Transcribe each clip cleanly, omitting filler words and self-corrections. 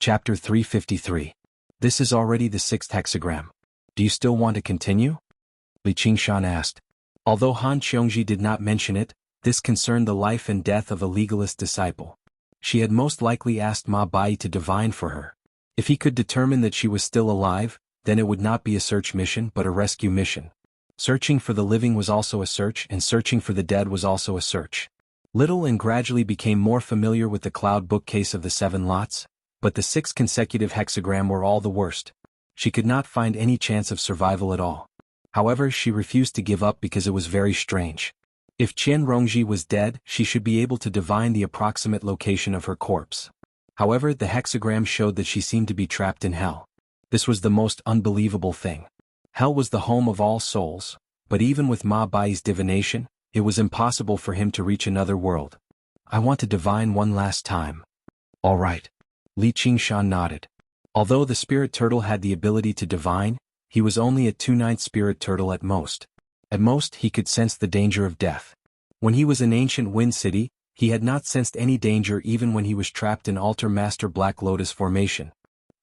Chapter 353. This is already the 6th hexagram. Do you still want to continue? Li Qingshan asked. Although Han Qiongji did not mention it, this concerned the life and death of a legalist disciple. She had most likely asked Ma Bai to divine for her. If he could determine that she was still alive, then it would not be a search mission but a rescue mission. Searching for the living was also a search, and searching for the dead was also a search. Little and gradually became more familiar with the cloud bookcase of the 7 lots, but the 6 consecutive hexagram were all the worst. She could not find any chance of survival at all. However, she refused to give up because it was very strange. If Qian Rongji was dead, she should be able to divine the approximate location of her corpse. However, the hexagram showed that she seemed to be trapped in hell. This was the most unbelievable thing. Hell was the home of all souls, but even with Ma Bai's divination, it was impossible for him to reach another world. I want to divine one last time. All right. Li Qingshan nodded. Although the spirit turtle had the ability to divine, he was only a 2/9 spirit turtle at most. At most, he could sense the danger of death. When he was in ancient Wind City, he had not sensed any danger even when he was trapped in Altar Master Black Lotus formation.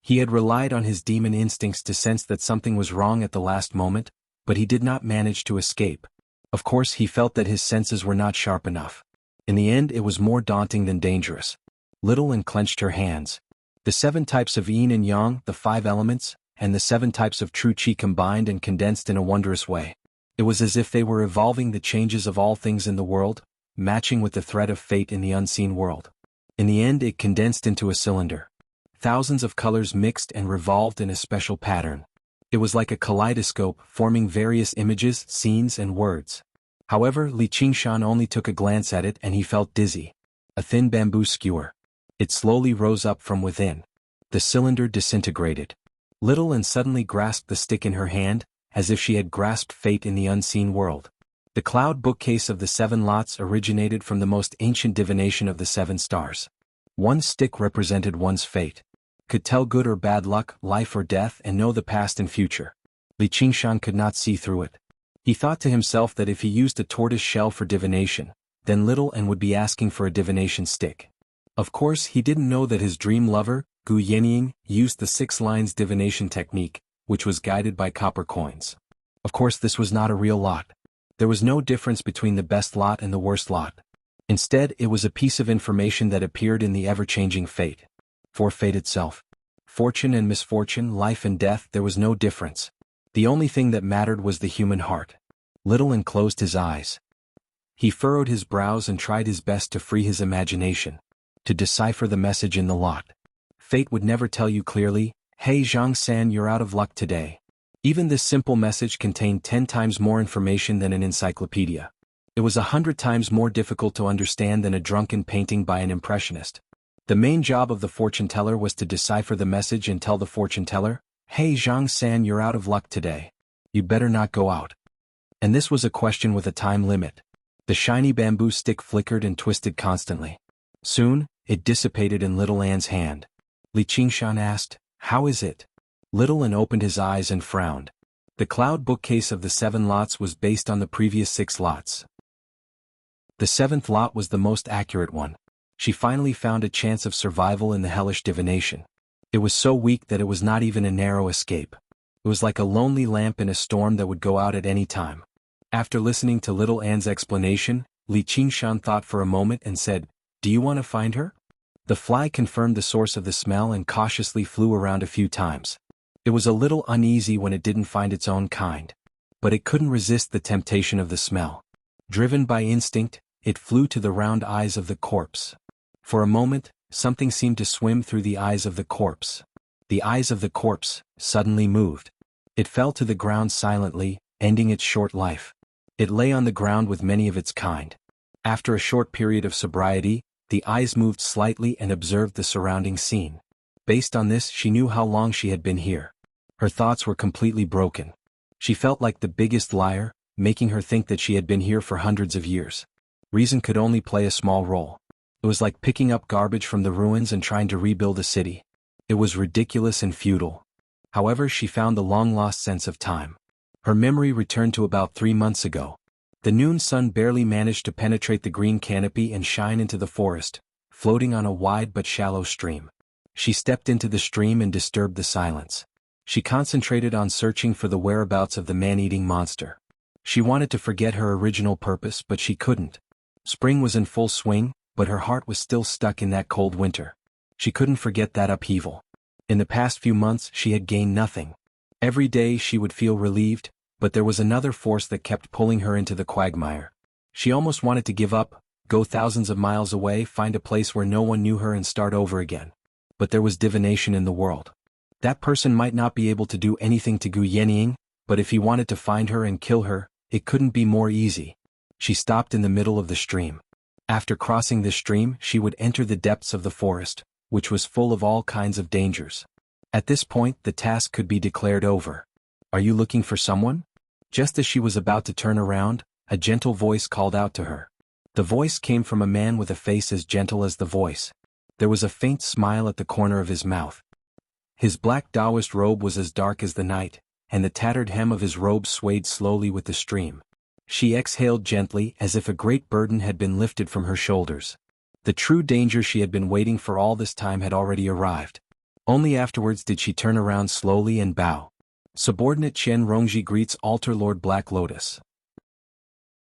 He had relied on his demon instincts to sense that something was wrong at the last moment, but he did not manage to escape. Of course, he felt that his senses were not sharp enough. In the end, it was more daunting than dangerous. Little and clenched her hands. The 7 types of yin and yang, the 5 elements, and the 7 types of true qi combined and condensed in a wondrous way. It was as if they were evolving the changes of all things in the world, matching with the thread of fate in the unseen world. In the end, it condensed into a cylinder. Thousands of colors mixed and revolved in a special pattern. It was like a kaleidoscope, forming various images, scenes, and words. However, Li Qingshan only took a glance at it and he felt dizzy. A thin bamboo skewer. It slowly rose up from within. The cylinder disintegrated. Little and suddenly grasped the stick in her hand, as if she had grasped fate in the unseen world. The cloud bookcase of the 7 lots originated from the most ancient divination of the 7 stars. One stick represented one's fate. Could tell good or bad luck, life or death, and know the past and future. Li Qingshan could not see through it. He thought to himself that if he used a tortoise shell for divination, then Little and would be asking for a divination stick. Of course, he didn't know that his dream lover, Gu Yenying, used the 6 lines divination technique, which was guided by copper coins. Of course, this was not a real lot. There was no difference between the best lot and the worst lot. Instead, it was a piece of information that appeared in the ever-changing fate. For fate itself. Fortune and misfortune, life and death, there was no difference. The only thing that mattered was the human heart. Little and closed his eyes. He furrowed his brows and tried his best to free his imagination. To decipher the message in the lot. Fate would never tell you clearly, "Hey Zhang-san, you're out of luck today." Even this simple message contained 10 times more information than an encyclopedia. It was 100 times more difficult to understand than a drunken painting by an impressionist. The main job of the fortune teller was to decipher the message and tell the fortune teller, "Hey Zhang-san, you're out of luck today. You better not go out." And this was a question with a time limit. The shiny bamboo stick flickered and twisted constantly. Soon, it dissipated in Little Anne's hand. Li Qingshan asked, "How is it?" Little Anne opened his eyes and frowned. The cloud bookcase of the 7 lots was based on the previous 6 lots. The 7th lot was the most accurate one. She finally found a chance of survival in the hellish divination. It was so weak that it was not even a narrow escape. It was like a lonely lamp in a storm that would go out at any time. After listening to Little Anne's explanation, Li Qingshan thought for a moment and said, "Do you want to find her?" The fly confirmed the source of the smell and cautiously flew around a few times. It was a little uneasy when it didn't find its own kind. But it couldn't resist the temptation of the smell. Driven by instinct, it flew to the round eyes of the corpse. For a moment, something seemed to swim through the eyes of the corpse. The eyes of the corpse suddenly moved. It fell to the ground silently, ending its short life. It lay on the ground with many of its kind. After a short period of sobriety, the eyes moved slightly and observed the surrounding scene. Based on this, she knew how long she had been here. Her thoughts were completely broken. She felt like the biggest liar, making her think that she had been here for hundreds of years. Reason could only play a small role. It was like picking up garbage from the ruins and trying to rebuild a city. It was ridiculous and futile. However, she found the long-lost sense of time. Her memory returned to about 3 months ago. The noon sun barely managed to penetrate the green canopy and shine into the forest, floating on a wide but shallow stream. She stepped into the stream and disturbed the silence. She concentrated on searching for the whereabouts of the man-eating monster. She wanted to forget her original purpose, but she couldn't. Spring was in full swing, but her heart was still stuck in that cold winter. She couldn't forget that upheaval. In the past few months she had gained nothing. Every day she would feel relieved, but there was another force that kept pulling her into the quagmire. She almost wanted to give up, go thousands of miles away, find a place where no one knew her and start over again. But there was divination in the world. That person might not be able to do anything to Gu Yenying, but if he wanted to find her and kill her, it couldn't be more easy. She stopped in the middle of the stream. After crossing this stream, she would enter the depths of the forest, which was full of all kinds of dangers. At this point, the task could be declared over. Are you looking for someone? Just as she was about to turn around, a gentle voice called out to her. The voice came from a man with a face as gentle as the voice. There was a faint smile at the corner of his mouth. His black Taoist robe was as dark as the night, and the tattered hem of his robe swayed slowly with the stream. She exhaled gently as if a great burden had been lifted from her shoulders. The true danger she had been waiting for all this time had already arrived. Only afterwards did she turn around slowly and bow. Subordinate Chen Rongji greets Altar Lord Black Lotus.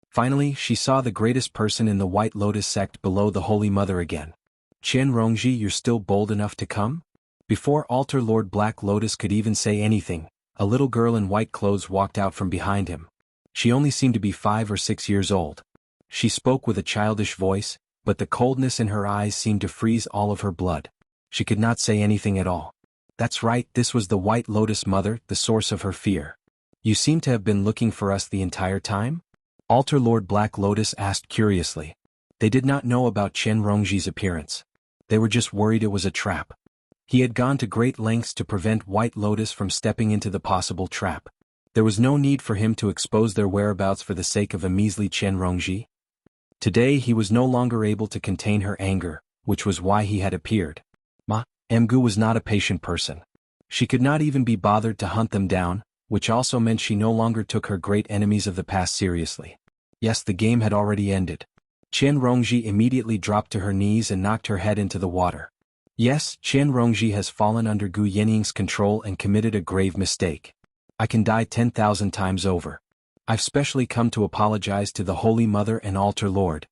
Finally, she saw the greatest person in the White Lotus sect below the Holy Mother again. Chen Rongji, you're still bold enough to come? Before Altar Lord Black Lotus could even say anything, a little girl in white clothes walked out from behind him. She only seemed to be 5 or 6 years old. She spoke with a childish voice, but the coldness in her eyes seemed to freeze all of her blood. She could not say anything at all. That's right, this was the White Lotus Mother, the source of her fear. You seem to have been looking for us the entire time? Altar Lord Black Lotus asked curiously. They did not know about Chen Rongji's appearance. They were just worried it was a trap. He had gone to great lengths to prevent White Lotus from stepping into the possible trap. There was no need for him to expose their whereabouts for the sake of a measly Chen Rongji. Today he was no longer able to contain her anger, which was why he had appeared. Mgu was not a patient person. She could not even be bothered to hunt them down, which also meant she no longer took her great enemies of the past seriously. Yes, the game had already ended. Chen Rongji immediately dropped to her knees and knocked her head into the water. Yes, Chen Rongji has fallen under Gu Yenying's control and committed a grave mistake. I can die 10,000 times over. I've specially come to apologize to the Holy Mother and Altar Lord.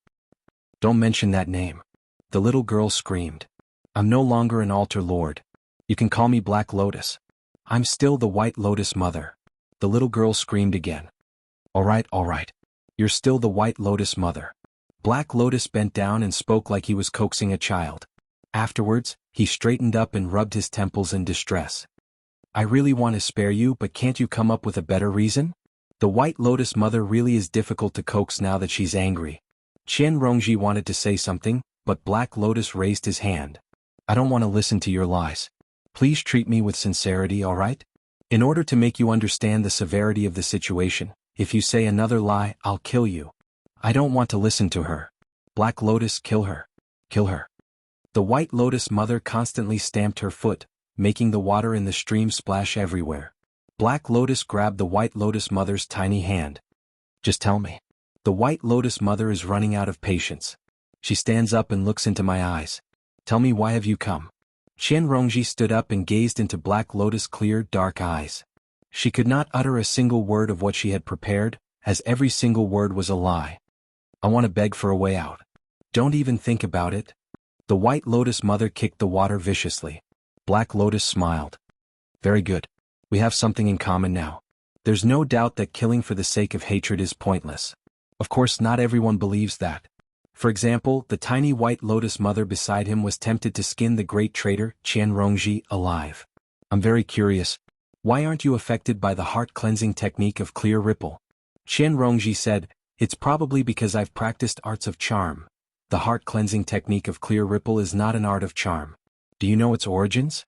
Don't mention that name. The little girl screamed. I'm no longer an Altar Lord. You can call me Black Lotus. I'm still the White Lotus Mother. The little girl screamed again. All right. You're still the White Lotus Mother. Black Lotus bent down and spoke like he was coaxing a child. Afterwards, he straightened up and rubbed his temples in distress. I really want to spare you, but can't you come up with a better reason? The White Lotus Mother really is difficult to coax now that she's angry. Chen Rongji wanted to say something, but Black Lotus raised his hand. I don't want to listen to your lies. Please treat me with sincerity, all right? In order to make you understand the severity of the situation, if you say another lie, I'll kill you. I don't want to listen to her. Black Lotus, kill her. Kill her. The White Lotus Mother constantly stamped her foot, making the water in the stream splash everywhere. Black Lotus grabbed the White Lotus Mother's tiny hand. Just tell me. The White Lotus Mother is running out of patience. She stands up and looks into my eyes. Tell me, why have you come? Chen Rongji stood up and gazed into Black Lotus' clear, dark eyes. She could not utter a single word of what she had prepared, as every single word was a lie. I want to beg for a way out. Don't even think about it. The White Lotus Mother kicked the water viciously. Black Lotus smiled. Very good. We have something in common now. There's no doubt that killing for the sake of hatred is pointless. Of course, not everyone believes that. For example, the tiny White Lotus Mother beside him was tempted to skin the great traitor, Chen Rongji, alive. I'm very curious. Why aren't you affected by the heart-cleansing technique of clear ripple? Chen Rongji said, it's probably because I've practiced arts of charm. The heart-cleansing technique of clear ripple is not an art of charm. Do you know its origins?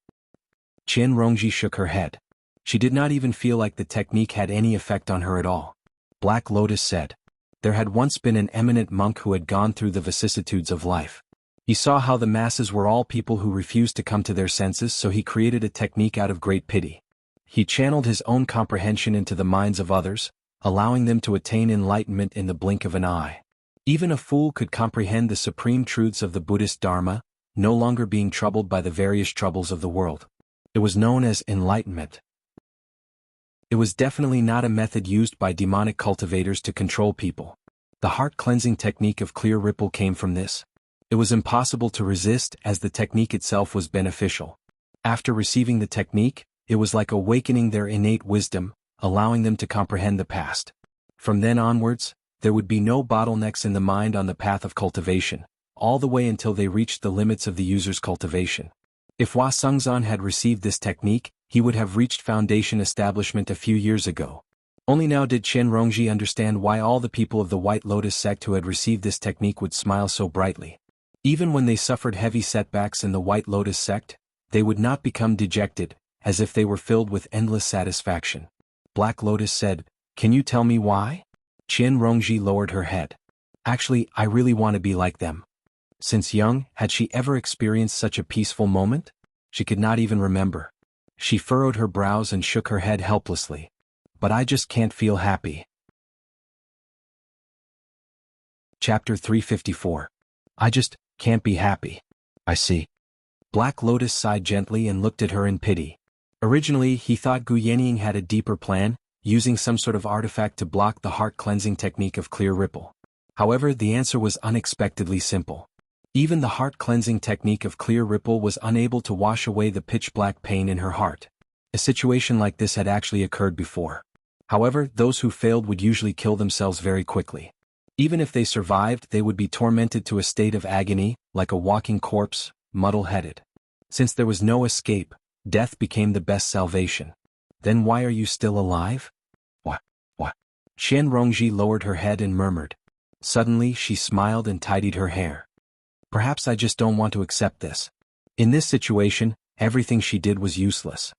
Chen Rongji shook her head. She did not even feel like the technique had any effect on her at all. Black Lotus said, there had once been an eminent monk who had gone through the vicissitudes of life. He saw how the masses were all people who refused to come to their senses, so he created a technique out of great pity. He channeled his own comprehension into the minds of others, allowing them to attain enlightenment in the blink of an eye. Even a fool could comprehend the supreme truths of the Buddhist Dharma, no longer being troubled by the various troubles of the world. It was known as enlightenment. It was definitely not a method used by demonic cultivators to control people. The heart-cleansing technique of clear ripple came from this. It was impossible to resist as the technique itself was beneficial. After receiving the technique, it was like awakening their innate wisdom, allowing them to comprehend the past. From then onwards, there would be no bottlenecks in the mind on the path of cultivation, all the way until they reached the limits of the user's cultivation. If Hua Sengzan had received this technique, he would have reached foundation establishment a few years ago. Only now did Chen Rongji understand why all the people of the White Lotus sect who had received this technique would smile so brightly. Even when they suffered heavy setbacks in the White Lotus sect, they would not become dejected, as if they were filled with endless satisfaction. Black Lotus said, "Can you tell me why?" Chen Rongji lowered her head. "Actually, I really want to be like them." Since young, had she ever experienced such a peaceful moment? She could not even remember. She furrowed her brows and shook her head helplessly. "But I just can't feel happy." Chapter 354. I just can't be happy. I see. Black Lotus sighed gently and looked at her in pity. Originally, he thought Gu Yanning had a deeper plan, using some sort of artifact to block the heart-cleansing technique of clear ripple. However, the answer was unexpectedly simple. Even the heart-cleansing technique of clear ripple was unable to wash away the pitch-black pain in her heart. A situation like this had actually occurred before. However, those who failed would usually kill themselves very quickly. Even if they survived, they would be tormented to a state of agony, like a walking corpse, muddle-headed. Since there was no escape, death became the best salvation. Then why are you still alive? What? Chen Rongji lowered her head and murmured. Suddenly, she smiled and tidied her hair. Perhaps I just don't want to accept this. In this situation, everything she did was useless.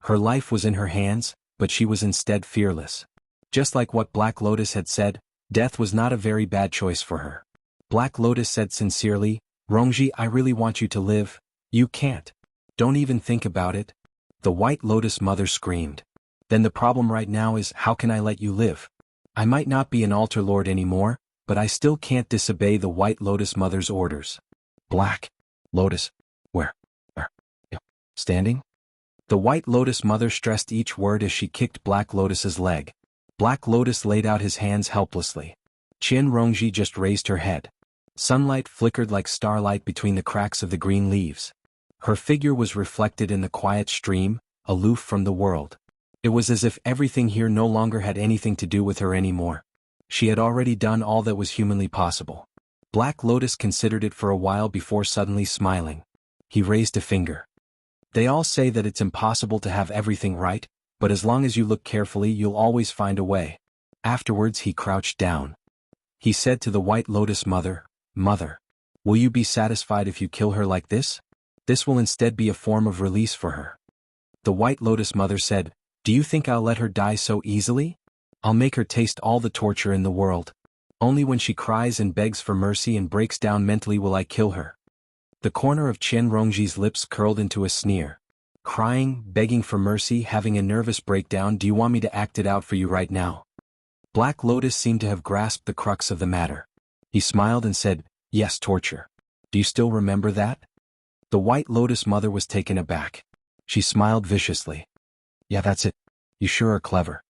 Her life was in her hands, but she was instead fearless. Just like what Black Lotus had said, death was not a very bad choice for her. Black Lotus said sincerely, "Rongji, I really want you to live." "You can't. Don't even think about it." The White Lotus mother screamed. "Then the problem right now is, how can I let you live? I might not be an altar lord anymore, but I still can't disobey the White Lotus mother's orders." Black Lotus, where are you standing? The White Lotus mother stressed each word as she kicked Black Lotus's leg. Black Lotus laid out his hands helplessly. Chen Rongji just raised her head. Sunlight flickered like starlight between the cracks of the green leaves. Her figure was reflected in the quiet stream, aloof from the world. It was as if everything here no longer had anything to do with her anymore. She had already done all that was humanly possible. Black Lotus considered it for a while before suddenly smiling. He raised a finger. "They all say that it's impossible to have everything right, but as long as you look carefully you'll always find a way." Afterwards he crouched down. He said to the White Lotus mother, "Mother, will you be satisfied if you kill her like this? This will instead be a form of release for her." The White Lotus mother said, "Do you think I'll let her die so easily? I'll make her taste all the torture in the world. Only when she cries and begs for mercy and breaks down mentally will I kill her." The corner of Chen Rongji's lips curled into a sneer. "Crying, begging for mercy, having a nervous breakdown, do you want me to act it out for you right now?" Black Lotus seemed to have grasped the crux of the matter. He smiled and said, "Yes, torture. Do you still remember that?" The White Lotus mother was taken aback. She smiled viciously. "Yeah, that's it. You sure are clever."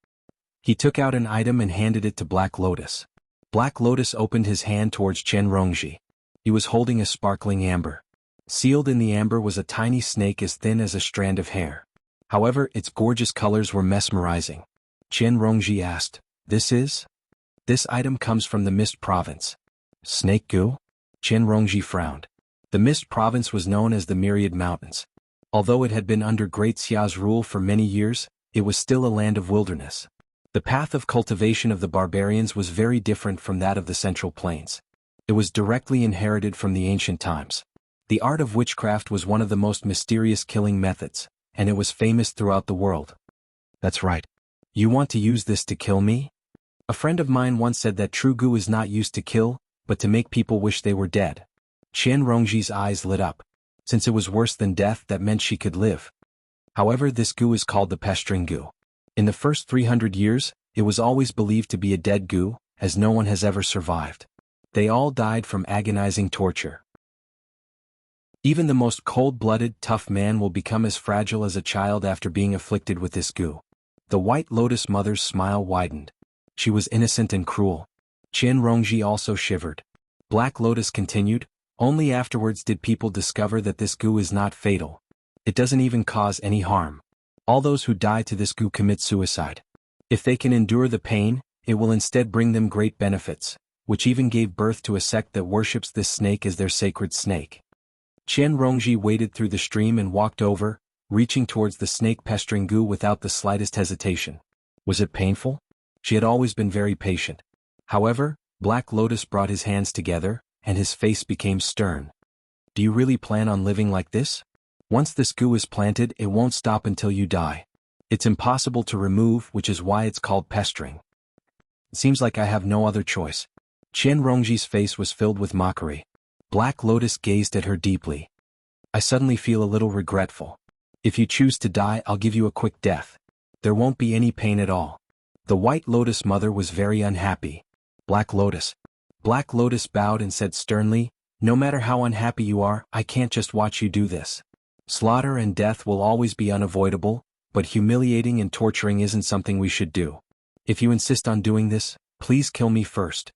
He took out an item and handed it to Black Lotus. Black Lotus opened his hand towards Chen Rongji. He was holding a sparkling amber. Sealed in the amber was a tiny snake as thin as a strand of hair. However, its gorgeous colors were mesmerizing. Chen Rongji asked, This item comes from the Mist Province." "Snake goo?" Chen Rongji frowned. The Mist Province was known as the Myriad Mountains. Although it had been under Great Xia's rule for many years, it was still a land of wilderness. The path of cultivation of the barbarians was very different from that of the Central Plains. It was directly inherited from the ancient times. The art of witchcraft was one of the most mysterious killing methods, and it was famous throughout the world. "That's right. You want to use this to kill me?" A friend of mine once said that true goo is not used to kill, but to make people wish they were dead. Chen Rongji's eyes lit up. Since it was worse than death, that meant she could live. However, this goo is called the pestering goo. In the first 300 years, it was always believed to be a dead goo, as no one has ever survived. They all died from agonizing torture. Even the most cold-blooded, tough man will become as fragile as a child after being afflicted with this goo. The White Lotus Mother's smile widened. She was innocent and cruel. Qian Rongji also shivered. Black Lotus continued, only afterwards did people discover that this goo is not fatal. It doesn't even cause any harm. All those who die to this goo commit suicide. If they can endure the pain, it will instead bring them great benefits, which even gave birth to a sect that worships this snake as their sacred snake. Qian Rongji waded through the stream and walked over, reaching towards the snake-pestering goo without the slightest hesitation. Was it painful? She had always been very patient. However, Black Lotus brought his hands together, and his face became stern. Do you really plan on living like this? Once this goo is planted, it won't stop until you die. It's impossible to remove, which is why it's called pestering. It seems like I have no other choice. Qian Rongji's face was filled with mockery. Black Lotus gazed at her deeply. I suddenly feel a little regretful. If you choose to die, I'll give you a quick death. There won't be any pain at all. The White Lotus Mother was very unhappy. Black Lotus bowed and said sternly, no matter how unhappy you are, I can't just watch you do this. Slaughter and death will always be unavoidable, but humiliating and torturing isn't something we should do. If you insist on doing this, please kill me first.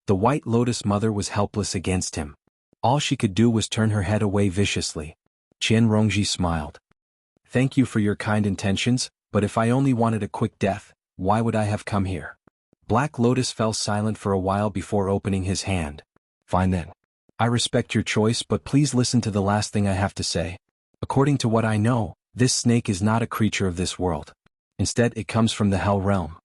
The White Lotus Mother was helpless against him. All she could do was turn her head away viciously. Qian Rongji smiled. Thank you for your kind intentions, but if I only wanted a quick death, why would I have come here? Black Lotus fell silent for a while before opening his hand. Fine then. I respect your choice, but please listen to the last thing I have to say. According to what I know, this snake is not a creature of this world. Instead, it comes from the Hell Realm.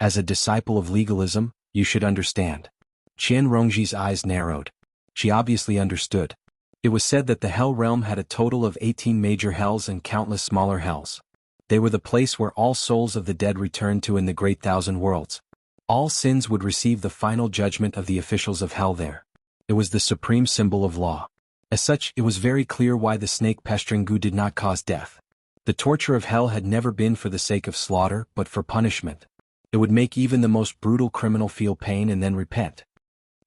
As a disciple of legalism, you should understand. Qian Rongji's eyes narrowed. She obviously understood. It was said that the Hell Realm had a total of 18 major hells and countless smaller hells. They were the place where all souls of the dead returned to in the Great Thousand Worlds. All sins would receive the final judgment of the officials of hell there. It was the supreme symbol of law. As such, it was very clear why the snake-pestering goo did not cause death. The torture of hell had never been for the sake of slaughter, but for punishment. It would make even the most brutal criminal feel pain and then repent.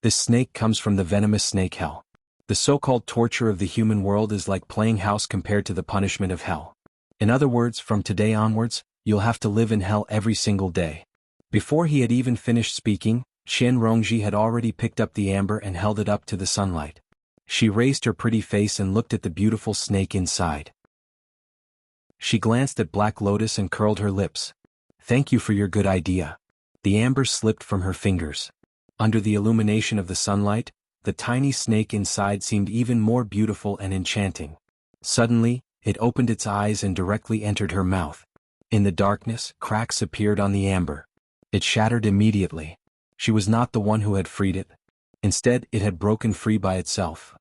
This snake comes from the venomous snake hell. The so-called torture of the human world is like playing house compared to the punishment of hell. In other words, from today onwards, you'll have to live in hell every single day. Before he had even finished speaking, Qian Rongji had already picked up the amber and held it up to the sunlight. She raised her pretty face and looked at the beautiful snake inside. She glanced at Black Lotus and curled her lips. Thank you for your good idea. The amber slipped from her fingers. Under the illumination of the sunlight, the tiny snake inside seemed even more beautiful and enchanting. Suddenly, it opened its eyes and directly entered her mouth. In the darkness, cracks appeared on the amber. It shattered immediately. She was not the one who had freed it. Instead, it had broken free by itself.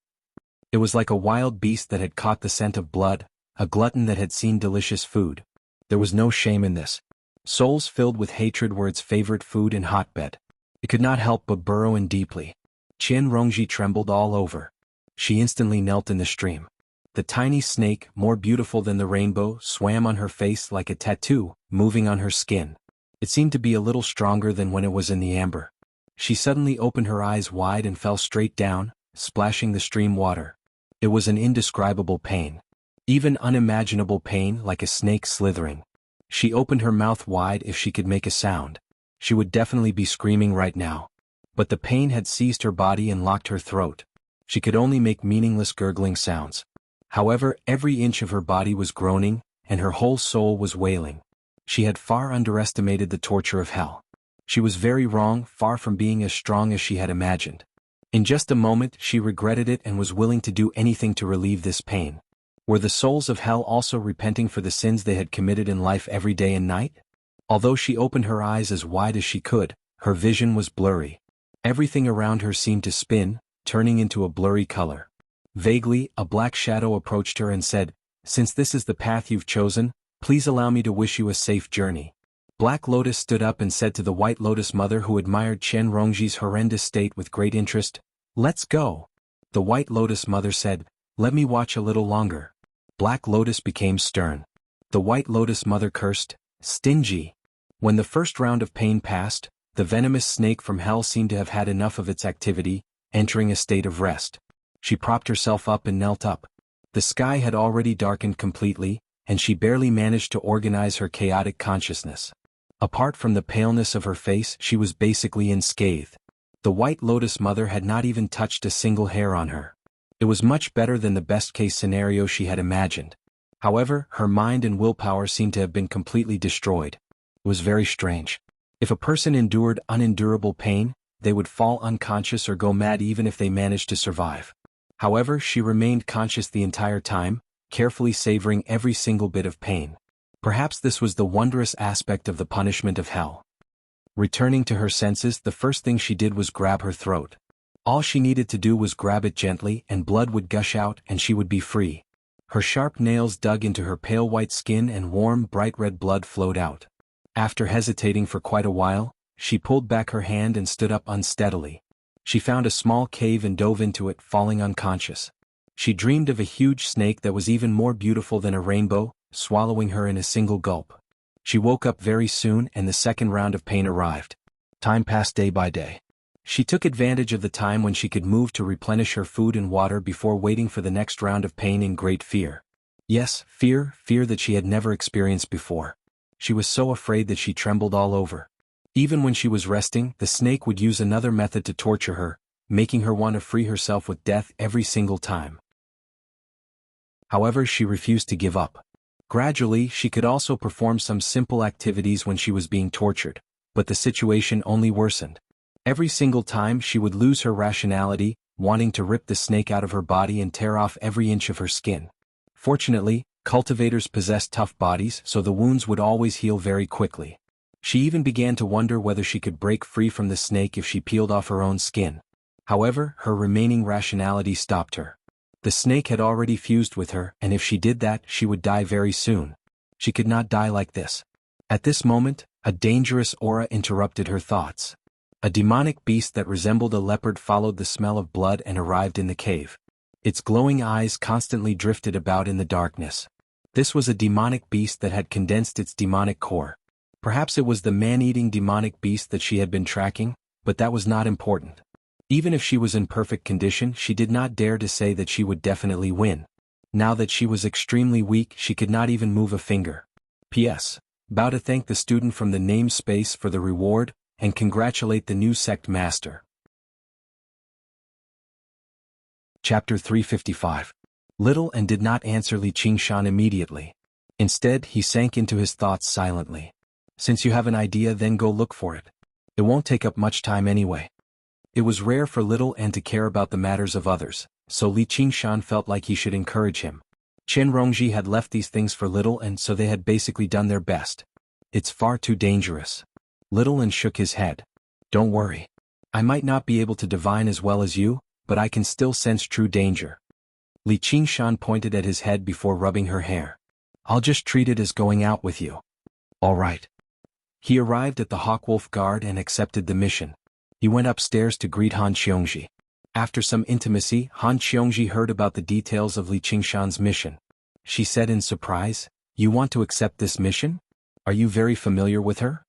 It was like a wild beast that had caught the scent of blood, a glutton that had seen delicious food. There was no shame in this. Souls filled with hatred were its favorite food and hotbed. It could not help but burrow in deeply. Qian Rongji trembled all over. She instantly knelt in the stream. The tiny snake, more beautiful than the rainbow, swam on her face like a tattoo, moving on her skin. It seemed to be a little stronger than when it was in the amber. She suddenly opened her eyes wide and fell straight down, splashing the stream water. It was an indescribable pain. Even unimaginable pain, like a snake slithering. She opened her mouth wide. If she could make a sound, she would definitely be screaming right now. But the pain had seized her body and locked her throat. She could only make meaningless gurgling sounds. However, every inch of her body was groaning, and her whole soul was wailing. She had far underestimated the torture of hell. She was very wrong, far from being as strong as she had imagined. In just a moment, she regretted it and was willing to do anything to relieve this pain. Were the souls of hell also repenting for the sins they had committed in life every day and night? Although she opened her eyes as wide as she could, her vision was blurry. Everything around her seemed to spin, turning into a blurry color. Vaguely, a black shadow approached her and said, "Since this is the path you've chosen, please allow me to wish you a safe journey." Black Lotus stood up and said to the White Lotus Mother, who admired Qian Rongji's horrendous state with great interest, "Let's go." The White Lotus Mother said, "Let me watch a little longer." Black Lotus became stern. The White Lotus Mother cursed, "Stingy." When the first round of pain passed, the venomous snake from hell seemed to have had enough of its activity, entering a state of rest. She propped herself up and knelt up. The sky had already darkened completely, and she barely managed to organize her chaotic consciousness. Apart from the paleness of her face, she was basically unscathed. The White Lotus Mother had not even touched a single hair on her. It was much better than the best-case scenario she had imagined. However, her mind and willpower seemed to have been completely destroyed. It was very strange. If a person endured unendurable pain, they would fall unconscious or go mad even if they managed to survive. However, she remained conscious the entire time, carefully savoring every single bit of pain. Perhaps this was the wondrous aspect of the punishment of hell. Returning to her senses, the first thing she did was grab her throat. All she needed to do was grab it gently and blood would gush out and she would be free. Her sharp nails dug into her pale white skin and warm, bright red blood flowed out. After hesitating for quite a while, she pulled back her hand and stood up unsteadily. She found a small cave and dove into it, falling unconscious. She dreamed of a huge snake that was even more beautiful than a rainbow, swallowing her in a single gulp. She woke up very soon and the second round of pain arrived. Time passed day by day. She took advantage of the time when she could move to replenish her food and water before waiting for the next round of pain in great fear. Yes, fear that she had never experienced before. She was so afraid that she trembled all over. Even when she was resting, the snake would use another method to torture her, making her want to free herself with death every single time. However, she refused to give up. Gradually, she could also perform some simple activities when she was being tortured, but the situation only worsened. Every single time she would lose her rationality, wanting to rip the snake out of her body and tear off every inch of her skin. Fortunately, cultivators possessed tough bodies, so the wounds would always heal very quickly. She even began to wonder whether she could break free from the snake if she peeled off her own skin. However, her remaining rationality stopped her. The snake had already fused with her, and if she did that, she would die very soon. She could not die like this. At this moment, a dangerous aura interrupted her thoughts. A demonic beast that resembled a leopard followed the smell of blood and arrived in the cave. Its glowing eyes constantly drifted about in the darkness. This was a demonic beast that had condensed its demonic core. Perhaps it was the man-eating demonic beast that she had been tracking, but that was not important. Even if she was in perfect condition, she did not dare to say that she would definitely win. Now that she was extremely weak, she could not even move a finger. P.S. Bow to thank the student from the namespace for the reward, and congratulate the new sect master. Chapter 355. Little and did not answer Li Qingshan immediately. Instead, he sank into his thoughts silently. Since you have an idea, then go look for it. It won't take up much time anyway. It was rare for Little and to care about the matters of others, so Li Qingshan felt like he should encourage him. Chen Rongji had left these things for Little and so they had basically done their best. It's far too dangerous. Little and shook his head. Don't worry. I might not be able to divine as well as you, but I can still sense true danger. Li Qingshan pointed at his head before rubbing her hair. I'll just treat it as going out with you. All right. He arrived at the Hawkwolf Guard and accepted the mission. He went upstairs to greet Han Qiongji. After some intimacy, Han Qiongji heard about the details of Li Qingshan's mission. She said in surprise, "You want to accept this mission? Are you very familiar with her?"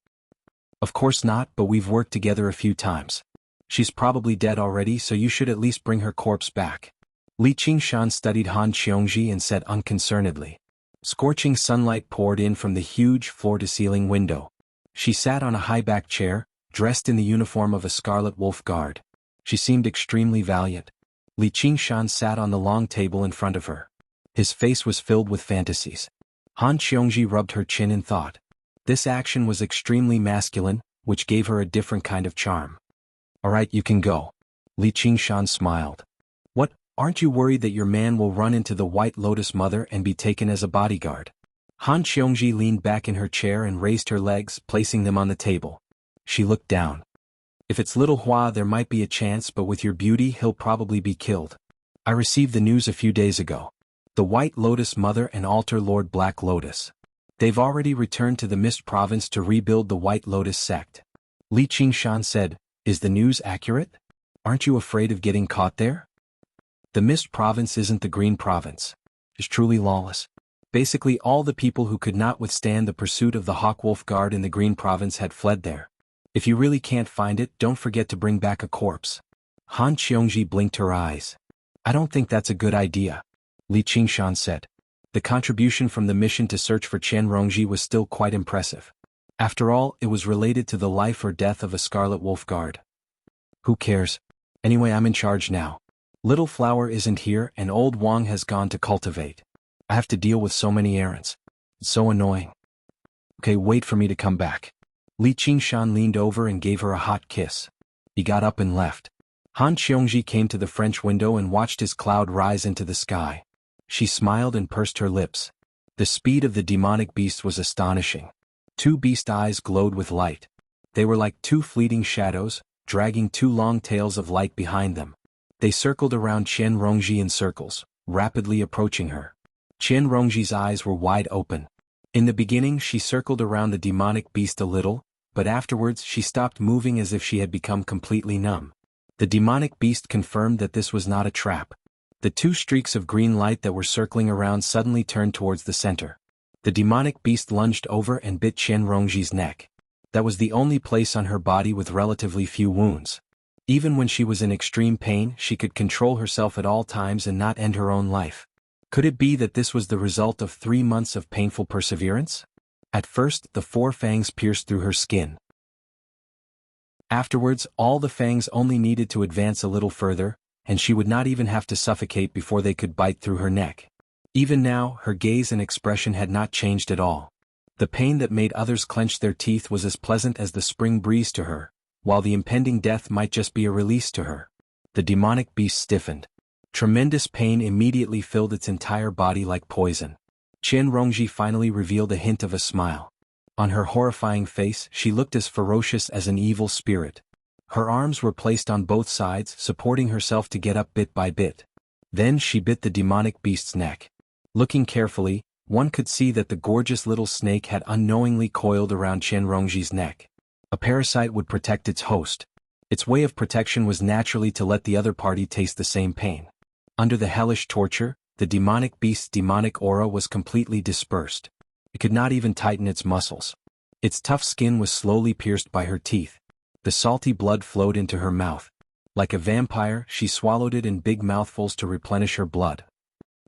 "Of course not, but we've worked together a few times. She's probably dead already, so you should at least bring her corpse back." Li Qingshan studied Han Qiongji and said unconcernedly. Scorching sunlight poured in from the huge floor-to-ceiling window. She sat on a high-backed chair, dressed in the uniform of a Scarlet Wolf Guard. She seemed extremely valiant. Li Qingshan sat on the long table in front of her. His face was filled with fantasies. Han Qiongji rubbed her chin in thought. This action was extremely masculine, which gave her a different kind of charm. "All right, you can go." Li Qingshan smiled. "What, aren't you worried that your man will run into the White Lotus Mother and be taken as a bodyguard?" Han Qiongji leaned back in her chair and raised her legs, placing them on the table. She looked down. "If it's little Hua, there might be a chance, but with your beauty, he'll probably be killed. I received the news a few days ago. The White Lotus Mother and Altar Lord Black Lotus. They've already returned to the Mist Province to rebuild the White Lotus sect." Li Qingshan said, "Is the news accurate? Aren't you afraid of getting caught there?" The Mist Province isn't the Green Province. It's truly lawless. Basically all the people who could not withstand the pursuit of the Hawkwolf Guard in the Green Province had fled there. If you really can't find it, don't forget to bring back a corpse. Han Qiongji blinked her eyes. "I don't think that's a good idea. Li Qingshan said. The contribution from the mission to search for Qian Rongji was still quite impressive. After all, it was related to the life or death of a Scarlet Wolf guard. Who cares? Anyway, I'm in charge now. Little Flower isn't here and old Wang has gone to cultivate. I have to deal with so many errands. It's so annoying. Okay, wait for me to come back. Li Qingshan leaned over and gave her a hot kiss. He got up and left. Han Qiongji came to the French window and watched his cloud rise into the sky. She smiled and pursed her lips. The speed of the demonic beast was astonishing. 2 beast eyes glowed with light. They were like 2 fleeting shadows, dragging 2 long tails of light behind them. They circled around Qian Rongji in circles, rapidly approaching her. Qian Rongji's eyes were wide open. In the beginning she circled around the demonic beast a little, but afterwards she stopped moving as if she had become completely numb. The demonic beast confirmed that this was not a trap. The 2 streaks of green light that were circling around suddenly turned towards the center. The demonic beast lunged over and bit Qian Rongji's neck. That was the only place on her body with relatively few wounds. Even when she was in extreme pain, she could control herself at all times and not end her own life. Could it be that this was the result of 3 months of painful perseverance? At first, the 4 fangs pierced through her skin. Afterwards, all the fangs only needed to advance a little further, and she would not even have to suffocate before they could bite through her neck. Even now, her gaze and expression had not changed at all. The pain that made others clench their teeth was as pleasant as the spring breeze to her, while the impending death might just be a release to her. The demonic beast stiffened. Tremendous pain immediately filled its entire body like poison. Qian Rongji finally revealed a hint of a smile. On her horrifying face, she looked as ferocious as an evil spirit. Her arms were placed on both sides, supporting herself to get up bit by bit. Then she bit the demonic beast's neck. Looking carefully, one could see that the gorgeous little snake had unknowingly coiled around Qian Rongji's neck. A parasite would protect its host. Its way of protection was naturally to let the other party taste the same pain. Under the hellish torture, the demonic beast's demonic aura was completely dispersed. It could not even tighten its muscles. Its tough skin was slowly pierced by her teeth. The salty blood flowed into her mouth. Like a vampire, she swallowed it in big mouthfuls to replenish her blood.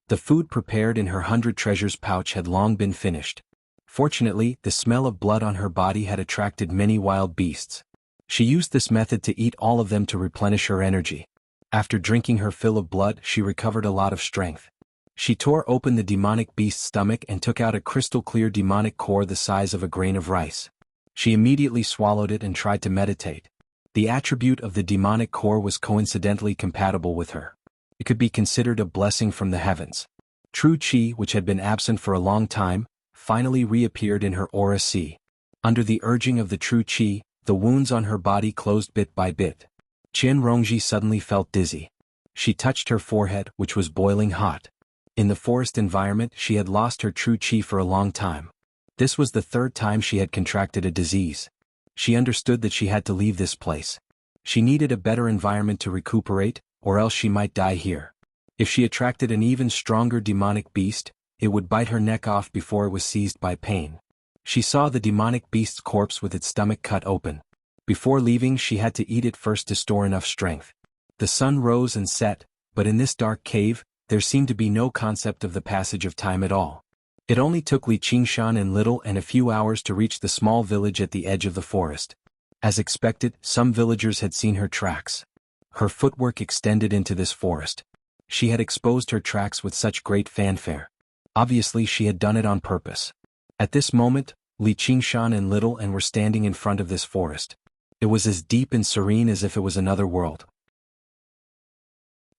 The food prepared in her 100 treasures pouch had long been finished. Fortunately, the smell of blood on her body had attracted many wild beasts. She used this method to eat all of them to replenish her energy. After drinking her fill of blood, she recovered a lot of strength. She tore open the demonic beast's stomach and took out a crystal-clear demonic core the size of a grain of rice. She immediately swallowed it and tried to meditate. The attribute of the demonic core was coincidentally compatible with her. It could be considered a blessing from the heavens. True Qi, which had been absent for a long time, finally reappeared in her aura sea. Under the urging of the true Qi, the wounds on her body closed bit by bit. Qian Rongji suddenly felt dizzy. She touched her forehead, which was boiling hot. In the forest environment, she had lost her true Qi for a long time. This was the 3rd time she had contracted a disease. She understood that she had to leave this place. She needed a better environment to recuperate, or else she might die here. If she attracted an even stronger demonic beast, it would bite her neck off before it was seized by pain. She saw the demonic beast's corpse with its stomach cut open. Before leaving, she had to eat it first to store enough strength. The sun rose and set, but in this dark cave, there seemed to be no concept of the passage of time at all. It only took Li Qingshan and Little and a few hours to reach the small village at the edge of the forest. As expected, some villagers had seen her tracks. Her footwork extended into this forest. She had exposed her tracks with such great fanfare. Obviously she had done it on purpose. At this moment, Li Qingshan and Little were standing in front of this forest. It was as deep and serene as if it was another world.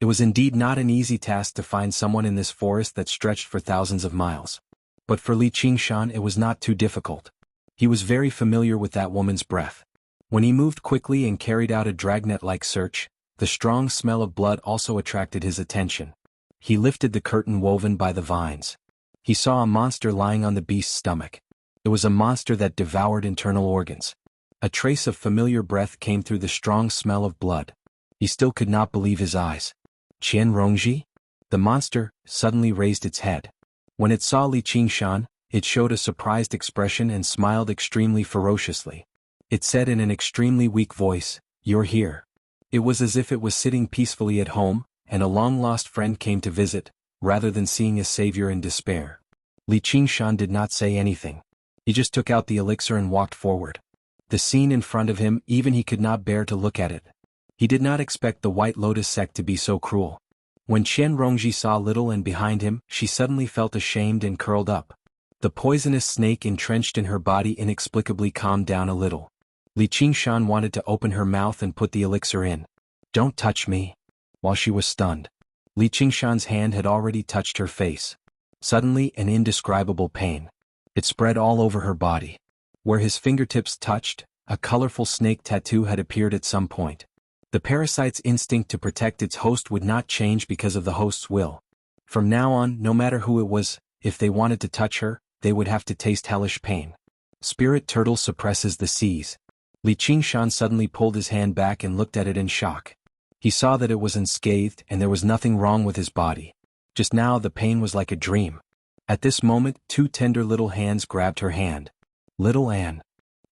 It was indeed not an easy task to find someone in this forest that stretched for thousands of miles. But for Li Qingshan it was not too difficult. He was very familiar with that woman's breath. When he moved quickly and carried out a dragnet-like search, the strong smell of blood also attracted his attention. He lifted the curtain woven by the vines. He saw a monster lying on the beast's stomach. It was a monster that devoured internal organs. A trace of familiar breath came through the strong smell of blood. He still could not believe his eyes. Qian Rongji? The monster suddenly raised its head. When it saw Li Qingshan, it showed a surprised expression and smiled extremely ferociously. It said in an extremely weak voice, "You're here." It was as if it was sitting peacefully at home, and a long-lost friend came to visit, rather than seeing his savior in despair. Li Qingshan did not say anything. He just took out the elixir and walked forward. The scene in front of him, even he could not bear to look at it. He did not expect the White Lotus sect to be so cruel. When Qian Rongji saw Little and behind him, she suddenly felt ashamed and curled up. The poisonous snake entrenched in her body inexplicably calmed down a little. Li Qingshan wanted to open her mouth and put the elixir in. "Don't touch me." While she was stunned, Li Qingshan's hand had already touched her face. Suddenly, an indescribable pain. It spread all over her body. Where his fingertips touched, a colorful snake tattoo had appeared at some point. The parasite's instinct to protect its host would not change because of the host's will. From now on, no matter who it was, if they wanted to touch her, they would have to taste hellish pain. Spirit turtle suppresses the seas. Li Qingshan suddenly pulled his hand back and looked at it in shock. He saw that it was unscathed and there was nothing wrong with his body. Just now the pain was like a dream. At this moment, two tender little hands grabbed her hand. "Little Anne."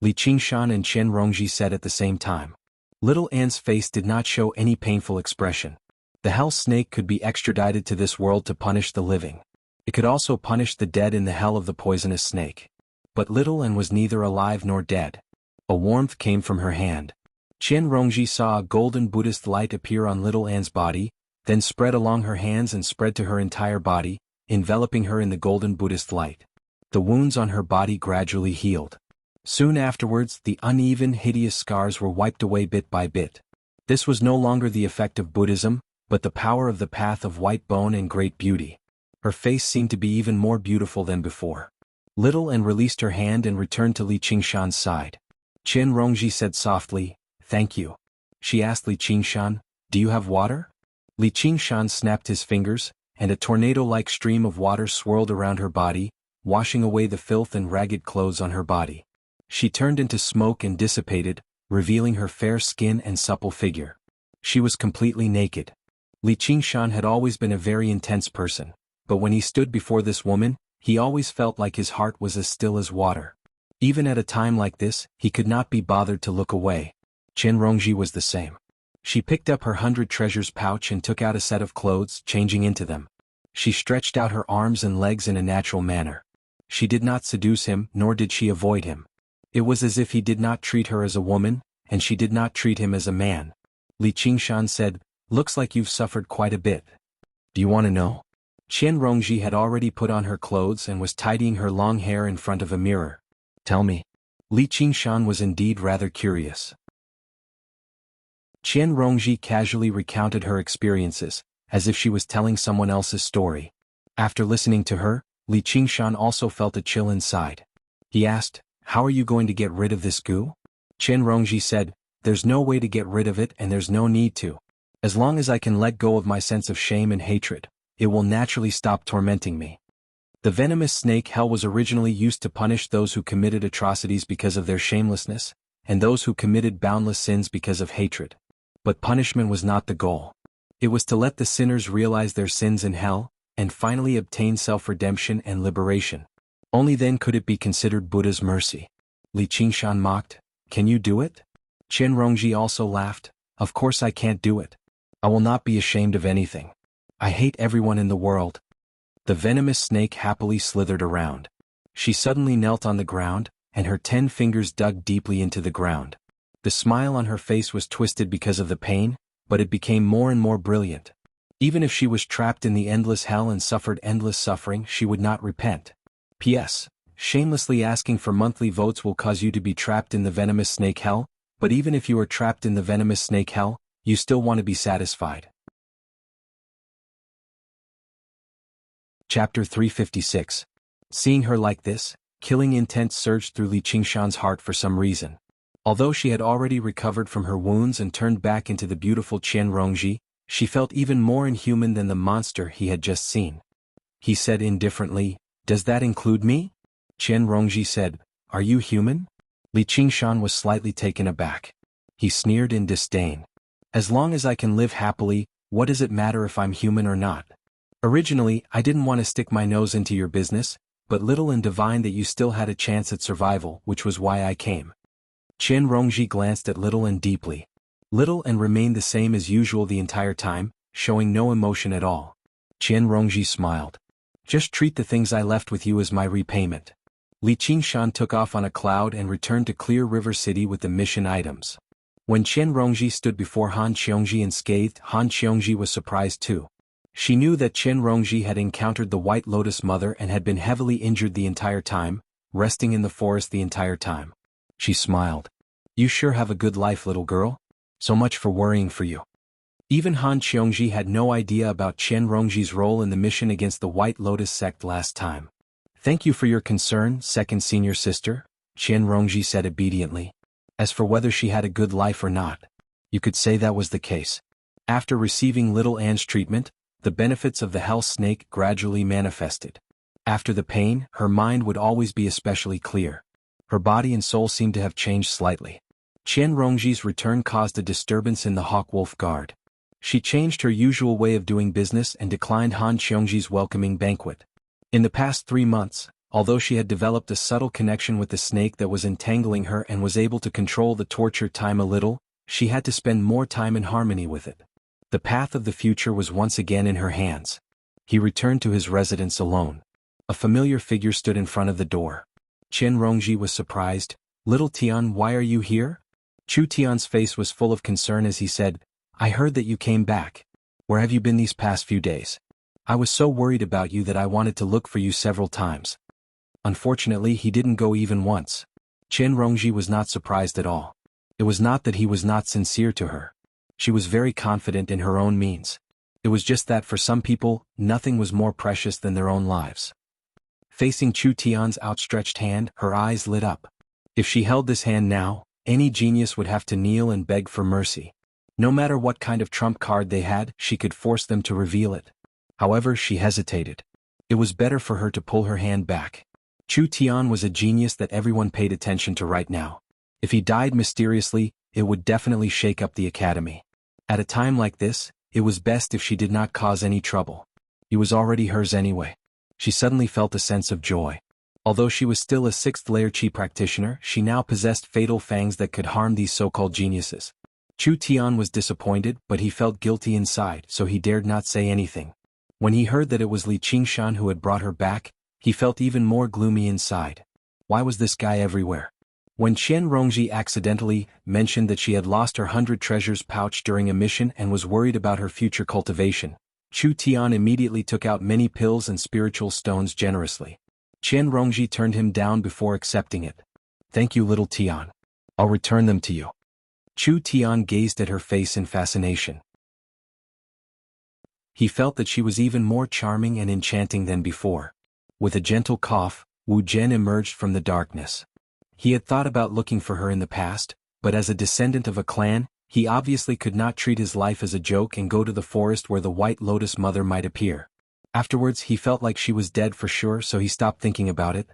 Li Qingshan and Qian Rongji said at the same time. Little Anne's face did not show any painful expression. The hell snake could be extradited to this world to punish the living. It could also punish the dead in the hell of the poisonous snake. But Little Anne was neither alive nor dead. A warmth came from her hand. Qian Rongji saw a golden Buddhist light appear on Little Anne's body, then spread along her hands and spread to her entire body, enveloping her in the golden Buddhist light. The wounds on her body gradually healed. Soon afterwards, the uneven, hideous scars were wiped away bit by bit. This was no longer the effect of Buddhism, but the power of the path of white bone and great beauty. Her face seemed to be even more beautiful than before. Little Anne released her hand and returned to Li Qingshan's side. Qian Rongji said softly, "Thank you." She asked Li Qingshan, "Do you have water?" Li Qingshan snapped his fingers, and a tornado-like stream of water swirled around her body, washing away the filth and ragged clothes on her body. She turned into smoke and dissipated, revealing her fair skin and supple figure. She was completely naked. Li Qingshan had always been a very intense person, but when he stood before this woman, he always felt like his heart was as still as water. Even at a time like this, he could not be bothered to look away. Qian Rongji was the same. She picked up her 100 treasures pouch and took out a set of clothes, changing into them. She stretched out her arms and legs in a natural manner. She did not seduce him, nor did she avoid him. It was as if he did not treat her as a woman, and she did not treat him as a man. Li Qingshan said, "Looks like you've suffered quite a bit. Do you want to know?" Qian Rongji had already put on her clothes and was tidying her long hair in front of a mirror. "Tell me." Li Qingshan was indeed rather curious. Qian Rongji casually recounted her experiences, as if she was telling someone else's story. After listening to her, Li Qingshan also felt a chill inside. He asked, "How are you going to get rid of this goo?" Qian Rongji said, "There's no way to get rid of it and there's no need to. As long as I can let go of my sense of shame and hatred, it will naturally stop tormenting me." The venomous snake hell was originally used to punish those who committed atrocities because of their shamelessness, and those who committed boundless sins because of hatred. But punishment was not the goal. It was to let the sinners realize their sins in hell, and finally obtain self-redemption and liberation. Only then could it be considered Buddha's mercy. Li Qingshan mocked, "Can you do it?" Qian Rongji also laughed, "Of course I can't do it. I will not be ashamed of anything. I hate everyone in the world." The venomous snake happily slithered around. She suddenly knelt on the ground, and her 10 fingers dug deeply into the ground. The smile on her face was twisted because of the pain, but it became more and more brilliant. Even if she was trapped in the endless hell and suffered endless suffering, she would not repent. P.S. Shamelessly asking for monthly votes will cause you to be trapped in the venomous snake hell, but even if you are trapped in the venomous snake hell, you still want to be satisfied. Chapter 356. Seeing her like this, killing intent surged through Li Qingshan's heart for some reason. Although she had already recovered from her wounds and turned back into the beautiful Qian Rongji, she felt even more inhuman than the monster he had just seen. He said indifferently, "Does that include me?" Qian Rongji said, "Are you human?" Li Qingshan was slightly taken aback. He sneered in disdain. "As long as I can live happily, what does it matter if I'm human or not? Originally, I didn't want to stick my nose into your business, but Little and divined that you still had a chance at survival, which was why I came." Qian Rongji glanced at Little and deeply. Little and remained the same as usual the entire time, showing no emotion at all. Qian Rongji smiled. Just treat the things I left with you as my repayment. Li Qingshan took off on a cloud and returned to Clear River City with the mission items. When Qian Rongji stood before Han Qiongji unscathed, Han Qiongji was surprised too. She knew that Qian Rongji had encountered the White Lotus Mother and had been heavily injured the entire time, resting in the forest the entire time. She smiled. You sure have a good life, little girl. So much for worrying for you. Even Han Qiongji had no idea about Qian Rongji's role in the mission against the White Lotus sect last time. Thank you for your concern, second senior sister, Qian Rongji said obediently. As for whether she had a good life or not, you could say that was the case. After receiving little Anne's treatment, the benefits of the hell snake gradually manifested. After the pain, her mind would always be especially clear. Her body and soul seemed to have changed slightly. Qian Rongji's return caused a disturbance in the Hawkwolf Guard. She changed her usual way of doing business and declined Han Qiongji's welcoming banquet. In the past 3 months, although she had developed a subtle connection with the snake that was entangling her and was able to control the torture time a little, she had to spend more time in harmony with it. The path of the future was once again in her hands. He returned to his residence alone. A familiar figure stood in front of the door. Qian Rongji was surprised. Little Tian, why are you here? Chu Tian's face was full of concern as he said, I heard that you came back. Where have you been these past few days? I was so worried about you that I wanted to look for you several times. Unfortunately, he didn't go even once. Qian Rongji was not surprised at all. It was not that he was not sincere to her. She was very confident in her own means. It was just that for some people, nothing was more precious than their own lives. Facing Chu Tian's outstretched hand, her eyes lit up. If she held this hand now, any genius would have to kneel and beg for mercy. No matter what kind of trump card they had, she could force them to reveal it. However, she hesitated. It was better for her to pull her hand back. Chu Tian was a genius that everyone paid attention to right now. If he died mysteriously, it would definitely shake up the academy. At a time like this, it was best if she did not cause any trouble. He was already hers anyway. She suddenly felt a sense of joy. Although she was still a 6th-layer Qi practitioner, she now possessed fatal fangs that could harm these so-called geniuses. Chu Tian was disappointed, but he felt guilty inside, so he dared not say anything. When he heard that it was Li Qingshan who had brought her back, he felt even more gloomy inside. Why was this guy everywhere? When Qian Rongji accidentally mentioned that she had lost her 100 treasures pouch during a mission and was worried about her future cultivation, Chu Tian immediately took out many pills and spiritual stones generously. Qian Rongji turned him down before accepting it. Thank you, little Tian. I'll return them to you. Chu Tian gazed at her face in fascination. He felt that she was even more charming and enchanting than before. With a gentle cough, Wu Zhen emerged from the darkness. He had thought about looking for her in the past, but as a descendant of a clan, he obviously could not treat his life as a joke and go to the forest where the White Lotus Mother might appear. Afterwards, he felt like she was dead for sure, so he stopped thinking about it.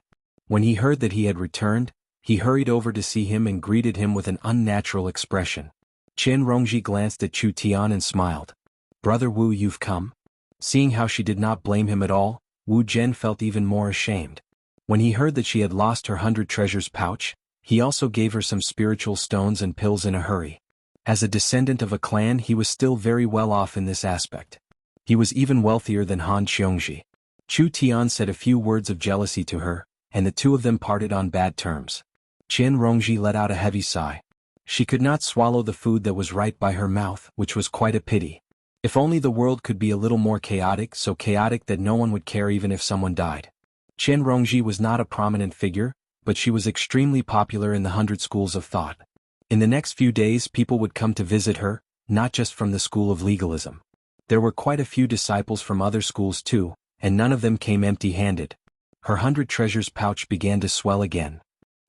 When he heard that he had returned, he hurried over to see him and greeted him with an unnatural expression. Qian Rongji glanced at Chu Tian and smiled. Brother Wu, you've come? Seeing how she did not blame him at all, Wu Zhen felt even more ashamed. When he heard that she had lost her 100 treasures pouch, he also gave her some spiritual stones and pills in a hurry. As a descendant of a clan, he was still very well off in this aspect. He was even wealthier than Han Qiongji. Chu Tian said a few words of jealousy to her, and the two of them parted on bad terms. Qian Rongji let out a heavy sigh. She could not swallow the food that was right by her mouth, which was quite a pity. If only the world could be a little more chaotic, so chaotic that no one would care even if someone died. Qian Rongji was not a prominent figure, but she was extremely popular in the 100 schools of thought. In the next few days, people would come to visit her, not just from the school of legalism. There were quite a few disciples from other schools too, and none of them came empty-handed. Her 100 treasures pouch began to swell again.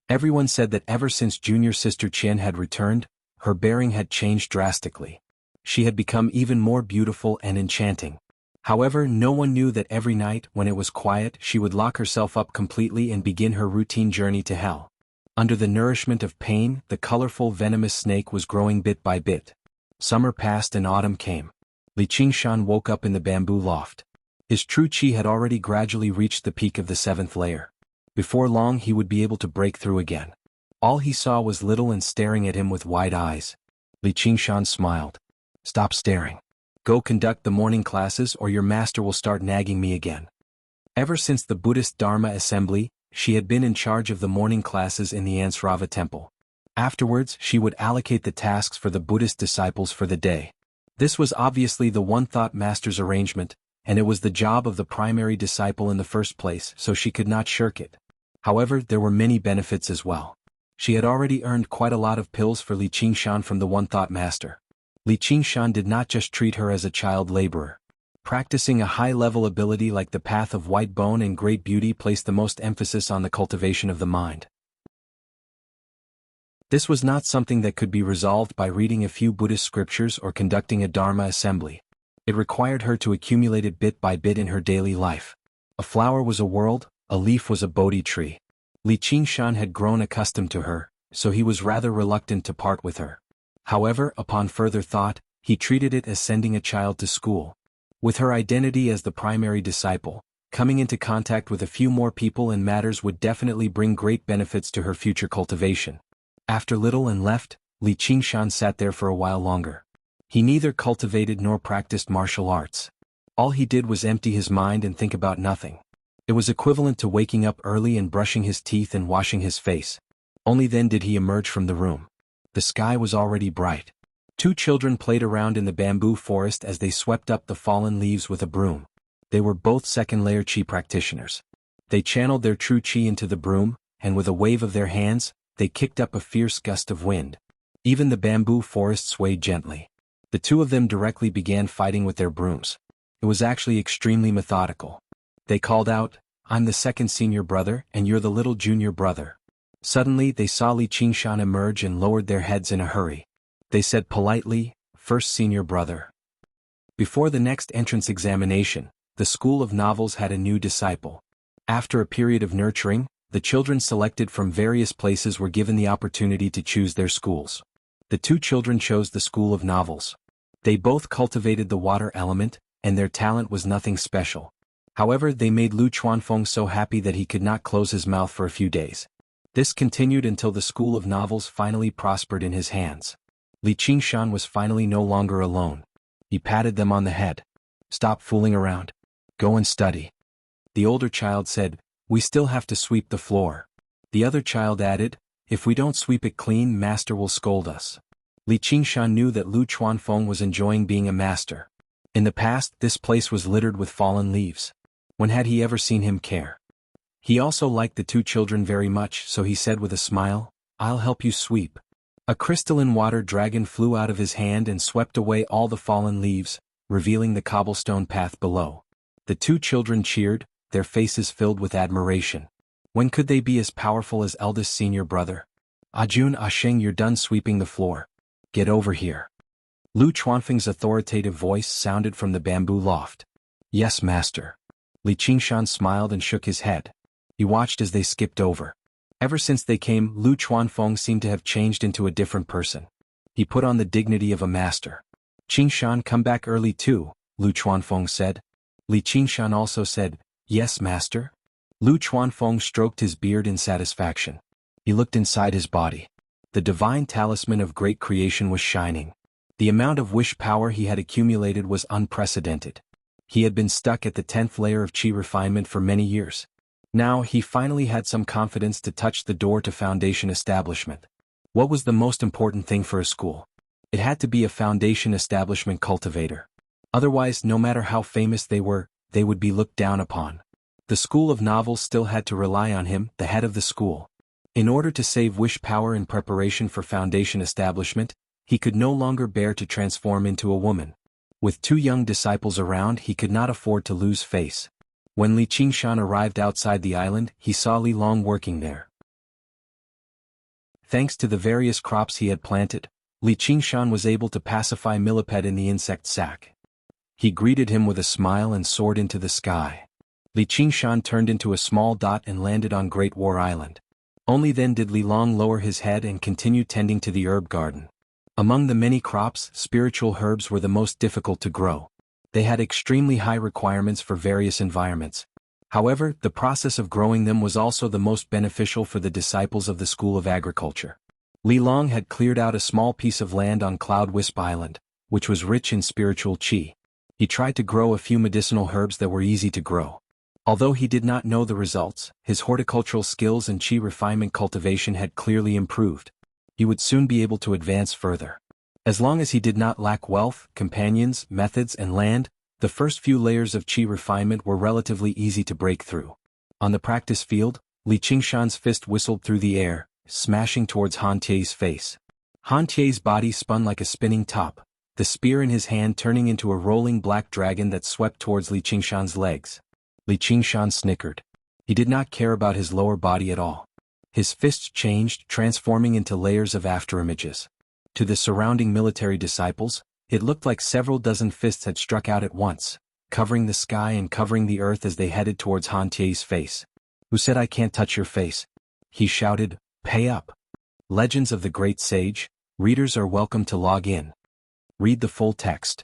Everyone said that ever since junior sister Qian had returned, her bearing had changed drastically. She had become even more beautiful and enchanting. However, no one knew that every night, when it was quiet, she would lock herself up completely and begin her routine journey to hell. Under the nourishment of pain, the colorful venomous snake was growing bit by bit. Summer passed and autumn came. Li Qingshan woke up in the bamboo loft. His true qi had already gradually reached the peak of the 7th layer. Before long he would be able to break through again. All he saw was Little and staring at him with wide eyes. Li Qingshan smiled. Stop staring. Go conduct the morning classes or your master will start nagging me again. Ever since the Buddhist Dharma assembly, she had been in charge of the morning classes in the Ansrava temple. Afterwards, she would allocate the tasks for the Buddhist disciples for the day. This was obviously the one-thought master's arrangement, and it was the job of the primary disciple in the first place, so she could not shirk it. However, there were many benefits as well. She had already earned quite a lot of pills for Li Qingshan from the one-thought master. Li Qingshan did not just treat her as a child laborer. Practicing a high-level ability like the Path of White Bone and Great Beauty placed the most emphasis on the cultivation of the mind. This was not something that could be resolved by reading a few Buddhist scriptures or conducting a Dharma assembly. It required her to accumulate it bit by bit in her daily life. A flower was a world, a leaf was a Bodhi tree. Li Qingshan had grown accustomed to her, so he was rather reluctant to part with her. However, upon further thought, he treated it as sending a child to school. With her identity as the primary disciple, coming into contact with a few more people and matters would definitely bring great benefits to her future cultivation. After little and left, Li Qingshan sat there for a while longer. He neither cultivated nor practiced martial arts. All he did was empty his mind and think about nothing. It was equivalent to waking up early and brushing his teeth and washing his face. Only then did he emerge from the room. The sky was already bright. 2 children played around in the bamboo forest as they swept up the fallen leaves with a broom. They were both second-layer Qi practitioners. They channeled their true Qi into the broom, and with a wave of their hands, they kicked up a fierce gust of wind. Even the bamboo forest swayed gently. The 2 of them directly began fighting with their brooms. It was actually extremely methodical. They called out, "I'm the second senior brother and you're the little junior brother." Suddenly they saw Li Qingshan emerge and lowered their heads in a hurry. They said politely, "First senior brother." Before the next entrance examination, the School of Novels had a new disciple. After a period of nurturing, the children selected from various places were given the opportunity to choose their schools. The 2 children chose the School of Novels. They both cultivated the water element, and their talent was nothing special. However, they made Lu Chuanfeng so happy that he could not close his mouth for a few days. This continued until the School of Novels finally prospered in his hands. Li Qingshan was finally no longer alone. He patted them on the head. "Stop fooling around. Go and study." The older child said, "We still have to sweep the floor." The other child added, "If we don't sweep it clean, master will scold us." Li Qingshan knew that Lu Chuanfeng was enjoying being a master. In the past, this place was littered with fallen leaves. When had he ever seen him care? He also liked the 2 children very much, so he said with a smile, "I'll help you sweep." A crystalline water dragon flew out of his hand and swept away all the fallen leaves, revealing the cobblestone path below. The 2 children cheered, their faces filled with admiration. When could they be as powerful as eldest senior brother? "Ajun Asheng, you're done sweeping the floor. Get over here." Lu Chuanfeng's authoritative voice sounded from the bamboo loft. "Yes, master." Li Qingshan smiled and shook his head. He watched as they skipped over. Ever since they came, Lu Chuanfeng seemed to have changed into a different person. He put on the dignity of a master. "Qingshan, come back early too," Lu Chuanfeng said. Li Qingshan also said, "Yes, master." Lu Chuanfeng stroked his beard in satisfaction. He looked inside his body. The divine talisman of great creation was shining. The amount of wish power he had accumulated was unprecedented. He had been stuck at the 10th layer of Qi refinement for many years. Now he finally had some confidence to touch the door to foundation establishment. What was the most important thing for a school? It had to be a foundation establishment cultivator. Otherwise, no matter how famous they were, they would be looked down upon. The School of Novels still had to rely on him, the head of the school. In order to save wish power in preparation for foundation establishment, he could no longer bear to transform into a woman. With 2 young disciples around, he could not afford to lose face. When Li Qingshan arrived outside the island, he saw Li Long working there. Thanks to the various crops he had planted, Li Qingshan was able to pacify Millipede in the insect sack. He greeted him with a smile and soared into the sky. Li Qingshan turned into a small dot and landed on Great War Island. Only then did Li Long lower his head and continue tending to the herb garden. Among the many crops, spiritual herbs were the most difficult to grow. They had extremely high requirements for various environments. However, the process of growing them was also the most beneficial for the disciples of the School of Agriculture. Li Long had cleared out a small piece of land on Cloud Wisp Island, which was rich in spiritual qi. He tried to grow a few medicinal herbs that were easy to grow. Although he did not know the results, his horticultural skills and qi refinement cultivation had clearly improved. He would soon be able to advance further. As long as he did not lack wealth, companions, methods, and land, the first few layers of qi refinement were relatively easy to break through. On the practice field, Li Qingshan's fist whistled through the air, smashing towards Han Tie's face. Han Tie's body spun like a spinning top, the spear in his hand turning into a rolling black dragon that swept towards Li Qingshan's legs. Li Qingshan snickered. He did not care about his lower body at all. His fists changed, transforming into layers of afterimages. To the surrounding military disciples, it looked like several dozen fists had struck out at once, covering the sky and covering the earth as they headed towards Han Tie's face. "Who said I can't touch your face?" he shouted. "Pay up." Legends of the Great Sage. Readers are welcome to log in. Read the full text.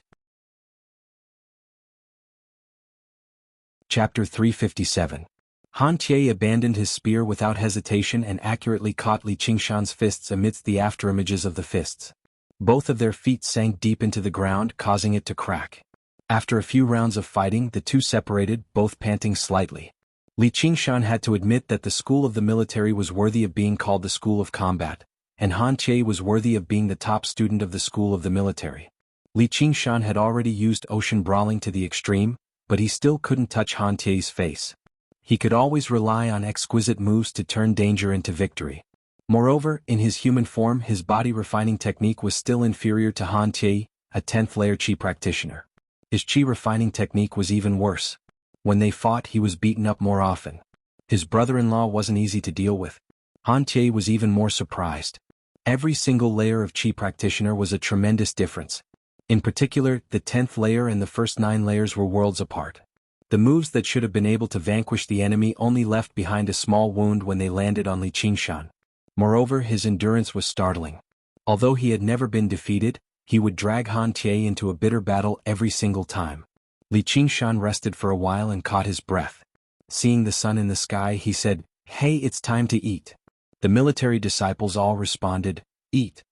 Chapter 357. Han Tie abandoned his spear without hesitation and accurately caught Li Qingshan's fists amidst the afterimages of the fists. Both of their feet sank deep into the ground, causing it to crack. After a few rounds of fighting, the two separated, both panting slightly. Li Qingshan had to admit that the school of the military was worthy of being called the school of combat, and Han Tie was worthy of being the top student of the school of the military. Li Qingshan had already used ocean brawling to the extreme, but he still couldn't touch Han Tie's face. He could always rely on exquisite moves to turn danger into victory. Moreover, in his human form, his body refining technique was still inferior to Han Tie, a 10th layer qi practitioner. His qi refining technique was even worse. When they fought, he was beaten up more often. His brother-in-law wasn't easy to deal with. Han Tie was even more surprised. Every single layer of qi practitioner was a tremendous difference. In particular, the 10th layer and the first 9 layers were worlds apart. The moves that should have been able to vanquish the enemy only left behind a small wound when they landed on Li Qingshan. Moreover, his endurance was startling. Although he had never been defeated, he would drag Han Tie into a bitter battle every single time. Li Qingshan rested for a while and caught his breath. Seeing the sun in the sky, he said, "Hey, it's time to eat." The military disciples all responded, "Eat."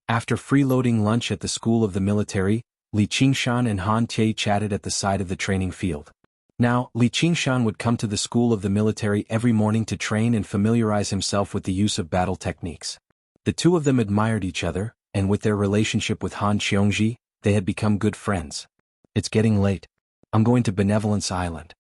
After freeloading lunch at the school of the military, Li Qingshan and Han Tie chatted at the side of the training field. Now, Li Qingshan would come to the school of the military every morning to train and familiarize himself with the use of battle techniques. The two of them admired each other, and with their relationship with Han Xiongji, they had become good friends. "It's getting late. I'm going to Benevolence Island."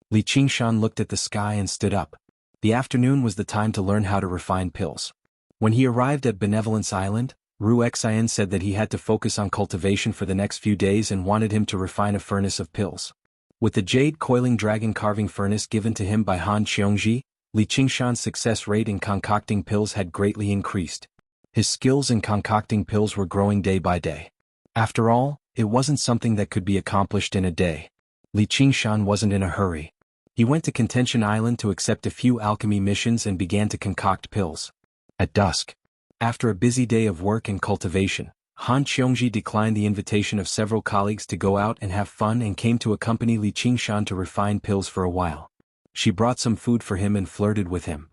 Li Qingshan looked at the sky and stood up. The afternoon was the time to learn how to refine pills. When he arrived at Benevolence Island, Ru Xian said that he had to focus on cultivation for the next few days and wanted him to refine a furnace of pills. With the jade coiling dragon carving furnace given to him by Han Xiongji, Li Qingshan's success rate in concocting pills had greatly increased. His skills in concocting pills were growing day by day. After all, it wasn't something that could be accomplished in a day. Li Qingshan wasn't in a hurry. He went to Contention Island to accept a few alchemy missions and began to concoct pills. At dusk, after a busy day of work and cultivation, Han Xiongji declined the invitation of several colleagues to go out and have fun and came to accompany Li Qingshan to refine pills for a while. She brought some food for him and flirted with him.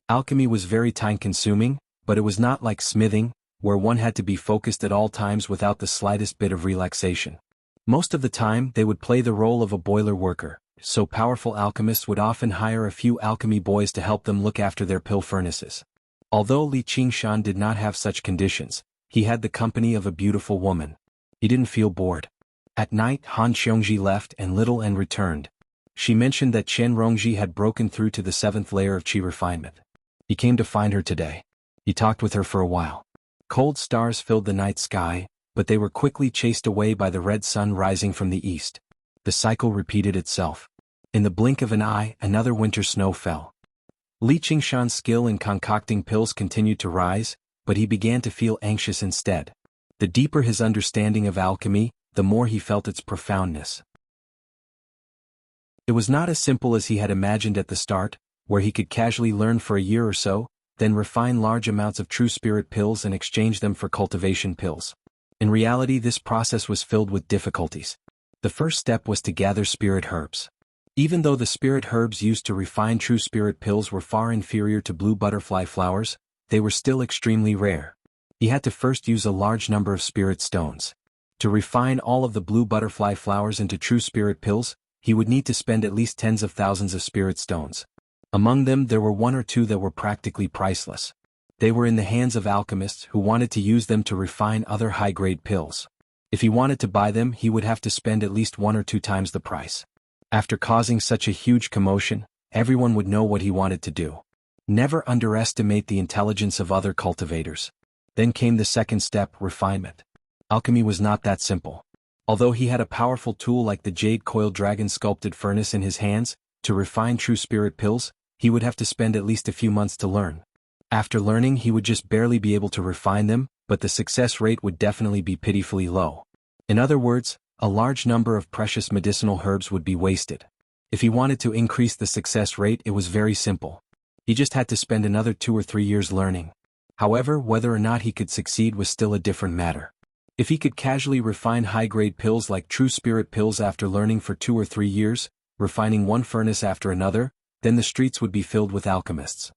Alchemy was very time-consuming, but it was not like smithing, where one had to be focused at all times without the slightest bit of relaxation. Most of the time, they would play the role of a boiler worker, so powerful alchemists would often hire a few alchemy boys to help them look after their pill furnaces. Although Li Qingshan did not have such conditions, he had the company of a beautiful woman. He didn't feel bored. At night, Han Xiongji left and returned. She mentioned that Chen Rongji had broken through to the 7th layer of qi refinement. He came to find her today. He talked with her for a while. Cold stars filled the night sky, but they were quickly chased away by the red sun rising from the east. The cycle repeated itself. In the blink of an eye, another winter snow fell. Li Qingshan's skill in concocting pills continued to rise, but he began to feel anxious instead. The deeper his understanding of alchemy, the more he felt its profoundness. It was not as simple as he had imagined at the start, where he could casually learn for a year or so, then refine large amounts of true spirit pills and exchange them for cultivation pills. In reality, this process was filled with difficulties. The first step was to gather spirit herbs. Even though the spirit herbs used to refine true spirit pills were far inferior to blue butterfly flowers, they were still extremely rare. He had to first use a large number of spirit stones. To refine all of the blue butterfly flowers into true spirit pills, he would need to spend at least tens of thousands of spirit stones. Among them there were one or two that were practically priceless. They were in the hands of alchemists who wanted to use them to refine other high-grade pills. If he wanted to buy them, he would have to spend at least 1 or 2 times the price. After causing such a huge commotion, everyone would know what he wanted to do. Never underestimate the intelligence of other cultivators. Then came the second step, refinement. Alchemy was not that simple. Although he had a powerful tool like the jade coil dragon sculpted furnace in his hands, to refine true spirit pills, he would have to spend at least a few months to learn. After learning, he would just barely be able to refine them, but the success rate would definitely be pitifully low. In other words, a large number of precious medicinal herbs would be wasted. If he wanted to increase the success rate, it was very simple. He just had to spend another 2 or 3 years learning. However, whether or not he could succeed was still a different matter. If he could casually refine high-grade pills like true spirit pills after learning for 2 or 3 years, refining one furnace after another, then the streets would be filled with alchemists.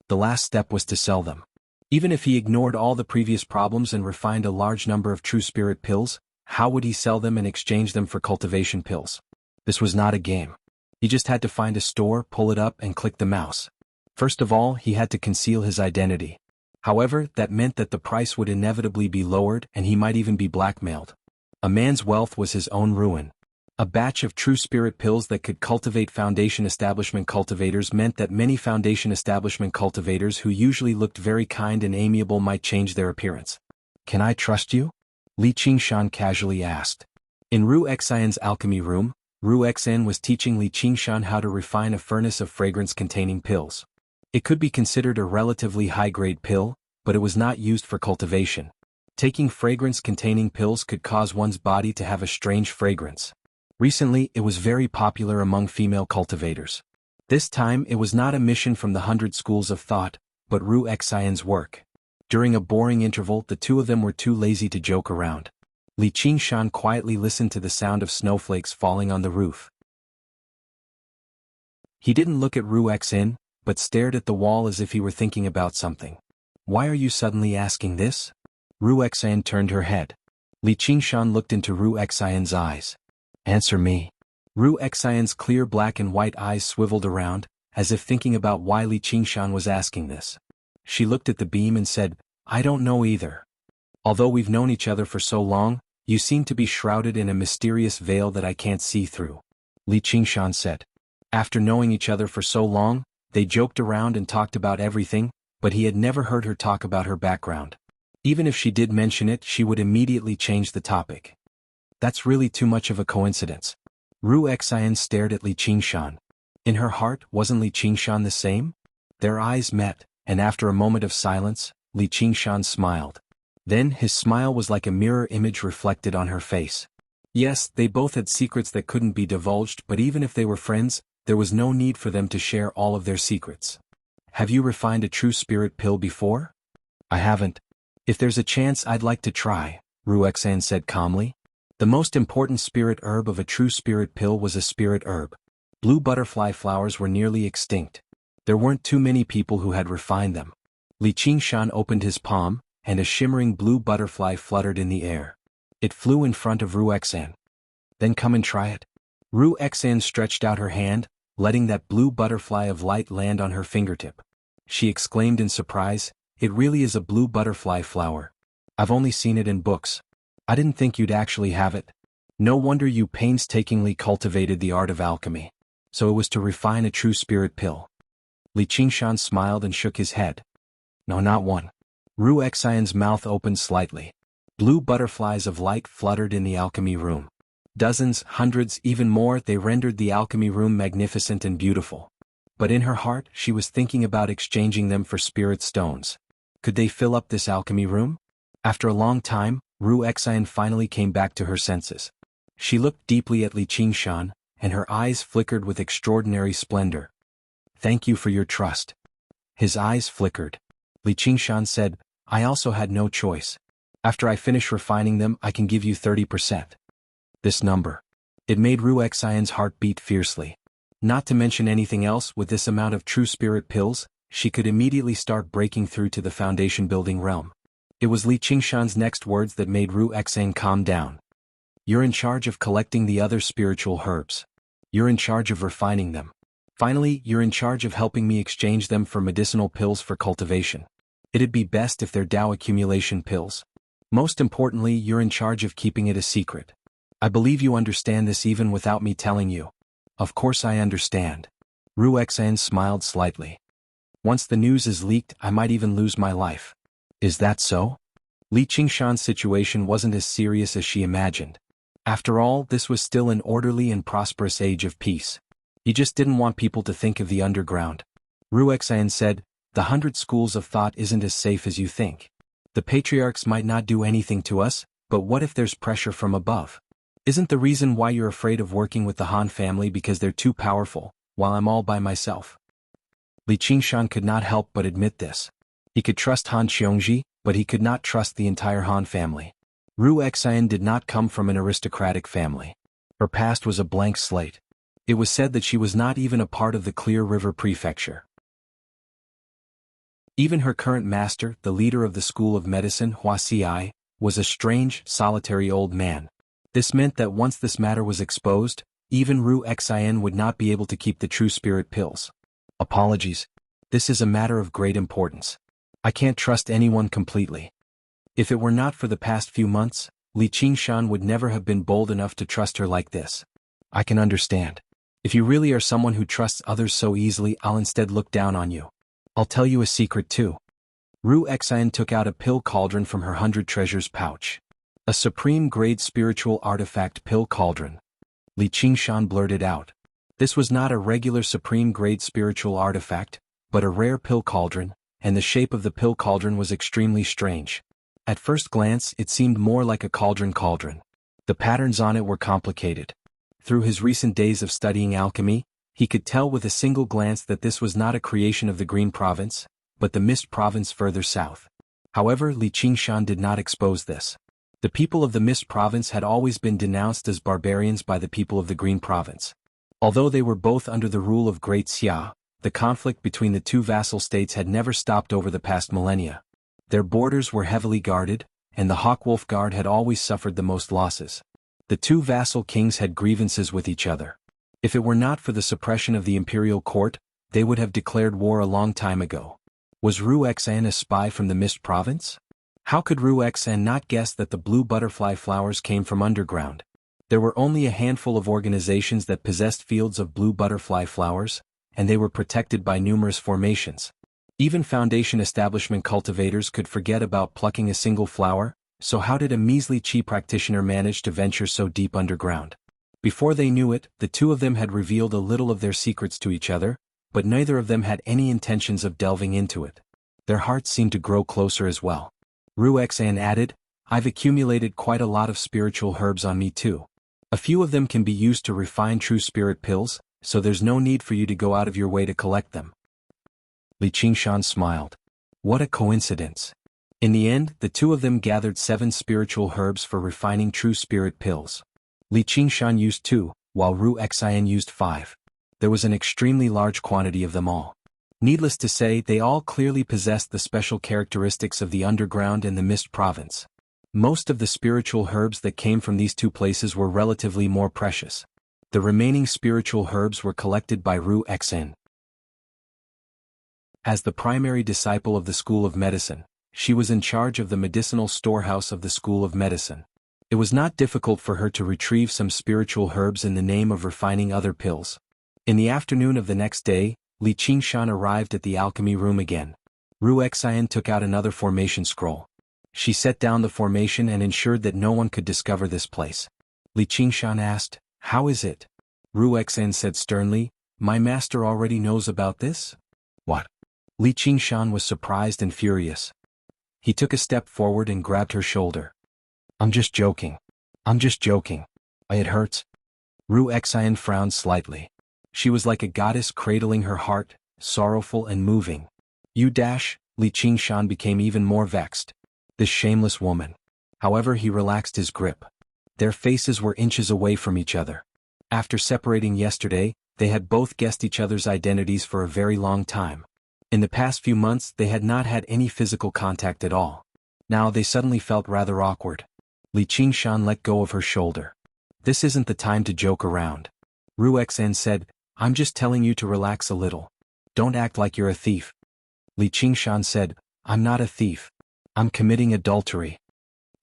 The last step was to sell them. Even if he ignored all the previous problems and refined a large number of true spirit pills, how would he sell them and exchange them for cultivation pills? This was not a game. He just had to find a store, pull it up, and click the mouse. First of all, he had to conceal his identity. However, that meant that the price would inevitably be lowered and he might even be blackmailed. A man's wealth was his own ruin. A batch of true spirit pills that could cultivate foundation establishment cultivators meant that many foundation establishment cultivators who usually looked very kind and amiable might change their appearance. "Can I trust you?" Li Qingshan casually asked. In Ru Xian's alchemy room, Ru Xian was teaching Li Qingshan how to refine a furnace of fragrance-containing pills. It could be considered a relatively high-grade pill, but it was not used for cultivation. Taking fragrance-containing pills could cause one's body to have a strange fragrance. Recently, it was very popular among female cultivators. This time, it was not a mission from the 100 schools of thought, but Ru Xian's work. During a boring interval, the two of them were too lazy to joke around. Li Qingshan quietly listened to the sound of snowflakes falling on the roof. He didn't look at Ru Xian, but stared at the wall as if he were thinking about something. "Why are you suddenly asking this?" Ru Xian turned her head. Li Qingshan looked into Ru Xian's eyes. "Answer me." Ru Xian's clear black and white eyes swiveled around, as if thinking about why Li Qingshan was asking this. She looked at the beam and said, "I don't know either. Although we've known each other for so long, you seem to be shrouded in a mysterious veil that I can't see through," Li Qingshan said. After knowing each other for so long, they joked around and talked about everything, but he had never heard her talk about her background. Even if she did mention it, she would immediately change the topic. That's really too much of a coincidence. Ru Xian stared at Li Qingshan. In her heart, wasn't Li Qingshan the same? Their eyes met, and after a moment of silence, Li Qingshan smiled. Then his smile was like a mirror image reflected on her face. Yes, they both had secrets that couldn't be divulged, but even if they were friends, there was no need for them to share all of their secrets. "Have you refined a true spirit pill before?" "I haven't. If there's a chance, I'd like to try," Ru Xian said calmly. The most important spirit herb of a true spirit pill was a spirit herb. Blue butterfly flowers were nearly extinct. There weren't too many people who had refined them. Li Qingshan opened his palm, and a shimmering blue butterfly fluttered in the air. It flew in front of Ru Xian. "Then come and try it." Ru Xian stretched out her hand, letting that blue butterfly of light land on her fingertip. She exclaimed in surprise, "It really is a blue butterfly flower. I've only seen it in books. I didn't think you'd actually have it. No wonder you painstakingly cultivated the art of alchemy. So it was to refine a true spirit pill." Li Qingshan smiled and shook his head. "No, not one." Ru Xian's mouth opened slightly. Blue butterflies of light fluttered in the alchemy room. Dozens, hundreds, even more, they rendered the alchemy room magnificent and beautiful. But in her heart, she was thinking about exchanging them for spirit stones. Could they fill up this alchemy room? After a long time, Ru Xian finally came back to her senses. She looked deeply at Li Qingshan, and her eyes flickered with extraordinary splendor. "Thank you for your trust." His eyes flickered. Li Qingshan said, "I also had no choice. After I finish refining them, I can give you 30%. This number. It made Ru Xian's heart beat fiercely. Not to mention anything else, with this amount of true spirit pills, she could immediately start breaking through to the foundation building realm. It was Li Qingshan's next words that made Ru Xan calm down. You're in charge of collecting the other spiritual herbs. You're in charge of refining them. Finally, you're in charge of helping me exchange them for medicinal pills for cultivation. It'd be best if they're Dao accumulation pills. Most importantly, you're in charge of keeping it a secret. I believe you understand this even without me telling you. Of course I understand. Ru Xan smiled slightly. Once the news is leaked, I might even lose my life. Is that so? Li Qingshan's situation wasn't as serious as she imagined. After all, this was still an orderly and prosperous age of peace. He just didn't want people to think of the underground. Ru Xan said, the 100 schools of thought isn't as safe as you think. The patriarchs might not do anything to us, but what if there's pressure from above? Isn't the reason why you're afraid of working with the Han family because they're too powerful, while I'm all by myself? Li Qingshan could not help but admit this. He could trust Han Xiongji, but he could not trust the entire Han family. Ru Xan did not come from an aristocratic family. Her past was a blank slate. It was said that she was not even a part of the Clear River Prefecture. Even her current master, the leader of the School of Medicine, Wuxia, was a strange, solitary old man. This meant that once this matter was exposed, even Ru Xan would not be able to keep the true spirit pills. Apologies. This is a matter of great importance. I can't trust anyone completely. If it were not for the past few months, Li Qingshan would never have been bold enough to trust her like this. I can understand. If you really are someone who trusts others so easily, I'll instead look down on you. I'll tell you a secret too. Ru Xan took out a pill cauldron from her 100 treasures pouch. A supreme-grade spiritual artifact pill cauldron. Li Qingshan blurted out. This was not a regular supreme-grade spiritual artifact, but a rare pill cauldron, and the shape of the pill cauldron was extremely strange. At first glance, it seemed more like a cauldron. The patterns on it were complicated. Through his recent days of studying alchemy, he could tell with a single glance that this was not a creation of the Green Province, but the Mist Province further south. However, Li Qingshan did not expose this. The people of the Mist Province had always been denounced as barbarians by the people of the Green Province. Although they were both under the rule of Great Xia, the conflict between the two vassal states had never stopped over the past millennia. Their borders were heavily guarded, and the Hawkwolf Guard had always suffered the most losses. The two vassal kings had grievances with each other. If it were not for the suppression of the imperial court, they would have declared war a long time ago. Was Ru Xan a spy from the Mist Province? How could Ru Xan not guess that the blue butterfly flowers came from underground? There were only a handful of organizations that possessed fields of blue butterfly flowers, and they were protected by numerous formations. Even Foundation establishment cultivators could forget about plucking a single flower, so how did a measly chi practitioner manage to venture so deep underground? Before they knew it, the two of them had revealed a little of their secrets to each other, but neither of them had any intentions of delving into it. Their hearts seemed to grow closer as well. Ru Xan added, I've accumulated quite a lot of spiritual herbs on me too. A few of them can be used to refine true spirit pills, so there's no need for you to go out of your way to collect them. Li Qingshan smiled. What a coincidence. In the end, the two of them gathered 7 spiritual herbs for refining true spirit pills. Li Qingshan used 2, while Ru Xan used 5. There was an extremely large quantity of them all. Needless to say, they all clearly possessed the special characteristics of the underground and the Mist Province. Most of the spiritual herbs that came from these two places were relatively more precious. The remaining spiritual herbs were collected by Ru Xan. As the primary disciple of the School of Medicine, she was in charge of the medicinal storehouse of the School of Medicine. It was not difficult for her to retrieve some spiritual herbs in the name of refining other pills. In the afternoon of the next day, Li Qingshan arrived at the alchemy room again. Ru Xan took out another formation scroll. She set down the formation and ensured that no one could discover this place. Li Qingshan asked, How is it? Ru Xan said sternly, My master already knows about this? What? Li Qingshan was surprised and furious. He took a step forward and grabbed her shoulder. I'm just joking. It hurts. Ru Xan frowned slightly. She was like a goddess cradling her heart, sorrowful and moving. Li Qingshan became even more vexed. This shameless woman. However, he relaxed his grip. Their faces were inches away from each other. After separating yesterday, they had both guessed each other's identities for a very long time. In the past few months, they had not had any physical contact at all. Now they suddenly felt rather awkward. Li Qingshan let go of her shoulder. This isn't the time to joke around. Ru Xan said, I'm just telling you to relax a little. Don't act like you're a thief. Li Qingshan said, I'm not a thief. I'm committing adultery.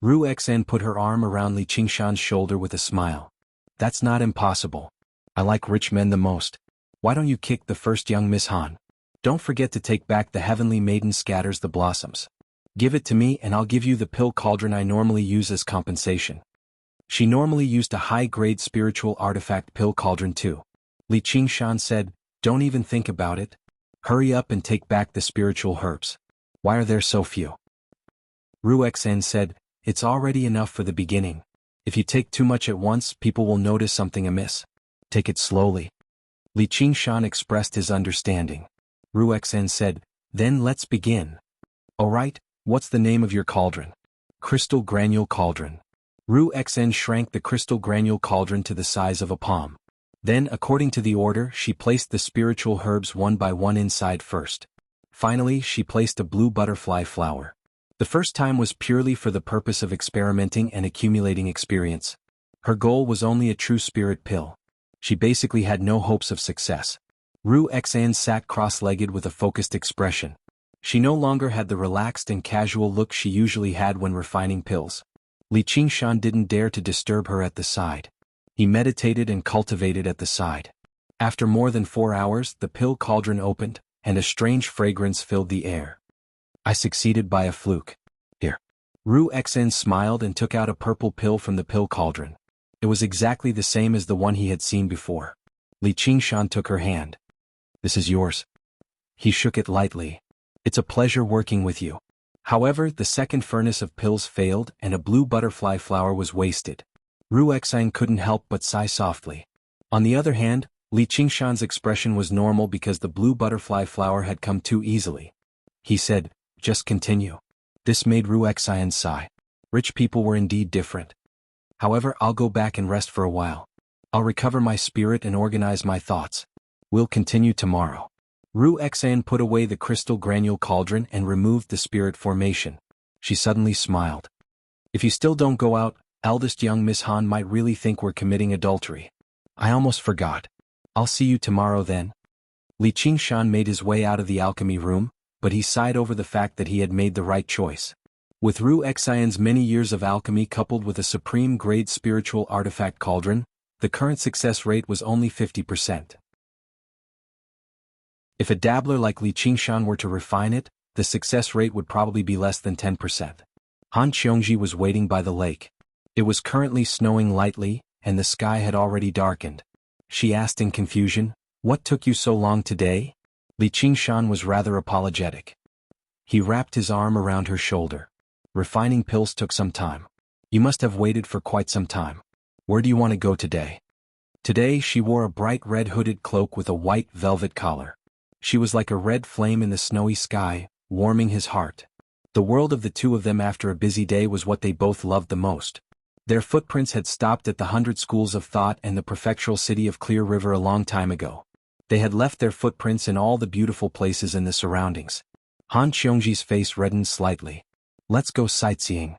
Ru Xan put her arm around Li Qingshan's shoulder with a smile. That's not impossible. I like rich men the most. Why don't you kick the first young Miss Han? Don't forget to take back the heavenly maiden scatters the blossoms. Give it to me and I'll give you the pill cauldron I normally use as compensation. She normally used a high-grade spiritual artifact pill cauldron too. Li Qingshan said, don't even think about it. Hurry up and take back the spiritual herbs. Why are there so few? Ru Xan said, it's already enough for the beginning. If you take too much at once, people will notice something amiss. Take it slowly. Li Qingshan expressed his understanding. Ru Xan said, then let's begin. Alright, what's the name of your cauldron? Crystal Granule Cauldron. Ru Xan shrank the crystal granule cauldron to the size of a palm. Then, according to the order, she placed the spiritual herbs one by one inside first. Finally, she placed a blue butterfly flower. The first time was purely for the purpose of experimenting and accumulating experience. Her goal was only a true spirit pill. She basically had no hopes of success. Ru Xan sat cross-legged with a focused expression. She no longer had the relaxed and casual look she usually had when refining pills. Li Qingshan didn't dare to disturb her at the side. He meditated and cultivated at the side. After more than 4 hours, the pill cauldron opened, and a strange fragrance filled the air. I succeeded by a fluke. Here. Ru Xan smiled and took out a purple pill from the pill cauldron. It was exactly the same as the one he had seen before. Li Qingshan took her hand. This is yours. He shook it lightly. It's a pleasure working with you. However, the second furnace of pills failed and a blue butterfly flower was wasted. Ru Xan couldn't help but sigh softly. On the other hand, Li Qingshan's expression was normal because the blue butterfly flower had come too easily. He said, just continue. This made Ru Xan sigh. Rich people were indeed different. However, I'll go back and rest for a while. I'll recover my spirit and organize my thoughts. We'll continue tomorrow. Ru Xan put away the crystal granule cauldron and removed the spirit formation. She suddenly smiled. If you still don't go out, eldest young Miss Han might really think we're committing adultery. I almost forgot. I'll see you tomorrow then. Li Qingshan made his way out of the alchemy room, but he sighed over the fact that he had made the right choice. With Ru Xian's many years of alchemy coupled with a supreme-grade spiritual artifact cauldron, the current success rate was only 50%. If a dabbler like Li Qingshan were to refine it, the success rate would probably be less than 10%. Han Qiongji was waiting by the lake. It was currently snowing lightly, and the sky had already darkened. She asked in confusion, what took you so long today? Li Qingshan was rather apologetic. He wrapped his arm around her shoulder. Refining pills took some time. You must have waited for quite some time. Where do you want to go today? Today she wore a bright red hooded cloak with a white velvet collar. She was like a red flame in the snowy sky, warming his heart. The world of the two of them after a busy day was what they both loved the most. Their footprints had stopped at the 100 schools of thought and the prefectural city of Clear River a long time ago. They had left their footprints in all the beautiful places in the surroundings. Han Qiongji's face reddened slightly. Let's go sightseeing.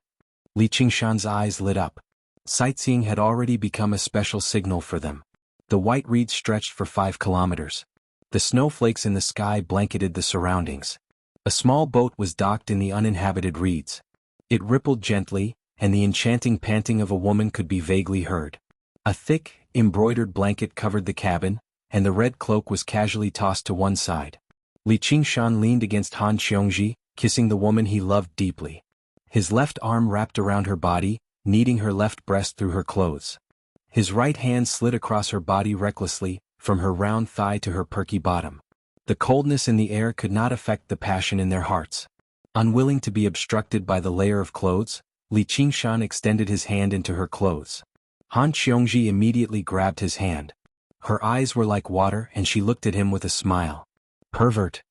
Li Qingshan's eyes lit up. Sightseeing had already become a special signal for them. The white reeds stretched for 5 kilometers. The snowflakes in the sky blanketed the surroundings. A small boat was docked in the uninhabited reeds. It rippled gently, and the enchanting panting of a woman could be vaguely heard. A thick, embroidered blanket covered the cabin, and the red cloak was casually tossed to one side. Li Qingshan leaned against Han Qiongji, kissing the woman he loved deeply. His left arm wrapped around her body, kneading her left breast through her clothes. His right hand slid across her body recklessly, from her round thigh to her perky bottom. The coldness in the air could not affect the passion in their hearts. Unwilling to be obstructed by the layer of clothes, Li Qingshan extended his hand into her clothes. Han Qiongji immediately grabbed his hand. Her eyes were like water and she looked at him with a smile. Pervert.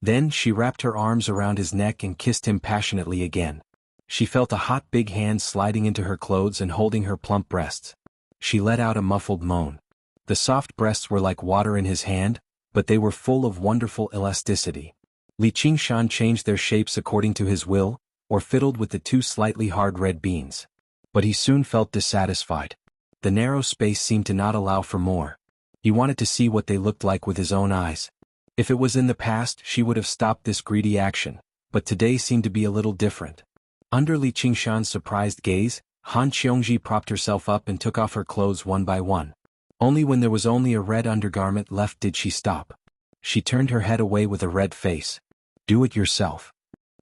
Then she wrapped her arms around his neck and kissed him passionately again. She felt a hot big hand sliding into her clothes and holding her plump breasts. She let out a muffled moan. The soft breasts were like water in his hand, but they were full of wonderful elasticity. Li Qingshan changed their shapes according to his will, or fiddled with the two slightly hard red beans. But he soon felt dissatisfied. The narrow space seemed to not allow for more. He wanted to see what they looked like with his own eyes. If it was in the past, she would have stopped this greedy action, but today seemed to be a little different. Under Li Qingshan's surprised gaze, Han Qiongji propped herself up and took off her clothes one by one. Only when there was only a red undergarment left did she stop. She turned her head away with a red face. Do it yourself.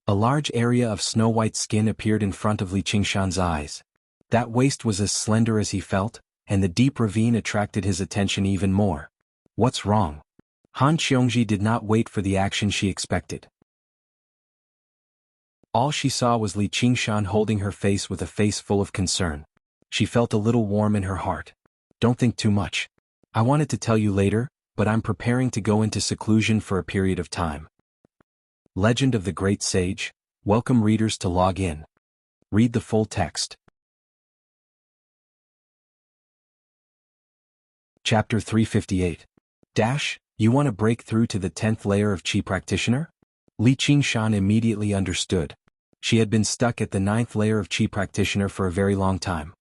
A large area of snow-white skin appeared in front of Li Qingshan's eyes. That waist was as slender as he felt, and the deep ravine attracted his attention even more. What's wrong? Han Qiongji did not wait for the action she expected. All she saw was Li Qingshan holding her face with a face full of concern. She felt a little warm in her heart. Don't think too much. I wanted to tell you later, but I'm preparing to go into seclusion for a period of time. Legend of the Great Sage. Welcome readers to log in. Read the full text. Chapter 358. You want to break through to the 10th layer of Qi Practitioner? Li Qingshan immediately understood. She had been stuck at the 9th layer of Qi Practitioner for a very long time.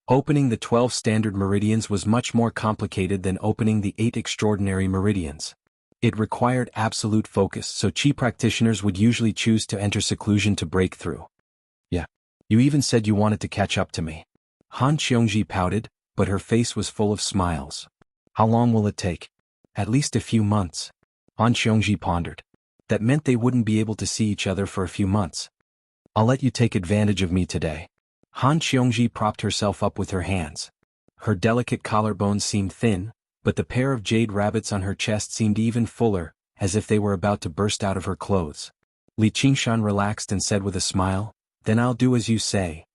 Opening the 12 standard meridians was much more complicated than opening the 8 extraordinary meridians. It required absolute focus, so Qi practitioners would usually choose to enter seclusion to break through. Yeah. You even said you wanted to catch up to me. Han Qiongji pouted, but her face was full of smiles. How long will it take? At least a few months. Han Qiongji pondered. That meant they wouldn't be able to see each other for a few months. I'll let you take advantage of me today. Han Qiongji propped herself up with her hands. Her delicate collarbones seemed thin, but the pair of jade rabbits on her chest seemed even fuller, as if they were about to burst out of her clothes. Li Qingshan relaxed and said with a smile, "Then I'll do as you say."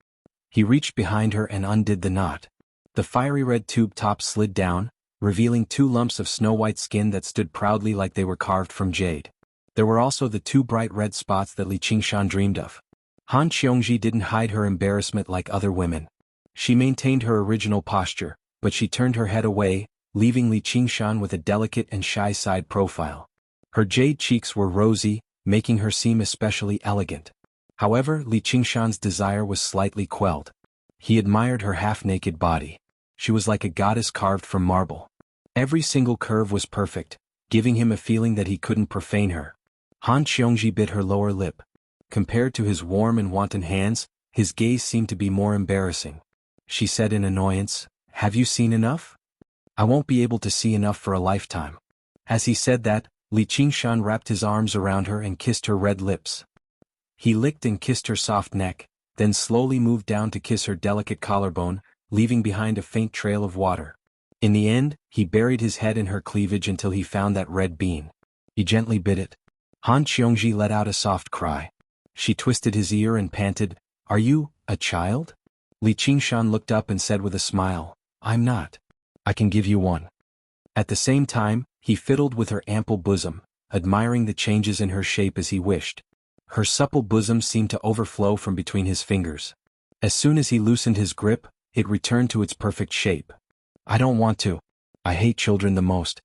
He reached behind her and undid the knot. The fiery red tube top slid down, revealing 2 lumps of snow-white skin that stood proudly like they were carved from jade. There were also the 2 bright red spots that Li Qingshan dreamed of. Han Qiongji didn't hide her embarrassment like other women. She maintained her original posture, but she turned her head away, leaving Li Qingshan with a delicate and shy side profile. Her jade cheeks were rosy, making her seem especially elegant. However, Li Qingshan's desire was slightly quelled. He admired her half-naked body. She was like a goddess carved from marble. Every single curve was perfect, giving him a feeling that he couldn't profane her. Han Qiongji bit her lower lip. Compared to his warm and wanton hands, his gaze seemed to be more embarrassing. She said in annoyance, "Have you seen enough? I won't be able to see enough for a lifetime." As he said that, Li Qingshan wrapped his arms around her and kissed her red lips. He licked and kissed her soft neck, then slowly moved down to kiss her delicate collarbone, leaving behind a faint trail of water. In the end, he buried his head in her cleavage until he found that red bean. He gently bit it. Han Qiongji let out a soft cry. She twisted his ear and panted, "Are you a child?" Li Qingshan looked up and said with a smile, "I'm not. I can give you one." At the same time, he fiddled with her ample bosom, admiring the changes in her shape as he wished. Her supple bosom seemed to overflow from between his fingers. As soon as he loosened his grip, it returned to its perfect shape. "I don't want to. I hate children the most,"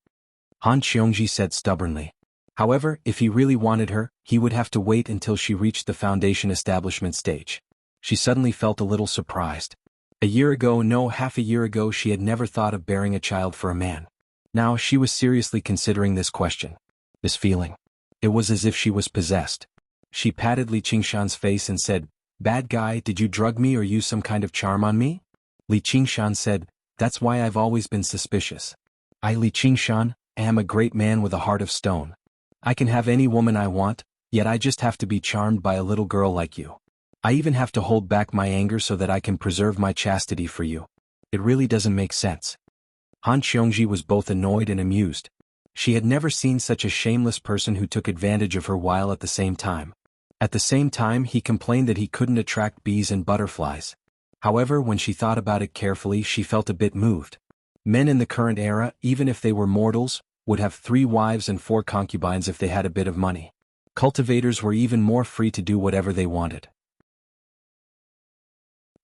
Han Qiongji said stubbornly. However, if he really wanted her, he would have to wait until she reached the foundation establishment stage. She suddenly felt a little surprised. Half a year ago she had never thought of bearing a child for a man. Now she was seriously considering this question. This feeling. It was as if she was possessed. She patted Li Qingshan's face and said, "Bad guy, did you drug me or use some kind of charm on me?" Li Qingshan said, "That's why I've always been suspicious. I, Li Qingshan, am a great man with a heart of stone. I can have any woman I want, yet I just have to be charmed by a little girl like you. I even have to hold back my anger so that I can preserve my chastity for you. It really doesn't make sense." Han Qiongji was both annoyed and amused. She had never seen such a shameless person who took advantage of her while at the same time. At the same time, he complained that he couldn't attract bees and butterflies. However, when she thought about it carefully, she felt a bit moved. Men in the current era, even if they were mortals, would have 3 wives and 4 concubines if they had a bit of money. Cultivators were even more free to do whatever they wanted.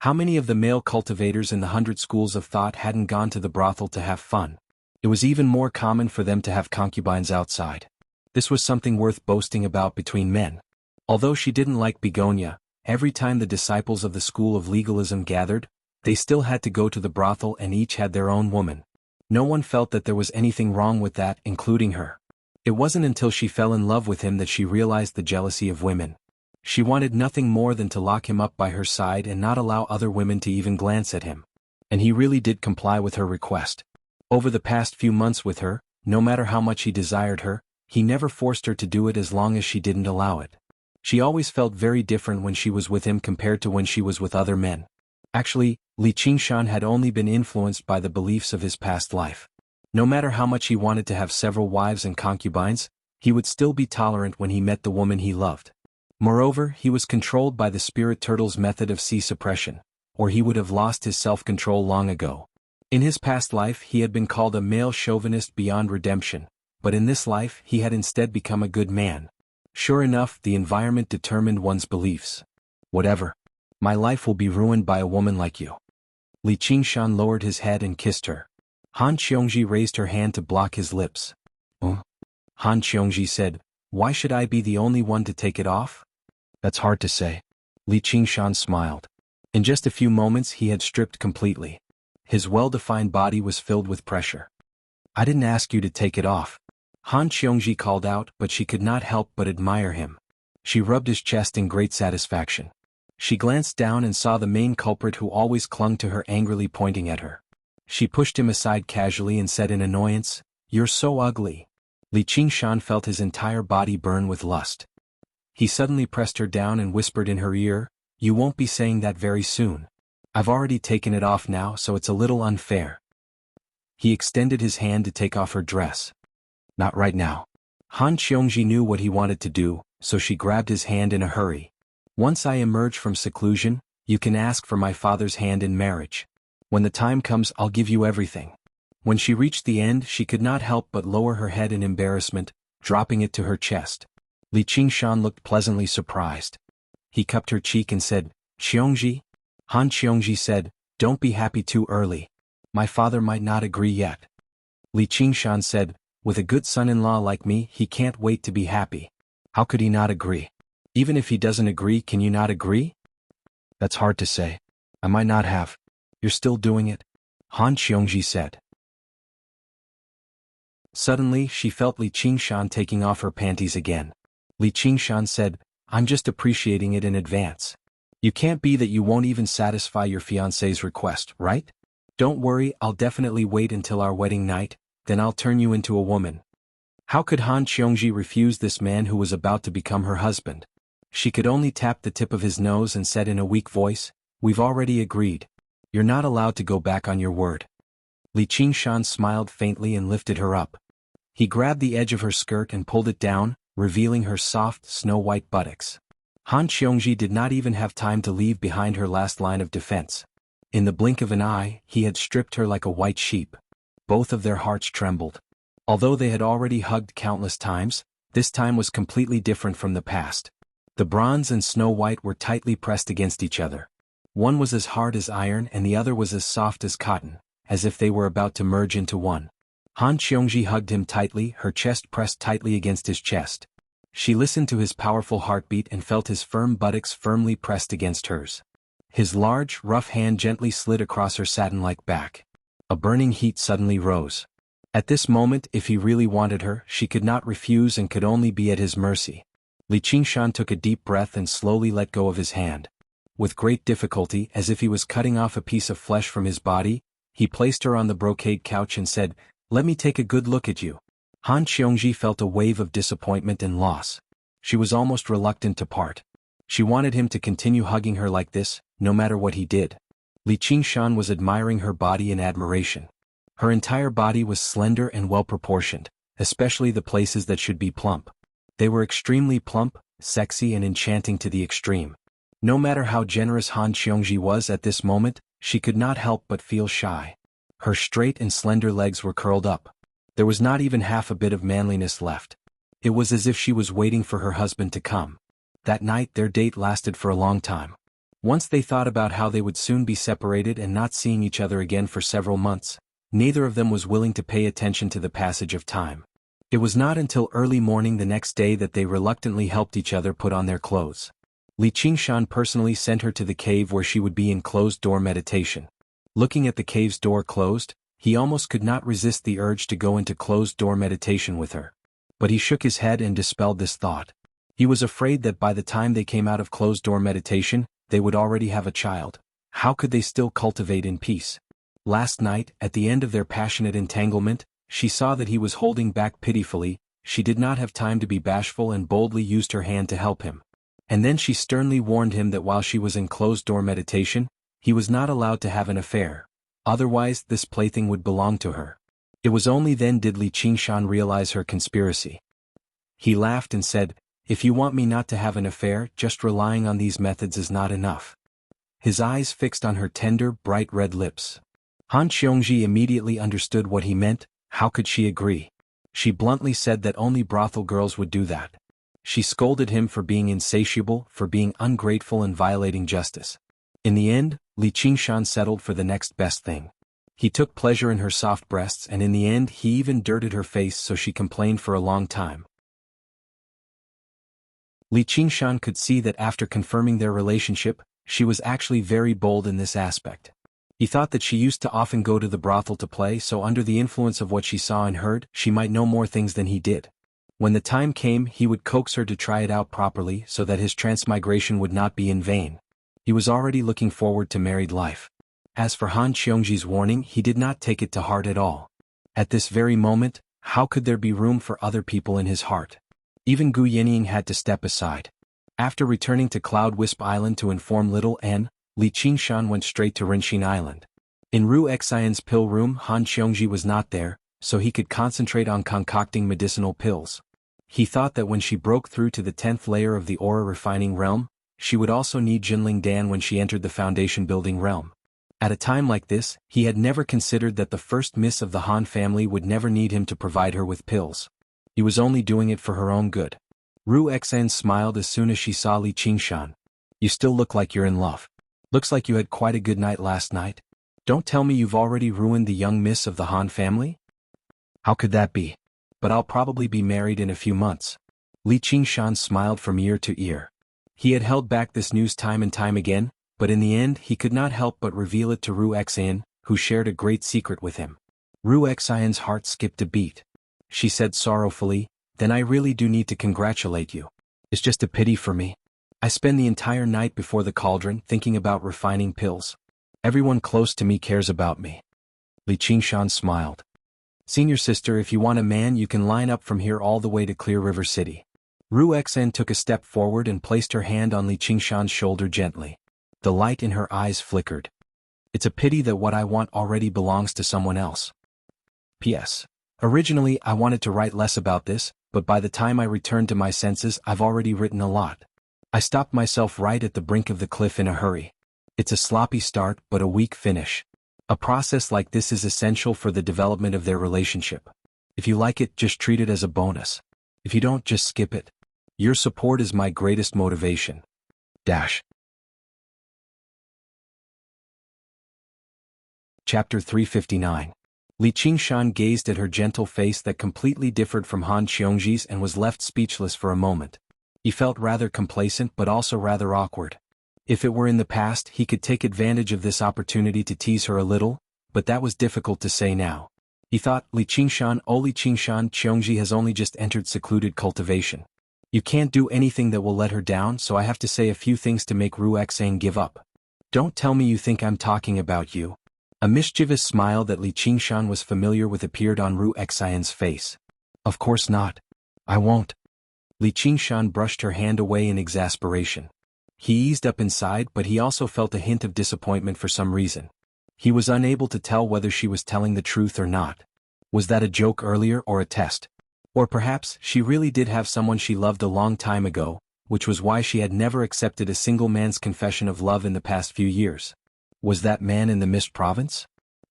How many of the male cultivators in the 100 schools of thought hadn't gone to the brothel to have fun? It was even more common for them to have concubines outside. This was something worth boasting about between men. Although she didn't like Begonia, every time the disciples of the school of legalism gathered, they still had to go to the brothel and each had their own woman. No one felt that there was anything wrong with that, including her. It wasn't until she fell in love with him that she realized the jealousy of women. She wanted nothing more than to lock him up by her side and not allow other women to even glance at him. And he really did comply with her request. Over the past few months with her, no matter how much he desired her, he never forced her to do it as long as she didn't allow it. She always felt very different when she was with him compared to when she was with other men. Actually, Li Qingshan had only been influenced by the beliefs of his past life. No matter how much he wanted to have several wives and concubines, he would still be tolerant when he met the woman he loved. Moreover, he was controlled by the spirit turtle's method of sea suppression, or he would have lost his self-control long ago. In his past life he had been called a male chauvinist beyond redemption, but in this life he had instead become a good man. Sure enough, the environment determined one's beliefs. Whatever. My life will be ruined by a woman like you. Li Qingshan lowered his head and kissed her. Han Qiongji raised her hand to block his lips. Han Qiongji said, "Why should I be the only one to take it off?" "That's hard to say." Li Qingshan smiled. In just a few moments he had stripped completely. His well-defined body was filled with pressure. "I didn't ask you to take it off," Han Qiongji called out, but she could not help but admire him. She rubbed his chest in great satisfaction. She glanced down and saw the main culprit who always clung to her angrily pointing at her. She pushed him aside casually and said in annoyance, "You're so ugly." Li Qingshan felt his entire body burn with lust. He suddenly pressed her down and whispered in her ear, "You won't be saying that very soon. I've already taken it off now, so it's a little unfair." He extended his hand to take off her dress. "Not right now." Han Qiongji knew what he wanted to do, so she grabbed his hand in a hurry. "Once I emerge from seclusion, you can ask for my father's hand in marriage. When the time comes I'll give you everything." When she reached the end she could not help but lower her head in embarrassment, dropping it to her chest. Li Qingshan looked pleasantly surprised. He cupped her cheek and said, "Qiongji?" Han Qiongji said, "Don't be happy too early. My father might not agree yet." Li Qingshan said, "With a good son-in-law like me he can't wait to be happy. How could he not agree? Even if he doesn't agree, can you not agree?" "That's hard to say. I might not have." "You're still doing it?" Han Qiongji said. Suddenly she felt Li Qingshan taking off her panties again. Li Qingshan said, "I'm just appreciating it in advance. You can't be that you won't even satisfy your fiancé's request, right? Don't worry, I'll definitely wait until our wedding night, then I'll turn you into a woman." How could Han Qiongji refuse this man who was about to become her husband? She could only tap the tip of his nose and said in a weak voice, "We've already agreed. You're not allowed to go back on your word." Li Qingshan smiled faintly and lifted her up. He grabbed the edge of her skirt and pulled it down, revealing her soft, snow-white buttocks. Han Qiongji did not even have time to leave behind her last line of defense. In the blink of an eye, he had stripped her like a white sheep. Both of their hearts trembled. Although they had already hugged countless times, this time was completely different from the past. The bronze and Snow White were tightly pressed against each other. One was as hard as iron and the other was as soft as cotton, as if they were about to merge into one. Han Qiongji hugged him tightly, her chest pressed tightly against his chest. She listened to his powerful heartbeat and felt his firm buttocks firmly pressed against hers. His large, rough hand gently slid across her satin-like back. A burning heat suddenly rose. At this moment, if he really wanted her, she could not refuse and could only be at his mercy. Li Qingshan took a deep breath and slowly let go of his hand. With great difficulty, as if he was cutting off a piece of flesh from his body, he placed her on the brocade couch and said, "Let me take a good look at you." Han Qiongji felt a wave of disappointment and loss. She was almost reluctant to part. She wanted him to continue hugging her like this, no matter what he did. Li Qingshan was admiring her body in admiration. Her entire body was slender and well-proportioned, especially the places that should be plump. They were extremely plump, sexy and enchanting to the extreme. No matter how generous Han Qiongji was at this moment, she could not help but feel shy. Her straight and slender legs were curled up. There was not even half a bit of manliness left. It was as if she was waiting for her husband to come. That night their date lasted for a long time. Once they thought about how they would soon be separated and not seeing each other again for several months, neither of them was willing to pay attention to the passage of time. It was not until early morning the next day that they reluctantly helped each other put on their clothes. Li Qingshan personally sent her to the cave where she would be in closed-door meditation. Looking at the cave's door closed, he almost could not resist the urge to go into closed-door meditation with her. But he shook his head and dispelled this thought. He was afraid that by the time they came out of closed-door meditation, they would already have a child. How could they still cultivate in peace? Last night, at the end of their passionate entanglement, she saw that he was holding back pitifully. She did not have time to be bashful and boldly used her hand to help him. And then she sternly warned him that while she was in closed-door meditation, he was not allowed to have an affair. Otherwise, this plaything would belong to her. It was only then did Li Qingshan realize her conspiracy. He laughed and said, "If you want me not to have an affair, just relying on these methods is not enough." His eyes fixed on her tender, bright red lips. Han Xiongji immediately understood what he meant. How could she agree? She bluntly said that only brothel girls would do that. She scolded him for being insatiable, for being ungrateful and violating justice. In the end, Li Qingshan settled for the next best thing. He took pleasure in her soft breasts and in the end he even dirted her face so she complained for a long time. Li Qingshan could see that after confirming their relationship, she was actually very bold in this aspect. He thought that she used to often go to the brothel to play, so under the influence of what she saw and heard, she might know more things than he did. When the time came, he would coax her to try it out properly so that his transmigration would not be in vain. He was already looking forward to married life. As for Han Xiongji's warning, he did not take it to heart at all. At this very moment, how could there be room for other people in his heart? Even Gu Yenying had to step aside. After returning to Cloud Wisp Island to inform Little N, Li Qingshan went straight to Rinxin Island. In Ru Xian's pill room, Han Xiongji was not there, so he could concentrate on concocting medicinal pills. He thought that when she broke through to the 10th layer of the aura refining realm, she would also need Jinling Dan when she entered the foundation building realm. At a time like this, he had never considered that the first miss of the Han family would never need him to provide her with pills. He was only doing it for her own good. Ru Xian smiled as soon as she saw Li Qingshan. "You still look like you're in love. Looks like you had quite a good night last night. Don't tell me you've already ruined the young miss of the Han family?" "How could that be? But I'll probably be married in a few months." Li Qingshan smiled from ear to ear. He had held back this news time and time again, but in the end he could not help but reveal it to Ru Xian, who shared a great secret with him. Ru Xian's heart skipped a beat. She said sorrowfully, "Then I really do need to congratulate you. It's just a pity for me. I spend the entire night before the cauldron thinking about refining pills. Everyone close to me cares about me." Li Qingshan smiled. "Senior sister, if you want a man you can line up from here all the way to Clear River City." Ru Xian took a step forward and placed her hand on Li Qingshan's shoulder gently. The light in her eyes flickered. "It's a pity that what I want already belongs to someone else. P.S. Originally I wanted to write less about this, but by the time I returned to my senses I've already written a lot. I stopped myself right at the brink of the cliff in a hurry. It's a sloppy start but a weak finish. A process like this is essential for the development of their relationship. If you like it, just treat it as a bonus. If you don't, just skip it. Your support is my greatest motivation. Chapter 359. Li Qingshan gazed at her gentle face that completely differed from Han Xiongji's and was left speechless for a moment. He felt rather complacent but also rather awkward. If it were in the past, he could take advantage of this opportunity to tease her a little, but that was difficult to say now. He thought, Li Qingshan, Xiongji has only just entered secluded cultivation. You can't do anything that will let her down, so I have to say a few things to make Ru Xian give up. Don't tell me you think I'm talking about you." A mischievous smile that Li Qingshan was familiar with appeared on Ru Xian's face. "Of course not. I won't." Li Qingshan brushed her hand away in exasperation. He eased up inside, but he also felt a hint of disappointment for some reason. He was unable to tell whether she was telling the truth or not. Was that a joke earlier or a test? Or perhaps she really did have someone she loved a long time ago, which was why she had never accepted a single man's confession of love in the past few years. Was that man in the Mist Province?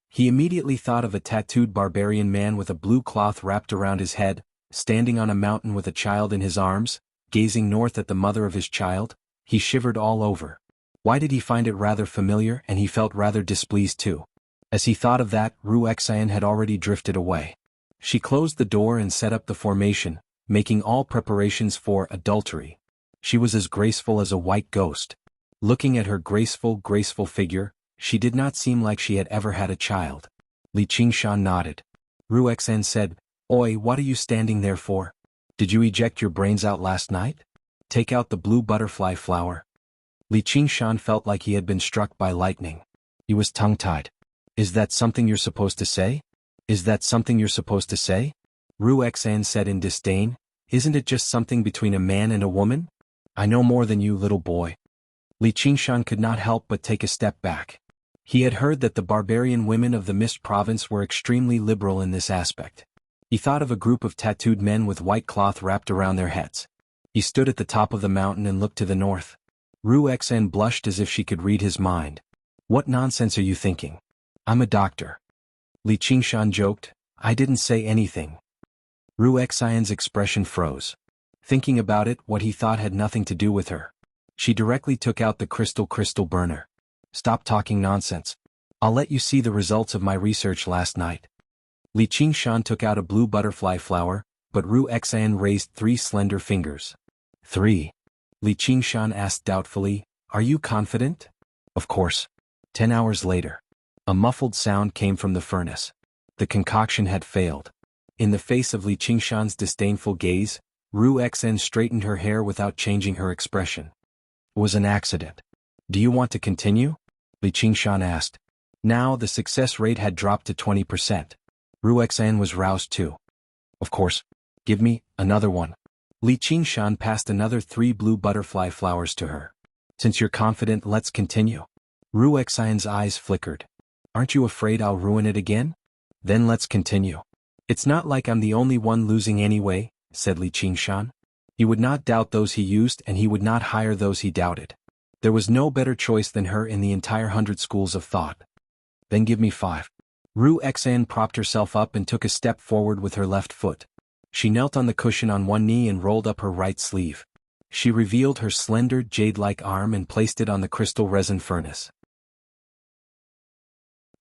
He immediately thought of a tattooed barbarian man with a blue cloth wrapped around his head, standing on a mountain with a child in his arms, gazing north at the mother of his child. He shivered all over. Why did he find it rather familiar, and he felt rather displeased too? As he thought of that, Ru Xian had already drifted away. She closed the door and set up the formation, making all preparations for adultery. She was as graceful as a white ghost. Looking at her graceful figure, she did not seem like she had ever had a child. Li Qingshan nodded. Ruexan said, "Oi, what are you standing there for? Did you eject your brains out last night? Take out the blue butterfly flower." Li Qingshan felt like he had been struck by lightning. He was tongue-tied. "Is that something you're supposed to say? Is that something you're supposed to say?" Ruexan said in disdain, "Isn't it just something between a man and a woman? I know more than you, little boy." Li Qingshan could not help but take a step back. He had heard that the barbarian women of the Mist Province were extremely liberal in this aspect. He thought of a group of tattooed men with white cloth wrapped around their heads. He stood at the top of the mountain and looked to the north. Ruexan blushed as if she could read his mind. "What nonsense are you thinking? I'm a doctor." Li Qingshan joked, "I didn't say anything." Ruexan's expression froze. Thinking about it, what he thought had nothing to do with her. She directly took out the crystal burner. "Stop talking nonsense. I'll let you see the results of my research last night." Li Qingshan took out a blue butterfly flower, but Ruexan raised 3 slender fingers. "3?" Li Qingshan asked doubtfully, "Are you confident?" "Of course." 10 hours later. A muffled sound came from the furnace. The concoction had failed. In the face of Li Qingshan's disdainful gaze, Ruexan straightened her hair without changing her expression. "It was an accident. Do you want to continue?" Li Qingshan asked. Now the success rate had dropped to 20%. Ruexan was roused too. "Of course. Give me another one." Li Qingshan passed another 3 blue butterfly flowers to her. "Since you're confident, let's continue." Ruexan's eyes flickered. "Aren't you afraid I'll ruin it again? Then let's continue." "It's not like I'm the only one losing anyway," said Li Qingshan. He would not doubt those he used and he would not hire those he doubted. There was no better choice than her in the entire 100 schools of thought. "Then give me 5. Ruexan propped herself up and took a step forward with her left foot. She knelt on the cushion on one knee and rolled up her right sleeve. She revealed her slender, jade-like arm and placed it on the crystal resin furnace.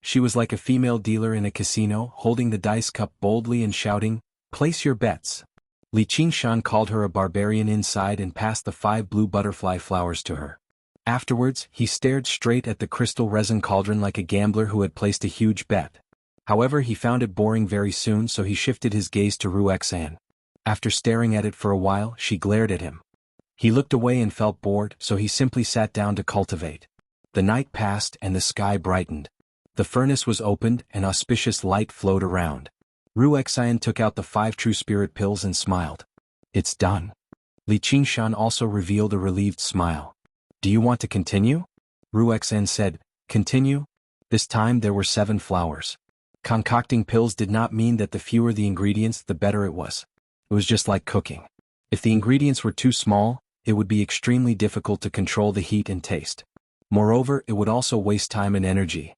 She was like a female dealer in a casino, holding the dice cup boldly and shouting, "Place your bets." Li Qingshan called her a barbarian inside and passed the 5 blue butterfly flowers to her. Afterwards, he stared straight at the crystal resin cauldron like a gambler who had placed a huge bet. However, he found it boring very soon, so he shifted his gaze to Ruexan. After staring at it for a while, she glared at him. He looked away and felt bored, so he simply sat down to cultivate. The night passed and the sky brightened. The furnace was opened and auspicious light flowed around. Ruexan took out the 5 true spirit pills and smiled. "It's done." Li Qingshan also revealed a relieved smile. "Do you want to continue?" Ruexan said, "Continue?" This time there were 7 flowers. Concocting pills did not mean that the fewer the ingredients, the better it was. It was just like cooking. If the ingredients were too small, it would be extremely difficult to control the heat and taste. Moreover, it would also waste time and energy.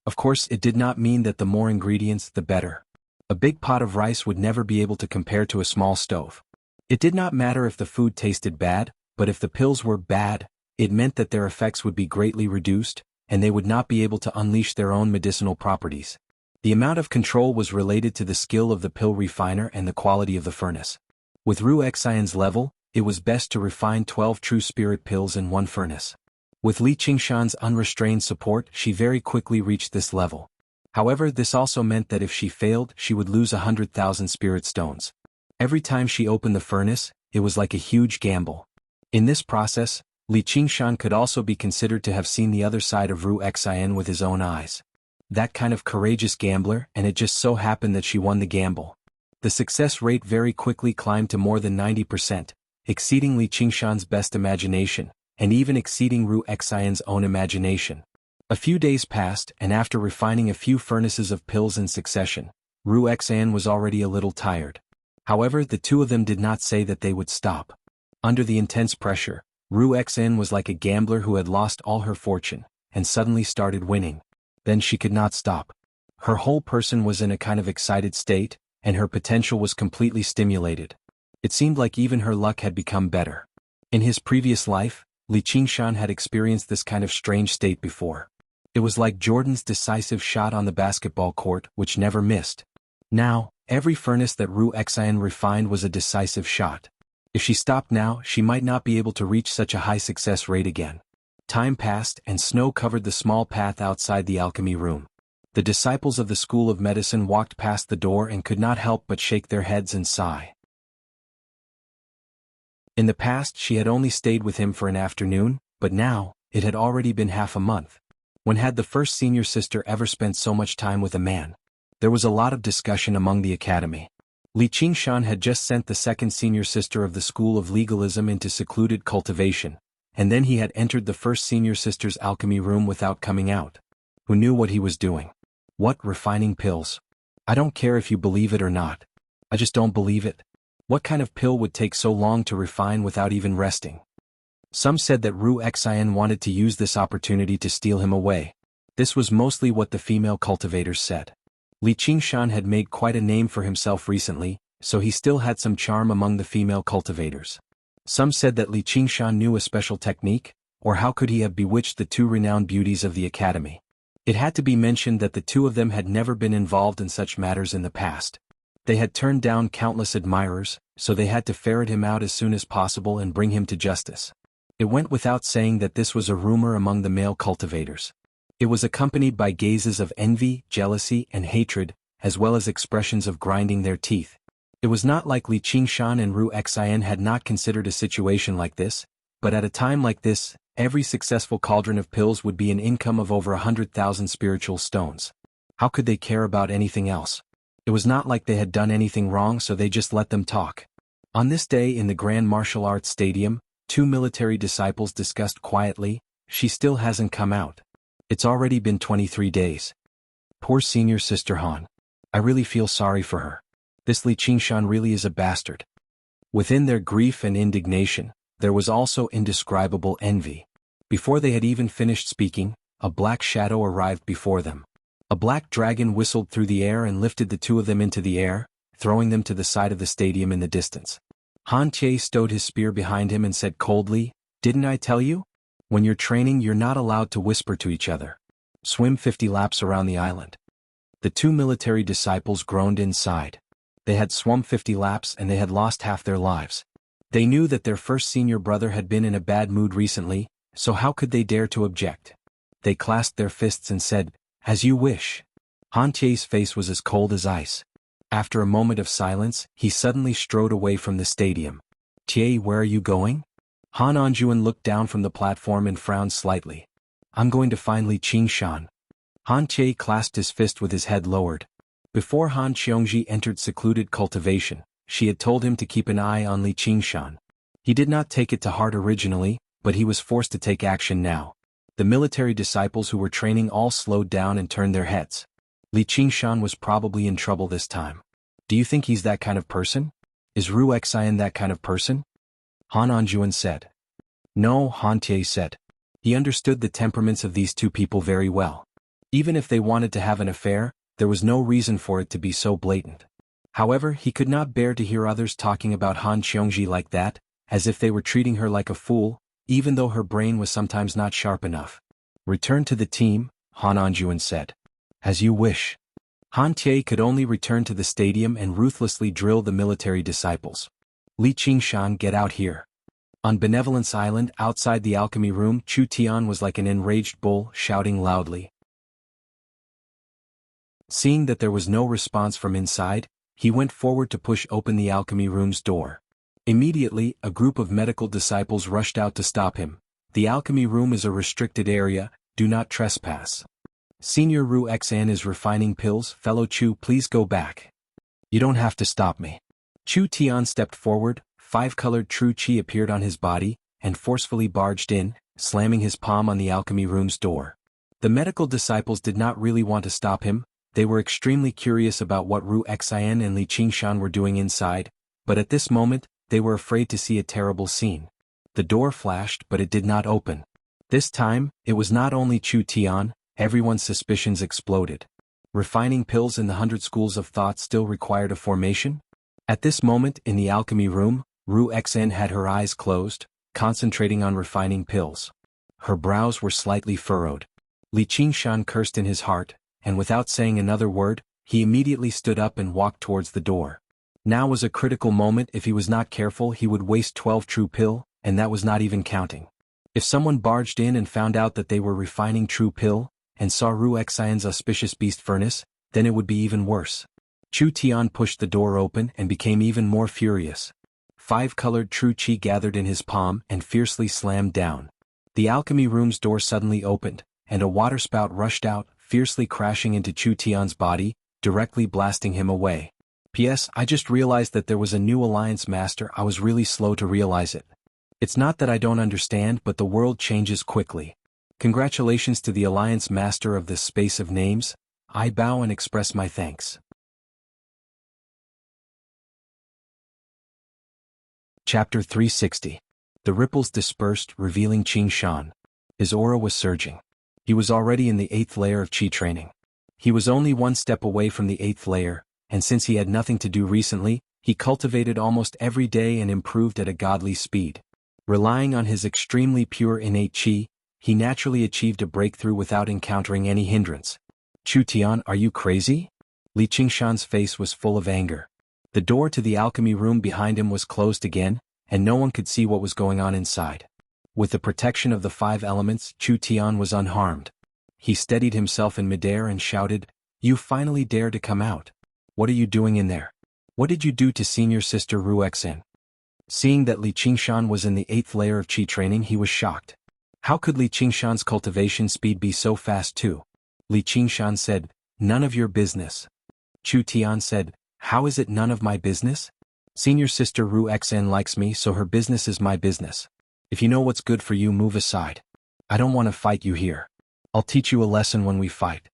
Of course, it did not mean that the more ingredients, the better. A big pot of rice would never be able to compare to a small stove. It did not matter if the food tasted bad, but if the pills were bad, it meant that their effects would be greatly reduced, and they would not be able to unleash their own medicinal properties. The amount of control was related to the skill of the pill refiner and the quality of the furnace. With Ruexan's level, it was best to refine 12 true spirit pills in one furnace. With Li Qingshan's unrestrained support, she very quickly reached this level. However, this also meant that if she failed, she would lose 100,000 spirit stones. Every time she opened the furnace, it was like a huge gamble. In this process, Li Qingshan could also be considered to have seen the other side of Ruexan with his own eyes. That kind of courageous gambler, and it just so happened that she won the gamble. The success rate very quickly climbed to more than 90%, exceeding Li Qingshan's best imagination, and even exceeding Ruexan's own imagination. A few days passed, and after refining a few furnaces of pills in succession, Ruexan was already a little tired. However, the 2 of them did not say that they would stop. Under the intense pressure, Ruexan was like a gambler who had lost all her fortune, and suddenly started winning. Then she could not stop. Her whole person was in a kind of excited state, and her potential was completely stimulated. It seemed like even her luck had become better. In his previous life, Li Qingshan had experienced this kind of strange state before. It was like Jordan's decisive shot on the basketball court, which never missed. Now, Every furnace that Ru Xian refined was a decisive shot. If she stopped now, she might not be able to reach such a high success rate again. Time passed and snow covered the small path outside the alchemy room. The disciples of the School of Medicine walked past the door and could not help but shake their heads and sigh. In the past she had only stayed with him for an afternoon, but now, it had already been half a month. When had the first senior sister ever spent so much time with a man? There was a lot of discussion among the academy. Li Qingshan had just sent the second senior sister of the School of Legalism into secluded cultivation, and then he had entered the first senior sister's alchemy room without coming out. Who knew what he was doing? What, refining pills? I don't care if you believe it or not. I just don't believe it. What kind of pill would take so long to refine without even resting? Some said that Ru Xian wanted to use this opportunity to steal him away. This was mostly what the female cultivators said. Li Qingshan had made quite a name for himself recently, so he still had some charm among the female cultivators. Some said that Li Qingshan knew a special technique, or how could he have bewitched the two renowned beauties of the academy? It had to be mentioned that the two of them had never been involved in such matters in the past. They had turned down countless admirers, so they had to ferret him out as soon as possible and bring him to justice. It went without saying that this was a rumor among the male cultivators. It was accompanied by gazes of envy, jealousy, and hatred, as well as expressions of grinding their teeth. It was not like Li Qingshan and Ru Xian had not considered a situation like this, but at a time like this, every successful cauldron of pills would be an income of over 100,000 spiritual stones. How could they care about anything else? It was not like they had done anything wrong, so they just let them talk. On this day in the Grand Martial Arts Stadium, two military disciples discussed quietly, "She still hasn't come out. It's already been 23 days. Poor senior sister Han. I really feel sorry for her. This Li Qingshan really is a bastard." Within their grief and indignation, there was also indescribable envy. Before they had even finished speaking, a black shadow arrived before them. A black dragon whistled through the air and lifted the two of them into the air, throwing them to the side of the stadium in the distance. Han Tie stowed his spear behind him and said coldly, "Didn't I tell you? When you're training, you're not allowed to whisper to each other. Swim 50 laps around the island." The two military disciples groaned inside. They had swum 50 laps and they had lost half their lives. They knew that their first senior brother had been in a bad mood recently, so how could they dare to object? They clasped their fists and said, "As you wish." Han Tie's face was as cold as ice. After a moment of silence, he suddenly strode away from the stadium. "Tie, where are you going?" Han Anjuan looked down from the platform and frowned slightly. "I'm going to find Li Qingshan." Han Tie clasped his fist with his head lowered. Before Han Qiongji entered secluded cultivation, she had told him to keep an eye on Li Qingshan. He did not take it to heart originally, but he was forced to take action now. The military disciples who were training all slowed down and turned their heads. Li Qingshan was probably in trouble this time. "Do you think he's that kind of person? Is Ru Xian that kind of person?" Han Anjuan said. "No," Han Tie said. He understood the temperaments of these two people very well. Even if they wanted to have an affair, there was no reason for it to be so blatant. However, he could not bear to hear others talking about Han Qiongji like that, as if they were treating her like a fool, even though her brain was sometimes not sharp enough. "Return to the team," Han Anjuan said. "As you wish." Han Tie could only return to the stadium and ruthlessly drill the military disciples. "Li Qingshan, get out here." On Benevolence Island outside the alchemy room, Chu Tian was like an enraged bull, shouting loudly. Seeing that there was no response from inside, he went forward to push open the alchemy room's door. Immediately, a group of medical disciples rushed out to stop him. "The alchemy room is a restricted area, do not trespass. Senior Ru Xian is refining pills, fellow Chu, please go back. You don't have to stop me." Chu Tian stepped forward, five-colored true chi appeared on his body, and forcefully barged in, slamming his palm on the alchemy room's door. The medical disciples did not really want to stop him. They were extremely curious about what Ru Xian and Li Qingshan were doing inside, but at this moment, they were afraid to see a terrible scene. The door flashed, but it did not open. This time, it was not only Chu Tian, everyone's suspicions exploded. Refining pills in the 100 schools of thought still required a formation? At this moment, in the alchemy room, Ru Xian had her eyes closed, concentrating on refining pills. Her brows were slightly furrowed. Li Qingshan cursed in his heart, and without saying another word, he immediately stood up and walked towards the door. Now was a critical moment. If he was not careful, he would waste 12 true pill, and that was not even counting. If someone barged in and found out that they were refining true pill, and saw Wuxia's auspicious beast furnace, then it would be even worse. Chu Tian pushed the door open and became even more furious. 5 colored true qi gathered in his palm and fiercely slammed down. The alchemy room's door suddenly opened, and a waterspout rushed out, fiercely crashing into Chu Tian's body, directly blasting him away. P.S. I just realized that there was a new alliance master. I was really slow to realize it. It's not that I don't understand, but the world changes quickly. Congratulations to the alliance master of this space of names. I bow and express my thanks. Chapter 360. The ripples dispersed, revealing Qing Shan. His aura was surging. He was already in the 8th layer of Qi training. He was only one step away from the 8th layer, and since he had nothing to do recently, he cultivated almost every day and improved at a godly speed. Relying on his extremely pure innate Qi, he naturally achieved a breakthrough without encountering any hindrance. Chu Tian, are you crazy? Li Qingshan's face was full of anger. The door to the alchemy room behind him was closed again, and no one could see what was going on inside. With the protection of the 5 elements, Chu Tian was unharmed. He steadied himself in midair and shouted, "You finally dare to come out. What are you doing in there? What did you do to senior sister Ruexin?" Seeing that Li Qingshan was in the 8th layer of Qi training, he was shocked. How could Li Qingshan's cultivation speed be so fast too? Li Qingshan said, "None of your business." Chu Tian said, "How is it none of my business? Senior sister Ruexin likes me, so her business is my business. If you know what's good for you, move aside. I don't want to fight you here. I'll teach you a lesson when we fight."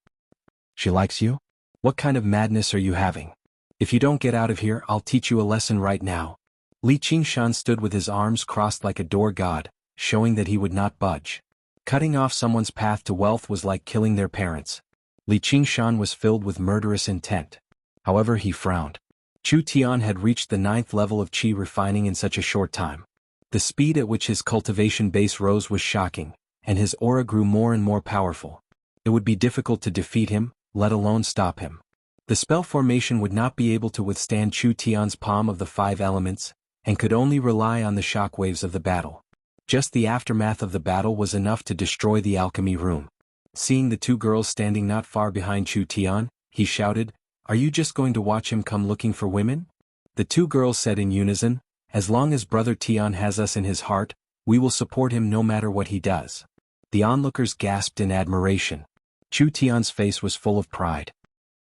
She likes you? What kind of madness are you having? If you don't get out of here, I'll teach you a lesson right now. Li Qingshan stood with his arms crossed like a door god, showing that he would not budge. Cutting off someone's path to wealth was like killing their parents. Li Qingshan was filled with murderous intent. However, he frowned. Chu Tian had reached the 9th level of Qi refining in such a short time. The speed at which his cultivation base rose was shocking, and his aura grew more and more powerful. It would be difficult to defeat him, let alone stop him. The spell formation would not be able to withstand Chu Tian's palm of the 5 elements, and could only rely on the shockwaves of the battle. Just the aftermath of the battle was enough to destroy the alchemy room. Seeing the 2 girls standing not far behind Chu Tian, he shouted, "Are you just going to watch him come looking for women?" The 2 girls said in unison, "As long as Brother Tian has us in his heart, we will support him no matter what he does." The onlookers gasped in admiration. Chu Tian's face was full of pride.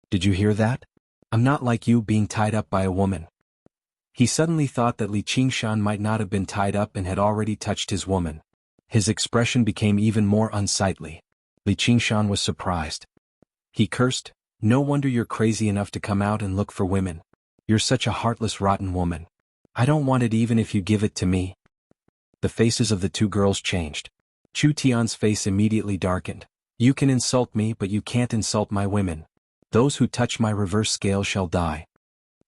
"Did you hear that? I'm not like you being tied up by a woman." He suddenly thought that Li Qingshan might not have been tied up and had already touched his woman. His expression became even more unsightly. Li Qingshan was surprised. He cursed, "No wonder you're crazy enough to come out and look for women. You're such a heartless, rotten woman. I don't want it even if you give it to me." The faces of the 2 girls changed. Chu Tian's face immediately darkened. "You can insult me, but you can't insult my women. Those who touch my reverse scale shall die."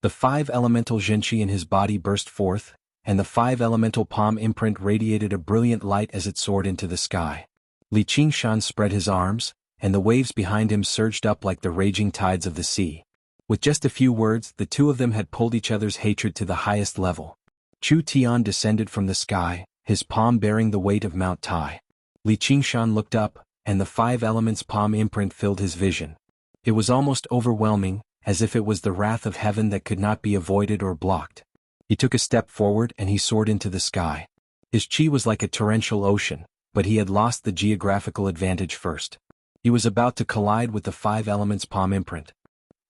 The 5 elemental Zhenqi in his body burst forth, and the 5 elemental palm imprint radiated a brilliant light as it soared into the sky. Li Qingshan spread his arms, and the waves behind him surged up like the raging tides of the sea. With just a few words, the 2 of them had pulled each other's hatred to the highest level. Chu Tian descended from the sky, his palm bearing the weight of Mount Tai. Li Qingshan looked up, and the 5 elements palm imprint filled his vision. It was almost overwhelming, as if it was the wrath of heaven that could not be avoided or blocked. He took a step forward and he soared into the sky. His Qi was like a torrential ocean, but he had lost the geographical advantage first. He was about to collide with the 5 elements palm imprint.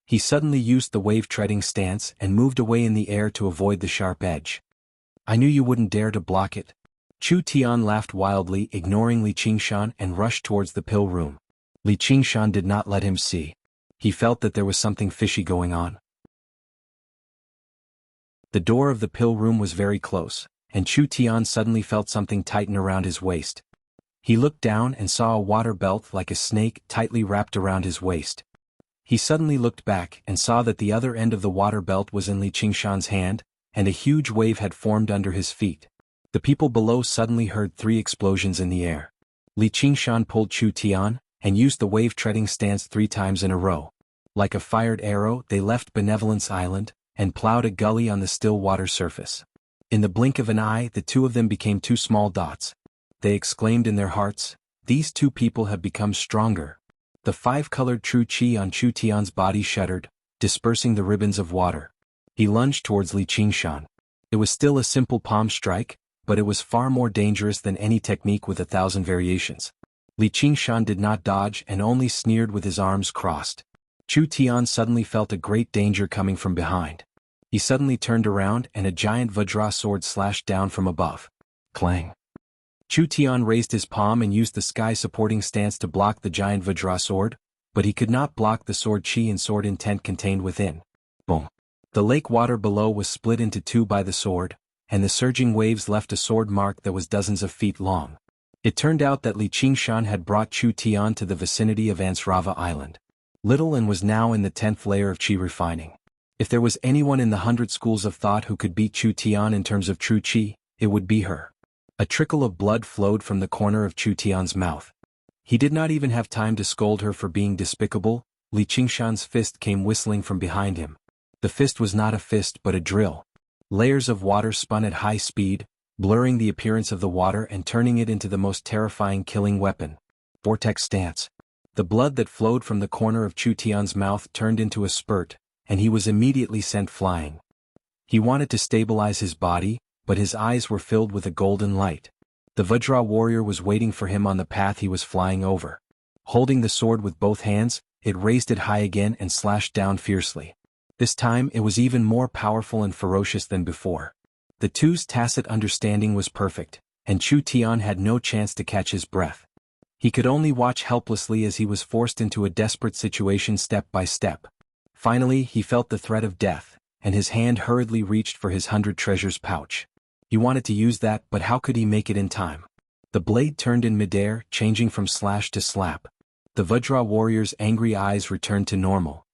He suddenly used the wave-treading stance and moved away in the air to avoid the sharp edge. "I knew you wouldn't dare to block it." Chu Tian laughed wildly, ignoring Li Qingshan, and rushed towards the pill room. Li Qingshan did not let him see. He felt that there was something fishy going on. The door of the pill room was very close, and Chu Tian suddenly felt something tighten around his waist. He looked down and saw a water belt like a snake tightly wrapped around his waist. He suddenly looked back and saw that the other end of the water belt was in Li Qingshan's hand, and a huge wave had formed under his feet. The people below suddenly heard 3 explosions in the air. Li Qingshan pulled Chu Tian, and used the wave-treading stance 3 times in a row. Like a fired arrow, they left Benevolence Island, and plowed a gully on the still water surface. In the blink of an eye, the two of them became two small dots. They exclaimed in their hearts, "These two people have become stronger." The five-colored true chi on Chu Tian's body shuddered, dispersing the ribbons of water. He lunged towards Li Qingshan. It was still a simple palm strike, but it was far more dangerous than any technique with 1,000 variations. Li Qingshan did not dodge and only sneered with his arms crossed. Chu Tian suddenly felt a great danger coming from behind. He suddenly turned around and a giant Vajra sword slashed down from above. Clang! Chu Tian raised his palm and used the sky-supporting stance to block the giant Vajra sword, but he could not block the sword chi and sword intent contained within. Boom! The lake water below was split into two by the sword, and the surging waves left a sword mark that was dozens of feet long. It turned out that Li Qingshan had brought Chu Tian to the vicinity of Ansrava Island. Little and was now in the 10th layer of chi refining. If there was anyone in the 100 schools of thought who could beat Chu Tian in terms of true chi, it would be her. A trickle of blood flowed from the corner of Chu Tian's mouth. He did not even have time to scold her for being despicable. Li Qingshan's fist came whistling from behind him. The fist was not a fist but a drill. Layers of water spun at high speed, blurring the appearance of the water and turning it into the most terrifying killing weapon. Vortex stance. The blood that flowed from the corner of Chu Tian's mouth turned into a spurt, and he was immediately sent flying. He wanted to stabilize his body, but his eyes were filled with a golden light. The Vajra warrior was waiting for him on the path he was flying over. Holding the sword with both hands, it raised it high again and slashed down fiercely. This time it was even more powerful and ferocious than before. The two's tacit understanding was perfect, and Chu Tian had no chance to catch his breath. He could only watch helplessly as he was forced into a desperate situation step by step. Finally he felt the threat of death, and his hand hurriedly reached for his 100 treasures pouch. He wanted to use that, but how could he make it in time? The blade turned in midair, changing from slash to slap. The Vajra warrior's angry eyes returned to normal.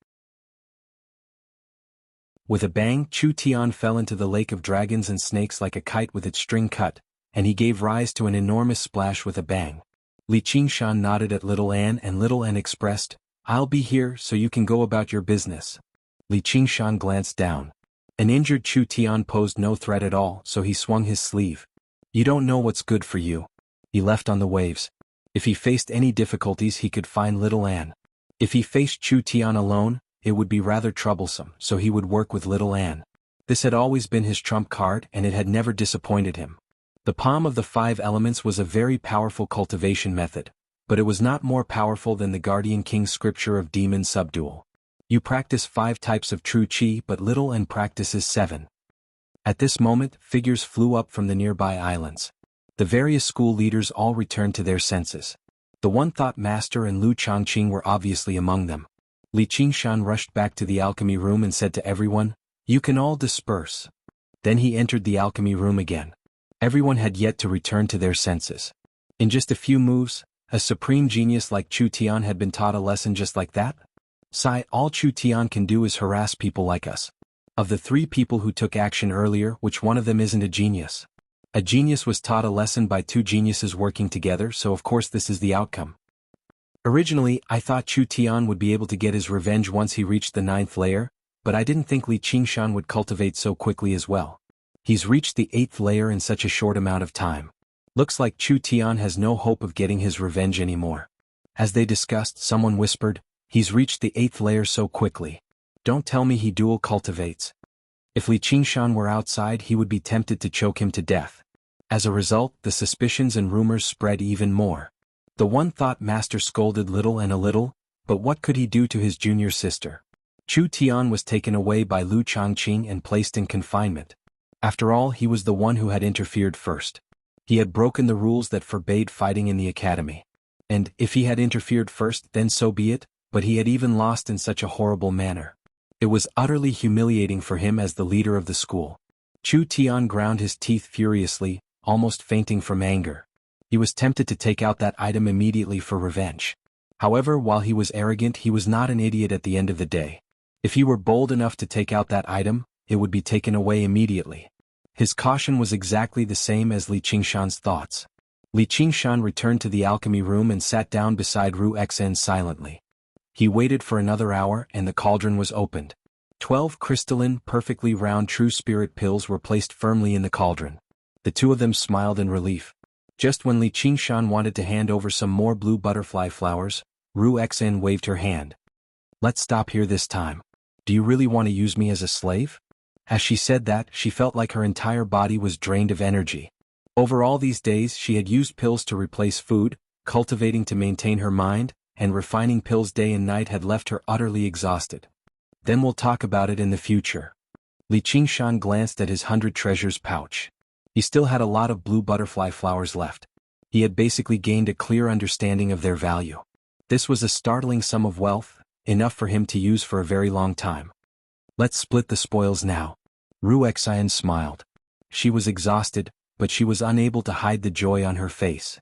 With a bang, Chu Tian fell into the lake of dragons and snakes like a kite with its string cut, and he gave rise to an enormous splash with a bang. Li Qingshan nodded at Little Anne and Little Anne expressed, "I'll be here so you can go about your business." Li Qingshan glanced down. An injured Chu Tian posed no threat at all, so he swung his sleeve. "You don't know what's good for you." He left on the waves. If he faced any difficulties he could find Little Anne. If he faced Chu Tian alone, it would be rather troublesome, so he would work with Little Anne. This had always been his trump card and it had never disappointed him. The palm of the 5 elements was a very powerful cultivation method, but it was not more powerful than the Guardian King's scripture of demon subdual. You practice 5 types of true chi but Little Anne practices 7. At this moment, figures flew up from the nearby islands. The various school leaders all returned to their senses. The One-Thought Master and Lu Chongqing were obviously among them. Li Qingshan rushed back to the alchemy room and said to everyone, "You can all disperse." Then he entered the alchemy room again. Everyone had yet to return to their senses. In just a few moves, a supreme genius like Chu Tian had been taught a lesson just like that? Sigh, all Chu Tian can do is harass people like us. Of the 3 people who took action earlier, which one of them isn't a genius? A genius was taught a lesson by 2 geniuses working together, so of course this is the outcome. Originally, I thought Chu Tian would be able to get his revenge once he reached the 9th layer, but I didn't think Li Qingshan would cultivate so quickly as well. He's reached the 8th layer in such a short amount of time. Looks like Chu Tian has no hope of getting his revenge anymore. As they discussed, someone whispered, "He's reached the 8th layer so quickly. Don't tell me he dual cultivates." If Li Qingshan were outside he would be tempted to choke him to death. As a result, the suspicions and rumors spread even more. The One-Thought Master scolded Little and a little, but what could he do to his junior sister? Chu Tian was taken away by Lu Chongqing and placed in confinement. After all, he was the one who had interfered first. He had broken the rules that forbade fighting in the academy. And, if he had interfered first, then so be it, but he had even lost in such a horrible manner. It was utterly humiliating for him as the leader of the school. Chu Tian ground his teeth furiously, almost fainting from anger. He was tempted to take out that item immediately for revenge. However, while he was arrogant, he was not an idiot at the end of the day. If he were bold enough to take out that item, it would be taken away immediately. His caution was exactly the same as Li Qingshan's thoughts. Li Qingshan returned to the alchemy room and sat down beside Ru Xen silently. He waited for another hour and the cauldron was opened. 12 crystalline, perfectly round true spirit pills were placed firmly in the cauldron. The two of them smiled in relief. Just when Li Qingshan wanted to hand over some more blue butterfly flowers, Ru Xen waved her hand. Let's stop here this time. Do you really want to use me as a slave? As she said that, she felt like her entire body was drained of energy. Over all these days she had used pills to replace food, cultivating to maintain her mind, and refining pills day and night had left her utterly exhausted. Then we'll talk about it in the future. Li Qingshan glanced at his 100 treasures pouch. He still had a lot of blue butterfly flowers left. He had basically gained a clear understanding of their value. This was a startling sum of wealth, enough for him to use for a very long time. Let's split the spoils now. Ru Xian smiled. She was exhausted, but she was unable to hide the joy on her face.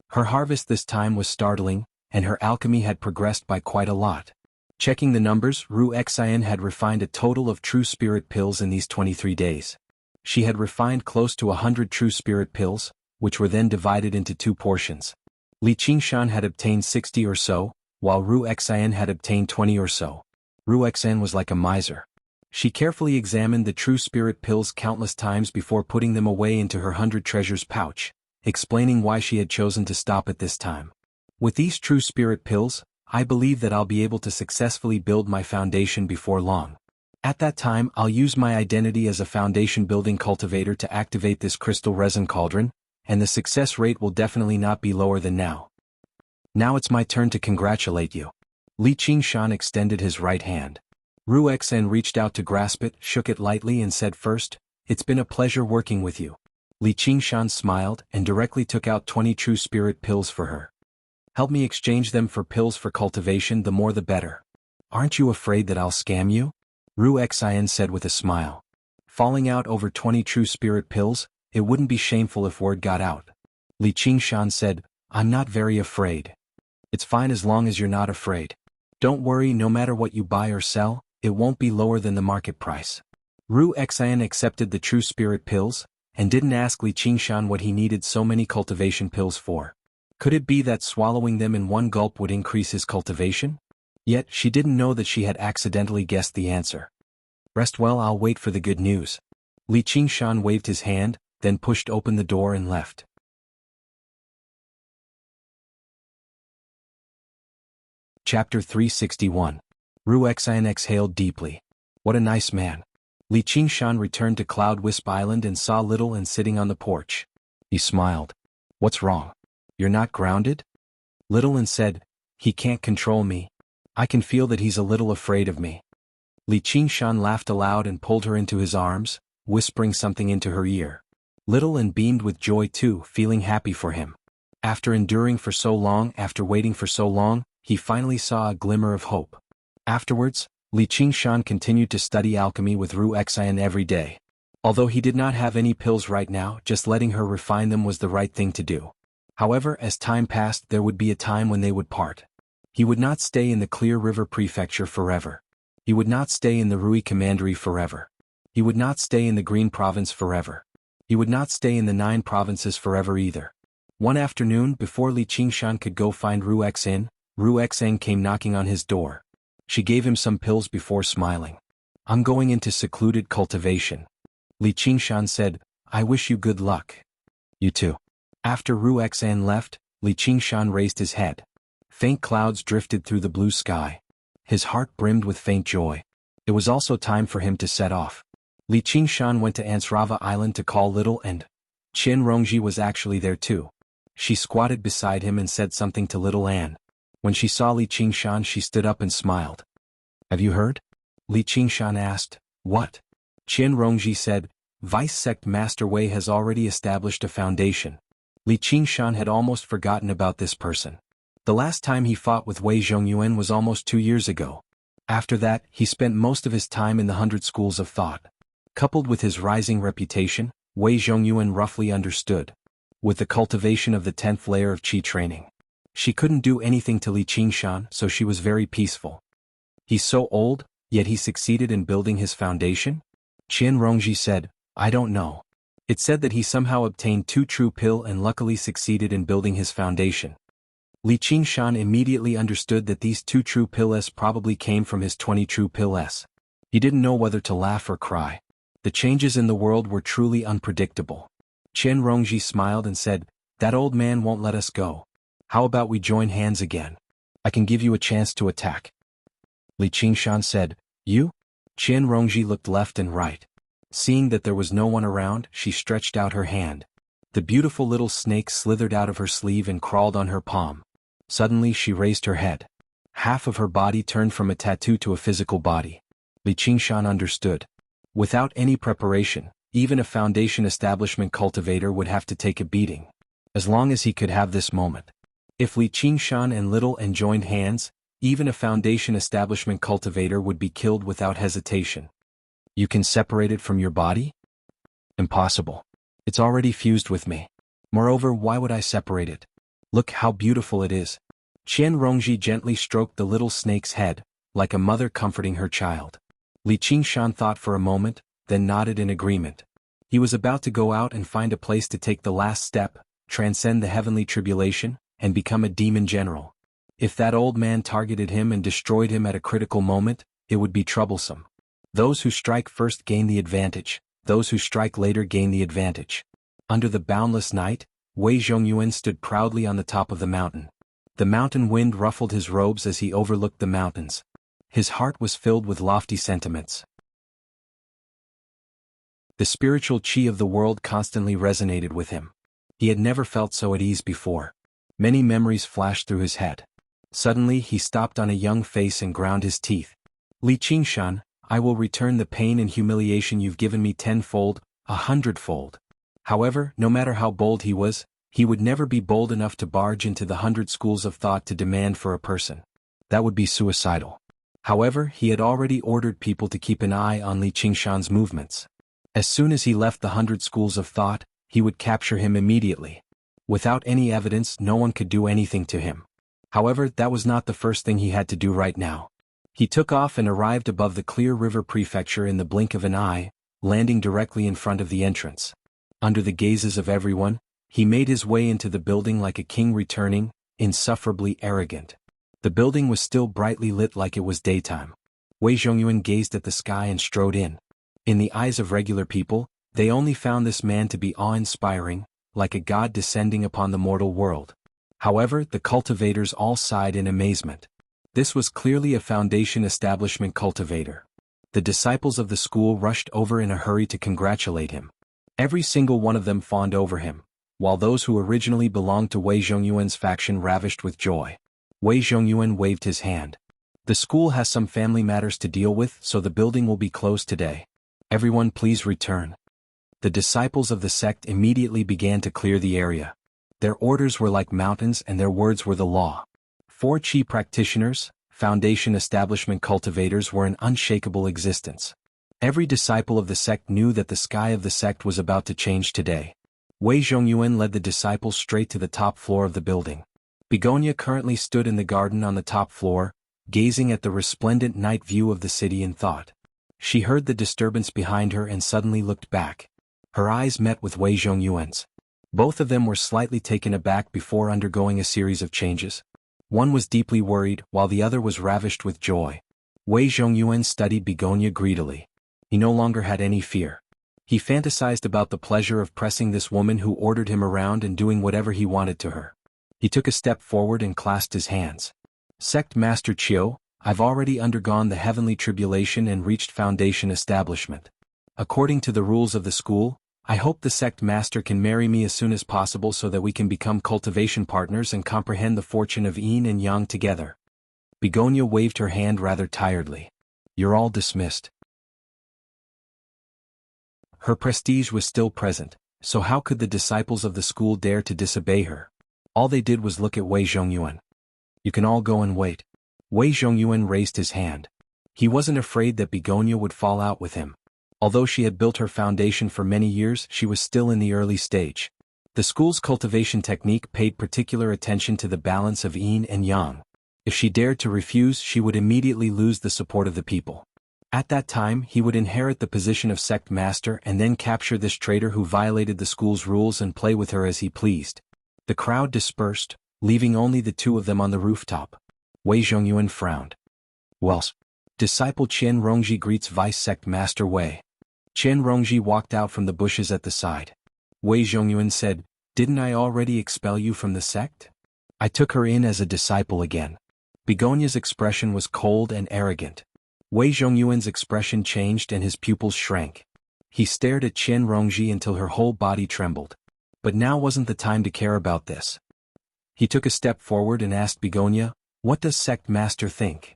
Her harvest this time was startling, and her alchemy had progressed by quite a lot. Checking the numbers, Ru Xian had refined a total of true spirit pills in these 23 days. She had refined close to 100 true spirit pills, which were then divided into 2 portions. Li Qingshan had obtained 60 or so, while Ru Xian had obtained 20 or so. Ru Xian was like a miser. She carefully examined the true spirit pills countless times before putting them away into her 100 treasures pouch, explaining why she had chosen to stop at this time. With these true spirit pills, I believe that I'll be able to successfully build my foundation before long. At that time I'll use my identity as a foundation building cultivator to activate this crystal resin cauldron, and the success rate will definitely not be lower than now. Now it's my turn to congratulate you. Li Qingshan extended his right hand. Ru Xen reached out to grasp it, shook it lightly and said first, "It's been a pleasure working with you." Li Qingshan smiled and directly took out 20 true spirit pills for her. Help me exchange them for pills for cultivation, the more the better. Aren't you afraid that I'll scam you? Ru Xian said with a smile. Falling out over 20 true spirit pills, it wouldn't be shameful if word got out. Li Qingshan said, I'm not very afraid. It's fine as long as you're not afraid. Don't worry, no matter what you buy or sell, it won't be lower than the market price. Ru Xian accepted the true spirit pills, and didn't ask Li Qingshan what he needed so many cultivation pills for. Could it be that swallowing them in one gulp would increase his cultivation? Yet she didn't know that she had accidentally guessed the answer. Rest well, I'll wait for the good news. Li Qingshan waved his hand, then pushed open the door and left. Chapter 361. Ru Xian exhaled deeply. What a nice man. Li Qingshan returned to Cloud Wisp Island and saw Little and sitting on the porch. He smiled. What's wrong? You're not grounded? Little and said, he can't control me. I can feel that he's a little afraid of me. Li Qingshan laughed aloud and pulled her into his arms, whispering something into her ear. Little and beamed with joy too, feeling happy for him. After enduring for so long, after waiting for so long, he finally saw a glimmer of hope. Afterwards, Li Qingshan continued to study alchemy with Ru Xian every day. Although he did not have any pills right now, just letting her refine them was the right thing to do. However, as time passed, there would be a time when they would part. He would not stay in the Clear River Prefecture forever. He would not stay in the Rui Commandery forever. He would not stay in the Green Province forever. He would not stay in the 9 provinces forever either. One afternoon, before Li Qingshan could go find Ru Xen came knocking on his door. She gave him some pills before smiling. I'm going into secluded cultivation. Li Qingshan said, I wish you good luck. You too. After Ru Xen left, Li Qingshan raised his head. Faint clouds drifted through the blue sky. His heart brimmed with faint joy. It was also time for him to set off. Li Qingshan went to Ansrava Island to call Little and Qian Rongji was actually there too. She squatted beside him and said something to Little Anne. When she saw Li Qingshan, she stood up and smiled. Have you heard? Li Qingshan asked. What? Qian Rongji said, Vice Sect Master Wei has already established a foundation. Li Qingshan had almost forgotten about this person. The last time he fought with Wei Zhongyuan was almost 2 years ago. After that, he spent most of his time in the 100 schools of thought. Coupled with his rising reputation, Wei Zhongyuan roughly understood. With the cultivation of the 10th layer of qi training, she couldn't do anything to Li Qingshan, so she was very peaceful. He's so old, yet he succeeded in building his foundation? Qian Rongji said, I don't know. It said that he somehow obtained 2 true pill and luckily succeeded in building his foundation. Li Qingshan immediately understood that these 2 true pills probably came from his 20 true pills. He didn't know whether to laugh or cry. The changes in the world were truly unpredictable. Chen Rongji smiled and said, "That old man won't let us go. How about we join hands again? I can give you a chance to attack." Li Qingshan said, "You?" Chen Rongji looked left and right. Seeing that there was no one around, she stretched out her hand. The beautiful little snake slithered out of her sleeve and crawled on her palm. Suddenly she raised her head. Half of her body turned from a tattoo to a physical body. Li Qingshan understood. Without any preparation, even a foundation establishment cultivator would have to take a beating. As long as he could have this moment. If Li Qingshan and Little joined hands, even a foundation establishment cultivator would be killed without hesitation. You can separate it from your body? Impossible. It's already fused with me. Moreover, why would I separate it? Look how beautiful it is. Qian Rongji gently stroked the little snake's head, like a mother comforting her child. Li Qingshan thought for a moment, then nodded in agreement. He was about to go out and find a place to take the last step, transcend the heavenly tribulation, and become a demon general. If that old man targeted him and destroyed him at a critical moment, it would be troublesome. Those who strike first gain the advantage, those who strike later gain the advantage. Under the boundless night, Wei Zhongyuan stood proudly on the top of the mountain. The mountain wind ruffled his robes as he overlooked the mountains. His heart was filled with lofty sentiments. The spiritual qi of the world constantly resonated with him. He had never felt so at ease before. Many memories flashed through his head. Suddenly he stopped on a young face and ground his teeth. Li Qingshan, I will return the pain and humiliation you've given me 10-fold, 100-fold. However, no matter how bold he would never be bold enough to barge into the 100 schools of thought to demand for a person. That would be suicidal. However, he had already ordered people to keep an eye on Li Qingshan's movements. As soon as he left the 100 schools of thought, he would capture him immediately. Without any evidence, no one could do anything to him. However, that was not the first thing he had to do right now. He took off and arrived above the Clear River Prefecture in the blink of an eye, landing directly in front of the entrance. Under the gazes of everyone, he made his way into the building like a king returning, insufferably arrogant. The building was still brightly lit like it was daytime. Wei Zhongyuan gazed at the sky and strode in. In the eyes of regular people, they only found this man to be awe-inspiring, like a god descending upon the mortal world. However, the cultivators all sighed in amazement. This was clearly a foundation establishment cultivator. The disciples of the school rushed over in a hurry to congratulate him. Every single one of them fawned over him, while those who originally belonged to Wei Zhongyuan's faction ravished with joy. Wei Zhongyuan waved his hand. The school has some family matters to deal with, so the building will be closed today. Everyone please return. The disciples of the sect immediately began to clear the area. Their orders were like mountains and their words were the law. 4 Qi practitioners, foundation establishment cultivators were an unshakable existence. Every disciple of the sect knew that the sky of the sect was about to change today. Wei Zhongyuan led the disciples straight to the top floor of the building. Begonia currently stood in the garden on the top floor, gazing at the resplendent night view of the city in thought. She heard the disturbance behind her and suddenly looked back. Her eyes met with Wei Zhongyuan's. Both of them were slightly taken aback before undergoing a series of changes. One was deeply worried, while the other was ravished with joy. Wei Zhongyuan studied Begonia greedily. He no longer had any fear. He fantasized about the pleasure of pressing this woman who ordered him around and doing whatever he wanted to her. He took a step forward and clasped his hands. Sect Master Chiu, I've already undergone the heavenly tribulation and reached foundation establishment. According to the rules of the school, I hope the sect master can marry me as soon as possible so that we can become cultivation partners and comprehend the fortune of yin and yang together. Begonia waved her hand rather tiredly. You're all dismissed. Her prestige was still present, so how could the disciples of the school dare to disobey her? All they did was look at Wei Zhongyuan. You can all go and wait. Wei Zhongyuan raised his hand. He wasn't afraid that Begonia would fall out with him. Although she had built her foundation for many years, she was still in the early stage. The school's cultivation technique paid particular attention to the balance of yin and yang. If she dared to refuse, she would immediately lose the support of the people. At that time, he would inherit the position of sect master and then capture this traitor who violated the school's rules and play with her as he pleased. The crowd dispersed, leaving only the two of them on the rooftop. Wei Zhongyuan frowned. Well, disciple Qian Rongji greets Vice Sect Master Wei. Qian Rongji walked out from the bushes at the side. Wei Zhongyuan said, "Didn't I already expel you from the sect? I took her in as a disciple again." Begonia's expression was cold and arrogant. Wei Zhongyuan's expression changed and his pupils shrank. He stared at Qian Rongji until her whole body trembled. But now wasn't the time to care about this. He took a step forward and asked Begonia, "What does Sect Master think?"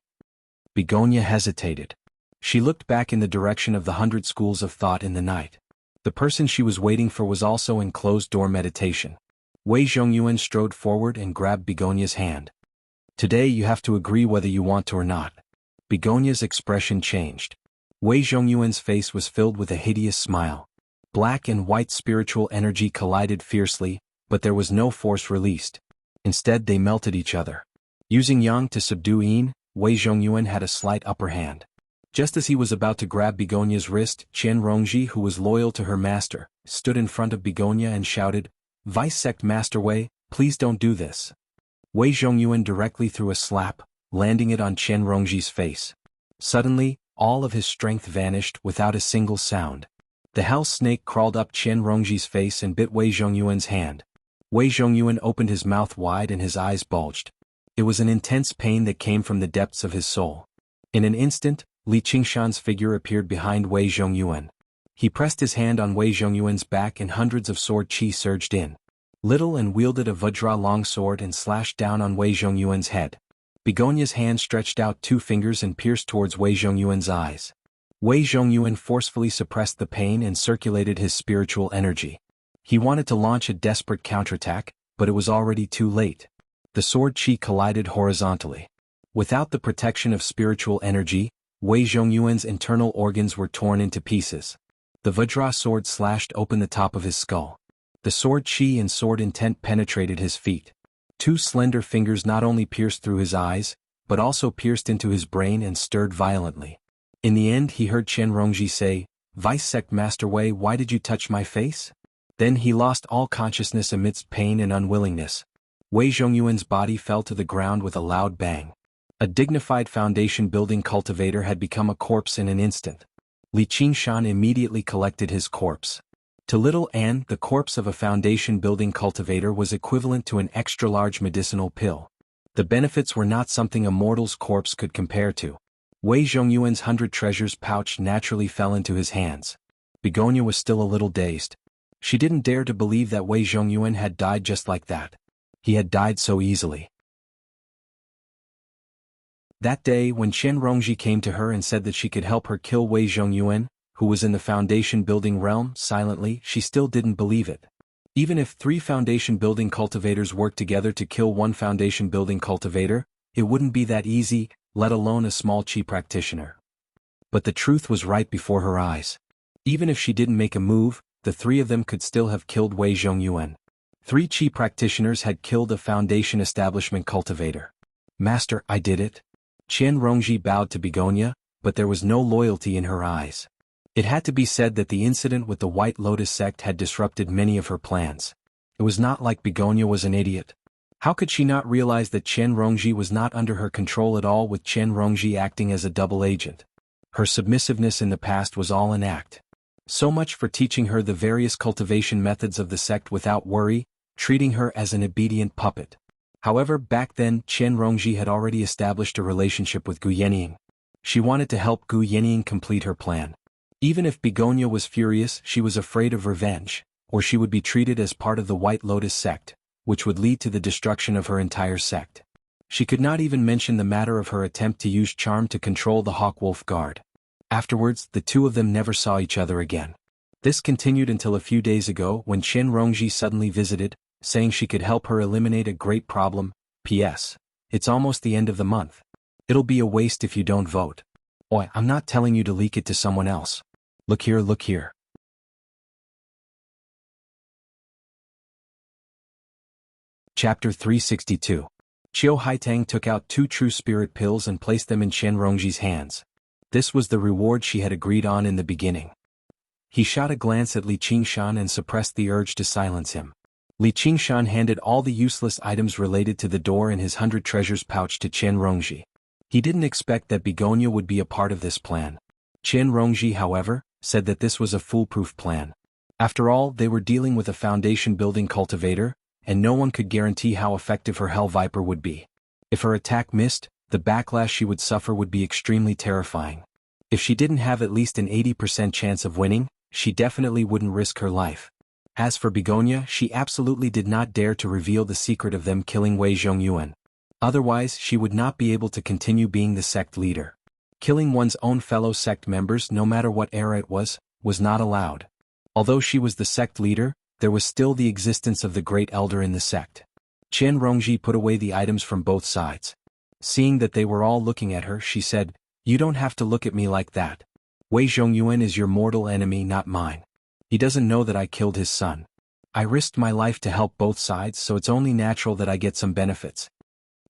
Begonia hesitated. She looked back in the direction of the 100 schools of thought in the night. The person she was waiting for was also in closed-door meditation. Wei Zhongyuan strode forward and grabbed Begonia's hand. "Today you have to agree whether you want to or not." Begonia's expression changed. Wei Zhongyuan's face was filled with a hideous smile. Black and white spiritual energy collided fiercely, but there was no force released. Instead they melted each other. Using Yang to subdue Yin, Wei Zhongyuan had a slight upper hand. Just as he was about to grab Begonia's wrist, Qian Rongji, who was loyal to her master, stood in front of Begonia and shouted, "Vice Sect Master Wei, please don't do this." Wei Zhongyuan directly threw a slap, landing it on Qian Rongji's face. Suddenly, all of his strength vanished without a single sound. The hell snake crawled up Qian Rongji's face and bit Wei Zhongyuan's hand. Wei Zhongyuan opened his mouth wide and his eyes bulged. It was an intense pain that came from the depths of his soul. In an instant, Li Qingshan's figure appeared behind Wei Zhongyuan. He pressed his hand on Wei Zhongyuan's back and hundreds of sword chi surged in. Little and wielded a Vajra long sword and slashed down on Wei Zhongyuan's head. Begonia's hand stretched out 2 fingers and pierced towards Wei Zhongyuan's eyes. Wei Zhongyuan forcefully suppressed the pain and circulated his spiritual energy. He wanted to launch a desperate counterattack, but it was already too late. The sword chi collided horizontally. Without the protection of spiritual energy, Wei Zhongyuan's internal organs were torn into pieces. The Vajra sword slashed open the top of his skull. The sword chi and sword intent penetrated his feet. 2 slender fingers not only pierced through his eyes, but also pierced into his brain and stirred violently. In the end he heard Qian Rongji say, "Vice Sect Master Wei, why did you touch my face?" Then he lost all consciousness amidst pain and unwillingness. Wei Zhongyuan's body fell to the ground with a loud bang. A dignified foundation-building cultivator had become a corpse in an instant. Li Qingshan immediately collected his corpse. To little Anne, the corpse of a foundation-building cultivator was equivalent to an extra-large medicinal pill. The benefits were not something a mortal's corpse could compare to. Wei Zhongyuan's 100 treasures pouch naturally fell into his hands. Begonia was still a little dazed. She didn't dare to believe that Wei Zhongyuan had died just like that. He had died so easily. That day when Qian Rongji came to her and said that she could help her kill Wei Zhongyuan, who was in the foundation-building realm, silently, she still didn't believe it. Even if 3 foundation-building cultivators worked together to kill 1 foundation-building cultivator, it wouldn't be that easy, let alone a small chi practitioner. But the truth was right before her eyes. Even if she didn't make a move, the 3 of them could still have killed Wei Zhongyuan. 3 chi practitioners had killed a foundation establishment cultivator. "Master, I did it." Qian Rongji bowed to Begonia, but there was no loyalty in her eyes. It had to be said that the incident with the White Lotus sect had disrupted many of her plans. It was not like Begonia was an idiot. How could she not realize that Qian Rongji was not under her control at all, with Qian Rongji acting as a double agent? Her submissiveness in the past was all an act. So much for teaching her the various cultivation methods of the sect without worry, treating her as an obedient puppet. However, back then Qian Rongji had already established a relationship with Gu Yenying. She wanted to help Gu Yenying complete her plan. Even if Begonia was furious, she was afraid of revenge, or she would be treated as part of the White Lotus sect, which would lead to the destruction of her entire sect. She could not even mention the matter of her attempt to use charm to control the Hawkwolf Guard. Afterwards, the 2 of them never saw each other again. This continued until a few days ago when Qian Rongji suddenly visited, saying she could help her eliminate a great problem. P.S. It's almost the end of the month. It'll be a waste if you don't vote. Oi, I'm not telling you to leak it to someone else. Look here, look here. Chapter 362. Qiu Haitang took out 2 true spirit pills and placed them in Qian Rongji's hands. This was the reward she had agreed on in the beginning. He shot a glance at Li Qingshan and suppressed the urge to silence him. Li Qingshan handed all the useless items related to the door in his 100 treasures pouch to Qian Rongji. He didn't expect that Begonia would be a part of this plan. Qian Rongji, however, said that this was a foolproof plan. After all, they were dealing with a foundation-building cultivator, and no one could guarantee how effective her Hell Viper would be. If her attack missed, the backlash she would suffer would be extremely terrifying. If she didn't have at least an 80% chance of winning, she definitely wouldn't risk her life. As for Begonia, she absolutely did not dare to reveal the secret of them killing Wei Zhongyuan. Otherwise, she would not be able to continue being the sect leader. Killing one's own fellow sect members, no matter what era it was not allowed. Although she was the sect leader, there was still the existence of the great elder in the sect. Qian Rongji put away the items from both sides. Seeing that they were all looking at her, she said, "You don't have to look at me like that. Wei Zhongyuan is your mortal enemy, not mine. He doesn't know that I killed his son. I risked my life to help both sides, so it's only natural that I get some benefits."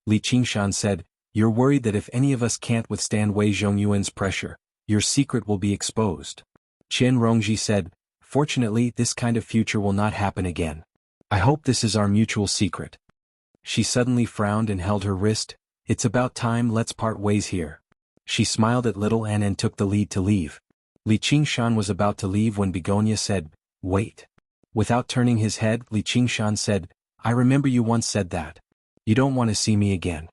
Li Qingshan said, "You're worried that if any of us can't withstand Wei Zhongyuan's pressure, your secret will be exposed." Qian Rongji said, "Fortunately, this kind of future will not happen again. I hope this is our mutual secret." She suddenly frowned and held her wrist. "It's about time, let's part ways here." She smiled at Little Anne and took the lead to leave. Li Qingshan was about to leave when Begonia said, "Wait." Without turning his head, Li Qingshan said, "I remember you once said that. You don't want to see me again.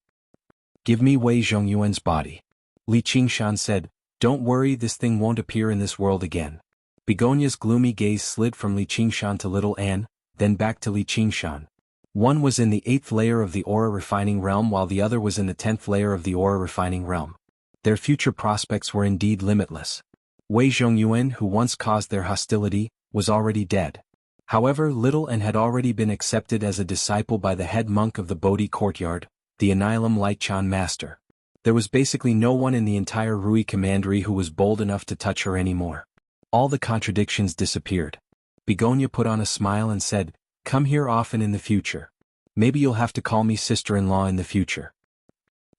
Give me Wei Zhongyuan's body." Li Qingshan said, "Don't worry, this thing won't appear in this world again." Begonia's gloomy gaze slid from Li Qingshan to Little Anne, then back to Li Qingshan. One was in the 8th layer of the aura refining realm while the other was in the 10th layer of the aura refining realm. Their future prospects were indeed limitless. Wei Zhongyuan, who once caused their hostility, was already dead. However, Little Anne had already been accepted as a disciple by the head monk of the Bodhi courtyard, the Annihilum Lightchan master. There was basically no one in the entire Rui commandery who was bold enough to touch her anymore. All the contradictions disappeared. Begonia put on a smile and said, "Come here often in the future. Maybe you'll have to call me sister-in-law in the future."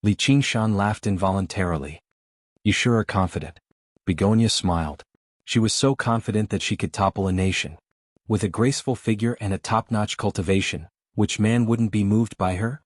Li Qingshan laughed involuntarily. "You sure are confident." Begonia smiled. She was so confident that she could topple a nation. With a graceful figure and a top-notch cultivation, which man wouldn't be moved by her?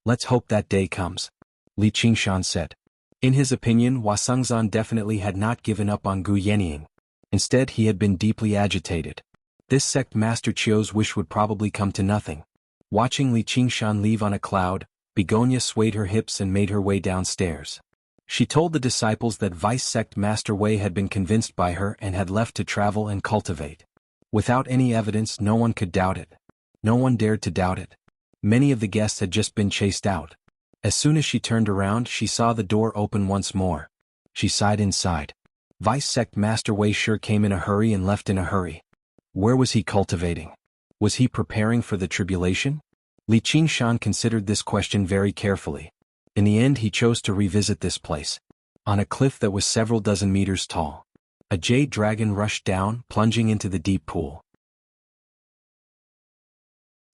"Let's hope that day comes," Li Qingshan said. In his opinion, Hua Sengzan definitely had not given up on Gu Yenying. Instead, he had been deeply agitated. This sect Master Qiu's wish would probably come to nothing. Watching Li Qingshan leave on a cloud, Begonia swayed her hips and made her way downstairs. She told the disciples that Vice Sect Master Wei had been convinced by her and had left to travel and cultivate. Without any evidence, no one could doubt it. No one dared to doubt it. Many of the guests had just been chased out. As soon as she turned around, she saw the door open once more. She sighed inside. Vice Sect Master Wei sure came in a hurry and left in a hurry. Where was he cultivating? Was he preparing for the tribulation? Li Qingshan considered this question very carefully. In the end, he chose to revisit this place. On a cliff that was several dozen meters tall, a jade dragon rushed down, plunging into the deep pool.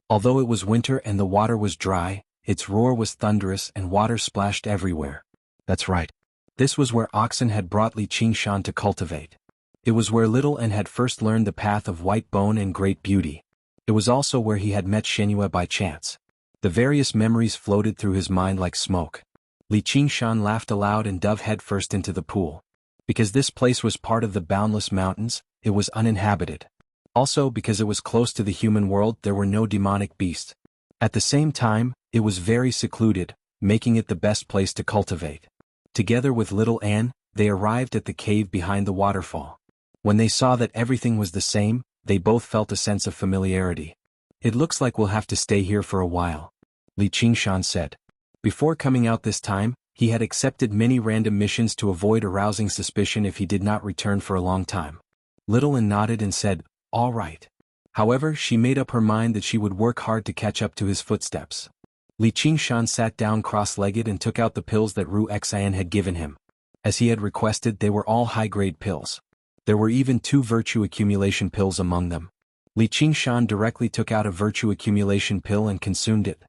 Although it was winter and the water was dry, its roar was thunderous and water splashed everywhere. That's right. This was where Oxen had brought Li Qingshan to cultivate. It was where Little Anne had first learned the path of white bone and great beauty. It was also where he had met Shenyue by chance. The various memories floated through his mind like smoke. Li Qingshan laughed aloud and dove headfirst into the pool. Because this place was part of the boundless mountains, it was uninhabited. Also, because it was close to the human world, there were no demonic beasts. At the same time, it was very secluded, making it the best place to cultivate. Together with Little Anne, they arrived at the cave behind the waterfall. When they saw that everything was the same, they both felt a sense of familiarity. "It looks like we'll have to stay here for a while," Li Qingshan said. Before coming out this time, he had accepted many random missions to avoid arousing suspicion if he did not return for a long time. Little Anne nodded and said, "All right." However, she made up her mind that she would work hard to catch up to his footsteps. Li Qingshan sat down cross-legged and took out the pills that Ru Xian had given him. As he had requested, they were all high-grade pills. There were even 2 virtue accumulation pills among them. Li Qingshan directly took out a virtue accumulation pill and consumed it.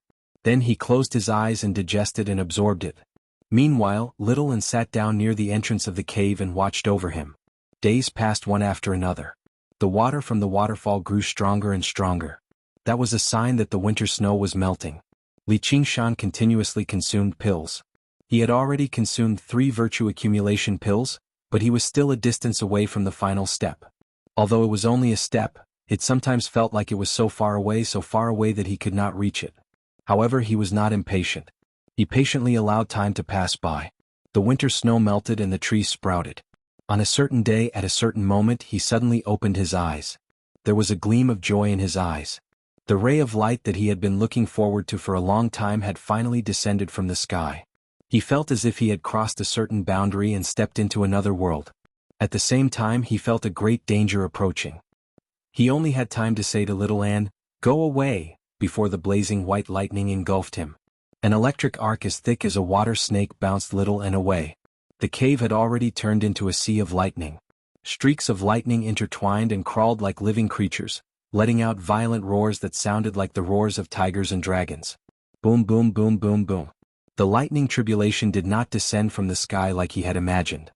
Then he closed his eyes and digested and absorbed it. Meanwhile, Little Anne sat down near the entrance of the cave and watched over him. Days passed one after another. The water from the waterfall grew stronger and stronger. That was a sign that the winter snow was melting. Li Qingshan continuously consumed pills. He had already consumed 3 virtue accumulation pills, but he was still a distance away from the final step. Although it was only a step, it sometimes felt like it was so far away that he could not reach it. However, he was not impatient. He patiently allowed time to pass by. The winter snow melted and the trees sprouted. On a certain day, at a certain moment, he suddenly opened his eyes. There was a gleam of joy in his eyes. The ray of light that he had been looking forward to for a long time had finally descended from the sky. He felt as if he had crossed a certain boundary and stepped into another world. At the same time, he felt a great danger approaching. He only had time to say to little Anne, "Go away," before the blazing white lightning engulfed him. An electric arc as thick as a water snake bounced little Anne away. The cave had already turned into a sea of lightning. Streaks of lightning intertwined and crawled like living creatures, letting out violent roars that sounded like the roars of tigers and dragons. Boom, boom, boom, boom, boom. The lightning tribulation did not descend from the sky like he had imagined.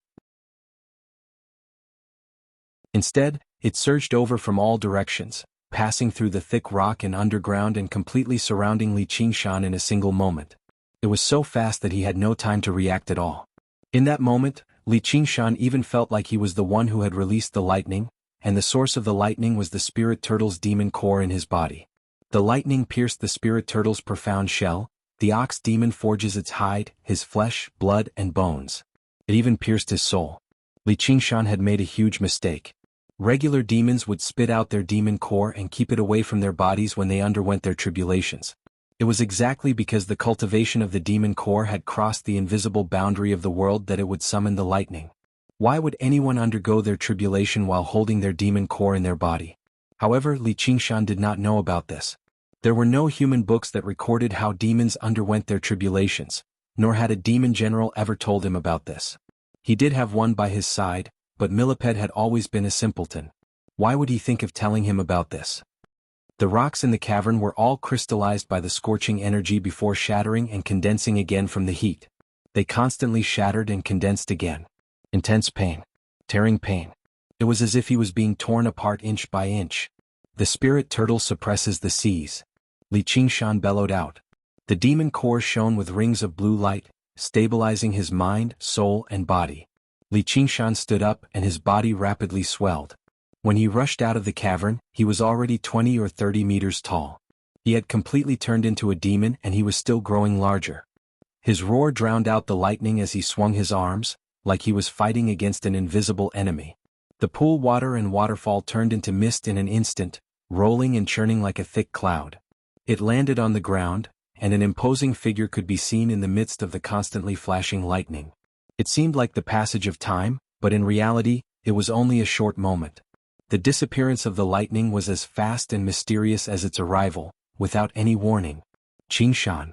Instead, it surged over from all directions, passing through the thick rock and underground and completely surrounding Li Qingshan in a single moment. It was so fast that he had no time to react at all. In that moment, Li Qingshan even felt like he was the one who had released the lightning, and the source of the lightning was the spirit turtle's demon core in his body. The lightning pierced the spirit turtle's profound shell. The ox demon forges its hide, his flesh, blood, and bones. It even pierced his soul. Li Qingshan had made a huge mistake. Regular demons would spit out their demon core and keep it away from their bodies when they underwent their tribulations. It was exactly because the cultivation of the demon core had crossed the invisible boundary of the world that it would summon the lightning. Why would anyone undergo their tribulation while holding their demon core in their body? However, Li Qingshan did not know about this. There were no human books that recorded how demons underwent their tribulations, nor had a demon general ever told him about this. He did have one by his side, but Millipede had always been a simpleton. Why would he think of telling him about this? The rocks in the cavern were all crystallized by the scorching energy before shattering and condensing again from the heat. They constantly shattered and condensed again. Intense pain. Tearing pain. It was as if he was being torn apart inch by inch. The spirit turtle suppresses the seas. Li Qingshan bellowed out. The demon core shone with rings of blue light, stabilizing his mind, soul, and body. Li Qingshan stood up and his body rapidly swelled. When he rushed out of the cavern, he was already 20 or 30 meters tall. He had completely turned into a demon and he was still growing larger. His roar drowned out the lightning as he swung his arms, like he was fighting against an invisible enemy. The pool water and waterfall turned into mist in an instant, rolling and churning like a thick cloud. It landed on the ground, and an imposing figure could be seen in the midst of the constantly flashing lightning. It seemed like the passage of time, but in reality, it was only a short moment. The disappearance of the lightning was as fast and mysterious as its arrival, without any warning. Qingshan.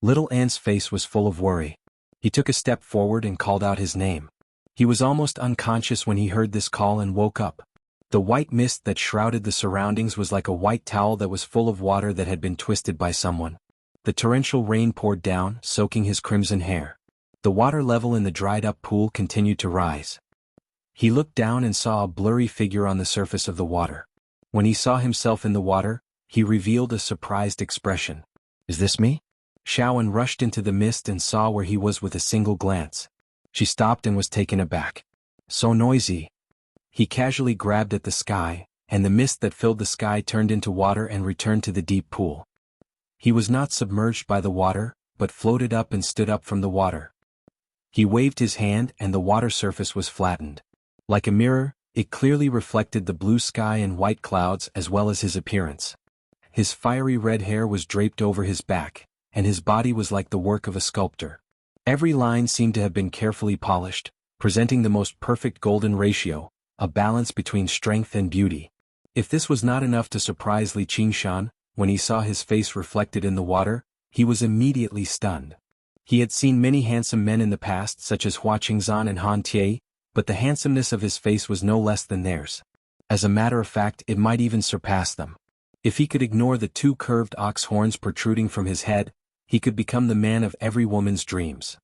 Little An's face was full of worry. He took a step forward and called out his name. He was almost unconscious when he heard this call and woke up. The white mist that shrouded the surroundings was like a white towel that was full of water that had been twisted by someone. The torrential rain poured down, soaking his crimson hair. The water level in the dried-up pool continued to rise. He looked down and saw a blurry figure on the surface of the water. When he saw himself in the water, he revealed a surprised expression. "Is this me?" Xiaoan rushed into the mist and saw where he was with a single glance. She stopped and was taken aback. "So noisy." He casually grabbed at the sky, and the mist that filled the sky turned into water and returned to the deep pool. He was not submerged by the water, but floated up and stood up from the water. He waved his hand and the water surface was flattened. Like a mirror, it clearly reflected the blue sky and white clouds as well as his appearance. His fiery red hair was draped over his back, and his body was like the work of a sculptor. Every line seemed to have been carefully polished, presenting the most perfect golden ratio, a balance between strength and beauty. If this was not enough to surprise Li Qingshan, when he saw his face reflected in the water, he was immediately stunned. He had seen many handsome men in the past such as Hua Qingzan and Han Tie, but the handsomeness of his face was no less than theirs. As a matter of fact, it might even surpass them. If he could ignore the 2 curved ox horns protruding from his head, he could become the man of every woman's dreams.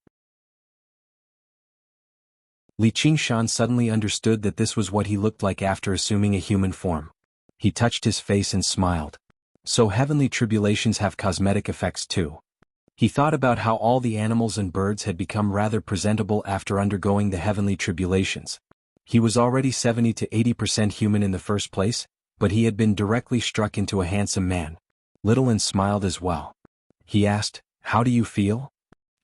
Li Qingshan suddenly understood that this was what he looked like after assuming a human form. He touched his face and smiled. So heavenly tribulations have cosmetic effects too. He thought about how all the animals and birds had become rather presentable after undergoing the heavenly tribulations. He was already 70 to 80% human in the first place, but he had been directly struck into a handsome man. Little An smiled as well. He asked, "How do you feel?"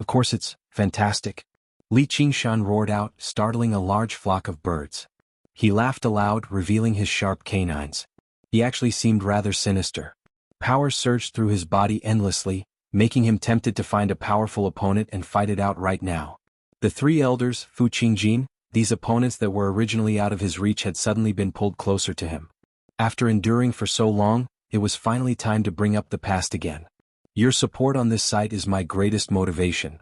"Of course it's fantastic," Li Qingshan roared out, startling a large flock of birds. He laughed aloud, revealing his sharp canines. He actually seemed rather sinister. Power surged through his body endlessly, making him tempted to find a powerful opponent and fight it out right now. The three elders, Fu Qingjin, these opponents that were originally out of his reach had suddenly been pulled closer to him. After enduring for so long, it was finally time to bring up the past again. Your support on this site is my greatest motivation.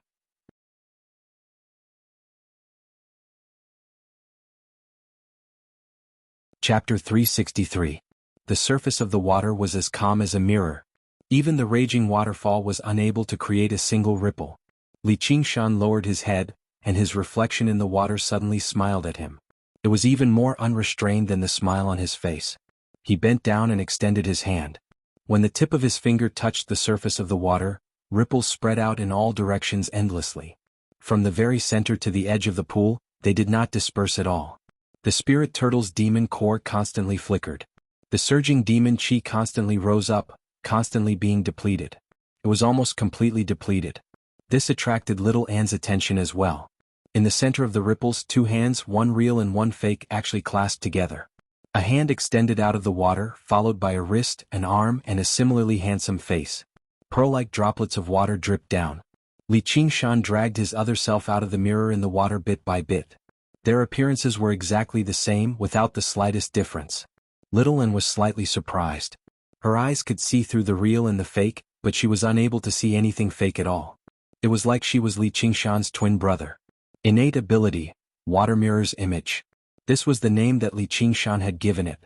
Chapter 363. The surface of the water was as calm as a mirror. Even the raging waterfall was unable to create a single ripple. Li Qingshan lowered his head, and his reflection in the water suddenly smiled at him. It was even more unrestrained than the smile on his face. He bent down and extended his hand. When the tip of his finger touched the surface of the water, ripples spread out in all directions endlessly. From the very center to the edge of the pool, they did not disperse at all. The spirit turtle's demon core constantly flickered. The surging demon chi constantly rose up, constantly being depleted. It was almost completely depleted. This attracted Little An's attention as well. In the center of the ripples, two hands, one real and one fake, actually clasped together. A hand extended out of the water, followed by a wrist, an arm, and a similarly handsome face. Pearl-like droplets of water dripped down. Li Qingshan dragged his other self out of the mirror in the water bit by bit. Their appearances were exactly the same, without the slightest difference. Little An was slightly surprised. Her eyes could see through the real and the fake, but she was unable to see anything fake at all. It was like she was Li Qingshan's twin brother. Innate ability, Water Mirror's Image. This was the name that Li Qingshan had given it.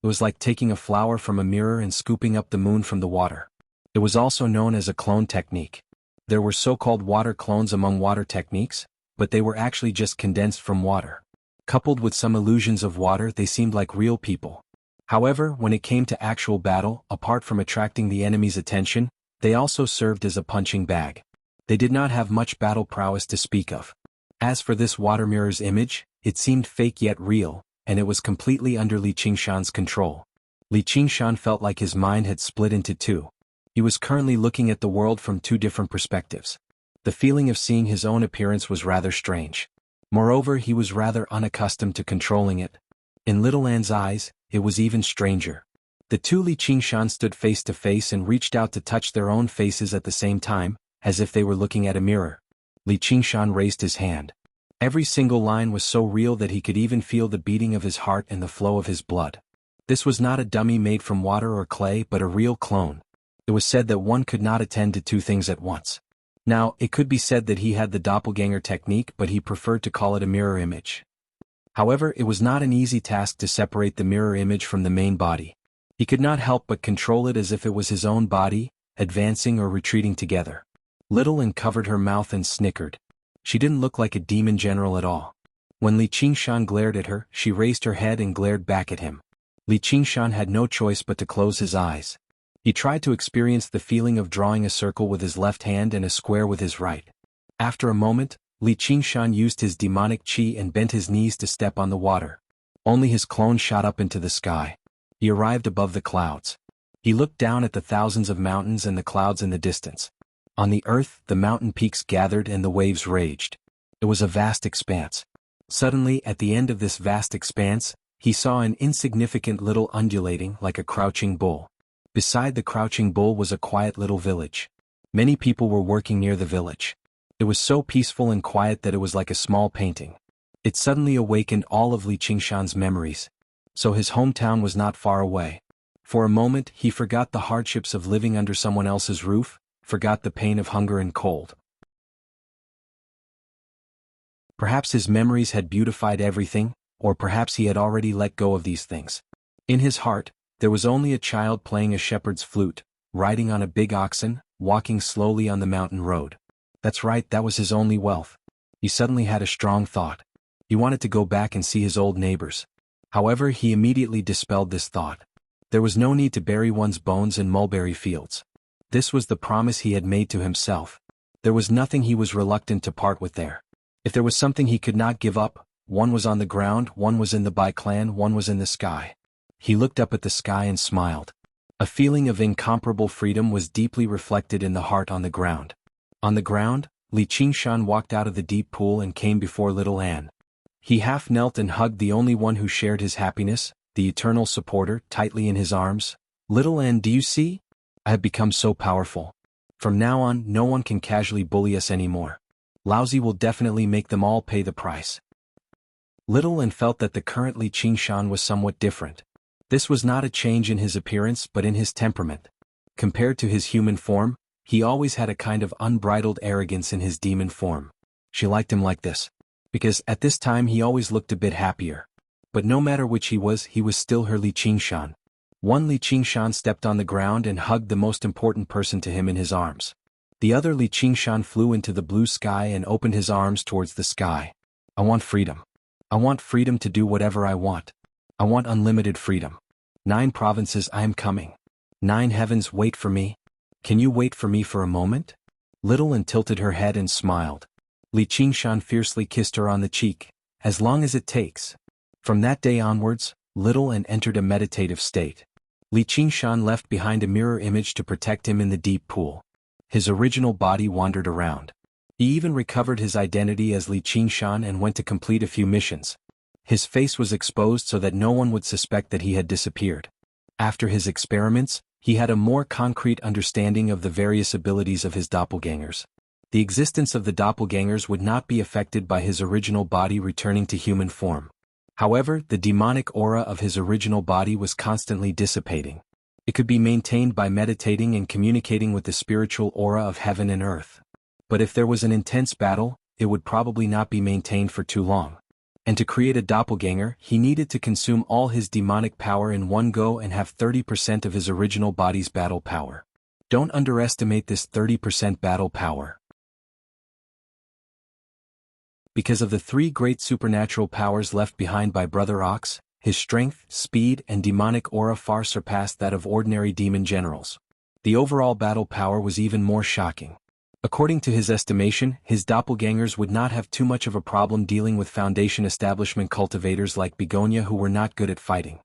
It was like taking a flower from a mirror and scooping up the moon from the water. It was also known as a clone technique. There were so-called water clones among water techniques, but they were actually just condensed from water. Coupled with some illusions of water, they seemed like real people. However, when it came to actual battle, apart from attracting the enemy's attention, they also served as a punching bag. They did not have much battle prowess to speak of. As for this water mirror's image, it seemed fake yet real, and it was completely under Li Qingshan's control. Li Qingshan felt like his mind had split into two. He was currently looking at the world from two different perspectives. The feeling of seeing his own appearance was rather strange. Moreover, he was rather unaccustomed to controlling it. In Little An's eyes, it was even stranger. The two Li Qingshan stood face to face and reached out to touch their own faces at the same time, as if they were looking at a mirror. Li Qingshan raised his hand. Every single line was so real that he could even feel the beating of his heart and the flow of his blood. This was not a dummy made from water or clay but a real clone. It was said that one could not attend to two things at once. Now, it could be said that he had the doppelganger technique, but he preferred to call it a mirror image. However, it was not an easy task to separate the mirror image from the main body. He could not help but control it as if it was his own body, advancing or retreating together. Little An covered her mouth and snickered. She didn't look like a demon general at all. When Li Qingshan glared at her, she raised her head and glared back at him. Li Qingshan had no choice but to close his eyes. He tried to experience the feeling of drawing a circle with his left hand and a square with his right. After a moment, Li Qingshan used his demonic chi and bent his knees to step on the water. Only his clone shot up into the sky. He arrived above the clouds. He looked down at the thousands of mountains and the clouds in the distance. On the earth, the mountain peaks gathered and the waves raged. It was a vast expanse. Suddenly, at the end of this vast expanse, he saw an insignificant little undulating like a crouching bull. Beside the crouching bull was a quiet little village. Many people were working near the village. It was so peaceful and quiet that it was like a small painting. It suddenly awakened all of Li Qingshan's memories. So his hometown was not far away. For a moment, he forgot the hardships of living under someone else's roof, forgot the pain of hunger and cold. Perhaps his memories had beautified everything, or perhaps he had already let go of these things. In his heart, there was only a child playing a shepherd's flute, riding on a big oxen, walking slowly on the mountain road. That's right, that was his only wealth. He suddenly had a strong thought. He wanted to go back and see his old neighbors. However, he immediately dispelled this thought. There was no need to bury one's bones in mulberry fields. This was the promise he had made to himself. There was nothing he was reluctant to part with there. If there was something he could not give up, one was on the ground, one was in the Bai clan, one was in the sky. He looked up at the sky and smiled. A feeling of incomparable freedom was deeply reflected in the heart on the ground. On the ground, Li Qingshan walked out of the deep pool and came before little Anne. He half knelt and hugged the only one who shared his happiness, the eternal supporter, tightly in his arms. Little Anne, do you see? I have become so powerful. From now on, no one can casually bully us anymore. Laozi will definitely make them all pay the price. Little Anne felt that the current Li Qingshan was somewhat different. This was not a change in his appearance but in his temperament. Compared to his human form, he always had a kind of unbridled arrogance in his demon form. She liked him like this. Because at this time he always looked a bit happier. But no matter which he was still her Li Qingshan. One Li Qingshan stepped on the ground and hugged the most important person to him in his arms. The other Li Qingshan flew into the blue sky and opened his arms towards the sky. I want freedom. I want freedom to do whatever I want. I want unlimited freedom. 9 provinces, I am coming. 9 heavens, wait for me. Can you wait for me for a moment? Little Anne tilted her head and smiled. Li Qingshan fiercely kissed her on the cheek. As long as it takes. From that day onwards, Little Anne entered a meditative state. Li Qingshan left behind a mirror image to protect him in the deep pool. His original body wandered around. He even recovered his identity as Li Qingshan and went to complete a few missions. His face was exposed so that no one would suspect that he had disappeared. After his experiments, he had a more concrete understanding of the various abilities of his doppelgangers. The existence of the doppelgangers would not be affected by his original body returning to human form. However, the demonic aura of his original body was constantly dissipating. It could be maintained by meditating and communicating with the spiritual aura of heaven and earth. But if there was an intense battle, it would probably not be maintained for too long. And to create a doppelganger, he needed to consume all his demonic power in one go and have 30% of his original body's battle power. Don't underestimate this 30% battle power. Because of the 3 great supernatural powers left behind by Brother Ox, his strength, speed, and demonic aura far surpassed that of ordinary demon generals. The overall battle power was even more shocking. According to his estimation, his doppelgangers would not have too much of a problem dealing with Foundation establishment cultivators like Begonia who were not good at fighting.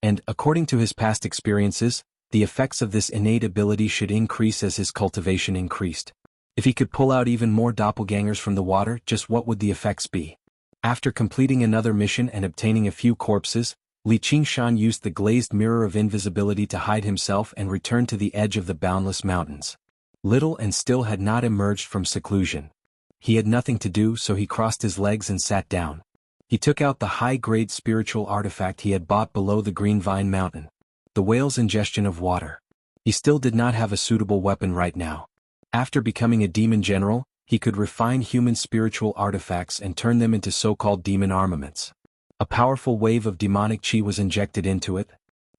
And, according to his past experiences, the effects of this innate ability should increase as his cultivation increased. If he could pull out even more doppelgangers from the water, just what would the effects be? After completing another mission and obtaining a few corpses, Li Qingshan used the glazed mirror of invisibility to hide himself and returned to the edge of the boundless mountains. Little Anne still had not emerged from seclusion. He had nothing to do, so he crossed his legs and sat down. He took out the high-grade spiritual artifact he had bought below the Green Vine Mountain. The whale's ingestion of water. He still did not have a suitable weapon right now. After becoming a demon general, he could refine human spiritual artifacts and turn them into so-called demon armaments. A powerful wave of demonic chi was injected into it.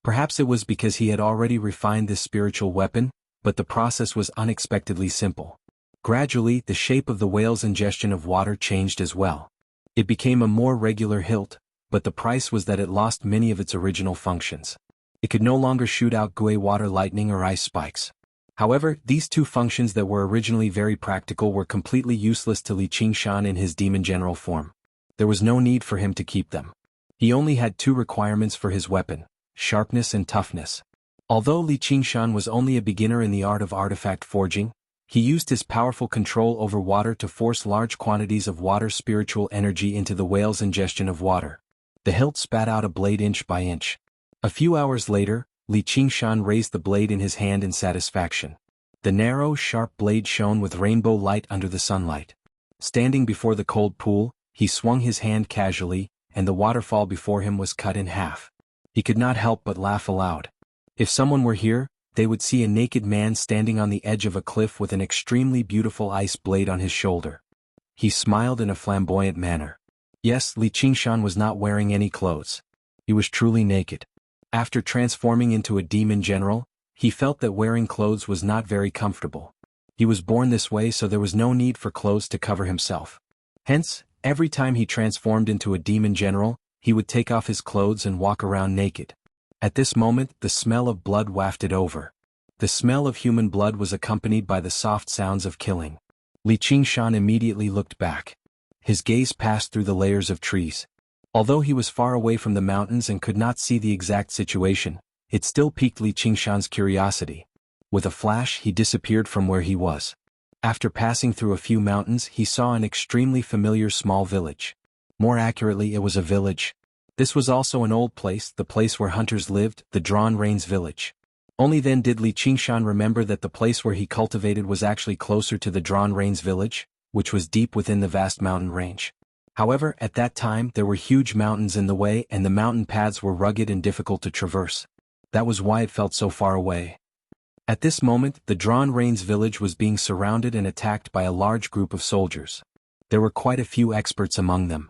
Perhaps it was because he had already refined this spiritual weapon, but the process was unexpectedly simple. Gradually, the shape of the whale's ingestion of water changed as well. It became a more regular hilt, but the price was that it lost many of its original functions. It could no longer shoot out gui water lightning or ice spikes. However, these 2 functions that were originally very practical were completely useless to Li Qingshan in his demon general form. There was no need for him to keep them. He only had 2 requirements for his weapon: sharpness and toughness. Although Li Qingshan was only a beginner in the art of artifact forging, he used his powerful control over water to force large quantities of water spiritual energy into the whale's ingestion of water. The hilt spat out a blade inch by inch. A few hours later, Li Qingshan raised the blade in his hand in satisfaction. The narrow, sharp blade shone with rainbow light under the sunlight. Standing before the cold pool, he swung his hand casually, and the waterfall before him was cut in half. He could not help but laugh aloud. If someone were here, they would see a naked man standing on the edge of a cliff with an extremely beautiful ice blade on his shoulder. He smiled in a flamboyant manner. Yes, Li Qingshan was not wearing any clothes. He was truly naked. After transforming into a demon general, he felt that wearing clothes was not very comfortable. He was born this way, so there was no need for clothes to cover himself. Hence, every time he transformed into a demon general, he would take off his clothes and walk around naked. At this moment, the smell of blood wafted over. The smell of human blood was accompanied by the soft sounds of killing. Li Qingshan immediately looked back. His gaze passed through the layers of trees. Although he was far away from the mountains and could not see the exact situation, it still piqued Li Qingshan's curiosity. With a flash, he disappeared from where he was. After passing through a few mountains, he saw an extremely familiar small village. More accurately, it was a village. This was also an old place, the place where hunters lived, the Drawn Rains village. Only then did Li Qingshan remember that the place where he cultivated was actually closer to the Drawn Rains village, which was deep within the vast mountain range. However, at that time there were huge mountains in the way and the mountain paths were rugged and difficult to traverse. That was why it felt so far away. At this moment, the Drawn Rains village was being surrounded and attacked by a large group of soldiers. There were quite a few experts among them.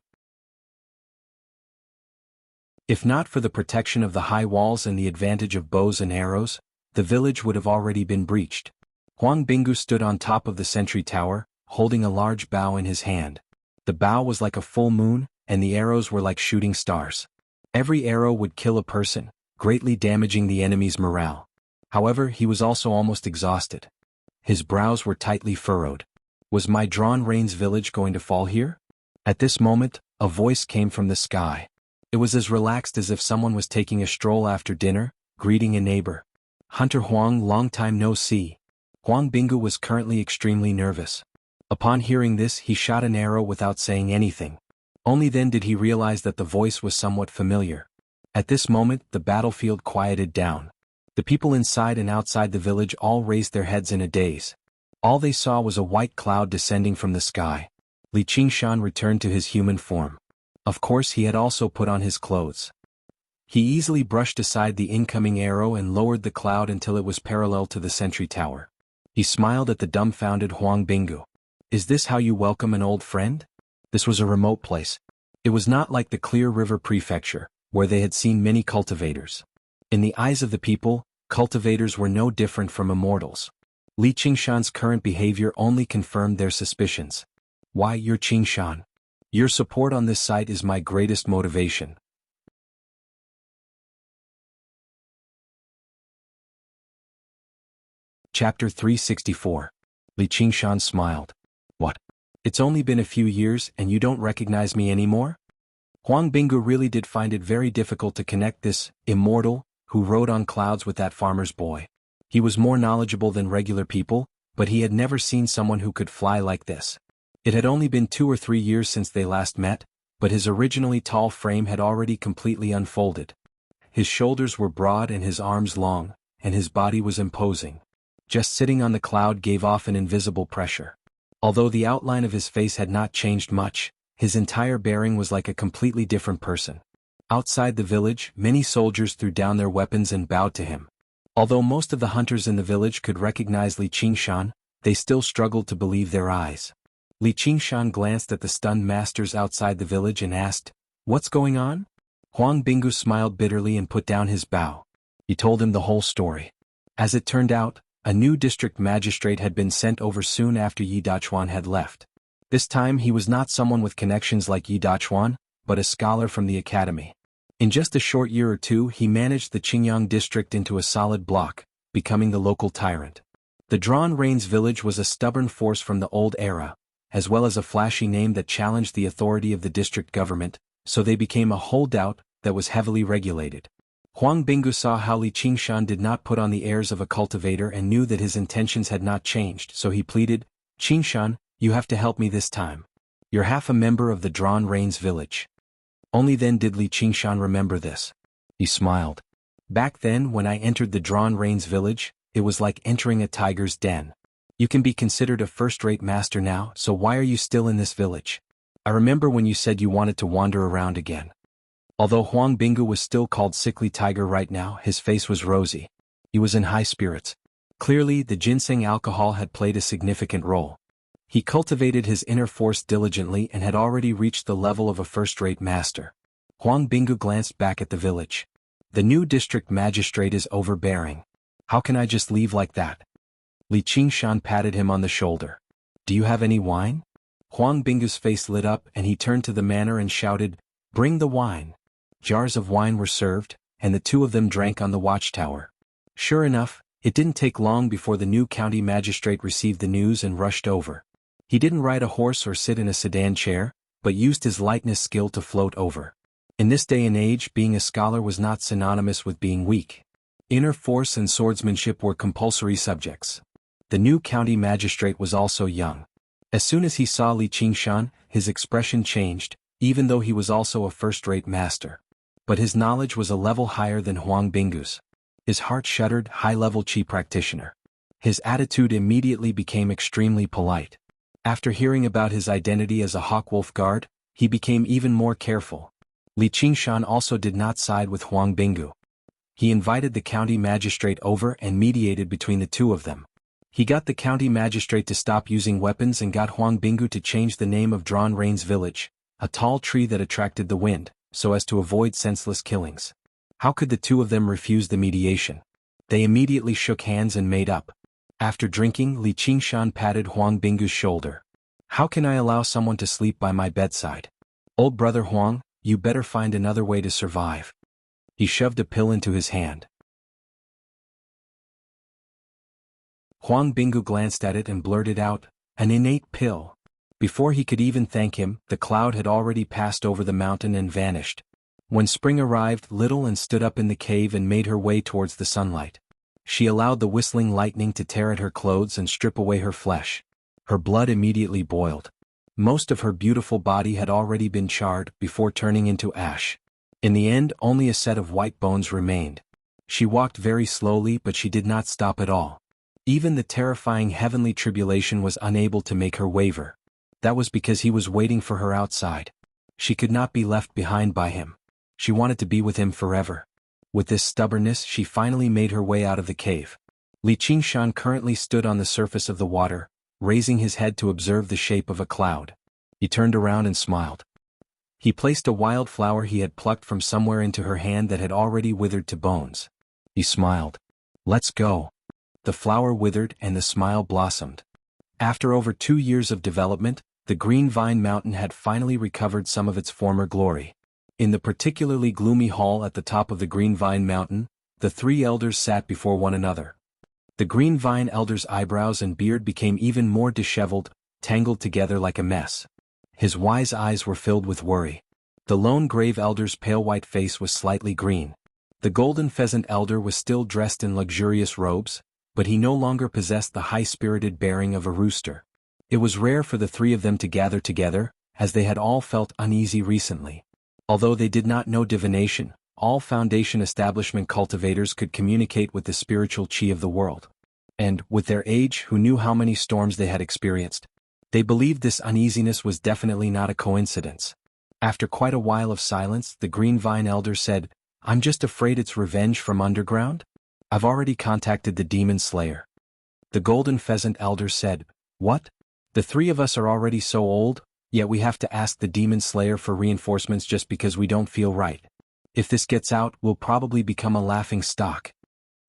If not for the protection of the high walls and the advantage of bows and arrows, the village would have already been breached. Huang Binggu stood on top of the sentry tower, holding a large bow in his hand. The bow was like a full moon, and the arrows were like shooting stars. Every arrow would kill a person, greatly damaging the enemy's morale. However, he was also almost exhausted. His brows were tightly furrowed. Was my Drawn Rains village going to fall here? At this moment, a voice came from the sky. It was as relaxed as if someone was taking a stroll after dinner, greeting a neighbor. Hunter Huang, long time no see. Huang Binggu was currently extremely nervous. Upon hearing this, he shot an arrow without saying anything. Only then did he realize that the voice was somewhat familiar. At this moment, the battlefield quieted down. The people inside and outside the village all raised their heads in a daze. All they saw was a white cloud descending from the sky. Li Qingshan returned to his human form. Of course, he had also put on his clothes. He easily brushed aside the incoming arrow and lowered the cloud until it was parallel to the sentry tower. He smiled at the dumbfounded Huang Binggu. Is this how you welcome an old friend? This was a remote place. It was not like the Clear River Prefecture, where they had seen many cultivators. In the eyes of the people, cultivators were no different from immortals. Li Qingshan's current behavior only confirmed their suspicions. Why, you're Qingshan. Your support on this site is my greatest motivation. Chapter 364. Li Qingshan smiled. What? It's only been a few years and you don't recognize me anymore? Huang Binggu really did find it very difficult to connect this immortal who rode on clouds with that farmer's boy. He was more knowledgeable than regular people, but he had never seen someone who could fly like this. It had only been 2 or 3 years since they last met, but his originally tall frame had already completely unfolded. His shoulders were broad and his arms long, and his body was imposing. Just sitting on the cloud gave off an invisible pressure. Although the outline of his face had not changed much, his entire bearing was like a completely different person. Outside the village, many soldiers threw down their weapons and bowed to him. Although most of the hunters in the village could recognize Li Qingshan, they still struggled to believe their eyes. Li Qingshan glanced at the stunned masters outside the village and asked, "What's going on?" Huang Binggu smiled bitterly and put down his bow. He told him the whole story. As it turned out, a new district magistrate had been sent over soon after Yi Dachuan had left. This time he was not someone with connections like Yi Dachuan, but a scholar from the academy. In just a short year or two he managed the Qingyang district into a solid block, becoming the local tyrant. The Drawn Rains village was a stubborn force from the old era, as well as a flashy name that challenged the authority of the district government, so they became a holdout that was heavily regulated. Huang Binggu saw how Li Qingshan did not put on the airs of a cultivator and knew that his intentions had not changed, so he pleaded, "Qingshan, you have to help me this time. You're half a member of the Drawn Rains village." Only then did Li Qingshan remember this. He smiled. Back then, when I entered the Drawn Rains village, it was like entering a tiger's den. You can be considered a first-rate master now, so why are you still in this village? I remember when you said you wanted to wander around again. Although Huang Binggu was still called Sickly Tiger right now, his face was rosy. He was in high spirits. Clearly, the ginseng alcohol had played a significant role. He cultivated his inner force diligently and had already reached the level of a first-rate master. Huang Binggu glanced back at the village. The new district magistrate is overbearing. How can I just leave like that? Li Qingshan patted him on the shoulder. Do you have any wine? Huang Binggu's face lit up and he turned to the manor and shouted, "Bring the wine." Jars of wine were served, and the two of them drank on the watchtower. Sure enough, it didn't take long before the new county magistrate received the news and rushed over. He didn't ride a horse or sit in a sedan chair, but used his lightness skill to float over. In this day and age, being a scholar was not synonymous with being weak. Inner force and swordsmanship were compulsory subjects. The new county magistrate was also young. As soon as he saw Li Qingshan, his expression changed, even though he was also a first-rate master. But his knowledge was a level higher than Huang Binggu's. His heart shuddered, high-level Qi practitioner. His attitude immediately became extremely polite. After hearing about his identity as a Hawkwolf guard, he became even more careful. Li Qingshan also did not side with Huang Binggu. He invited the county magistrate over and mediated between the two of them. He got the county magistrate to stop using weapons and got Huang Binggu to change the name of Drawn Rain's village, a tall tree that attracted the wind, so as to avoid senseless killings. How could the two of them refuse the mediation? They immediately shook hands and made up. After drinking, Li Qingshan patted Huang Binggu's shoulder. How can I allow someone to sleep by my bedside? Old brother Huang, you better find another way to survive. He shoved a pill into his hand. Huang Binggu glanced at it and blurted out, an innate pill. Before he could even thank him, the cloud had already passed over the mountain and vanished. When spring arrived, Little and stood up in the cave and made her way towards the sunlight. She allowed the whistling lightning to tear at her clothes and strip away her flesh. Her blood immediately boiled. Most of her beautiful body had already been charred before turning into ash. In the end, only a set of white bones remained. She walked very slowly, but she did not stop at all. Even the terrifying heavenly tribulation was unable to make her waver. That was because he was waiting for her outside. She could not be left behind by him. She wanted to be with him forever. With this stubbornness, she finally made her way out of the cave. Li Qingshan currently stood on the surface of the water, raising his head to observe the shape of a cloud. He turned around and smiled. He placed a wild flower he had plucked from somewhere into her hand that had already withered to bones. He smiled. Let's go. The flower withered and the smile blossomed. After over 2 years of development, the Green Vine Mountain had finally recovered some of its former glory. In the particularly gloomy hall at the top of the Green Vine Mountain, the 3 elders sat before one another. The Green Vine elder's eyebrows and beard became even more disheveled, tangled together like a mess. His wise eyes were filled with worry. The Lone Grave elder's pale white face was slightly green. The Golden Pheasant elder was still dressed in luxurious robes, but he no longer possessed the high-spirited bearing of a rooster. It was rare for the 3 of them to gather together, as they had all felt uneasy recently. Although they did not know divination, all Foundation establishment cultivators could communicate with the spiritual Qi of the world. And, with their age, who knew how many storms they had experienced? They believed this uneasiness was definitely not a coincidence. After quite a while of silence, the Green Vine elder said, I'm just afraid it's revenge from underground? I've already contacted the Demon Slayer. The Golden Pheasant elder said, What? The 3 of us are already so old, yet we have to ask the Demon Slayer for reinforcements just because we don't feel right. If this gets out, we'll probably become a laughing stock.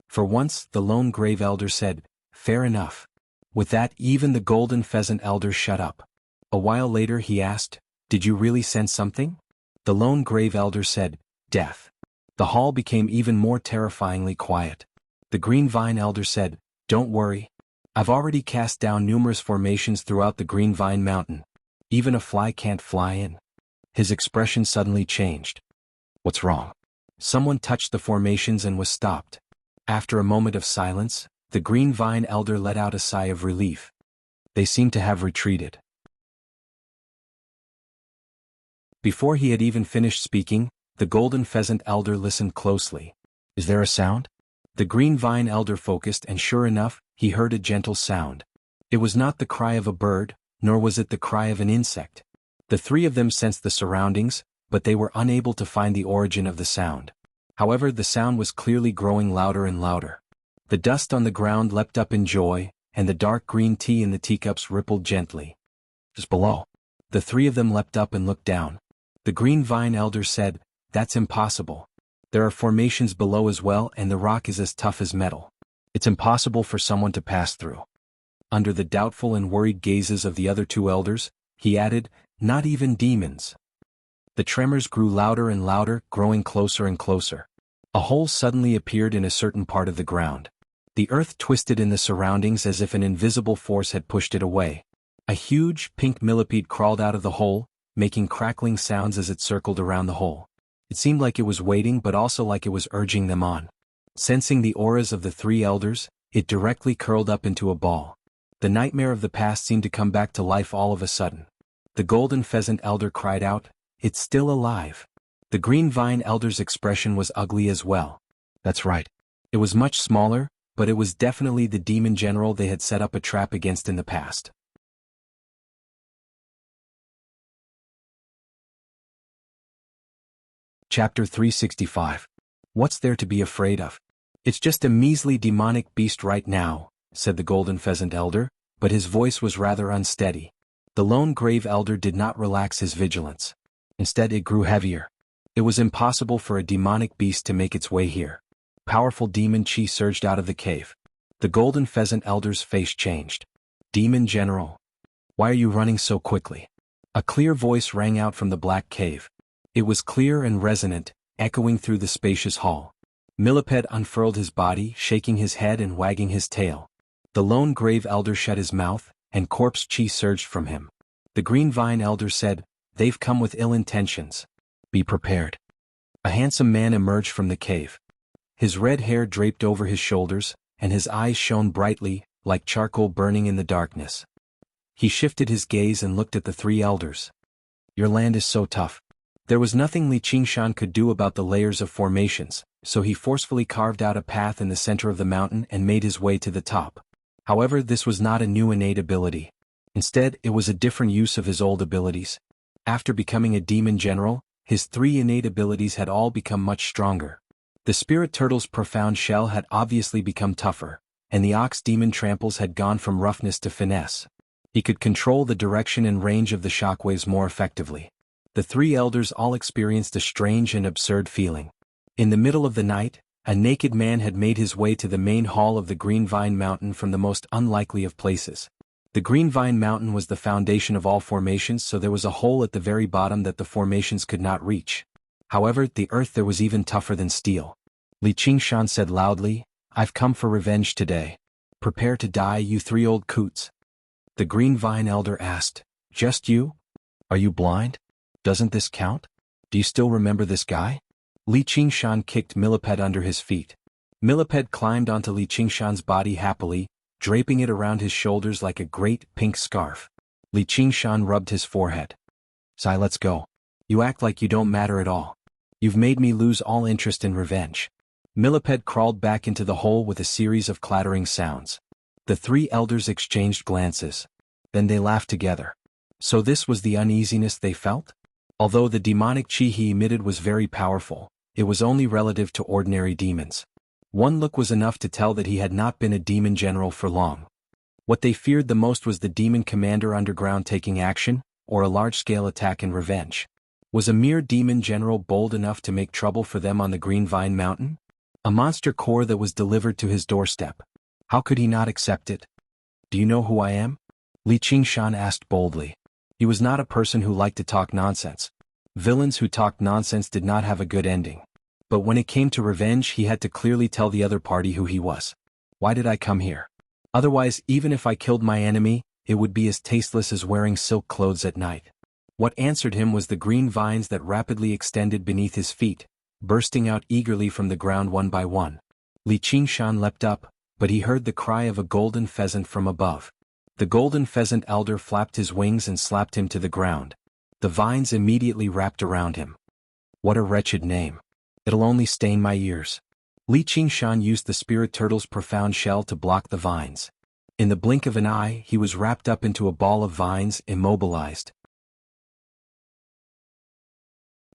For once, the Lone Grave elder said, Fair enough. With that, even the Golden Pheasant elder shut up. A while later he asked, Did you really sense something? The Lone Grave elder said, Death. The hall became even more terrifyingly quiet. The Green Vine elder said, Don't worry. I've already cast down numerous formations throughout the Green Vine Mountain. Even a fly can't fly in. His expression suddenly changed. What's wrong? Someone touched the formations and was stopped. After a moment of silence, the Green Vine elder let out a sigh of relief. They seemed to have retreated. Before he had even finished speaking, the Golden Pheasant elder listened closely. Is there a sound? The Green Vine elder focused and sure enough, he heard a gentle sound. It was not the cry of a bird, nor was it the cry of an insect. The 3 of them sensed the surroundings, but they were unable to find the origin of the sound. However, the sound was clearly growing louder and louder. The dust on the ground leapt up in joy, and the dark green tea in the teacups rippled gently. Just below. The 3 of them leapt up and looked down. The Green Vine elder said, That's impossible. There are formations below as well, and the rock is as tough as metal. It's impossible for someone to pass through. Under the doubtful and worried gazes of the other 2 elders, he added, Not even demons. The tremors grew louder and louder, growing closer and closer. A hole suddenly appeared in a certain part of the ground. The earth twisted in the surroundings as if an invisible force had pushed it away. A huge, pink millipede crawled out of the hole, making crackling sounds as it circled around the hole. It seemed like it was waiting but also like it was urging them on. Sensing the auras of the three elders, it directly curled up into a ball. The nightmare of the past seemed to come back to life all of a sudden. The golden pheasant elder cried out, "It's still alive." The green vine elder's expression was ugly as well. That's right. It was much smaller, but it was definitely the demon general they had set up a trap against in the past. Chapter 365. What's there to be afraid of? It's just a measly demonic beast right now, said the golden pheasant elder, but his voice was rather unsteady. The lone grave elder did not relax his vigilance. Instead, it grew heavier. It was impossible for a demonic beast to make its way here. Powerful demon chi surged out of the cave. The golden pheasant elder's face changed. Demon General. Why are you running so quickly? A clear voice rang out from the black cave. It was clear and resonant, echoing through the spacious hall. Millipede unfurled his body, shaking his head and wagging his tail. The lone grave elder shut his mouth, and corpse chi surged from him. The green vine elder said, "They've come with ill intentions. Be prepared." A handsome man emerged from the cave. His red hair draped over his shoulders, and his eyes shone brightly, like charcoal burning in the darkness. He shifted his gaze and looked at the three elders. "Your land is so tough." There was nothing Li Qingshan could do about the layers of formations, so he forcefully carved out a path in the center of the mountain and made his way to the top. However, this was not a new innate ability. Instead, it was a different use of his old abilities. After becoming a demon general, his three innate abilities had all become much stronger. The spirit turtle's profound shell had obviously become tougher, and the ox demon tramples had gone from roughness to finesse. He could control the direction and range of the shockwaves more effectively. The three elders all experienced a strange and absurd feeling. In the middle of the night, a naked man had made his way to the main hall of the Green Vine Mountain from the most unlikely of places. The Green Vine Mountain was the foundation of all formations, so there was a hole at the very bottom that the formations could not reach. However, the earth there was even tougher than steel. Li Qingshan said loudly, "I've come for revenge today. Prepare to die, you three old coots." The Green Vine Elder asked, "Just you? Are you blind? Doesn't this count? Do you still remember this guy?" Li Qingshan kicked Millipede under his feet. Millipede climbed onto Li Qingshan's body happily, draping it around his shoulders like a great pink scarf. Li Qingshan rubbed his forehead. "Sai, let's go. You act like you don't matter at all. You've made me lose all interest in revenge." Millipede crawled back into the hole with a series of clattering sounds. The three elders exchanged glances. Then they laughed together. So this was the uneasiness they felt? Although the demonic chi he emitted was very powerful, it was only relative to ordinary demons. One look was enough to tell that he had not been a demon general for long. What they feared the most was the demon commander underground taking action, or a large-scale attack in revenge. Was a mere demon general bold enough to make trouble for them on the Green Vine Mountain? A monster core that was delivered to his doorstep. How could he not accept it? "Do you know who I am?" Li Qingshan asked boldly. He was not a person who liked to talk nonsense. Villains who talked nonsense did not have a good ending. But when it came to revenge, he had to clearly tell the other party who he was. "Why did I come here? Otherwise, even if I killed my enemy, it would be as tasteless as wearing silk clothes at night." What answered him was the green vines that rapidly extended beneath his feet, bursting out eagerly from the ground one by one. Li Qingshan leapt up, but he heard the cry of a golden pheasant from above. The golden pheasant elder flapped his wings and slapped him to the ground. The vines immediately wrapped around him. "What a wretched name. It'll only stain my ears." Li Qingshan used the spirit turtle's profound shell to block the vines. In the blink of an eye, he was wrapped up into a ball of vines, immobilized.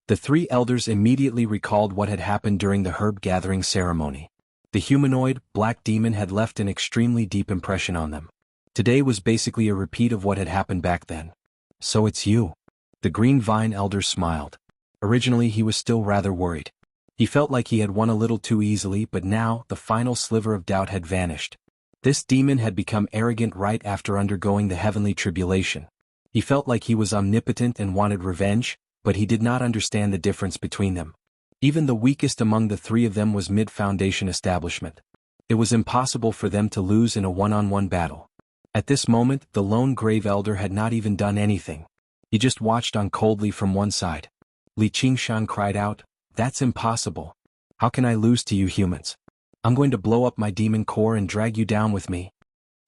The three elders immediately recalled what had happened during the herb gathering ceremony. The humanoid, black demon had left an extremely deep impression on them. Today was basically a repeat of what had happened back then. "So it's you." The Green Vine Elder smiled. Originally he was still rather worried. He felt like he had won a little too easily, but now the final sliver of doubt had vanished. This demon had become arrogant right after undergoing the heavenly tribulation. He felt like he was omnipotent and wanted revenge, but he did not understand the difference between them. Even the weakest among the three of them was mid-foundation establishment. It was impossible for them to lose in a one-on-one battle. At this moment, the lone grave elder had not even done anything. He just watched on coldly from one side. Li Qingshan cried out, "That's impossible. How can I lose to you humans? I'm going to blow up my demon core and drag you down with me."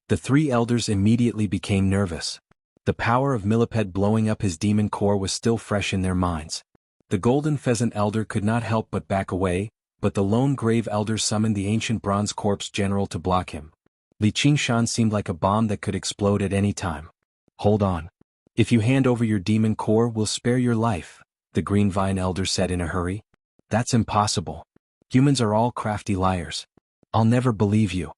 The three elders immediately became nervous. The power of Millipede blowing up his demon core was still fresh in their minds. The golden pheasant elder could not help but back away, but the lone grave elder summoned the ancient bronze corpse general to block him. Li Qingshan seemed like a bomb that could explode at any time. "Hold on. If you hand over your demon core, we'll spare your life," the green vine elder said in a hurry. "That's impossible. Humans are all crafty liars. I'll never believe you."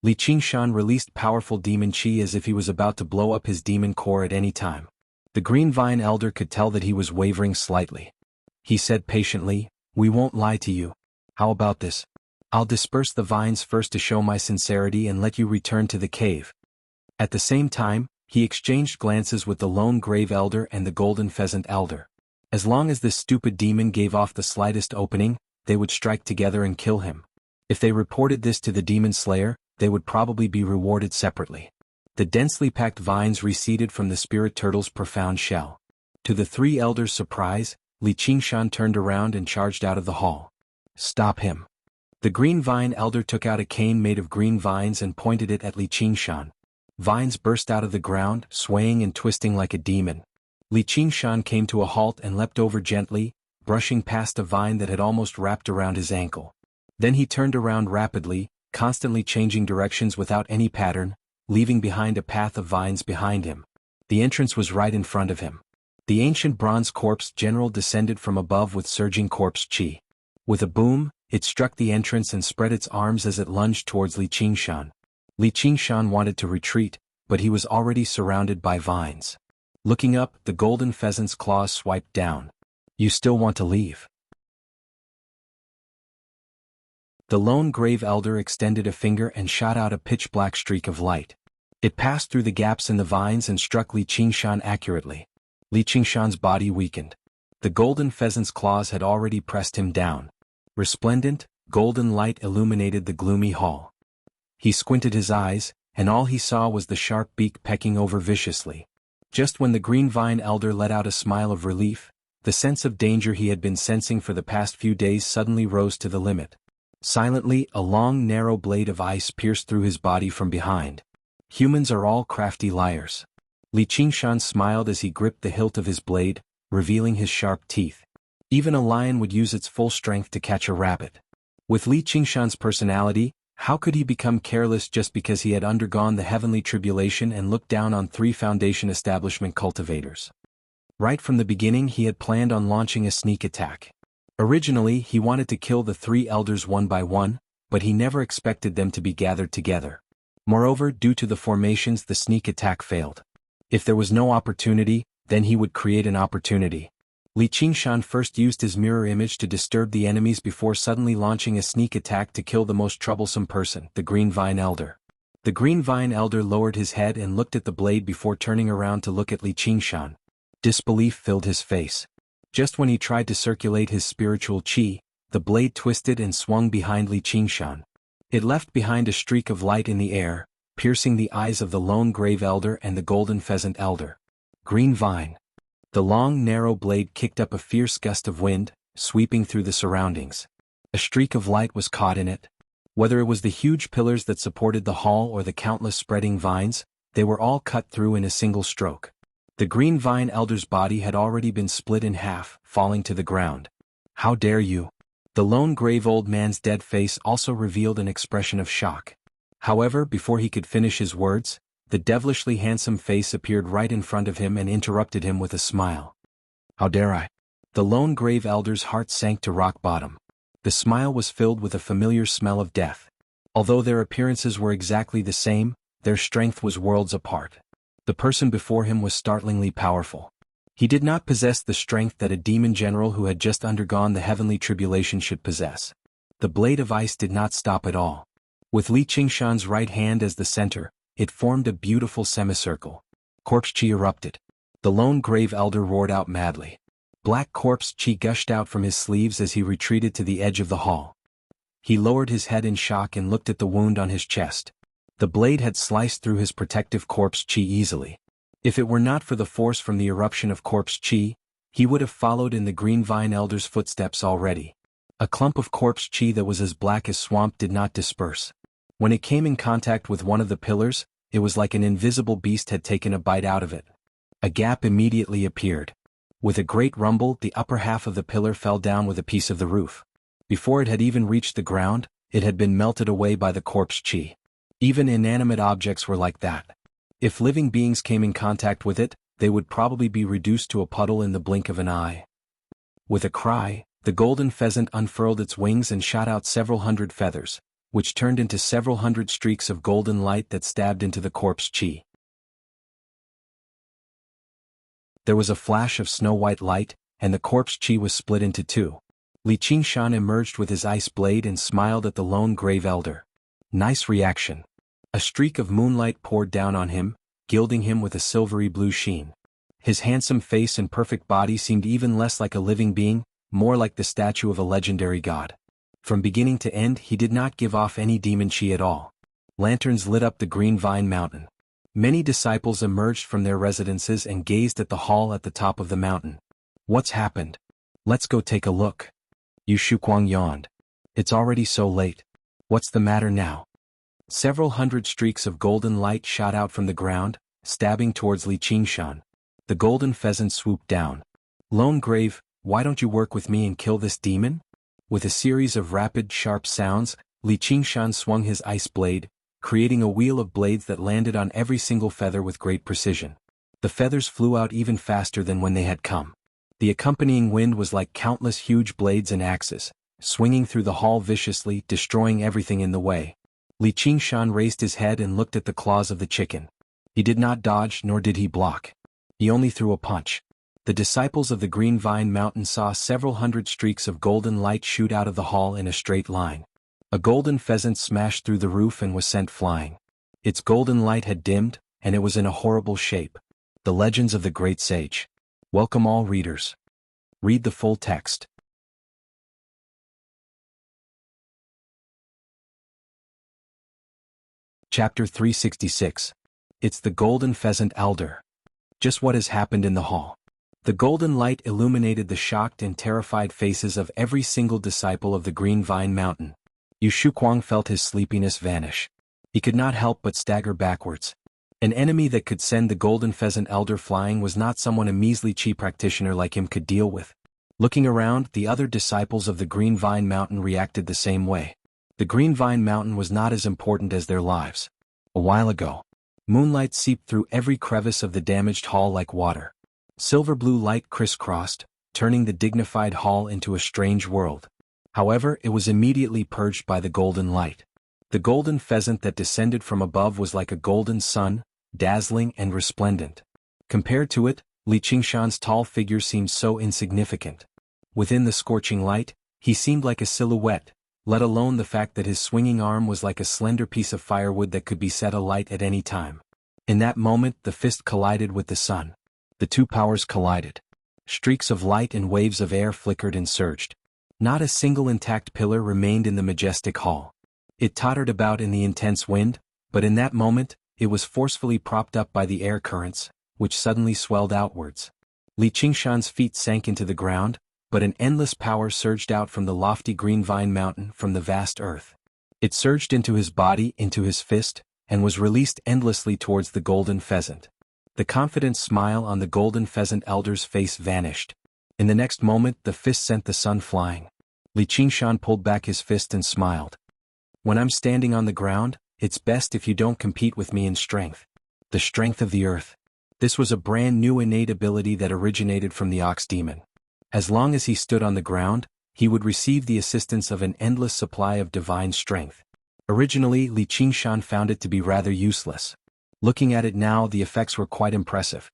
Li Qingshan released powerful demon chi as if he was about to blow up his demon core at any time. The green vine elder could tell that he was wavering slightly. He said patiently, "We won't lie to you. How about this? I'll disperse the vines first to show my sincerity and let you return to the cave." At the same time, he exchanged glances with the lone grave elder and the golden pheasant elder. As long as this stupid demon gave off the slightest opening, they would strike together and kill him. If they reported this to the demon slayer, they would probably be rewarded separately. The densely packed vines receded from the spirit turtle's profound shell. To the three elders' surprise, Li Qingshan turned around and charged out of the hall. "Stop him." The green vine elder took out a cane made of green vines and pointed it at Li Qingshan. Vines burst out of the ground, swaying and twisting like a demon. Li Qingshan came to a halt and leapt over gently, brushing past a vine that had almost wrapped around his ankle. Then he turned around rapidly, constantly changing directions without any pattern, leaving behind a path of vines behind him. The entrance was right in front of him. The ancient bronze corpse general descended from above with surging corpse chi. With a boom, it struck the entrance and spread its arms as it lunged towards Li Qingshan. Li Qingshan wanted to retreat, but he was already surrounded by vines. Looking up, the golden pheasant's claws swiped down. "You still want to leave?" The lone grave elder extended a finger and shot out a pitch-black streak of light. It passed through the gaps in the vines and struck Li Qingshan accurately. Li Qingshan's body weakened. The golden pheasant's claws had already pressed him down. Resplendent, golden light illuminated the gloomy hall. He squinted his eyes, and all he saw was the sharp beak pecking over viciously. Just when the green vine elder let out a smile of relief, the sense of danger he had been sensing for the past few days suddenly rose to the limit. Silently, a long narrow blade of ice pierced through his body from behind. Humans are all crafty liars. Li Qingshan smiled as he gripped the hilt of his blade, revealing his sharp teeth. Even a lion would use its full strength to catch a rabbit. With Li Qingshan's personality, how could he become careless just because he had undergone the heavenly tribulation and looked down on 3 foundation establishment cultivators? Right from the beginning he had planned on launching a sneak attack. Originally he wanted to kill the 3 elders one by one, but he never expected them to be gathered together. Moreover, due to the formations, the sneak attack failed. If there was no opportunity, then he would create an opportunity. Li Qingshan first used his mirror image to disturb the enemies before suddenly launching a sneak attack to kill the most troublesome person, the Green Vine Elder. The Green Vine Elder lowered his head and looked at the blade before turning around to look at Li Qingshan. Disbelief filled his face. Just when he tried to circulate his spiritual chi, the blade twisted and swung behind Li Qingshan. It left behind a streak of light in the air, piercing the eyes of the lone grave elder and the golden pheasant elder. Green Vine. The long narrow blade kicked up a fierce gust of wind, sweeping through the surroundings. A streak of light was caught in it. Whether it was the huge pillars that supported the hall or the countless spreading vines, they were all cut through in a single stroke. The Green Vine Elder's body had already been split in half, falling to the ground. "How dare you?" The lone grave old man's dead face also revealed an expression of shock. However, before he could finish his words, the devilishly handsome face appeared right in front of him and interrupted him with a smile. "How dare I?" The lone grave elder's heart sank to rock bottom. The smile was filled with a familiar smell of death. Although their appearances were exactly the same, their strength was worlds apart. The person before him was startlingly powerful. He did not possess the strength that a demon general who had just undergone the heavenly tribulation should possess. The blade of ice did not stop at all. With Li Qingshan's right hand as the center, it formed a beautiful semicircle. Corpse chi erupted. The lone grave elder roared out madly. Black corpse chi gushed out from his sleeves as he retreated to the edge of the hall. He lowered his head in shock and looked at the wound on his chest. The blade had sliced through his protective corpse chi easily. If it were not for the force from the eruption of corpse chi, he would have followed in the green vine elder's footsteps already. A clump of corpse chi that was as black as swamp did not disperse. When it came in contact with one of the pillars, it was like an invisible beast had taken a bite out of it. A gap immediately appeared. With a great rumble, the upper half of the pillar fell down with a piece of the roof. Before it had even reached the ground, it had been melted away by the corpse chi. Even inanimate objects were like that. If living beings came in contact with it, they would probably be reduced to a puddle in the blink of an eye. With a cry, the golden pheasant unfurled its wings and shot out several hundred feathers, which turned into several hundred streaks of golden light that stabbed into the corpse chi. There was a flash of snow-white light, and the corpse chi was split into two. Li Qingshan emerged with his ice blade and smiled at the lone grave elder. Nice reaction. A streak of moonlight poured down on him, gilding him with a silvery blue sheen. His handsome face and perfect body seemed even less like a living being, more like the statue of a legendary god. From beginning to end he did not give off any demon chi at all. Lanterns lit up the green vine mountain. Many disciples emerged from their residences and gazed at the hall at the top of the mountain. What's happened? Let's go take a look. Yu Shuquang yawned. It's already so late. What's the matter now? Several hundred streaks of golden light shot out from the ground, stabbing towards Li Qingshan. The golden pheasant swooped down. Lone Grave, why don't you work with me and kill this demon? With a series of rapid, sharp sounds, Li Qingshan swung his ice blade, creating a wheel of blades that landed on every single feather with great precision. The feathers flew out even faster than when they had come. The accompanying wind was like countless huge blades and axes, swinging through the hall viciously, destroying everything in the way. Li Qingshan raised his head and looked at the claws of the chicken. He did not dodge nor did he block. He only threw a punch. The disciples of the Green Vine Mountain saw several hundred streaks of golden light shoot out of the hall in a straight line. A golden pheasant smashed through the roof and was sent flying. Its golden light had dimmed, and it was in a horrible shape. The Legends of the Great Sage. Welcome all readers. Read the full text. Chapter 366. It's the Golden Pheasant Elder. Just what has happened in the hall? The golden light illuminated the shocked and terrified faces of every single disciple of the Green Vine Mountain. Yu Shuquang felt his sleepiness vanish. He could not help but stagger backwards. An enemy that could send the Golden Pheasant Elder flying was not someone a measly chi practitioner like him could deal with. Looking around, the other disciples of the Green Vine Mountain reacted the same way. The Green Vine Mountain was not as important as their lives. A while ago, moonlight seeped through every crevice of the damaged hall like water. Silver blue light crisscrossed, turning the dignified hall into a strange world. However, it was immediately purged by the golden light. The golden pheasant that descended from above was like a golden sun, dazzling and resplendent. Compared to it, Li Qingshan's tall figure seemed so insignificant. Within the scorching light, he seemed like a silhouette, let alone the fact that his swinging arm was like a slender piece of firewood that could be set alight at any time. In that moment, the fist collided with the sun. The two powers collided. Streaks of light and waves of air flickered and surged. Not a single intact pillar remained in the majestic hall. It tottered about in the intense wind, but in that moment, it was forcefully propped up by the air currents, which suddenly swelled outwards. Li Qingshan's feet sank into the ground, but an endless power surged out from the lofty Green Vine Mountain from the vast earth. It surged into his body, into his fist, and was released endlessly towards the golden pheasant. The confident smile on the golden pheasant elder's face vanished. In the next moment, the fist sent the sun flying. Li Qingshan pulled back his fist and smiled. When I'm standing on the ground, it's best if you don't compete with me in strength. The strength of the earth. This was a brand new innate ability that originated from the ox demon. As long as he stood on the ground, he would receive the assistance of an endless supply of divine strength. Originally, Li Qingshan found it to be rather useless. Looking at it now, the effects were quite impressive.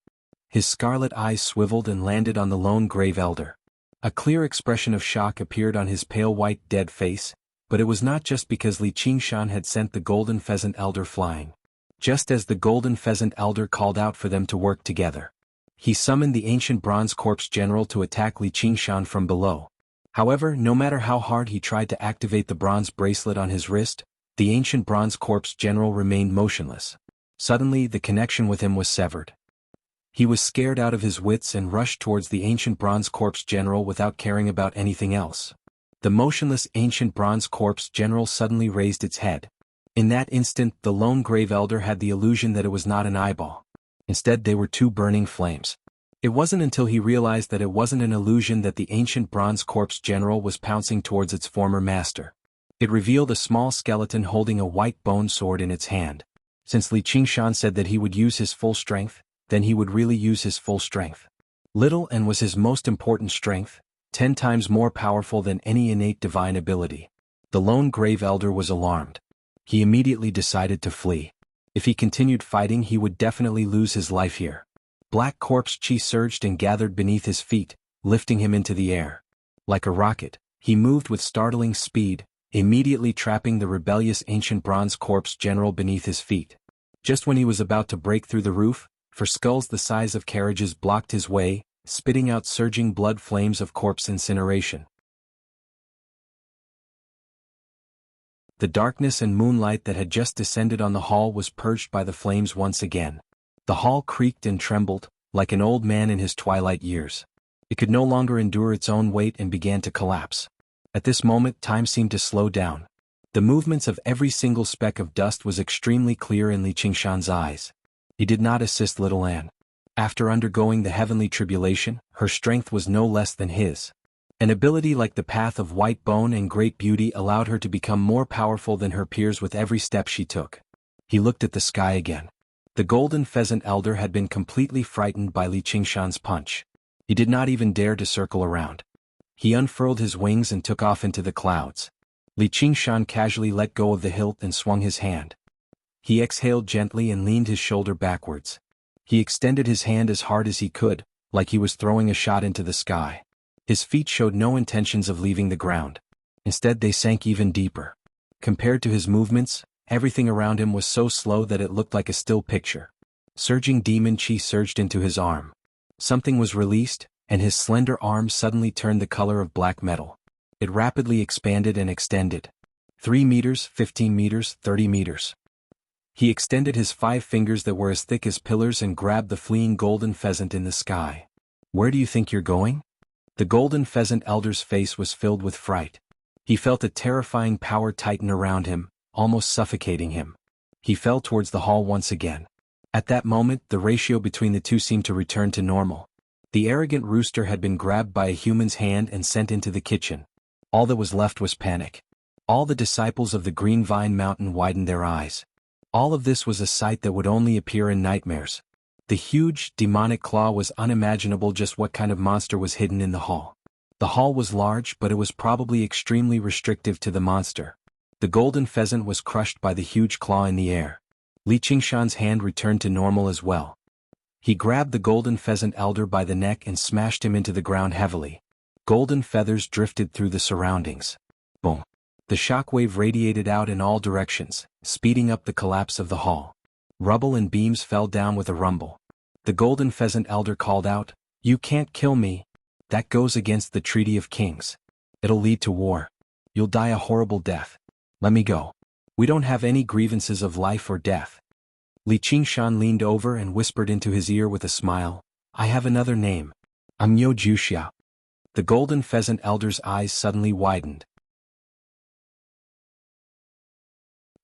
His scarlet eyes swiveled and landed on the lone grave elder. A clear expression of shock appeared on his pale white dead face, but it was not just because Li Qingshan had sent the golden pheasant elder flying. Just as the golden pheasant elder called out for them to work together. He summoned the ancient Bronze Corpse General to attack Li Qingshan from below. However, no matter how hard he tried to activate the bronze bracelet on his wrist, the ancient Bronze Corpse General remained motionless. Suddenly, the connection with him was severed. He was scared out of his wits and rushed towards the ancient Bronze Corpse General without caring about anything else. The motionless ancient Bronze Corpse General suddenly raised its head. In that instant, the lone grave elder had the illusion that it was not an eyeball. Instead, they were two burning flames. It wasn't until he realized that it wasn't an illusion that the ancient Bronze Corpse General was pouncing towards its former master. It revealed a small skeleton holding a white bone sword in its hand. Since Li Qingshan said that he would use his full strength, then he would really use his full strength. Little and was his most important strength, 10 times more powerful than any innate divine ability. The lone grave elder was alarmed. He immediately decided to flee. If he continued fighting, he would definitely lose his life here. Black corpse chi surged and gathered beneath his feet, lifting him into the air. Like a rocket, he moved with startling speed, immediately trapping the rebellious ancient Bronze Corpse General beneath his feet. Just when he was about to break through the roof, for skulls the size of carriages blocked his way, spitting out surging blood flames of corpse incineration. The darkness and moonlight that had just descended on the hall was purged by the flames once again. The hall creaked and trembled, like an old man in his twilight years. It could no longer endure its own weight and began to collapse. At this moment, time seemed to slow down. The movements of every single speck of dust was extremely clear in Li Qingshan's eyes. He did not assist little Anne. After undergoing the heavenly tribulation, her strength was no less than his. An ability like the Path of White Bone and Great Beauty allowed her to become more powerful than her peers with every step she took. He looked at the sky again. The Golden Pheasant Elder had been completely frightened by Li Qingshan's punch. He did not even dare to circle around. He unfurled his wings and took off into the clouds. Li Qingshan casually let go of the hilt and swung his hand. He exhaled gently and leaned his shoulder backwards. He extended his hand as hard as he could, like he was throwing a shot into the sky. His feet showed no intentions of leaving the ground. Instead, they sank even deeper. Compared to his movements, everything around him was so slow that it looked like a still picture. Surging demon chi surged into his arm. Something was released, and his slender arm suddenly turned the color of black metal. It rapidly expanded and extended. 3 meters, 15 meters, 30 meters. He extended his 5 fingers that were as thick as pillars and grabbed the fleeing golden pheasant in the sky. "Where do you think you're going?" The Golden Pheasant Elder's face was filled with fright. He felt a terrifying power tighten around him, almost suffocating him. He fell towards the hall once again. At that moment, the ratio between the two seemed to return to normal. The arrogant rooster had been grabbed by a human's hand and sent into the kitchen. All that was left was panic. All the disciples of the Green Vine Mountain widened their eyes. All of this was a sight that would only appear in nightmares. The huge, demonic claw was unimaginable. Just what kind of monster was hidden in the hall. The hall was large, but it was probably extremely restrictive to the monster. The golden pheasant was crushed by the huge claw in the air. Li Qingshan's hand returned to normal as well. He grabbed the Golden Pheasant Elder by the neck and smashed him into the ground heavily. Golden feathers drifted through the surroundings. Boom. The shockwave radiated out in all directions, speeding up the collapse of the hall. Rubble and beams fell down with a rumble. The Golden Pheasant Elder called out, "You can't kill me. That goes against the Treaty of Kings. It'll lead to war. You'll die a horrible death. Let me go. We don't have any grievances of life or death." Li Qingshan leaned over and whispered into his ear with a smile, "I have another name. I'm Wuxia." The Golden Pheasant Elder's eyes suddenly widened.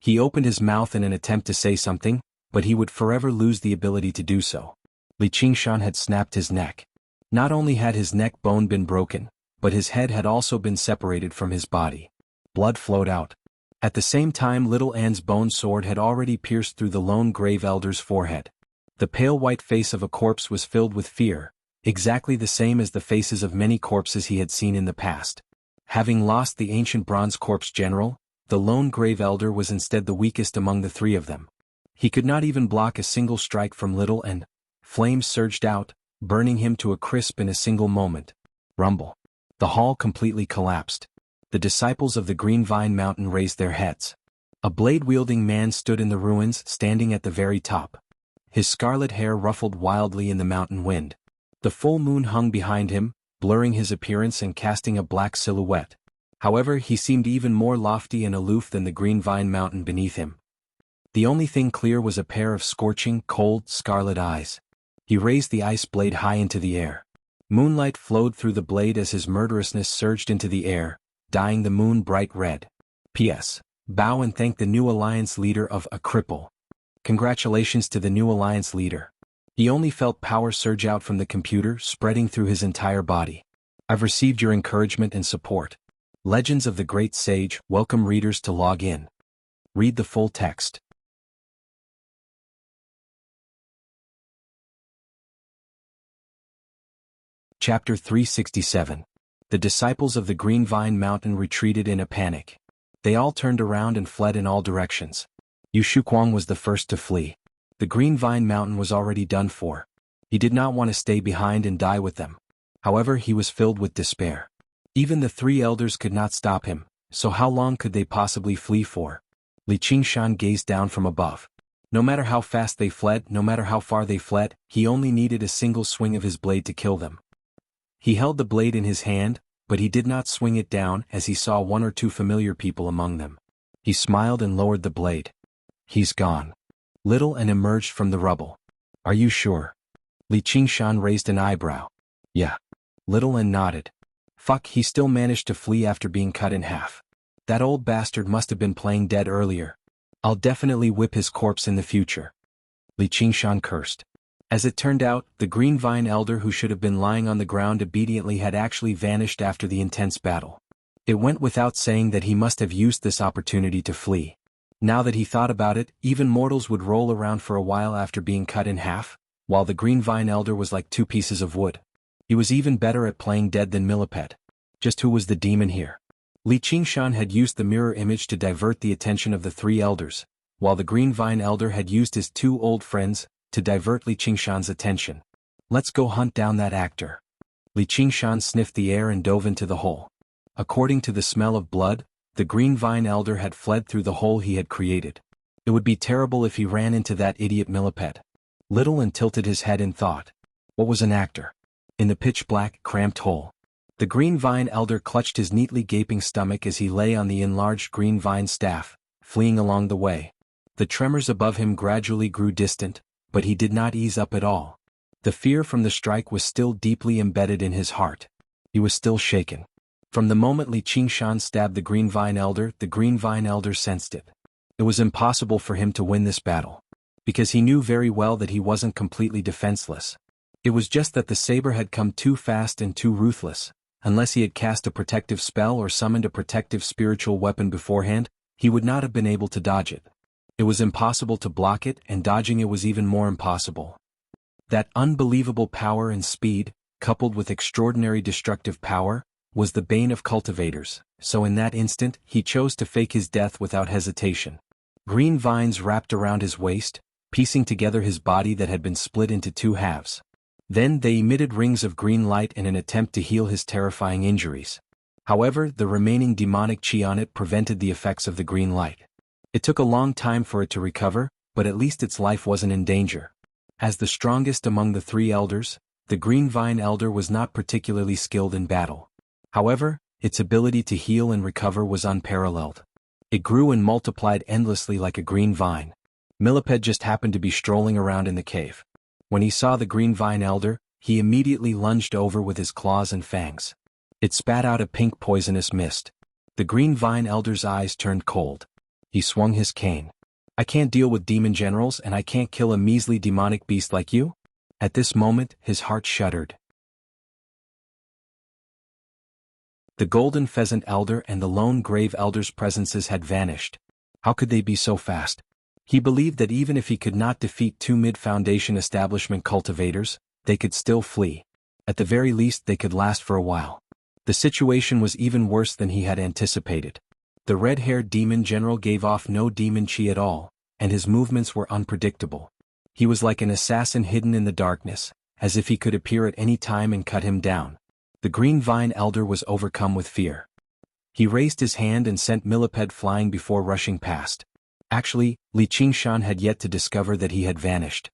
He opened his mouth in an attempt to say something, but he would forever lose the ability to do so. Li Qingshan had snapped his neck. Not only had his neck bone been broken, but his head had also been separated from his body. Blood flowed out. At the same time, little Anne's bone sword had already pierced through the lone grave elder's forehead. The pale white face of a corpse was filled with fear, exactly the same as the faces of many corpses he had seen in the past. Having lost the ancient Bronze Corpse General, the lone grave elder was instead the weakest among the three of them. He could not even block a single strike from little Anne. Flames surged out, burning him to a crisp in a single moment. Rumble. The hall completely collapsed. The disciples of the Green Vine Mountain raised their heads. A blade-wielding man stood in the ruins, standing at the very top. His scarlet hair ruffled wildly in the mountain wind. The full moon hung behind him, blurring his appearance and casting a black silhouette. However, he seemed even more lofty and aloof than the green vine mountain beneath him. The only thing clear was a pair of scorching, cold, scarlet eyes. He raised the ice blade high into the air. Moonlight flowed through the blade as his murderousness surged into the air, dyeing the moon bright red. P.S. Bow and thank the new alliance leader of A Cripple. Congratulations to the new alliance leader. He only felt power surge out from the computer, spreading through his entire body. I've received your encouragement and support. Legends of the Great Sage welcome readers to log in. Read the full text. Chapter 367. The disciples of the Green Vine Mountain retreated in a panic. They all turned around and fled in all directions. Yu Shuquang was the first to flee. The Green Vine Mountain was already done for. He did not want to stay behind and die with them. However, he was filled with despair. Even the three elders could not stop him, so how long could they possibly flee for? Li Qingshan gazed down from above. No matter how fast they fled, no matter how far they fled, he only needed a single swing of his blade to kill them. He held the blade in his hand, but he did not swing it down as he saw one or two familiar people among them. He smiled and lowered the blade. He's gone. Little and emerged from the rubble. Are you sure? Li Qingshan raised an eyebrow. Yeah. Little and nodded. Fuck, he still managed to flee after being cut in half. That old bastard must have been playing dead earlier. I'll definitely whip his corpse in the future. Li Qingshan cursed. As it turned out, the Green Vine Elder who should have been lying on the ground obediently had actually vanished after the intense battle. It went without saying that he must have used this opportunity to flee. Now that he thought about it, even mortals would roll around for a while after being cut in half, while the Green Vine Elder was like two pieces of wood. He was even better at playing dead than Millipede. Just who was the demon here? Li Qingshan had used the mirror image to divert the attention of the three elders, while the Green Vine Elder had used his two old friends to divert Li Qingshan's attention. Let's go hunt down that actor. Li Qingshan sniffed the air and dove into the hole. According to the smell of blood, the Green Vine Elder had fled through the hole he had created. It would be terrible if he ran into that idiot Millipede. Little and tilted his head in thought. What was an actor? In the pitch-black, cramped hole. The Green Vine Elder clutched his neatly gaping stomach as he lay on the enlarged green vine staff, fleeing along the way. The tremors above him gradually grew distant, but he did not ease up at all. The fear from the strike was still deeply embedded in his heart. He was still shaken. From the moment Li Qingshan stabbed the Green Vine Elder sensed it. It was impossible for him to win this battle. Because he knew very well that he wasn't completely defenseless. It was just that the saber had come too fast and too ruthless. Unless he had cast a protective spell or summoned a protective spiritual weapon beforehand, he would not have been able to dodge it. It was impossible to block it, and dodging it was even more impossible. That unbelievable power and speed, coupled with extraordinary destructive power, was the bane of cultivators, so in that instant, he chose to fake his death without hesitation. Green vines wrapped around his waist, piecing together his body that had been split into two halves. Then they emitted rings of green light in an attempt to heal his terrifying injuries. However, the remaining demonic chi on it prevented the effects of the green light. It took a long time for it to recover, but at least its life wasn't in danger. As the strongest among the three elders, the Green Vine Elder was not particularly skilled in battle. However, its ability to heal and recover was unparalleled. It grew and multiplied endlessly like a green vine. Millipede just happened to be strolling around in the cave. When he saw the Green Vine Elder, he immediately lunged over with his claws and fangs. It spat out a pink poisonous mist. The Green Vine Elder's eyes turned cold. He swung his cane. I can't deal with demon generals and I can't kill a measly demonic beast like you? At this moment, his heart shuddered. The Golden Pheasant Elder and the Lone Grave Elder's presences had vanished. How could they be so fast? He believed that even if he could not defeat two mid-foundation establishment cultivators, they could still flee. At the very least they could last for a while. The situation was even worse than he had anticipated. The red-haired demon general gave off no demon chi at all, and his movements were unpredictable. He was like an assassin hidden in the darkness, as if he could appear at any time and cut him down. The Green Vine Elder was overcome with fear. He raised his hand and sent Millipede flying before rushing past. Actually, Li Qingshan had yet to discover that he had vanished.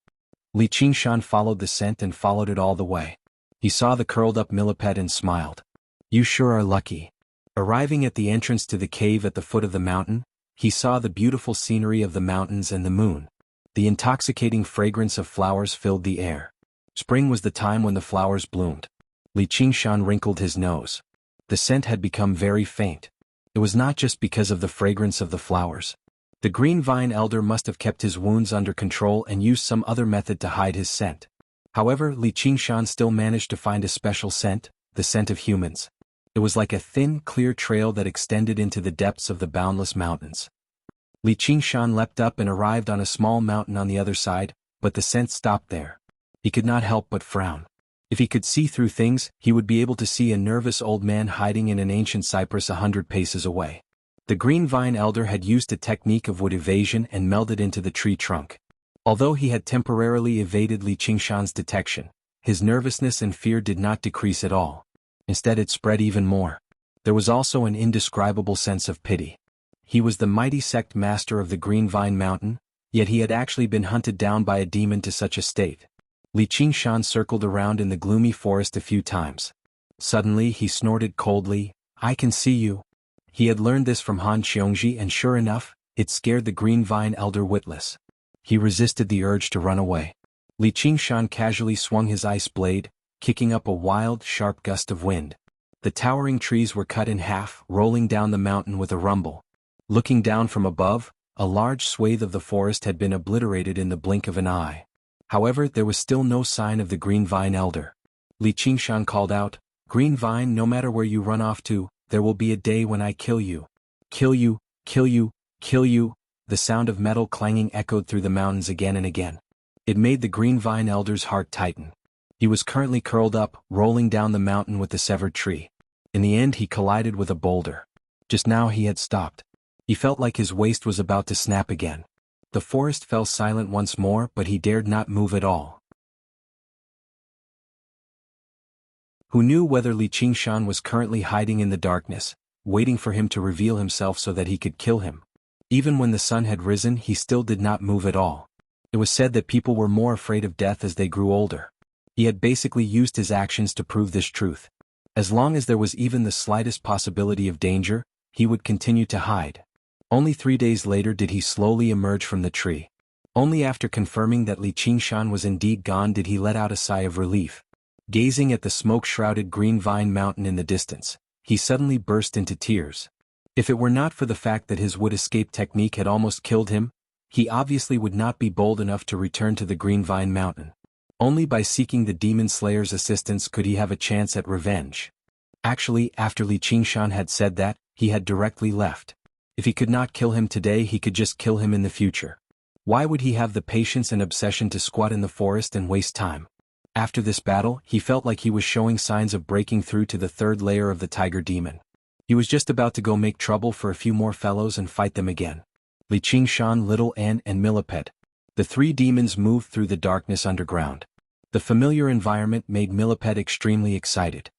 Li Qingshan followed the scent and followed it all the way. He saw the curled-up millipede and smiled. You sure are lucky. Arriving at the entrance to the cave at the foot of the mountain, he saw the beautiful scenery of the mountains and the moon. The intoxicating fragrance of flowers filled the air. Spring was the time when the flowers bloomed. Li Qingshan wrinkled his nose. The scent had become very faint. It was not just because of the fragrance of the flowers. The green vine elder must have kept his wounds under control and used some other method to hide his scent. However, Li Qingshan still managed to find a special scent, the scent of humans. It was like a thin, clear trail that extended into the depths of the boundless mountains. Li Qingshan leapt up and arrived on a small mountain on the other side, but the scent stopped there. He could not help but frown. If he could see through things, he would be able to see a nervous old man hiding in an ancient cypress 100 paces away. The green vine elder had used a technique of wood evasion and melded into the tree trunk. Although he had temporarily evaded Li Qingshan's detection, his nervousness and fear did not decrease at all. Instead, it spread even more. There was also an indescribable sense of pity. He was the mighty sect master of the Green Vine Mountain, yet he had actually been hunted down by a demon to such a state. Li Qingshan circled around in the gloomy forest a few times. Suddenly he snorted coldly, "I can see you." He had learned this from Han Xiongji, and sure enough, it scared the Green Vine elder witless. He resisted the urge to run away. Li Qingshan casually swung his ice blade, kicking up a wild, sharp gust of wind. The towering trees were cut in half, rolling down the mountain with a rumble. Looking down from above, a large swathe of the forest had been obliterated in the blink of an eye. However, there was still no sign of the Green Vine elder. Li Qingshan called out, "Green Vine, no matter where you run off to, there will be a day when I kill you. Kill you, kill you, kill you." The sound of metal clanging echoed through the mountains again and again. It made the Green Vine elder's heart tighten. He was currently curled up, rolling down the mountain with the severed tree. In the end, he collided with a boulder. Just now he had stopped. He felt like his waist was about to snap again. The forest fell silent once more, but he dared not move at all. Who knew whether Li Qingshan was currently hiding in the darkness, waiting for him to reveal himself so that he could kill him? Even when the sun had risen, he still did not move at all. It was said that people were more afraid of death as they grew older. He had basically used his actions to prove this truth. As long as there was even the slightest possibility of danger, he would continue to hide. Only 3 days later did he slowly emerge from the tree. Only after confirming that Li Qingshan was indeed gone did he let out a sigh of relief. Gazing at the smoke-shrouded Green Vine Mountain in the distance, he suddenly burst into tears. If it were not for the fact that his wood escape technique had almost killed him, he obviously would not be bold enough to return to the Green Vine Mountain. Only by seeking the Demon Slayer's assistance could he have a chance at revenge. Actually, after Li Qingshan had said that, he had directly left. If he could not kill him today, he could just kill him in the future. Why would he have the patience and obsession to squat in the forest and waste time? After this battle, he felt like he was showing signs of breaking through to the third layer of the tiger demon. He was just about to go make trouble for a few more fellows and fight them again. Li Qingshan, Little N, and Millipede. The three demons moved through the darkness underground. The familiar environment made Millipede extremely excited.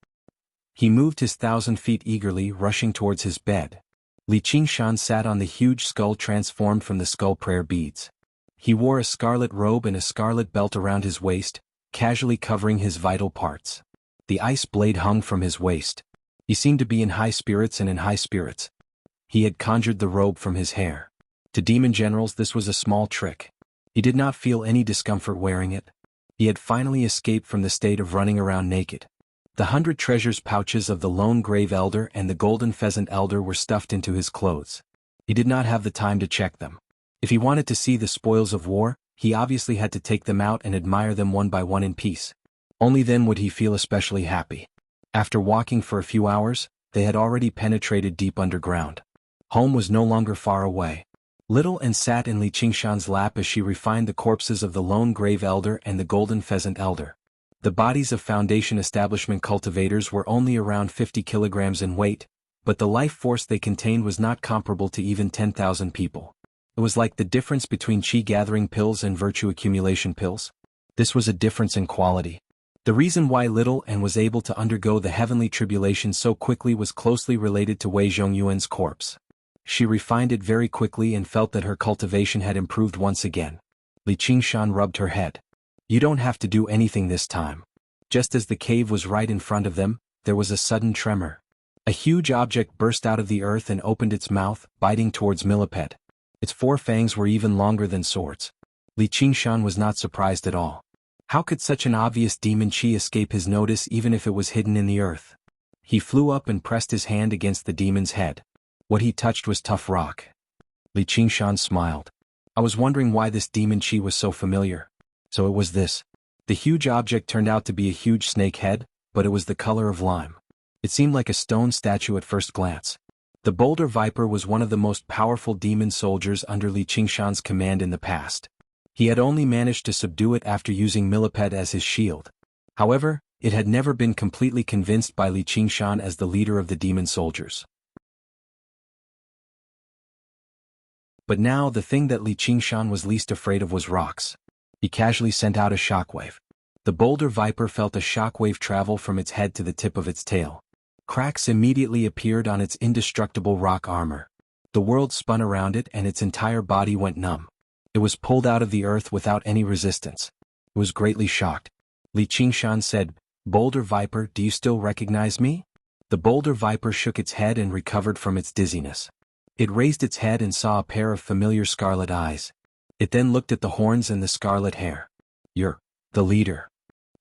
He moved his 1,000 feet eagerly, rushing towards his bed. Li Qingshan sat on the huge skull transformed from the skull prayer beads. He wore a scarlet robe and a scarlet belt around his waist, casually covering his vital parts. The ice blade hung from his waist. He seemed to be in high spirits and in high spirits. He had conjured the robe from his hair. To demon generals, this was a small trick. He did not feel any discomfort wearing it. He had finally escaped from the state of running around naked. The 100 treasures pouches of the Lone Grave Elder and the Golden Pheasant Elder were stuffed into his clothes. He did not have the time to check them. If he wanted to see the spoils of war, he obviously had to take them out and admire them one by one in peace. Only then would he feel especially happy. After walking for a few hours, they had already penetrated deep underground. Home was no longer far away. Little Anne sat in Li Qingshan's lap as she refined the corpses of the Lone Grave Elder and the Golden Pheasant Elder. The bodies of Foundation Establishment cultivators were only around 50 kilograms in weight, but the life force they contained was not comparable to even 10,000 people. It was like the difference between chi-gathering pills and virtue accumulation pills. This was a difference in quality. The reason why Little Anne was able to undergo the heavenly tribulation so quickly was closely related to Wei Zhongyuan's corpse. She refined it very quickly and felt that her cultivation had improved once again. Li Qingshan rubbed her head. "You don't have to do anything this time. Just as the cave was right in front of them, there was a sudden tremor. A huge object burst out of the earth and opened its mouth, biting towards Millipede. Its 4 fangs were even longer than swords. Li Qingshan was not surprised at all. How could such an obvious demon chi escape his notice even if it was hidden in the earth? He flew up and pressed his hand against the demon's head. What he touched was tough rock. Li Qingshan smiled. I was wondering why this demon chi was so familiar. So it was this. The huge object turned out to be a huge snake head, but it was the color of lime. It seemed like a stone statue at first glance. The Boulder Viper was one of the most powerful demon soldiers under Li Qingshan's command in the past. He had only managed to subdue it after using Millipede as his shield. However, it had never been completely convinced by Li Qingshan as the leader of the demon soldiers. But now the thing that Li Qingshan was least afraid of was rocks. He casually sent out a shockwave. The Boulder Viper felt a shockwave travel from its head to the tip of its tail. Cracks immediately appeared on its indestructible rock armor. The world spun around it and its entire body went numb. It was pulled out of the earth without any resistance. It was greatly shocked. Li Qingshan said, "Boulder Viper, do you still recognize me?" The Boulder Viper shook its head and recovered from its dizziness. It raised its head and saw a pair of familiar scarlet eyes. It then looked at the horns and the scarlet hair. "You're the leader."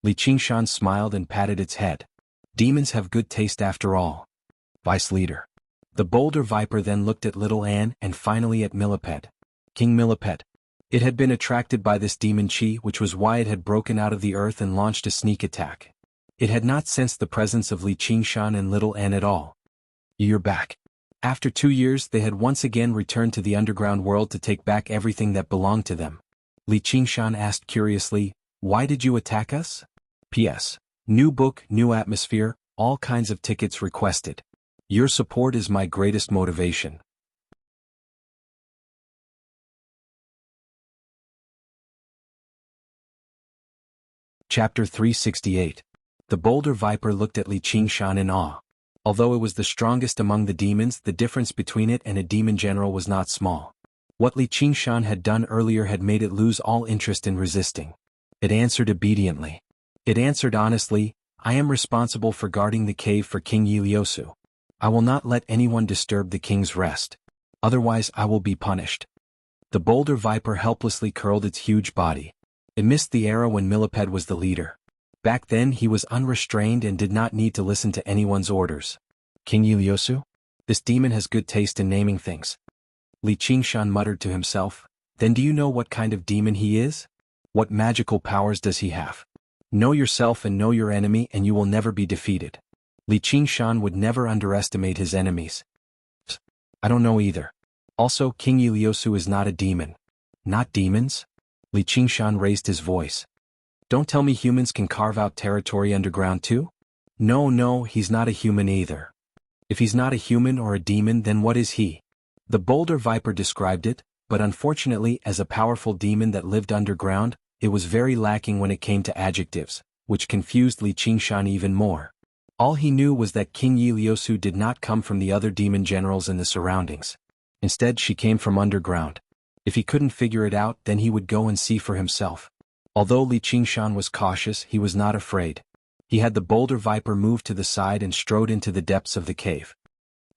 Li Qingshan smiled and patted its head. "Demons have good taste after all. Vice leader." The Boulder Viper then looked at Little Anne and finally at Millipede. King Millipede. It had been attracted by this demon chi, which was why it had broken out of the earth and launched a sneak attack. It had not sensed the presence of Li Qingshan and Little Anne at all. "You're back." After 2 years they had once again returned to the underground world to take back everything that belonged to them. Li Qingshan asked curiously, "Why did you attack us?" P.S. New book, new atmosphere, all kinds of tickets requested. Your support is my greatest motivation. Chapter 368. The Boulder Viper looked at Li Qingshan in awe. Although it was the strongest among the demons, the difference between it and a demon general was not small. What Li Qingshan had done earlier had made it lose all interest in resisting. It answered obediently. It answered honestly, "I am responsible for guarding the cave for King Yiliosu. I will not let anyone disturb the king's rest. Otherwise I will be punished." The Boulder Viper helplessly curled its huge body. It missed the era when Millipede was the leader. Back then he was unrestrained and did not need to listen to anyone's orders. "King Yiliosu? This demon has good taste in naming things." Li Qingshan muttered to himself. "Then do you know what kind of demon he is? What magical powers does he have? Know yourself and know your enemy and you will never be defeated." Li Qingshan would never underestimate his enemies. "I don't know either. Also, King Yiliosu is not a demon." "Not demons?" Li Qingshan raised his voice. "Don't tell me humans can carve out territory underground too?" No, he's not a human either." "If he's not a human or a demon, then what is he?" The Boulder Viper described it, but unfortunately as a powerful demon that lived underground, it was very lacking when it came to adjectives, which confused Li Qingshan even more. All he knew was that King Yiliosu did not come from the other demon generals in the surroundings. Instead she came from underground. If he couldn't figure it out, then he would go and see for himself. Although Li Qingshan was cautious, he was not afraid. He had the Boulder Viper move to the side and strode into the depths of the cave.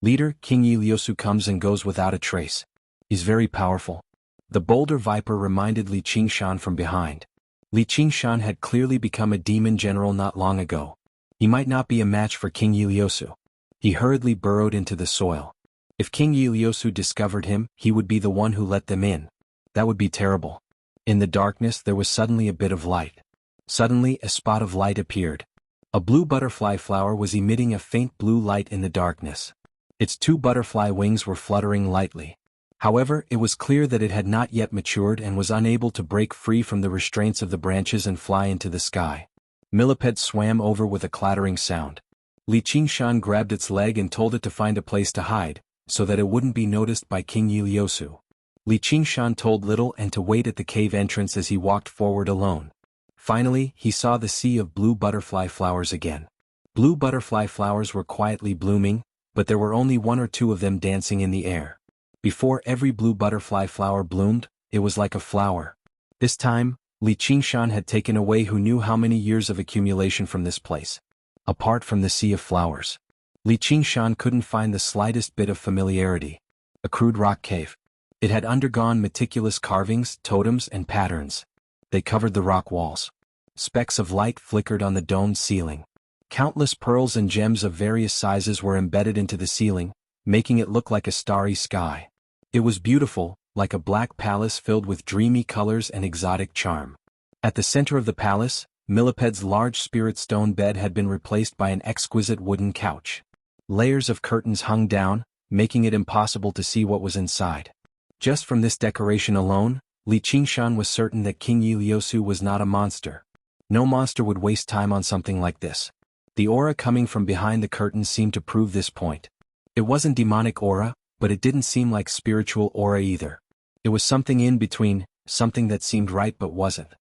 "Leader, King Yiliosu comes and goes without a trace. He's very powerful." The Boulder Viper reminded Li Qingshan from behind. Li Qingshan had clearly become a demon general not long ago. He might not be a match for King Yiliosu. He hurriedly burrowed into the soil. If King Yiliosu discovered him, he would be the one who let them in. That would be terrible. In the darkness there was suddenly a bit of light. Suddenly a spot of light appeared. A blue butterfly flower was emitting a faint blue light in the darkness. Its 2 butterfly wings were fluttering lightly. However, it was clear that it had not yet matured and was unable to break free from the restraints of the branches and fly into the sky. Millipede swam over with a clattering sound. Li Qingshan grabbed its leg and told it to find a place to hide, so that it wouldn't be noticed by King Yiliosu. Li Qingshan told Little Anne to wait at the cave entrance as he walked forward alone. Finally, he saw the sea of blue butterfly flowers again. Blue butterfly flowers were quietly blooming, but there were only 1 or 2 of them dancing in the air. Before every blue butterfly flower bloomed, it was like a flower. This time, Li Qingshan had taken away who knew how many years of accumulation from this place. Apart from the sea of flowers, Li Qingshan couldn't find the slightest bit of familiarity. A crude rock cave. It had undergone meticulous carvings, totems, and patterns. They covered the rock walls. Specks of light flickered on the domed ceiling. Countless pearls and gems of various sizes were embedded into the ceiling, making it look like a starry sky. It was beautiful, like a black palace filled with dreamy colors and exotic charm. At the center of the palace, Milliped's large spirit stone bed had been replaced by an exquisite wooden couch. Layers of curtains hung down, making it impossible to see what was inside. Just from this decoration alone, Li Qingshan was certain that King Yi Liusu was not a monster. No monster would waste time on something like this. The aura coming from behind the curtains seemed to prove this point. It wasn't demonic aura, but it didn't seem like spiritual aura either. It was something in between, something that seemed right but wasn't.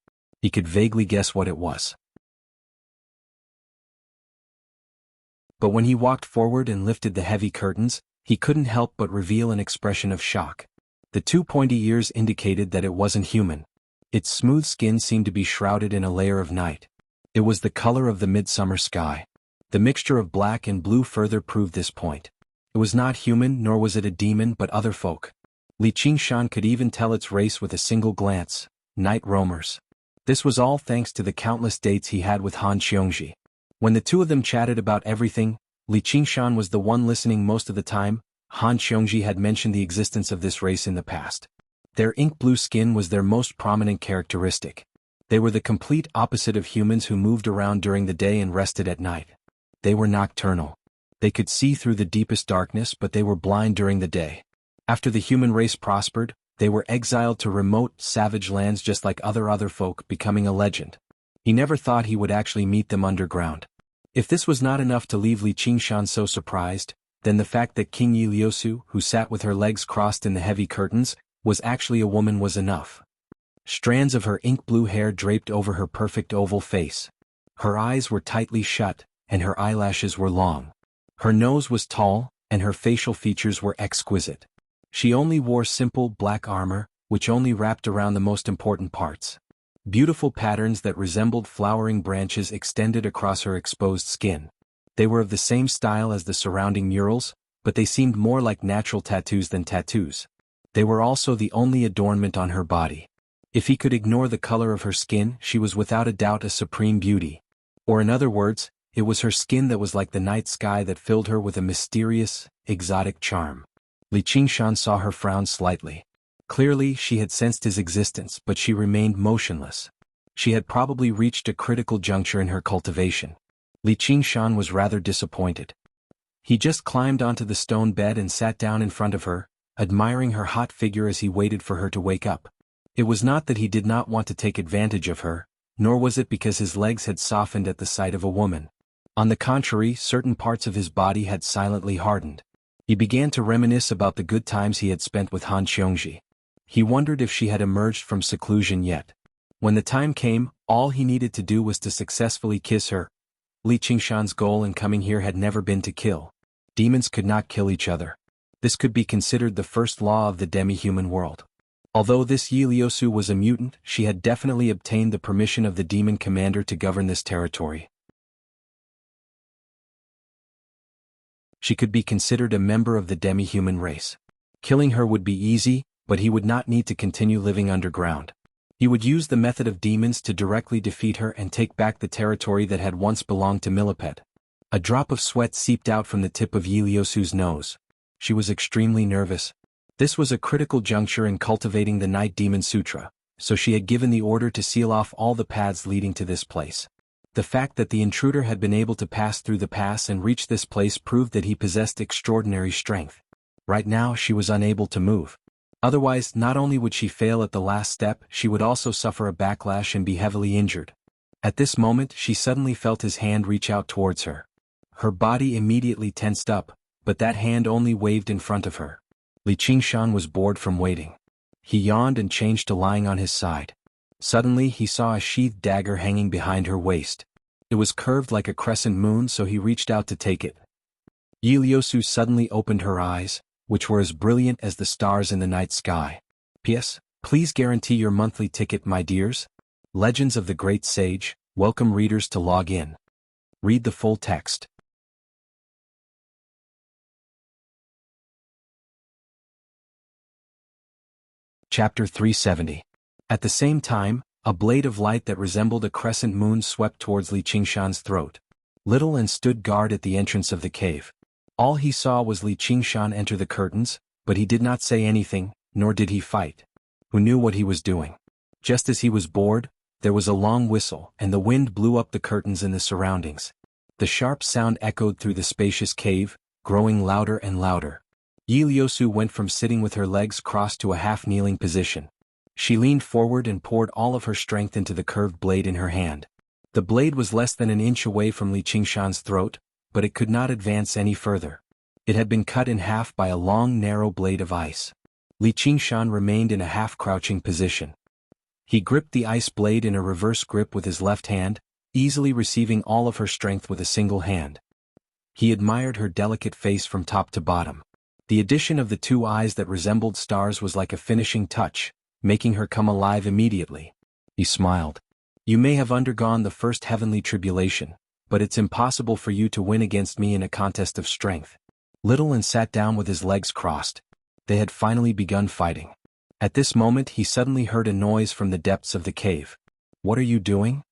He could vaguely guess what it was. But when he walked forward and lifted the heavy curtains, he couldn't help but reveal an expression of shock. The two pointy ears indicated that it wasn't human. Its smooth skin seemed to be shrouded in a layer of night. It was the color of the midsummer sky. The mixture of black and blue further proved this point. It was not human, nor was it a demon, but other folk. Li Qingshan could even tell its race with a single glance: night roamers. This was all thanks to the countless dates he had with Han Xiongji. When the two of them chatted about everything, Li Qingshan was the one listening most of the time. Han Xiongji had mentioned the existence of this race in the past. Their ink-blue skin was their most prominent characteristic. They were the complete opposite of humans who moved around during the day and rested at night. They were nocturnal. They could see through the deepest darkness, but they were blind during the day. After the human race prospered, they were exiled to remote, savage lands just like other folk, becoming a legend. He never thought he would actually meet them underground. If this was not enough to leave Li Qingshan so surprised, then the fact that King Yi Liusu, who sat with her legs crossed in the heavy curtains, was actually a woman was enough. Strands of her ink-blue hair draped over her perfect oval face. Her eyes were tightly shut, and her eyelashes were long. Her nose was tall, and her facial features were exquisite. She only wore simple black armor, which only wrapped around the most important parts. Beautiful patterns that resembled flowering branches extended across her exposed skin. They were of the same style as the surrounding murals, but they seemed more like natural tattoos than tattoos. They were also the only adornment on her body. If he could ignore the color of her skin, she was without a doubt a supreme beauty. Or in other words, it was her skin that was like the night sky that filled her with a mysterious, exotic charm. Li Qingshan saw her frown slightly. Clearly, she had sensed his existence, but she remained motionless. She had probably reached a critical juncture in her cultivation. Li Qingshan was rather disappointed. He just climbed onto the stone bed and sat down in front of her, admiring her hot figure as he waited for her to wake up. It was not that he did not want to take advantage of her, nor was it because his legs had softened at the sight of a woman. On the contrary, certain parts of his body had silently hardened. He began to reminisce about the good times he had spent with Han Xiongji. He wondered if she had emerged from seclusion yet. When the time came, all he needed to do was to successfully kiss her. Li Qingshan's goal in coming here had never been to kill. Demons could not kill each other. This could be considered the first law of the demi-human world. Although this Yi Liusu was a mutant, she had definitely obtained the permission of the demon commander to govern this territory. She could be considered a member of the demi-human race. Killing her would be easy, but he would not need to continue living underground. He would use the method of demons to directly defeat her and take back the territory that had once belonged to Millipede. A drop of sweat seeped out from the tip of Yi Liusu's nose. She was extremely nervous. This was a critical juncture in cultivating the Night Demon Sutra, so she had given the order to seal off all the paths leading to this place. The fact that the intruder had been able to pass through the pass and reach this place proved that he possessed extraordinary strength. Right now she was unable to move. Otherwise, not only would she fail at the last step, she would also suffer a backlash and be heavily injured. At this moment, she suddenly felt his hand reach out towards her. Her body immediately tensed up, but that hand only waved in front of her. Li Qingshan was bored from waiting. He yawned and changed to lying on his side. Suddenly, he saw a sheathed dagger hanging behind her waist. It was curved like a crescent moon, so he reached out to take it. Yi Liusu suddenly opened her eyes, which were as brilliant as the stars in the night sky. P.S. Please guarantee your monthly ticket, my dears. Legends of the Great Sage, welcome readers to log in. Read the full text. Chapter 370. At the same time, a blade of light that resembled a crescent moon swept towards Li Qingshan's throat. Little and stood guard at the entrance of the cave. All he saw was Li Qingshan enter the curtains, but he did not say anything, nor did he fight. Who knew what he was doing? Just as he was bored, there was a long whistle, and the wind blew up the curtains in the surroundings. The sharp sound echoed through the spacious cave, growing louder and louder. Yi Liusu went from sitting with her legs crossed to a half-kneeling position. She leaned forward and poured all of her strength into the curved blade in her hand. The blade was less than an inch away from Li Qingshan's throat, but it could not advance any further. It had been cut in half by a long narrow blade of ice. Li Qingshan remained in a half-crouching position. He gripped the ice blade in a reverse grip with his left hand, easily receiving all of her strength with a single hand. He admired her delicate face from top to bottom. The addition of the two eyes that resembled stars was like a finishing touch, making her come alive immediately. He smiled. You may have undergone the first heavenly tribulation, but it's impossible for you to win against me in a contest of strength. Little and sat down with his legs crossed. They had finally begun fighting. At this moment he suddenly heard a noise from the depths of the cave. What are you doing?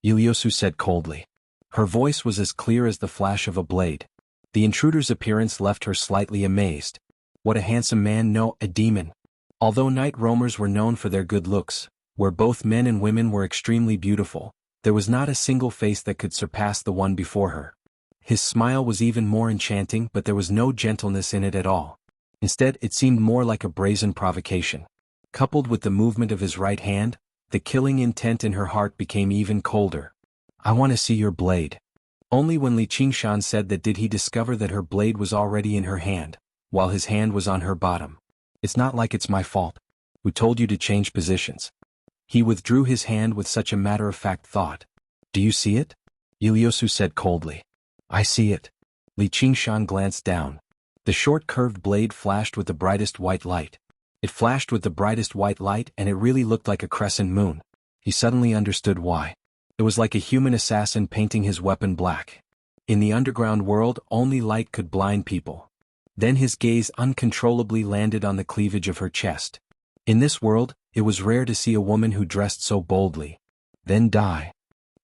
Iliosu said coldly. Her voice was as clear as the flash of a blade. The intruder's appearance left her slightly amazed. What a handsome man, no, a demon. Although night roamers were known for their good looks, where both men and women were extremely beautiful, there was not a single face that could surpass the one before her. His smile was even more enchanting, but there was no gentleness in it at all. Instead, it seemed more like a brazen provocation. Coupled with the movement of his right hand, the killing intent in her heart became even colder. I want to see your blade. Only when Li Qingshan said that did he discover that her blade was already in her hand, while his hand was on her bottom. It's not like it's my fault. Who told you to change positions? He withdrew his hand with such a matter-of-fact thought. Do you see it? Iliosu said coldly. I see it. Li Qingshan glanced down. The short curved blade flashed with the brightest white light. It flashed with the brightest white light and it really looked like a crescent moon. He suddenly understood why. It was like a human assassin painting his weapon black. In the underground world, only light could blind people. Then his gaze uncontrollably landed on the cleavage of her chest. In this world, it was rare to see a woman who dressed so boldly. Then die.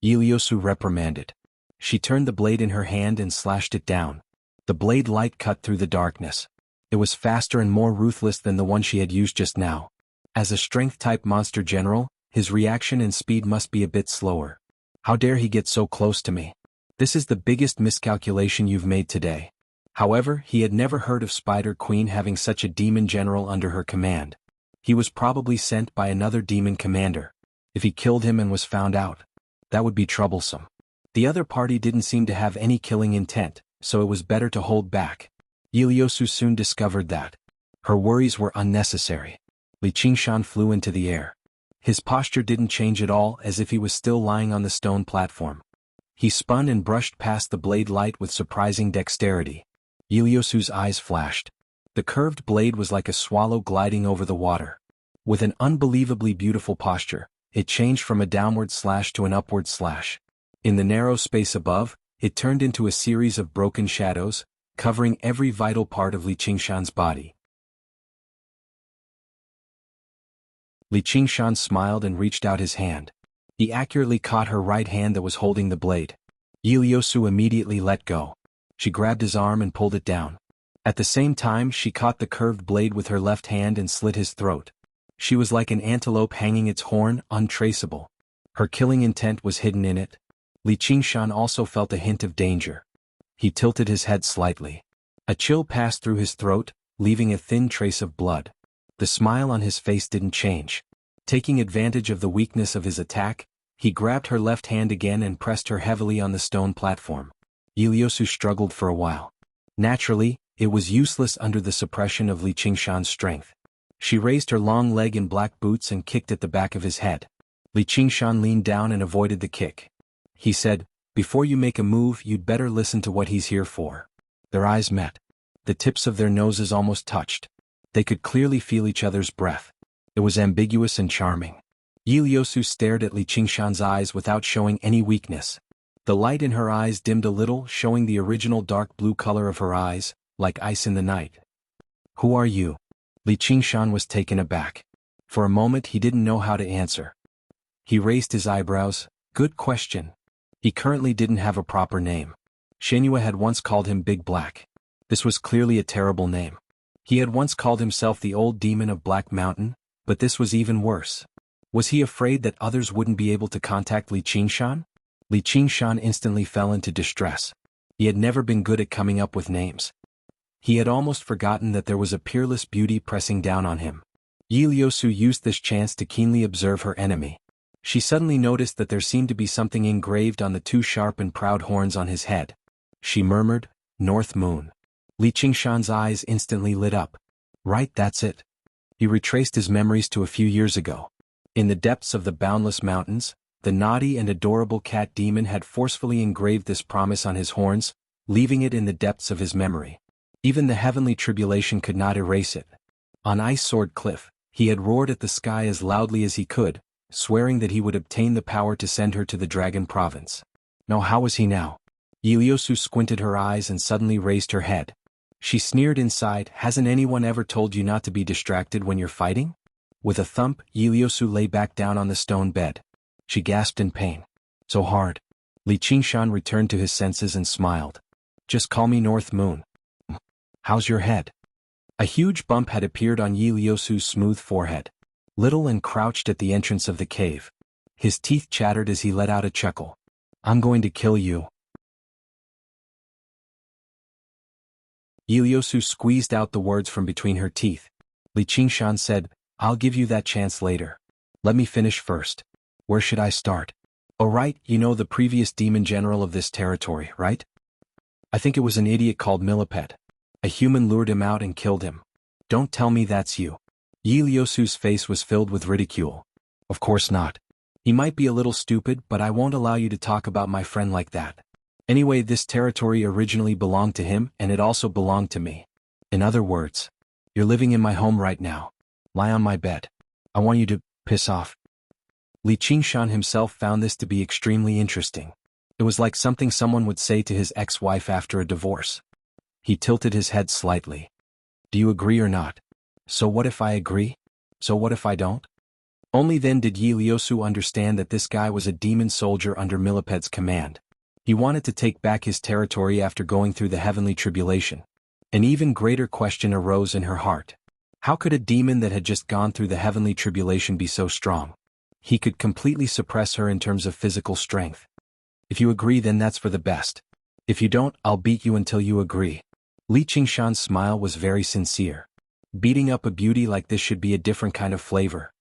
Iliosu reprimanded. She turned the blade in her hand and slashed it down. The blade light cut through the darkness. It was faster and more ruthless than the one she had used just now. As a strength-type monster general, his reaction and speed must be a bit slower. How dare he get so close to me? This is the biggest miscalculation you've made today. However, he had never heard of Spider Queen having such a demon general under her command. He was probably sent by another demon commander. If he killed him and was found out, that would be troublesome. The other party didn't seem to have any killing intent, so it was better to hold back. Iliosu soon discovered that. Her worries were unnecessary. Li Qingshan flew into the air. His posture didn't change at all, as if he was still lying on the stone platform. He spun and brushed past the blade light with surprising dexterity. Iliosu's eyes flashed. The curved blade was like a swallow gliding over the water. With an unbelievably beautiful posture, it changed from a downward slash to an upward slash. In the narrow space above, it turned into a series of broken shadows, covering every vital part of Li Qingshan's body. Li Qingshan smiled and reached out his hand. He accurately caught her right hand that was holding the blade. Iliosu immediately let go. She grabbed his arm and pulled it down. At the same time, she caught the curved blade with her left hand and slit his throat. She was like an antelope hanging its horn, untraceable. Her killing intent was hidden in it. Li Qingshan also felt a hint of danger. He tilted his head slightly. A chill passed through his throat, leaving a thin trace of blood. The smile on his face didn't change. Taking advantage of the weakness of his attack, he grabbed her left hand again and pressed her heavily on the stone platform. Iliosu struggled for a while. Naturally, it was useless under the suppression of Li Qingshan's strength. She raised her long leg in black boots and kicked at the back of his head. Li Qingshan leaned down and avoided the kick. He said, "Before you make a move, you'd better listen to what he's here for." Their eyes met. The tips of their noses almost touched. They could clearly feel each other's breath. It was ambiguous and charming. Yi Liusu stared at Li Qingshan's eyes without showing any weakness. The light in her eyes dimmed a little, showing the original dark blue color of her eyes, like ice in the night. Who are you? Li Qingshan was taken aback. For a moment he didn't know how to answer. He raised his eyebrows. Good question. He currently didn't have a proper name. Shenhua had once called him Big Black. This was clearly a terrible name. He had once called himself the Old Demon of Black Mountain, but this was even worse. Was he afraid that others wouldn't be able to contact Li Qingshan? Li Qingshan instantly fell into distress. He had never been good at coming up with names. He had almost forgotten that there was a peerless beauty pressing down on him. Yi Liusu used this chance to keenly observe her enemy. She suddenly noticed that there seemed to be something engraved on the two sharp and proud horns on his head. She murmured, "North Moon." Li Qingshan's eyes instantly lit up. Right, that's it. He retraced his memories to a few years ago. In the depths of the boundless mountains, the naughty and adorable cat demon had forcefully engraved this promise on his horns, leaving it in the depths of his memory. Even the heavenly tribulation could not erase it. On Ice Sword Cliff, he had roared at the sky as loudly as he could, swearing that he would obtain the power to send her to the Dragon Province. Now how was he now? Yi Liusu squinted her eyes and suddenly raised her head. She sneered inside, "Hasn't anyone ever told you not to be distracted when you're fighting?" With a thump, Yi Liusu lay back down on the stone bed. She gasped in pain. So hard. Li Qingshan returned to his senses and smiled. "Just call me North Moon. How's your head?" A huge bump had appeared on Yi Liusu's smooth forehead. Little and crouched at the entrance of the cave. His teeth chattered as he let out a chuckle. "I'm going to kill you." Yi Liusu squeezed out the words from between her teeth. Li Qingshan said, "I'll give you that chance later. Let me finish first. Where should I start?" "Oh right, you know the previous demon general of this territory, right? I think it was an idiot called Millipede. A human lured him out and killed him. Don't tell me that's you." Yi Liusu's face was filled with ridicule. "Of course not. He might be a little stupid, but I won't allow you to talk about my friend like that. Anyway, this territory originally belonged to him, and it also belonged to me. In other words, you're living in my home right now. Lie on my bed. I want you to piss off." Li Qingshan himself found this to be extremely interesting. It was like something someone would say to his ex-wife after a divorce. He tilted his head slightly. "Do you agree or not?" "So what if I agree? So what if I don't?" Only then did Yi Liusu understand that this guy was a demon soldier under Millipede's command. He wanted to take back his territory after going through the heavenly tribulation. An even greater question arose in her heart. How could a demon that had just gone through the heavenly tribulation be so strong? He could completely suppress her in terms of physical strength. "If you agree, then that's for the best. If you don't, I'll beat you until you agree." Li Qingshan's smile was very sincere. Beating up a beauty like this should be a different kind of flavor.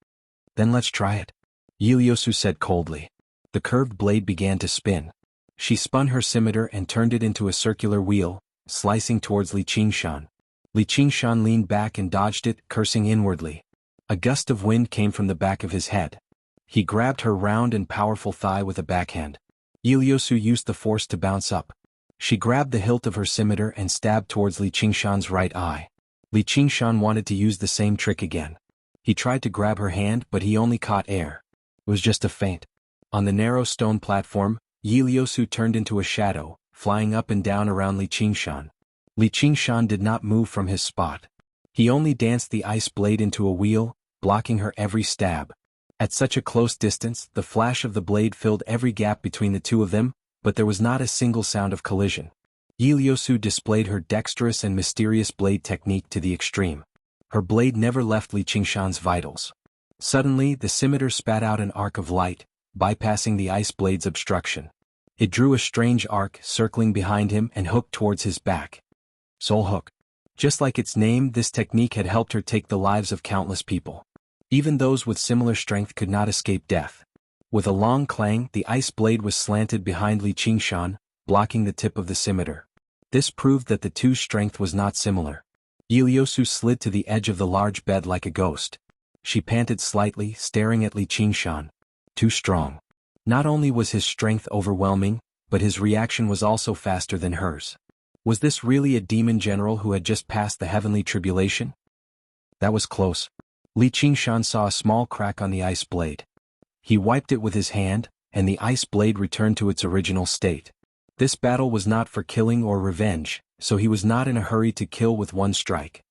"Then let's try it," Yi Liusu said coldly. The curved blade began to spin. She spun her scimitar and turned it into a circular wheel, slicing towards Li Qingshan. Li Qingshan leaned back and dodged it, cursing inwardly. A gust of wind came from the back of his head. He grabbed her round and powerful thigh with a backhand. Yi Liusu used the force to bounce up. She grabbed the hilt of her scimitar and stabbed towards Li Qingshan's right eye. Li Qingshan wanted to use the same trick again. He tried to grab her hand, but he only caught air. It was just a feint. On the narrow stone platform, Yi Liusu turned into a shadow, flying up and down around Li Qingshan. Li Qingshan did not move from his spot. He only danced the ice blade into a wheel, blocking her every stab. At such a close distance, the flash of the blade filled every gap between the two of them, but there was not a single sound of collision. Yi Liusu displayed her dexterous and mysterious blade technique to the extreme. Her blade never left Li Qingshan's vitals. Suddenly, the scimitar spat out an arc of light, bypassing the ice blade's obstruction. It drew a strange arc, circling behind him and hooked towards his back. Soul Hook. Just like its name, this technique had helped her take the lives of countless people. Even those with similar strength could not escape death. With a long clang, the ice blade was slanted behind Li Qingshan, blocking the tip of the scimitar. This proved that the two's strength was not similar. Yi Liusu slid to the edge of the large bed like a ghost. She panted slightly, staring at Li Qingshan. Too strong. Not only was his strength overwhelming, but his reaction was also faster than hers. Was this really a demon general who had just passed the heavenly tribulation? That was close. Li Qingshan saw a small crack on the ice blade. He wiped it with his hand, and the ice blade returned to its original state. This battle was not for killing or revenge, so he was not in a hurry to kill with one strike.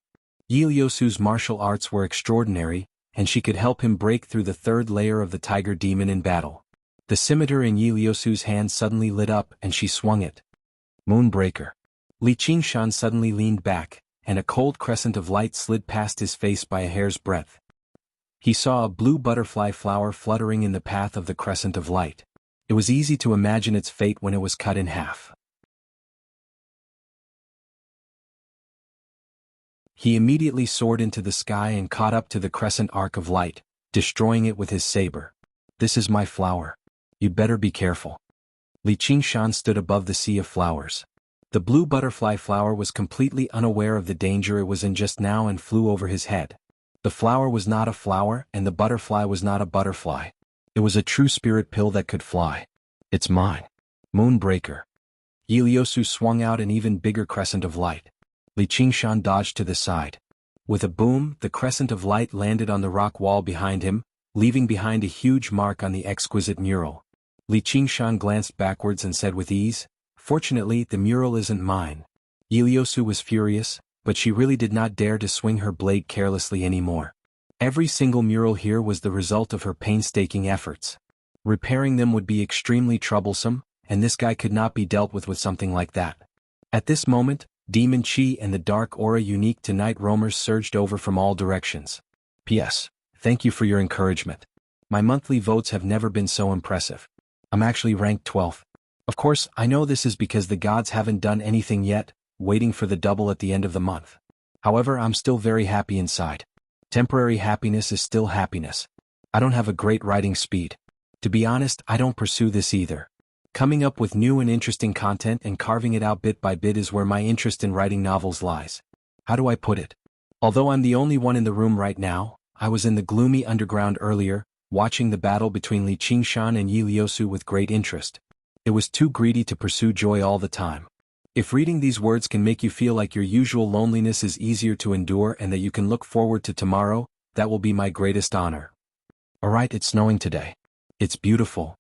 Ieyasu's martial arts were extraordinary, and she could help him break through the third layer of the tiger demon in battle. The scimitar in Ieyasu's hand suddenly lit up and she swung it. Moonbreaker. Li Qingshan suddenly leaned back, and a cold crescent of light slid past his face by a hair's breadth. He saw a blue butterfly flower fluttering in the path of the crescent of light. It was easy to imagine its fate when it was cut in half. He immediately soared into the sky and caught up to the crescent arc of light, destroying it with his saber. This is my flower. You'd better be careful. Li Qingshan stood above the sea of flowers. The blue butterfly flower was completely unaware of the danger it was in just now and flew over his head. The flower was not a flower and the butterfly was not a butterfly. It was a true spirit pill that could fly. It's mine. Moonbreaker. Ieyasu swung out an even bigger crescent of light. Li Qingshan dodged to the side. With a boom, the crescent of light landed on the rock wall behind him, leaving behind a huge mark on the exquisite mural. Li Qingshan glanced backwards and said with ease, "Fortunately, the mural isn't mine." Ieyasu was furious, but she really did not dare to swing her blade carelessly anymore. Every single mural here was the result of her painstaking efforts. Repairing them would be extremely troublesome, and this guy could not be dealt with something like that. At this moment, demon chi and the dark aura unique to night roamers surged over from all directions. P.S. Thank you for your encouragement. My monthly votes have never been so impressive. I'm actually ranked 12th. Of course, I know this is because the gods haven't done anything yet, waiting for the double at the end of the month. However, I'm still very happy inside. Temporary happiness is still happiness. I don't have a great writing speed. To be honest, I don't pursue this either. Coming up with new and interesting content and carving it out bit by bit is where my interest in writing novels lies. How do I put it? Although I'm the only one in the room right now, I was in the gloomy underground earlier, watching the battle between Li Qingshan and Ieyasu with great interest. It was too greedy to pursue joy all the time. If reading these words can make you feel like your usual loneliness is easier to endure and that you can look forward to tomorrow, that will be my greatest honor. Alright, it's snowing today. It's beautiful.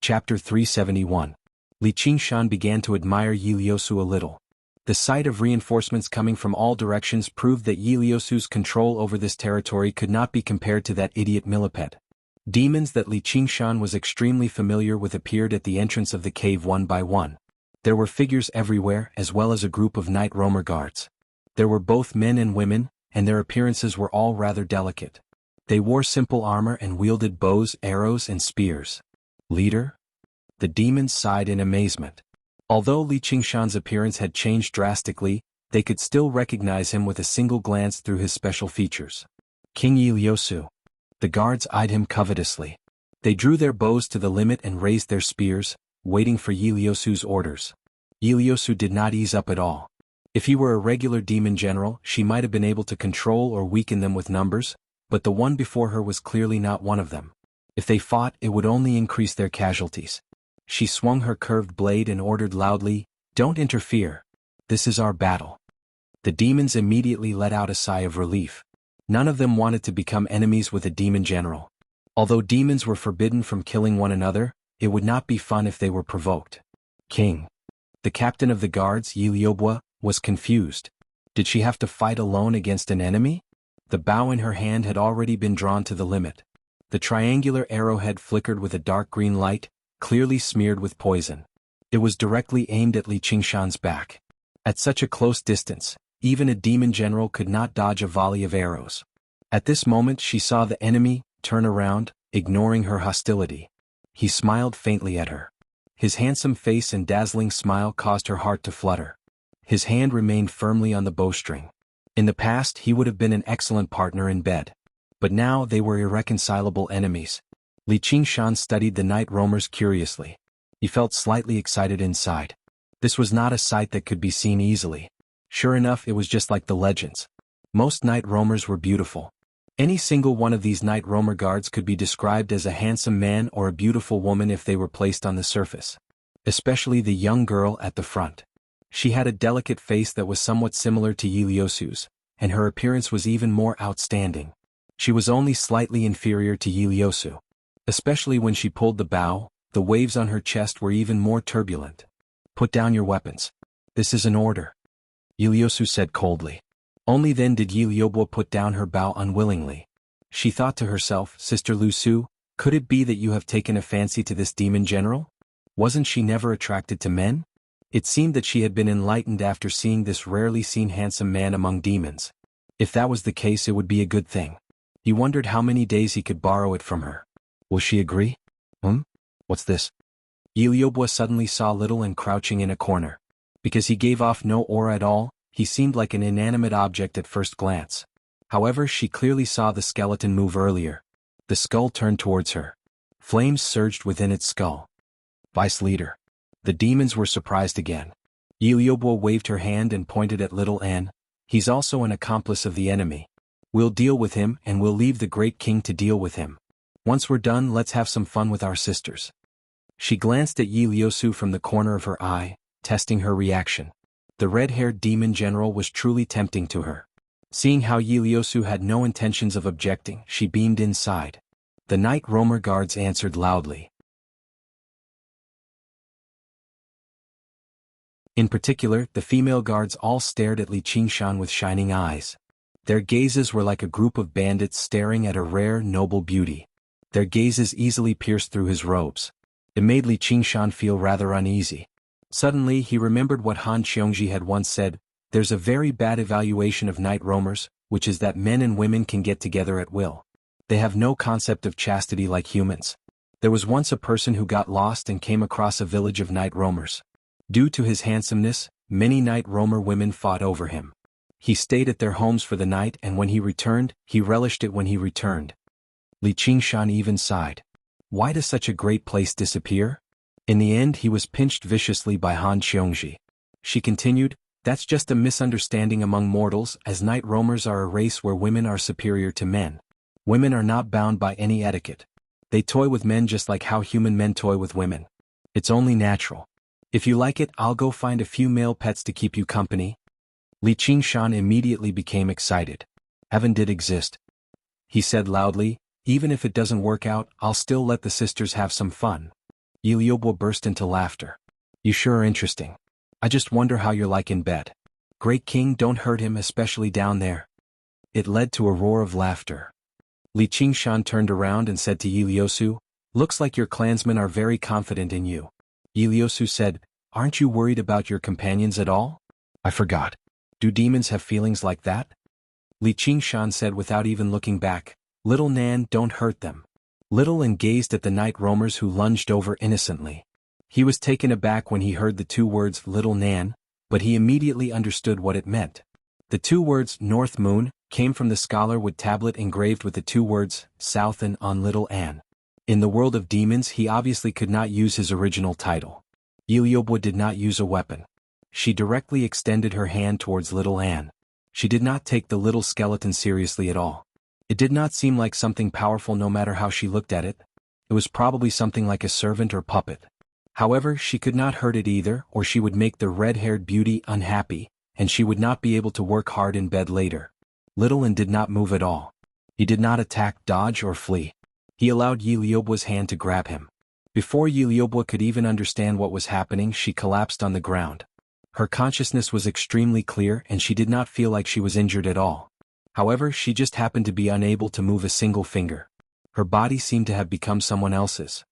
Chapter 371. Li Qingshan began to admire Ieyasu a little. The sight of reinforcements coming from all directions proved that Ieyasu's control over this territory could not be compared to that idiot millipede. Demons that Li Qingshan was extremely familiar with appeared at the entrance of the cave one by one. There were figures everywhere as well as a group of night roamer guards. There were both men and women, and their appearances were all rather delicate. They wore simple armor and wielded bows, arrows, and spears. Leader? The demons sighed in amazement. Although Li Qingshan's appearance had changed drastically, they could still recognize him with a single glance through his special features. King Ieyasu. The guards eyed him covetously. They drew their bows to the limit and raised their spears, waiting for Ieyasu's orders. Ieyasu did not ease up at all. If he were a regular demon general, she might have been able to control or weaken them with numbers, but the one before her was clearly not one of them. If they fought, it would only increase their casualties. She swung her curved blade and ordered loudly, "Don't interfere. This is our battle." The demons immediately let out a sigh of relief. None of them wanted to become enemies with a demon general. Although demons were forbidden from killing one another, it would not be fun if they were provoked. King. The captain of the guards, Ieyasu, was confused. Did she have to fight alone against an enemy? The bow in her hand had already been drawn to the limit. The triangular arrowhead flickered with a dark green light, clearly smeared with poison. It was directly aimed at Li Qingshan's back. At such a close distance, even a demon general could not dodge a volley of arrows. At this moment she saw the enemy turn around, ignoring her hostility. He smiled faintly at her. His handsome face and dazzling smile caused her heart to flutter. His hand remained firmly on the bowstring. In the past he would have been an excellent partner in bed. But now they were irreconcilable enemies. Li Qingshan studied the night roamers curiously. He felt slightly excited inside. This was not a sight that could be seen easily. Sure enough, it was just like the legends. Most night roamers were beautiful. Any single one of these night roamer guards could be described as a handsome man or a beautiful woman if they were placed on the surface. Especially the young girl at the front. She had a delicate face that was somewhat similar to Yi Liusu's, and her appearance was even more outstanding. She was only slightly inferior to Yi Liusu. Especially when she pulled the bow, the waves on her chest were even more turbulent. "Put down your weapons. This is an order," Yi Liusu said coldly. Only then did Yi Liubo put down her bow unwillingly. She thought to herself, "Sister Lu Su, could it be that you have taken a fancy to this demon general? Wasn't she never attracted to men?" It seemed that she had been enlightened after seeing this rarely seen handsome man among demons. If that was the case, it would be a good thing. He wondered how many days he could borrow it from her. Will she agree? What's this? Yi Liubo suddenly saw Little and crouching in a corner. Because he gave off no aura at all, he seemed like an inanimate object at first glance. However, she clearly saw the skeleton move earlier. The skull turned towards her. Flames surged within its skull. Vice leader. The demons were surprised again. Yi Liubo waved her hand and pointed at Little Anne. "He's also an accomplice of the enemy. We'll deal with him and we'll leave the great king to deal with him. Once we're done, let's have some fun with our sisters." She glanced at Yi Liusu from the corner of her eye, testing her reaction. The red-haired demon general was truly tempting to her. Seeing how Yi Liusu had no intentions of objecting, she beamed inside. The night roamer guards answered loudly. In particular, the female guards all stared at Li Qingshan with shining eyes. Their gazes were like a group of bandits staring at a rare, noble beauty. Their gazes easily pierced through his robes. It made Li Qingshan feel rather uneasy. Suddenly he remembered what Han Xiongji had once said, "There's a very bad evaluation of night roamers, which is that men and women can get together at will. They have no concept of chastity like humans." There was once a person who got lost and came across a village of night roamers. Due to his handsomeness, many night roamer women fought over him. He stayed at their homes for the night, and when he returned, he relished it when he returned. Li Qingshan even sighed. Why does such a great place disappear? In the end he was pinched viciously by Han Xiongji. She continued, "That's just a misunderstanding among mortals, as night roamers are a race where women are superior to men. Women are not bound by any etiquette. They toy with men just like how human men toy with women. It's only natural. If you like it, I'll go find a few male pets to keep you company." Li Qingshan immediately became excited. "Heaven did exist," he said loudly. "Even if it doesn't work out, I'll still let the sisters have some fun." Yi Liubo burst into laughter. "You sure are interesting. I just wonder how you're like in bed. Great king, don't hurt him, especially down there." It led to a roar of laughter. Li Qingshan turned around and said to Yi Liusu, "Looks like your clansmen are very confident in you." Yi Liusu said, "Aren't you worried about your companions at all?" "I forgot. Do demons have feelings like that?" Li Qingshan said without even looking back, "Little Nan, don't hurt them." Little Nan gazed at the night roamers who lunged over innocently. He was taken aback when he heard the two words "Little Nan," but he immediately understood what it meant. The two words "North Moon" came from the scholar wood tablet engraved with the two words "South" and on Little Anne. In the world of demons he obviously could not use his original title. Yi Liubo did not use a weapon. She directly extended her hand towards Little Anne. She did not take the little skeleton seriously at all. It did not seem like something powerful no matter how she looked at it. It was probably something like a servant or puppet. However, she could not hurt it either, or she would make the red-haired beauty unhappy, and she would not be able to work hard in bed later. Little Anne did not move at all. He did not attack, dodge, or flee. He allowed Yi Liubo's hand to grab him. Before Yi Liubo could even understand what was happening, she collapsed on the ground. Her consciousness was extremely clear and she did not feel like she was injured at all. However, she just happened to be unable to move a single finger. Her body seemed to have become someone else's.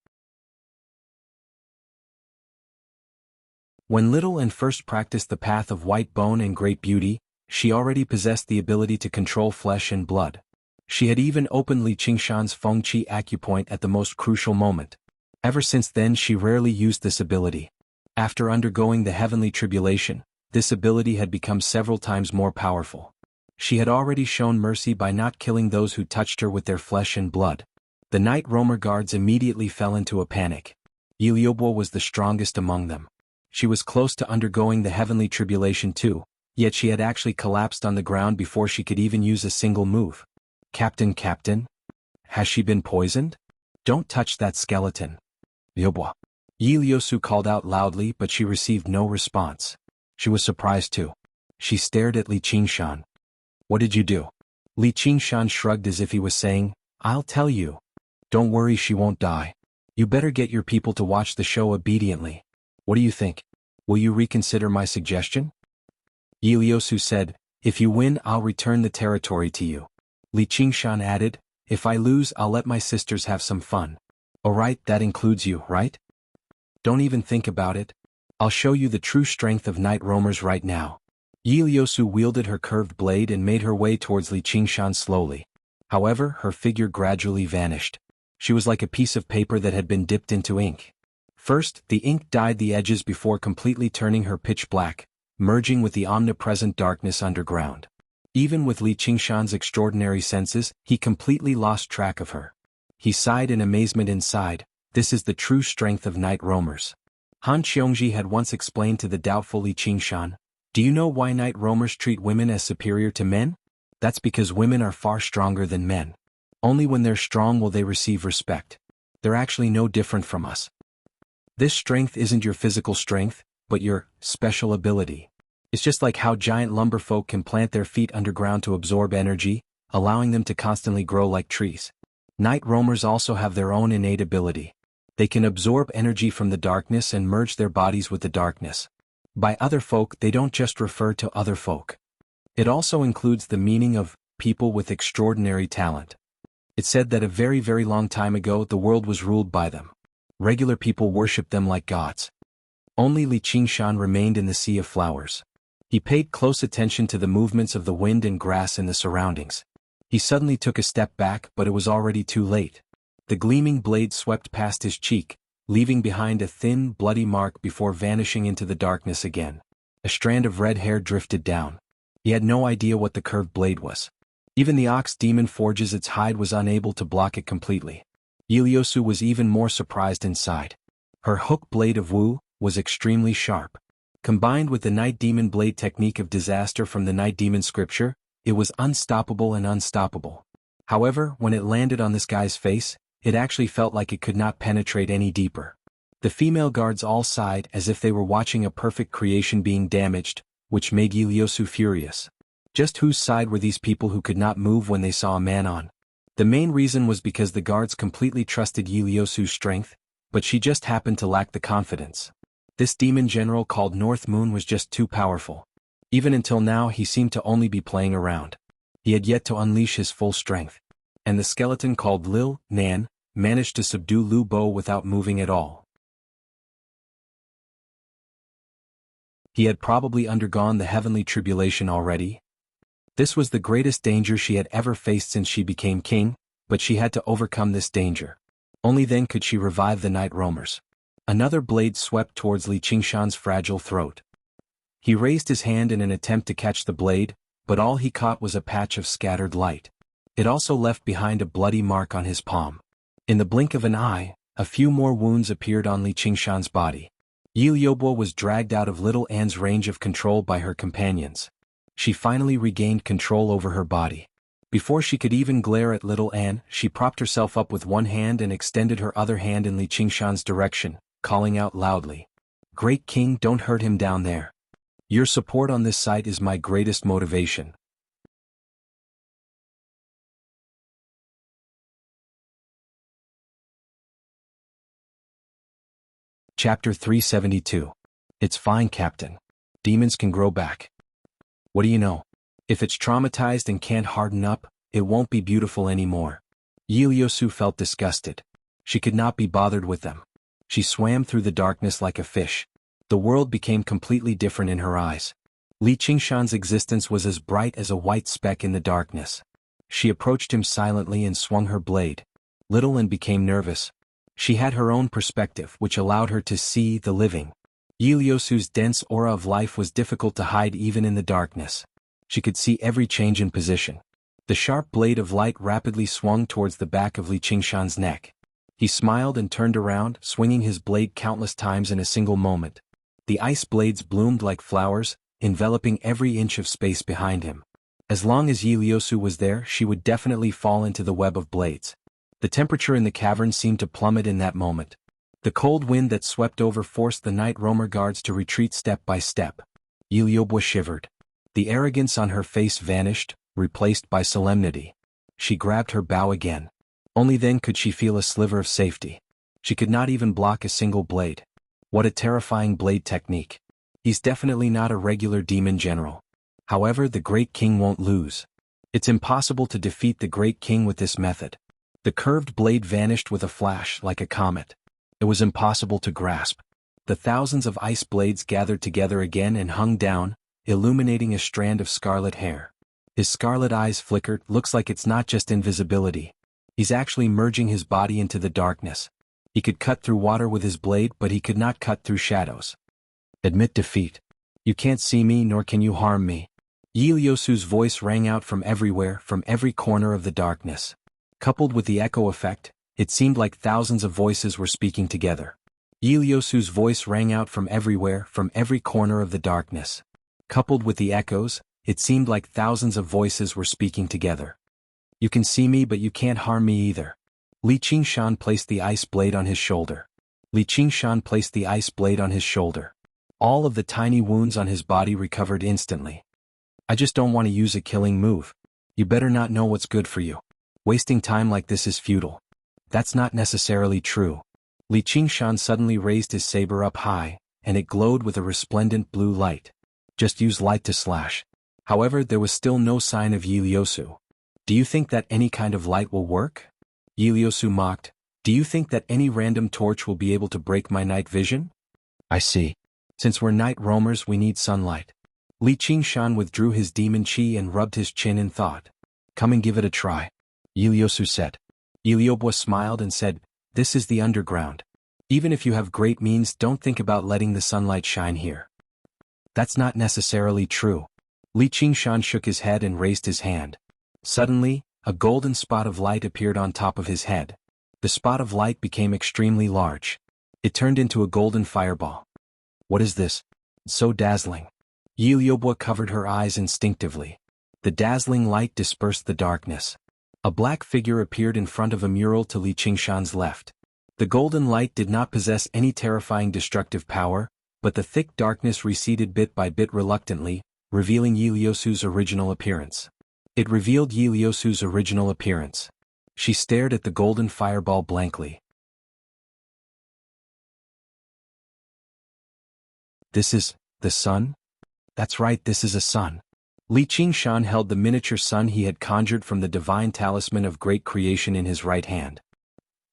When Little Anne first practiced the path of white bone and great beauty, she already possessed the ability to control flesh and blood. She had even opened Li Qingshan's Fengqi acupoint at the most crucial moment. Ever since then she rarely used this ability. After undergoing the heavenly tribulation, this ability had become several times more powerful. She had already shown mercy by not killing those who touched her with their flesh and blood. The night roamer guards immediately fell into a panic. Yi Liubo was the strongest among them. She was close to undergoing the heavenly tribulation too, yet she had actually collapsed on the ground before she could even use a single move. Captain? Has she been poisoned? Don't touch that skeleton. Liubo. Yi Liusu called out loudly, but she received no response. She was surprised too. She stared at Li Qingshan. What did you do? Li Qingshan shrugged as if he was saying, I'll tell you. Don't worry, she won't die. You better get your people to watch the show obediently. What do you think? Will you reconsider my suggestion? Yi Liusu said, if you win, I'll return the territory to you. Li Qingshan added, if I lose, I'll let my sisters have some fun. Alright, that includes you, right? Don't even think about it. I'll show you the true strength of night roamers right now. Yi Liusu wielded her curved blade and made her way towards Li Qingshan slowly. However, her figure gradually vanished. She was like a piece of paper that had been dipped into ink. First, the ink dyed the edges before completely turning her pitch black, merging with the omnipresent darkness underground. Even with Li Qingshan's extraordinary senses, he completely lost track of her. He sighed in amazement inside. This is the true strength of night roamers. Han Qiongji had once explained to the doubtful Li Qingshan, do you know why night roamers treat women as superior to men? That's because women are far stronger than men. Only when they're strong will they receive respect. They're actually no different from us. This strength isn't your physical strength, but your special ability. It's just like how giant lumberfolk can plant their feet underground to absorb energy, allowing them to constantly grow like trees. Night roamers also have their own innate ability. They can absorb energy from the darkness and merge their bodies with the darkness. By other folk, they don't just refer to other folk. It also includes the meaning of people with extraordinary talent. It's said that a very, very long time ago the world was ruled by them. Regular people worshipped them like gods. Only Li Qingshan remained in the sea of flowers. He paid close attention to the movements of the wind and grass in the surroundings. He suddenly took a step back, but it was already too late. The gleaming blade swept past his cheek, leaving behind a thin, bloody mark before vanishing into the darkness again. A strand of red hair drifted down. He had no idea what the curved blade was. Even the ox demon forges its hide was unable to block it completely. Yi Liusu was even more surprised inside. Her hook blade of Wu was extremely sharp. Combined with the night demon blade technique of disaster from the night demon scripture, it was unstoppable and unstoppable. However, when it landed on this guy's face, it actually felt like it could not penetrate any deeper. The female guards all sighed as if they were watching a perfect creation being damaged, which made Yi Liusu furious. Just whose side were these people who could not move when they saw a man on? The main reason was because the guards completely trusted Yi Liusu's strength, but she just happened to lack the confidence. This demon general called North Moon was just too powerful. Even until now he seemed to only be playing around. He had yet to unleash his full strength. And the skeleton called Lil Nan managed to subdue Lu Bo without moving at all. He had probably undergone the heavenly tribulation already. This was the greatest danger she had ever faced since she became king, but she had to overcome this danger. Only then could she revive the night roamers. Another blade swept towards Li Qingshan's fragile throat. He raised his hand in an attempt to catch the blade, but all he caught was a patch of scattered light. It also left behind a bloody mark on his palm. In the blink of an eye, a few more wounds appeared on Li Qingshan's body. Yi Liubo was dragged out of Little Anne's range of control by her companions. She finally regained control over her body. Before she could even glare at Little Anne, she propped herself up with one hand and extended her other hand in Li Qingshan's direction, calling out loudly, "Great King, don't hurt him down there. Your support on this site is my greatest motivation." Chapter 372. It's fine, Captain. Demons can grow back. What do you know? If it's traumatized and can't harden up, it won't be beautiful anymore. Yi Liusu felt disgusted. She could not be bothered with them. She swam through the darkness like a fish. The world became completely different in her eyes. Li Qingshan's existence was as bright as a white speck in the darkness. She approached him silently and swung her blade. Little Anne became nervous. She had her own perspective which allowed her to see the living. Yi Liusu's dense aura of life was difficult to hide even in the darkness. She could see every change in position. The sharp blade of light rapidly swung towards the back of Li Qingshan's neck. He smiled and turned around, swinging his blade countless times in a single moment. The ice blades bloomed like flowers, enveloping every inch of space behind him. As long as Yi Liusu was there, she would definitely fall into the web of blades. The temperature in the cavern seemed to plummet in that moment. The cold wind that swept over forced the night roamer guards to retreat step by step. Yi Liubo shivered. The arrogance on her face vanished, replaced by solemnity. She grabbed her bow again. Only then could she feel a sliver of safety. She could not even block a single blade. What a terrifying blade technique. He's definitely not a regular demon general. However, the Great King won't lose. It's impossible to defeat the Great King with this method. The curved blade vanished with a flash like a comet. It was impossible to grasp. The thousands of ice blades gathered together again and hung down, illuminating a strand of scarlet hair. His scarlet eyes flickered. Looks like it's not just invisibility. He's actually merging his body into the darkness. He could cut through water with his blade, but he could not cut through shadows. Admit defeat. You can't see me nor can you harm me. Yi Liusu's voice rang out from everywhere, from every corner of the darkness. Coupled with the echo effect, it seemed like thousands of voices were speaking together. Yi Liusu's voice rang out from everywhere, from every corner of the darkness. Coupled with the echoes, it seemed like thousands of voices were speaking together. You can see me but you can't harm me either. Li Qingshan placed the ice blade on his shoulder. Li Qingshan placed the ice blade on his shoulder. All of the tiny wounds on his body recovered instantly. I just don't want to use a killing move. You better not know what's good for you. Wasting time like this is futile. That's not necessarily true. Li Qingshan suddenly raised his saber up high, and it glowed with a resplendent blue light. Just use light to slash. However, there was still no sign of Yi Liusu. Do you think that any kind of light will work? Yi Liusu mocked. Do you think that any random torch will be able to break my night vision? I see. Since we're night roamers, we need sunlight. Li Qingshan withdrew his demon chi and rubbed his chin in thought. Come and give it a try. Yi Liusu said. Yi Liubo smiled and said, this is the underground. Even if you have great means, don't think about letting the sunlight shine here. That's not necessarily true. Li Qingshan shook his head and raised his hand. Suddenly, a golden spot of light appeared on top of his head. The spot of light became extremely large. It turned into a golden fireball. What is this? It's so dazzling. Yi Liubo covered her eyes instinctively. The dazzling light dispersed the darkness. A black figure appeared in front of a mural to Li Qingshan's left. The golden light did not possess any terrifying destructive power, but the thick darkness receded bit by bit reluctantly, revealing Yi Liusu's original appearance. It revealed Yi Liusu's original appearance. She stared at the golden fireball blankly. This is the sun? That's right, this is a sun. Li Qingshan held the miniature sun he had conjured from the divine talisman of great creation in his right hand.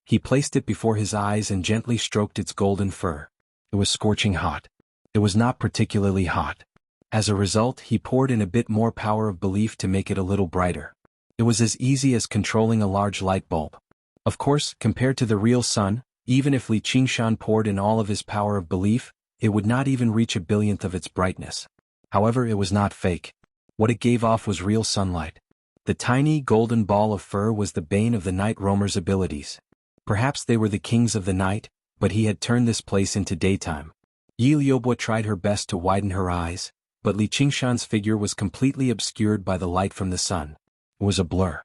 He placed it before his eyes and gently stroked its golden fur. It was scorching hot. It was not particularly hot. As a result, he poured in a bit more power of belief to make it a little brighter. It was as easy as controlling a large light bulb. Of course, compared to the real sun, even if Li Qingshan poured in all of his power of belief, it would not even reach a billionth of its brightness. However, it was not fake. What it gave off was real sunlight. The tiny golden ball of fur was the bane of the night roamer's abilities. Perhaps they were the kings of the night, but he had turned this place into daytime. Yi Liubo tried her best to widen her eyes, but Li Qingshan's figure was completely obscured by the light from the sun. It was a blur.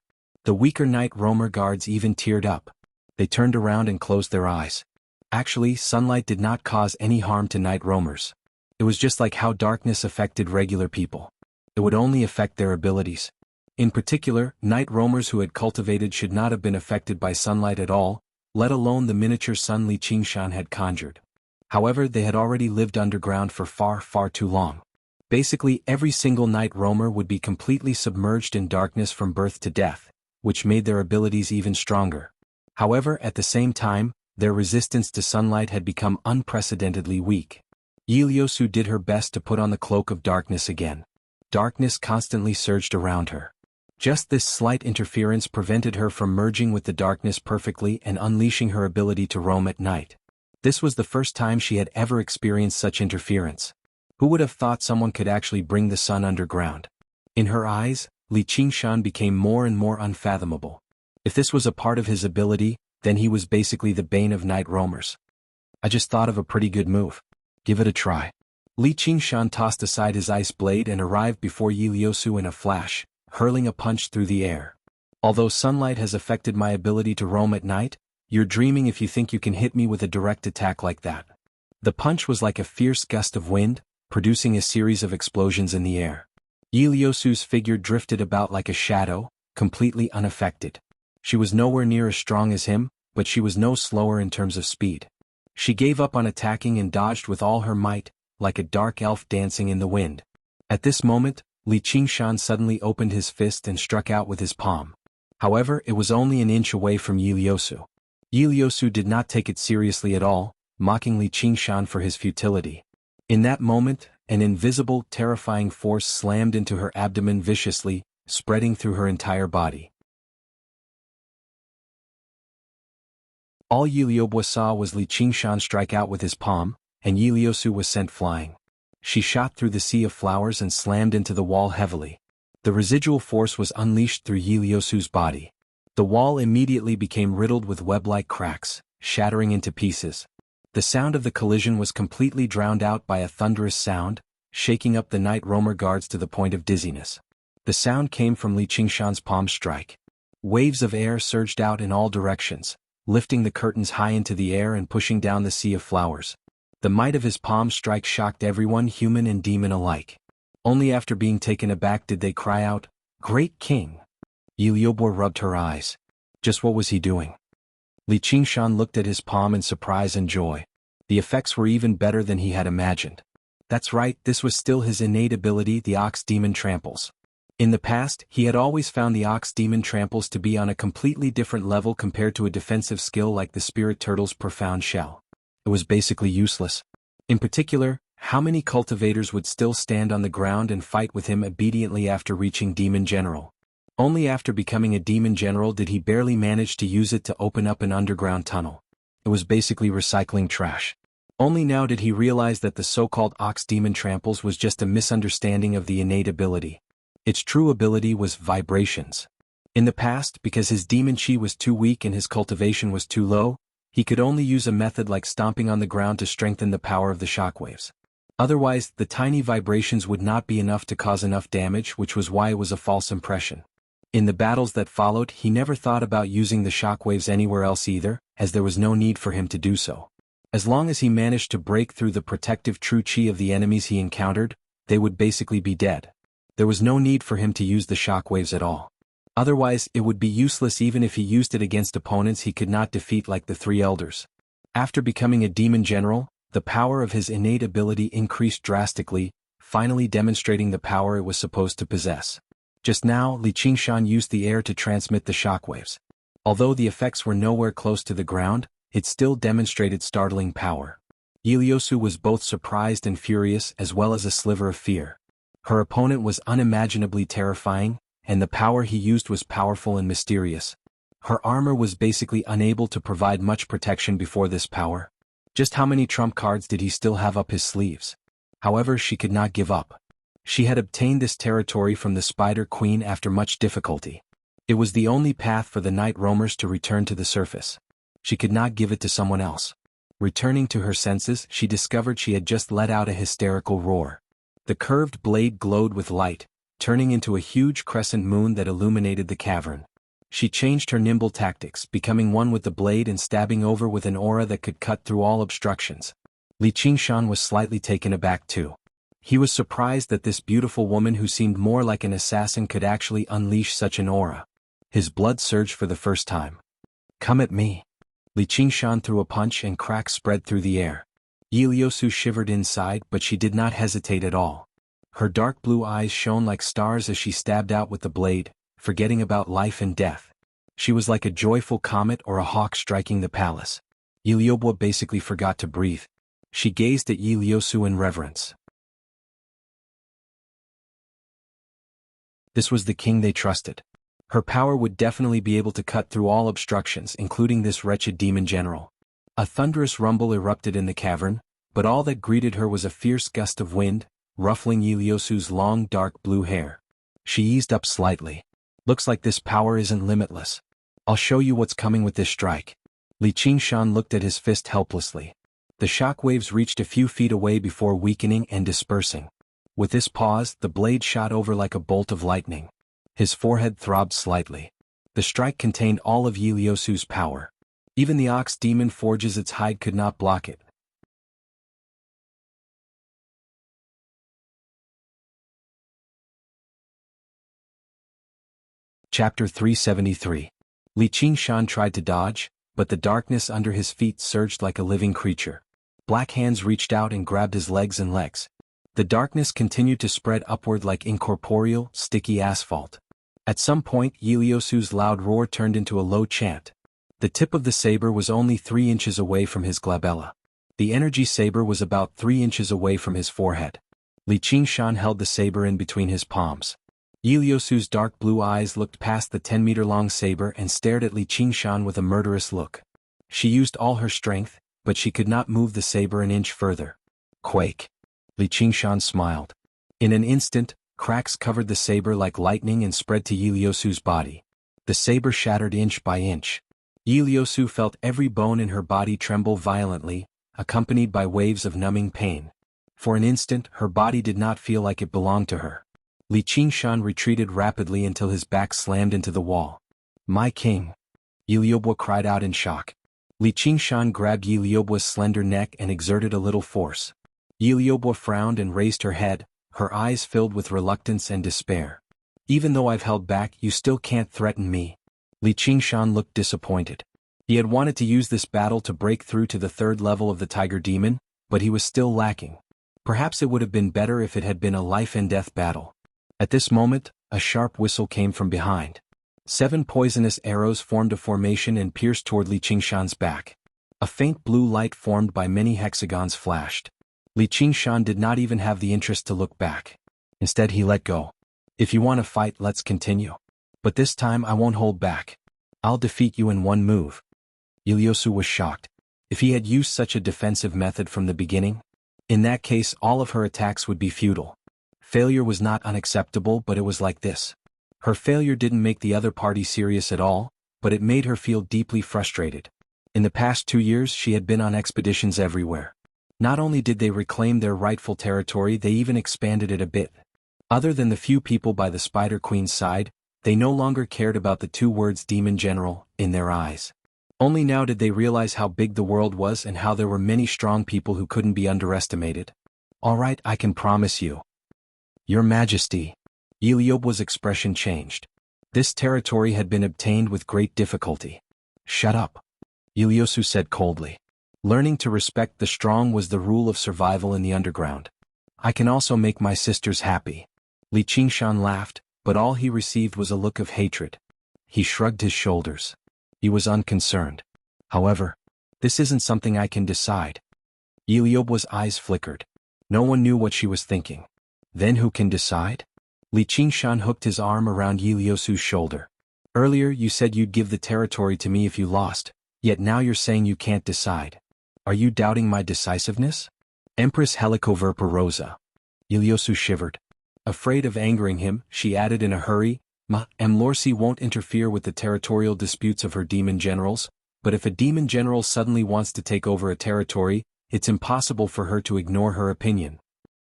The weaker night roamer guards even teared up. They turned around and closed their eyes. Actually, sunlight did not cause any harm to night roamers. It was just like how darkness affected regular people. It would only affect their abilities. In particular, night roamers who had cultivated should not have been affected by sunlight at all, let alone the miniature sun Li Qingshan had conjured. However, they had already lived underground for far, far too long. Basically, every single night roamer would be completely submerged in darkness from birth to death, which made their abilities even stronger. However, at the same time, their resistance to sunlight had become unprecedentedly weak. Yi Liusu did her best to put on the cloak of darkness again. Darkness constantly surged around her. Just this slight interference prevented her from merging with the darkness perfectly and unleashing her ability to roam at night. This was the first time she had ever experienced such interference. Who would have thought someone could actually bring the sun underground? In her eyes, Li Qingshan became more and more unfathomable. If this was a part of his ability, then he was basically the bane of night roamers. I just thought of a pretty good move. Give it a try. Li Qingshan tossed aside his ice blade and arrived before Yi Liusu in a flash, hurling a punch through the air. Although sunlight has affected my ability to roam at night, you're dreaming if you think you can hit me with a direct attack like that. The punch was like a fierce gust of wind, producing a series of explosions in the air. Ieyasu's figure drifted about like a shadow, completely unaffected. She was nowhere near as strong as him, but she was no slower in terms of speed. She gave up on attacking and dodged with all her might, like a dark elf dancing in the wind. At this moment, Li Qingshan suddenly opened his fist and struck out with his palm. However, it was only an inch away from Ieyasu. Ieyasu did not take it seriously at all, mocking Li Qingshan for his futility. In that moment, an invisible, terrifying force slammed into her abdomen viciously, spreading through her entire body. All Ieyasu saw was Li Qingshan strike out with his palm, and Ieyasu was sent flying. She shot through the sea of flowers and slammed into the wall heavily. The residual force was unleashed through Ieyasu's body. The wall immediately became riddled with web-like cracks, shattering into pieces. The sound of the collision was completely drowned out by a thunderous sound, shaking up the night roamer guards to the point of dizziness. The sound came from Li Qingshan's palm strike. Waves of air surged out in all directions, lifting the curtains high into the air and pushing down the sea of flowers. The might of his palm strike shocked everyone, human and demon alike. Only after being taken aback did they cry out, "Great King!" Ieyasu rubbed her eyes. Just what was he doing? Li Qingshan looked at his palm in surprise and joy. The effects were even better than he had imagined. That's right, this was still his innate ability, the Ox Demon Tramples. In the past, he had always found the Ox Demon Tramples to be on a completely different level compared to a defensive skill like the Spirit Turtle's Profound Shell. It was basically useless. In particular, how many cultivators would still stand on the ground and fight with him obediently after reaching Demon General? Only after becoming a Demon General did he barely manage to use it to open up an underground tunnel. It was basically recycling trash. Only now did he realize that the so-called Ox Demon Tramples was just a misunderstanding of the innate ability. Its true ability was vibrations. In the past, because his demon chi was too weak and his cultivation was too low, he could only use a method like stomping on the ground to strengthen the power of the shockwaves. Otherwise, the tiny vibrations would not be enough to cause enough damage, which was why it was a false impression. In the battles that followed, he never thought about using the shockwaves anywhere else either, as there was no need for him to do so. As long as he managed to break through the protective true chi of the enemies he encountered, they would basically be dead. There was no need for him to use the shockwaves at all. Otherwise, it would be useless even if he used it against opponents he could not defeat like the three elders. After becoming a demon general, the power of his innate ability increased drastically, finally demonstrating the power it was supposed to possess. Just now, Li Qingshan used the air to transmit the shockwaves. Although the effects were nowhere close to the ground, it still demonstrated startling power. Ieyasu was both surprised and furious as well as a sliver of fear. Her opponent was unimaginably terrifying, and the power he used was powerful and mysterious. Her armor was basically unable to provide much protection before this power. Just how many trump cards did he still have up his sleeves? However, she could not give up. She had obtained this territory from the Spider Queen after much difficulty. It was the only path for the night roamers to return to the surface. She could not give it to someone else. Returning to her senses, she discovered she had just let out a hysterical roar. The curved blade glowed with light, turning into a huge crescent moon that illuminated the cavern. She changed her nimble tactics, becoming one with the blade and stabbing over with an aura that could cut through all obstructions. Li Qingshan was slightly taken aback too. He was surprised that this beautiful woman who seemed more like an assassin could actually unleash such an aura. His blood surged for the first time. "Come at me." Li Qingshan threw a punch and cracks spread through the air. Ieyasu shivered inside, but she did not hesitate at all. Her dark blue eyes shone like stars as she stabbed out with the blade, forgetting about life and death. She was like a joyful comet or a hawk striking the palace. Ieyasu basically forgot to breathe. She gazed at Ieyasu in reverence. This was the king they trusted. Her power would definitely be able to cut through all obstructions, including this wretched demon general. A thunderous rumble erupted in the cavern, but all that greeted her was a fierce gust of wind, ruffling Ieyasu's long dark blue hair. She eased up slightly. "Looks like this power isn't limitless. I'll show you what's coming with this strike." Li Qingshan looked at his fist helplessly. The shockwaves reached a few feet away before weakening and dispersing. With this pause, the blade shot over like a bolt of lightning. His forehead throbbed slightly. The strike contained all of Ieyasu's power. Even the ox demon forges its hide could not block it. Chapter 373. Li Qingshan tried to dodge, but the darkness under his feet surged like a living creature. Black hands reached out and grabbed his legs and legs. The darkness continued to spread upward like incorporeal, sticky asphalt. At some point Yiliosu's loud roar turned into a low chant. The tip of the saber was only 3 inches away from his glabella. The energy saber was about 3 inches away from his forehead. Li Qingshan held the saber in between his palms. Yiliosu's dark blue eyes looked past the 10-meter-long saber and stared at Li Qingshan with a murderous look. She used all her strength, but she could not move the saber an inch further. Quake. Li Qingshan smiled. In an instant, cracks covered the saber like lightning and spread to Yiliosu's body. The saber shattered inch by inch. Yiliosu felt every bone in her body tremble violently, accompanied by waves of numbing pain. For an instant, her body did not feel like it belonged to her. Li Qingshan retreated rapidly until his back slammed into the wall. "My king!" Yiliobo cried out in shock. Li Qingshan grabbed Yiliobo's slender neck and exerted a little force. Yiliobo frowned and raised her head, her eyes filled with reluctance and despair. "Even though I've held back, you still can't threaten me." Li Qingshan looked disappointed. He had wanted to use this battle to break through to the 3rd level of the Tiger Demon, but he was still lacking. Perhaps it would have been better if it had been a life-and-death battle. At this moment, a sharp whistle came from behind. 7 poisonous arrows formed a formation and pierced toward Li Qingshan's back. A faint blue light formed by many hexagons flashed. Li Qingshan did not even have the interest to look back. Instead he let go. "If you want to fight, let's continue. But this time I won't hold back. I'll defeat you in 1 move." Yiliosu was shocked. If he had used such a defensive method from the beginning, in that case all of her attacks would be futile. Failure was not unacceptable, but it was like this. Her failure didn't make the other party serious at all, but it made her feel deeply frustrated. In the past 2 years she had been on expeditions everywhere. Not only did they reclaim their rightful territory, they even expanded it a bit. Other than the few people by the Spider Queen's side, they no longer cared about the 2 words Demon General in their eyes. Only now did they realize how big the world was and how there were many strong people who couldn't be underestimated. "All right, I can promise you." "Your Majesty." Yiliobo's expression changed. This territory had been obtained with great difficulty. "Shut up," Yiliosu said coldly. Learning to respect the strong was the rule of survival in the underground. "I can also make my sisters happy." Li Qingshan laughed, but all he received was a look of hatred. He shrugged his shoulders. He was unconcerned. "However, this isn't something I can decide." Yiliobo's eyes flickered. No one knew what she was thinking. "Then who can decide?" Li Qingshan hooked his arm around Yiliosu's shoulder. "Earlier you said you'd give the territory to me if you lost, yet now you're saying you can't decide. Are you doubting my decisiveness?" "Empress Helicoverpa Rosa." Yiliosu shivered. Afraid of angering him, she added in a hurry, Lorsi won't interfere with the territorial disputes of her demon generals, but if a demon general suddenly wants to take over a territory, it's impossible for her to ignore her opinion."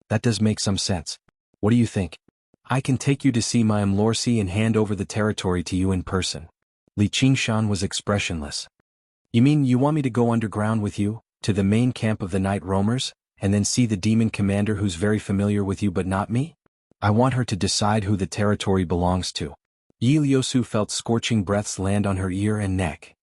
"That does make some sense. What do you think?" "I can take you to see my Lorsi and hand over the territory to you in person." Li Qingshan was expressionless. "You mean you want me to go underground with you, to the main camp of the night roamers, and then see the demon commander who's very familiar with you but not me? I want her to decide who the territory belongs to." Yiliosu felt scorching breaths land on her ear and neck.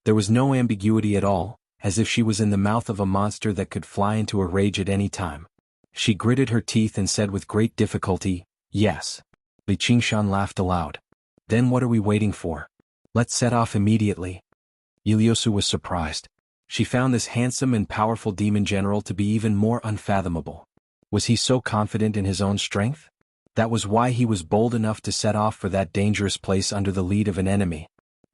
There was no ambiguity at all, as if she was in the mouth of a monster that could fly into a rage at any time. She gritted her teeth and said with great difficulty, "Yes." Li Qingshan laughed aloud. "Then what are we waiting for? Let's set off immediately." Yiliosu was surprised. She found this handsome and powerful demon general to be even more unfathomable. Was he so confident in his own strength? That was why he was bold enough to set off for that dangerous place under the lead of an enemy.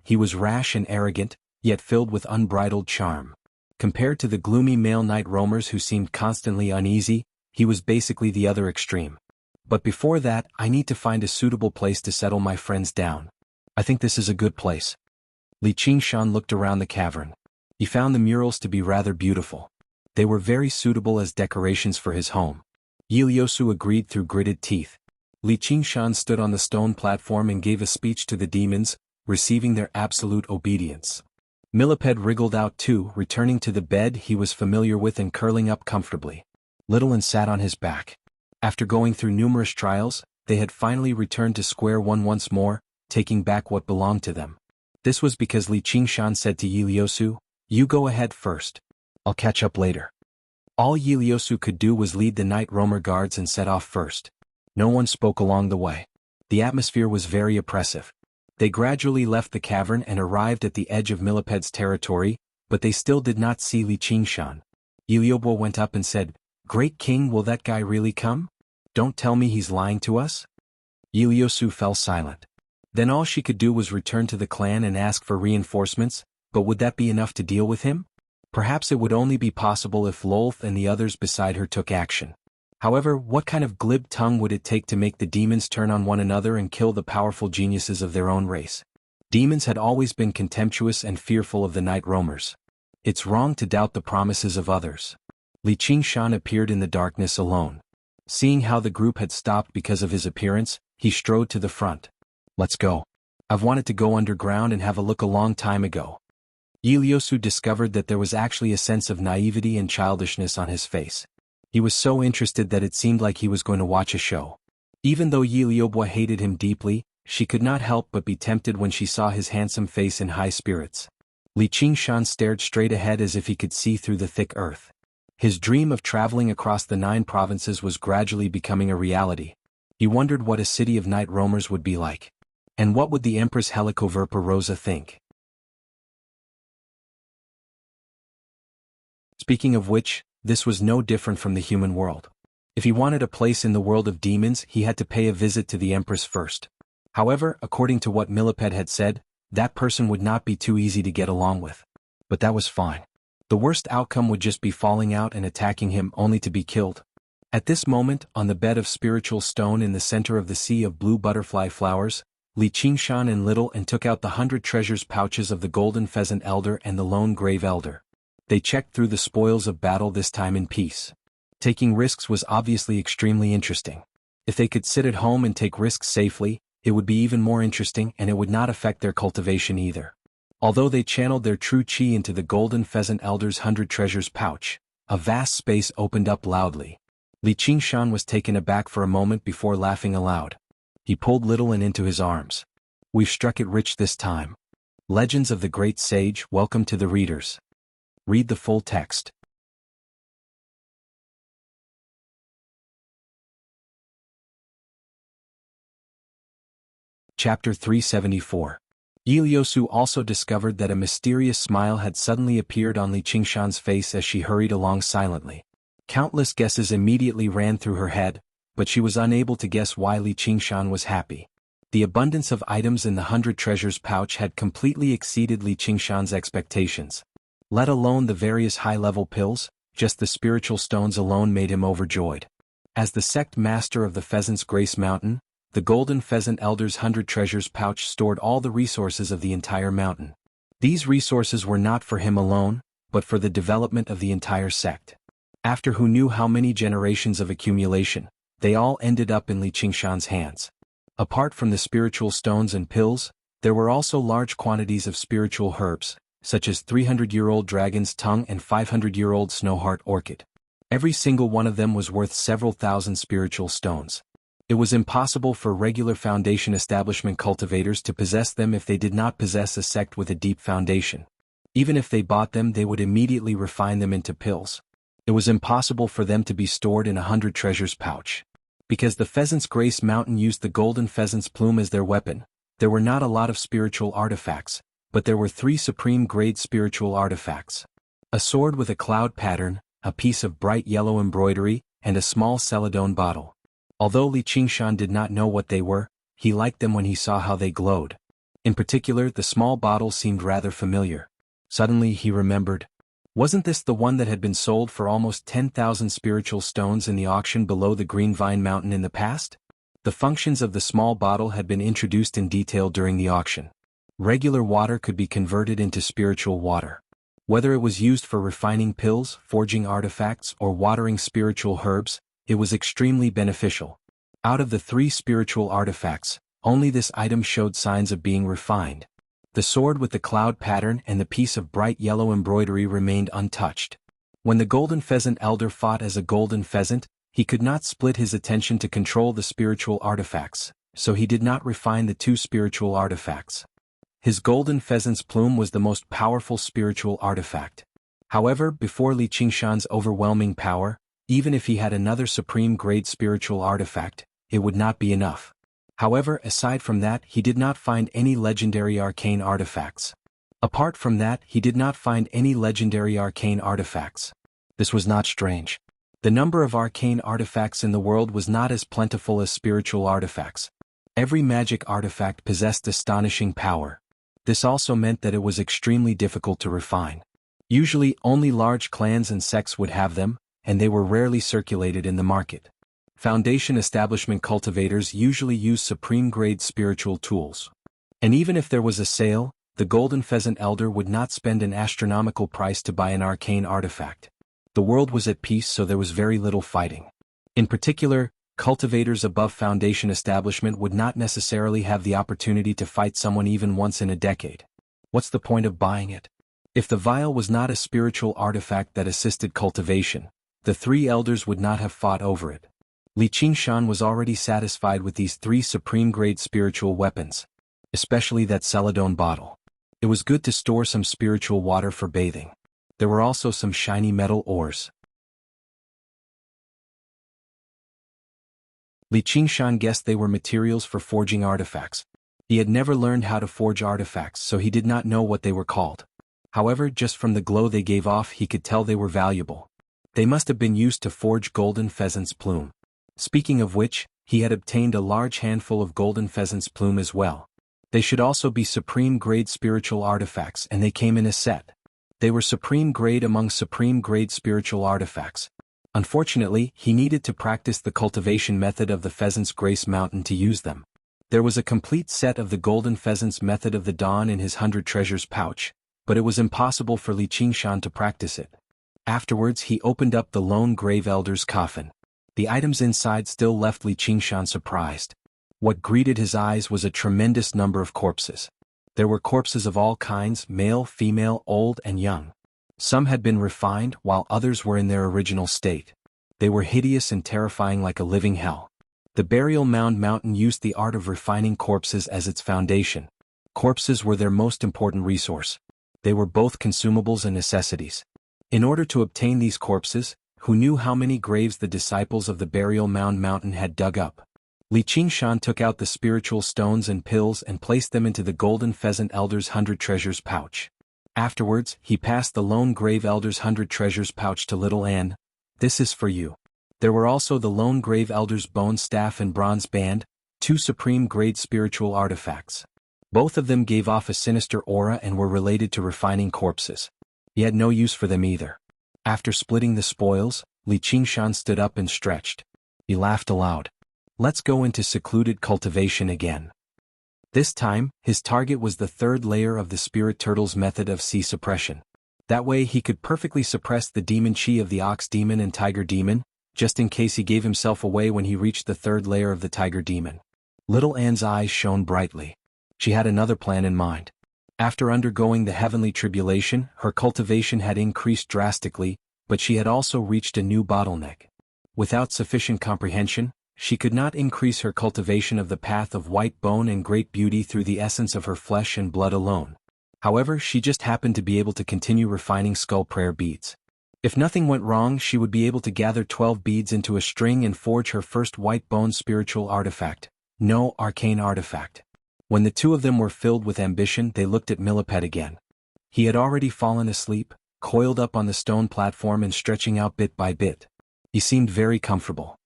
He was rash and arrogant, yet filled with unbridled charm. Compared to the gloomy male night roamers who seemed constantly uneasy, he was basically the other extreme. "But before that, I need to find a suitable place to settle my friends down. I think this is a good place." Li Qingshan looked around the cavern. He found the murals to be rather beautiful. They were very suitable as decorations for his home. Yiliosu agreed through gritted teeth. Li Qingshan stood on the stone platform and gave a speech to the demons, receiving their absolute obedience. Millipede wriggled out too, returning to the bed he was familiar with and curling up comfortably. Littlin sat on his back. After going through numerous trials, they had finally returned to square one once more, taking back what belonged to them. This was because Li Qingshan said to Yiliosu, "You go ahead first. I'll catch up later." All Yiliosu could do was lead the night roamer guards and set off first. No one spoke along the way. The atmosphere was very oppressive. They gradually left the cavern and arrived at the edge of Milliped's territory, but they still did not see Li Qingshan. Yiliobo went up and said, "Great King, will that guy really come? Don't tell me he's lying to us?" Yiliosu fell silent. Then all she could do was return to the clan and ask for reinforcements, but would that be enough to deal with him? Perhaps it would only be possible if Lolth and the others beside her took action. However, what kind of glib tongue would it take to make the demons turn on one another and kill the powerful geniuses of their own race? Demons had always been contemptuous and fearful of the night roamers. It's wrong to doubt the promises of others. Li Qingshan appeared in the darkness alone. Seeing how the group had stopped because of his appearance, he strode to the front. "Let's go. I've wanted to go underground and have a look a long time ago." Yiliosu discovered that there was actually a sense of naivety and childishness on his face. He was so interested that it seemed like he was going to watch a show. Even though Yiliobwa hated him deeply, she could not help but be tempted when she saw his handsome face in high spirits. Li Qingshan stared straight ahead as if he could see through the thick earth. His dream of traveling across the 9 provinces was gradually becoming a reality. He wondered what a city of night roamers would be like. And what would the Empress Helicoverpa Rosa think? Speaking of which, this was no different from the human world. If he wanted a place in the world of demons, he had to pay a visit to the Empress first. However, according to what Millipede had said, that person would not be too easy to get along with. But that was fine. The worst outcome would just be falling out and attacking him only to be killed. At this moment, on the bed of spiritual stone in the center of the sea of blue butterfly flowers, Li Qingshan and Little and took out the 100 treasures pouches of the Golden Pheasant Elder and the Lone Grave Elder. They checked through the spoils of battle this time in peace. Taking risks was obviously extremely interesting. If they could sit at home and take risks safely, it would be even more interesting and it would not affect their cultivation either. Although they channeled their true chi into the Golden Pheasant Elder's 100 treasures pouch, a vast space opened up loudly. Li Qingshan was taken aback for a moment before laughing aloud. He pulled Little and into his arms. "We've struck it rich this time. Legends of the Great Sage, welcome to the readers." Read the full text. Chapter 374. Yiliosu also discovered that a mysterious smile had suddenly appeared on Li Qingshan's face as she hurried along silently. Countless guesses immediately ran through her head, but she was unable to guess why Li Qingshan was happy. The abundance of items in the 100 treasures pouch had completely exceeded Li Qingshan's expectations. Let alone the various high-level pills, just the spiritual stones alone made him overjoyed. As the sect master of the Pheasant's Grace Mountain, the Golden Pheasant Elder's 100 treasures pouch stored all the resources of the entire mountain. These resources were not for him alone, but for the development of the entire sect. After who knew how many generations of accumulation, they all ended up in Li Qingshan's hands. Apart from the spiritual stones and pills, there were also large quantities of spiritual herbs, such as 300-year-old dragon's tongue and 500-year-old snowheart orchid. Every single one of them was worth several thousand spiritual stones. It was impossible for regular foundation establishment cultivators to possess them if they did not possess a sect with a deep foundation. Even if they bought them, they would immediately refine them into pills. It was impossible for them to be stored in a 100 treasures pouch. Because the Pheasant's Grace Mountain used the golden pheasant's plume as their weapon, there were not a lot of spiritual artifacts, but there were 3 supreme-grade spiritual artifacts. A sword with a cloud pattern, a piece of bright yellow embroidery, and a small celadone bottle. Although Li Qingshan did not know what they were, he liked them when he saw how they glowed. In particular, the small bottle seemed rather familiar. Suddenly he remembered. Wasn't this the one that had been sold for almost 10,000 spiritual stones in the auction below the Green Vine Mountain in the past? The functions of the small bottle had been introduced in detail during the auction. Regular water could be converted into spiritual water. Whether it was used for refining pills, forging artifacts, or watering spiritual herbs, it was extremely beneficial. Out of the 3 spiritual artifacts, only this item showed signs of being refined. The sword with the cloud pattern and the piece of bright yellow embroidery remained untouched. When the Golden Pheasant Elder fought as a golden pheasant, he could not split his attention to control the spiritual artifacts, so he did not refine the two spiritual artifacts. His golden pheasant's plume was the most powerful spiritual artifact. However, before Li Qingshan's overwhelming power, even if he had another supreme-grade spiritual artifact, it would not be enough. However, aside from that, he did not find any legendary arcane artifacts. This was not strange. The number of arcane artifacts in the world was not as plentiful as spiritual artifacts. Every magic artifact possessed astonishing power. This also meant that it was extremely difficult to refine. Usually, only large clans and sects would have them, and they were rarely circulated in the market. Foundation establishment cultivators usually use supreme-grade spiritual tools. And even if there was a sale, the Golden Pheasant Elder would not spend an astronomical price to buy an arcane artifact. The world was at peace, so there was very little fighting. In particular, cultivators above Foundation establishment would not necessarily have the opportunity to fight someone even once in a decade. What's the point of buying it? If the vial was not a spiritual artifact that assisted cultivation, the three elders would not have fought over it. Li Qingshan was already satisfied with these three supreme-grade spiritual weapons, especially that celadone bottle. It was good to store some spiritual water for bathing. There were also some shiny metal ores. Li Qingshan guessed they were materials for forging artifacts. He had never learned how to forge artifacts, so he did not know what they were called. However, just from the glow they gave off, he could tell they were valuable. They must have been used to forge golden pheasant's plume. Speaking of which, he had obtained a large handful of golden pheasant's plume as well. They should also be supreme-grade spiritual artifacts, and they came in a set. They were supreme-grade among supreme-grade spiritual artifacts. Unfortunately, he needed to practice the cultivation method of the Pheasant's Grace Mountain to use them. There was a complete set of the Golden Pheasant's Method of the Dawn in his 100 treasures pouch, but it was impossible for Li Qingshan to practice it. Afterwards, he opened up the Lone Grave Elder's coffin. The items inside still left Li Qingshan surprised. What greeted his eyes was a tremendous number of corpses. There were corpses of all kinds, male, female, old, and young. Some had been refined, while others were in their original state. They were hideous and terrifying like a living hell. The Burial Mound Mountain used the art of refining corpses as its foundation. Corpses were their most important resource. They were both consumables and necessities. In order to obtain these corpses, who knew how many graves the disciples of the Burial Mound Mountain had dug up? Li Qingshan took out the spiritual stones and pills and placed them into the Golden Pheasant Elder's 100 treasures pouch. Afterwards, he passed the Lone Grave Elder's 100 treasures pouch to Little Anne. This is for you. There were also the Lone Grave Elder's bone staff and bronze band, two supreme-grade spiritual artifacts. Both of them gave off a sinister aura and were related to refining corpses. He had no use for them either. After splitting the spoils, Li Qingshan stood up and stretched. He laughed aloud. Let's go into secluded cultivation again. This time, his target was the third layer of the Spirit Turtle's method of sea suppression. That way he could perfectly suppress the demon chi of the Ox Demon and Tiger Demon, just in case he gave himself away when he reached the third layer of the Tiger Demon. Little Anne's eyes shone brightly. She had another plan in mind. After undergoing the heavenly tribulation, her cultivation had increased drastically, but she had also reached a new bottleneck. Without sufficient comprehension, she could not increase her cultivation of the path of white bone and great beauty through the essence of her flesh and blood alone. However, she just happened to be able to continue refining skull prayer beads. If nothing went wrong, she would be able to gather 12 beads into a string and forge her first white bone spiritual artifact. No arcane artifact. When the two of them were filled with ambition, they looked at Millipede again. He had already fallen asleep, coiled up on the stone platform and stretching out bit by bit. He seemed very comfortable.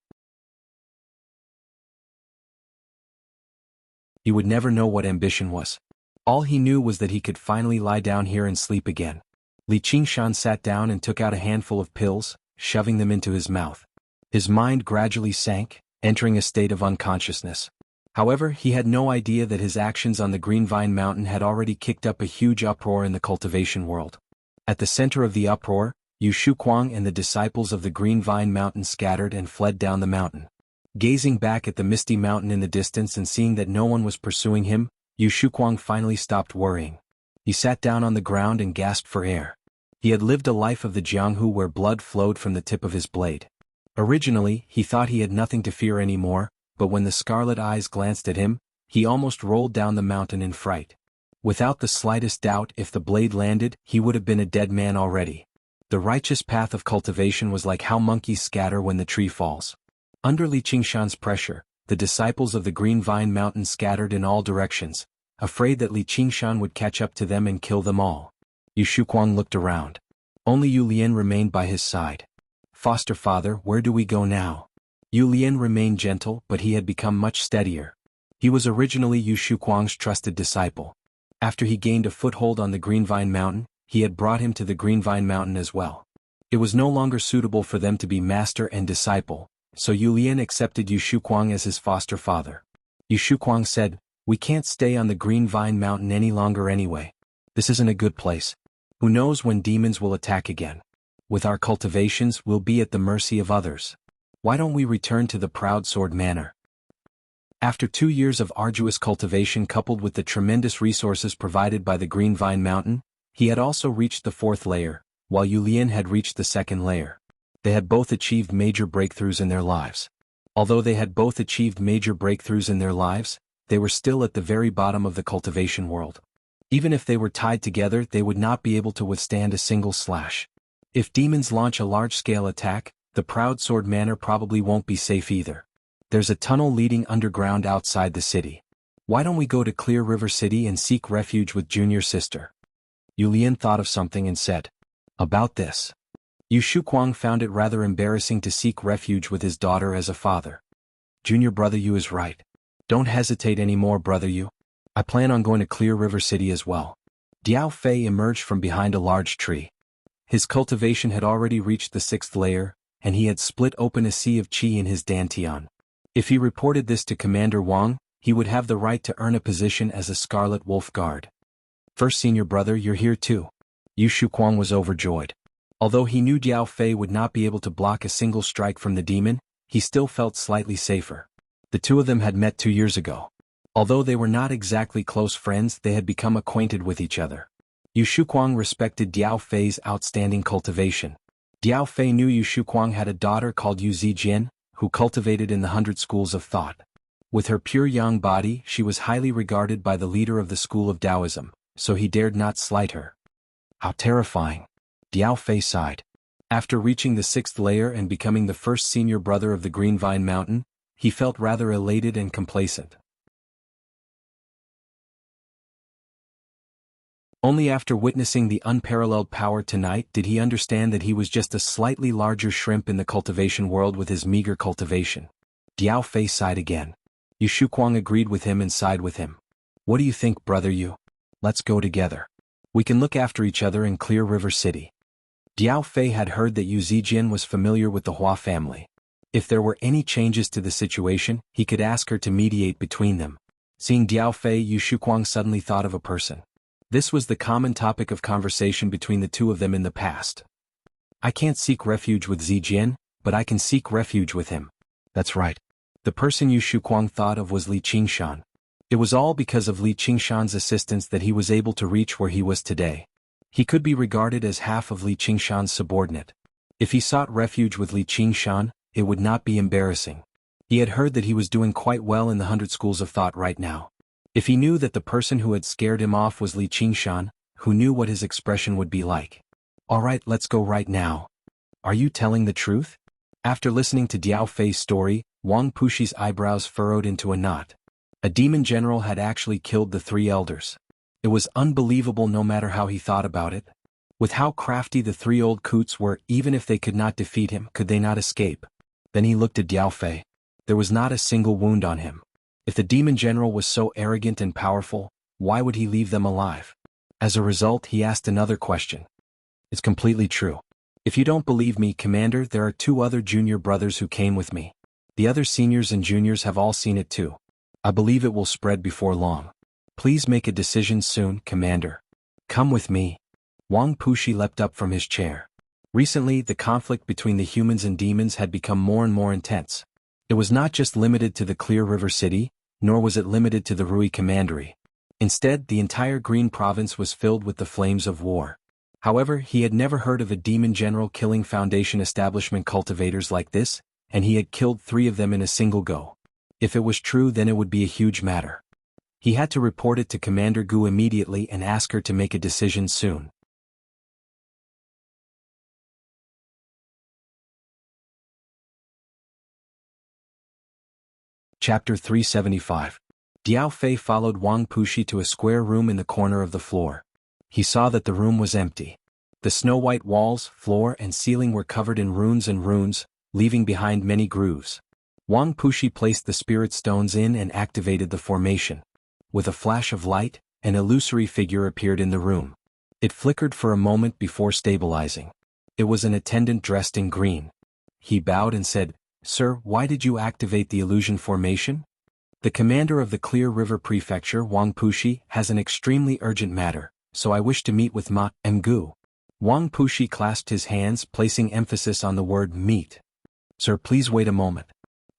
He would never know what ambition was. All he knew was that he could finally lie down here and sleep again. Li Qingshan sat down and took out a handful of pills, shoving them into his mouth. His mind gradually sank, entering a state of unconsciousness. However, he had no idea that his actions on the Green Vine Mountain had already kicked up a huge uproar in the cultivation world. At the center of the uproar, Yu Shuquang and the disciples of the Green Vine Mountain scattered and fled down the mountain. Gazing back at the misty mountain in the distance and seeing that no one was pursuing him, Yu Shuquang finally stopped worrying. He sat down on the ground and gasped for air. He had lived a life of the Jianghu where blood flowed from the tip of his blade. Originally, he thought he had nothing to fear anymore, but when the scarlet eyes glanced at him, he almost rolled down the mountain in fright. Without the slightest doubt, if the blade landed, he would have been a dead man already. The righteous path of cultivation was like how monkeys scatter when the tree falls. Under Li Qingshan's pressure, the disciples of the Green Vine Mountain scattered in all directions, afraid that Li Qingshan would catch up to them and kill them all. Yu Shuquang looked around. Only Yu Lian remained by his side. "Foster father, where do we go now?" Yu Lian remained gentle, but he had become much steadier. He was originally Yu Shuquang's trusted disciple. After he gained a foothold on the Green Vine Mountain, he had brought him to the Green Vine Mountain as well. It was no longer suitable for them to be master and disciple, so Yu Lian accepted Yu Shuquang as his foster father. Yu Shuquang said, "We can't stay on the Green Vine Mountain any longer anyway. This isn't a good place. Who knows when demons will attack again? With our cultivations, we'll be at the mercy of others. Why don't we return to the Proud Sword Manor?" After 2 years of arduous cultivation coupled with the tremendous resources provided by the Green Vine Mountain, he had also reached the 4th layer, while Yu Lian had reached the 2nd layer. They had both achieved major breakthroughs in their lives. Although they had both achieved major breakthroughs in their lives, they were still at the very bottom of the cultivation world. Even if they were tied together, they would not be able to withstand a single slash. If demons launch a large-scale attack, the Proud Sword Manor probably won't be safe either. There's a tunnel leading underground outside the city. Why don't we go to Clear River City and seek refuge with Junior Sister? Yu Lian thought of something and said, "About this." Yu Shuquang found it rather embarrassing to seek refuge with his daughter as a father. "Junior brother Yu is right. Don't hesitate anymore, brother Yu. I plan on going to Clear River City as well." Diao Fei emerged from behind a large tree. His cultivation had already reached the 6th layer, and he had split open a sea of qi in his dantian. If he reported this to Commander Wang, he would have the right to earn a position as a Scarlet Wolf Guard. "First senior brother, you're here too." Yu Shuquang was overjoyed. Although he knew Diao Fei would not be able to block a single strike from the demon, he still felt slightly safer. The two of them had met 2 years ago. Although they were not exactly close friends, they had become acquainted with each other. Yu Shuquang respected Diao Fei's outstanding cultivation. Diao Fei knew Yu Shuquang had a daughter called Yu Zijian, who cultivated in the 100 schools of thought. With her pure yang body, she was highly regarded by the leader of the school of Taoism, so he dared not slight her. How terrifying. Diao Fei sighed. After reaching the 6th layer and becoming the first senior brother of the Green Vine Mountain, he felt rather elated and complacent. Only after witnessing the unparalleled power tonight did he understand that he was just a slightly larger shrimp in the cultivation world with his meager cultivation. Diao Fei sighed again. Yu Shuquang agreed with him and sighed with him. "What do you think, brother Yu? Let's go together. We can look after each other in Clear River City." Diao Fei had heard that Yu Zijian was familiar with the Hua family. If there were any changes to the situation, he could ask her to mediate between them. Seeing Diao Fei, Yu Shuquang suddenly thought of a person. This was the common topic of conversation between the two of them in the past. "I can't seek refuge with Zijian, but I can seek refuge with him." That's right. The person Yu Shuquang thought of was Li Qingshan. It was all because of Li Qingshan's assistance that he was able to reach where he was today. He could be regarded as half of Li Qingshan's subordinate. If he sought refuge with Li Qingshan, it would not be embarrassing. He had heard that he was doing quite well in the 100 schools of thought right now. If he knew that the person who had scared him off was Li Qingshan, who knew what his expression would be like? "All right, let's go right now." "Are you telling the truth?" After listening to Diao Fei's story, Wang Pushi's eyebrows furrowed into a knot. A demon general had actually killed the 3 elders. It was unbelievable no matter how he thought about it. With how crafty the 3 old coots were, even if they could not defeat him, could they not escape? Then he looked at Diao Fei. There was not a single wound on him. If the demon general was so arrogant and powerful, why would he leave them alive? As a result, he asked another question. "It's completely true. If you don't believe me, Commander, there are 2 other junior brothers who came with me. The other seniors and juniors have all seen it too. I believe it will spread before long. Please make a decision soon, Commander. Come with me." Wang Pushi leapt up from his chair. Recently, the conflict between the humans and demons had become more and more intense. It was not just limited to the Clear River City, nor was it limited to the Rui Commandery. Instead, the entire Green Province was filled with the flames of war. However, he had never heard of a demon general killing Foundation establishment cultivators like this, and he had killed 3 of them in a single go. If it was true, then it would be a huge matter. He had to report it to Commander Gu immediately and ask her to make a decision soon. Chapter 375. Diao Fei followed Wang Puxi to a square room in the corner of the floor. He saw that the room was empty. The snow-white walls, floor and ceiling were covered in runes, leaving behind many grooves. Wang Puxi placed the spirit stones in and activated the formation. With a flash of light, an illusory figure appeared in the room. It flickered for a moment before stabilizing. It was an attendant dressed in green. He bowed and said, "Sir, why did you activate the illusion formation?" "The commander of the Clear River Prefecture, Wang Puxi, has an extremely urgent matter, so I wish to meet with Ma Gu." Wang Puxi clasped his hands, placing emphasis on the word meet. "Sir, please wait a moment."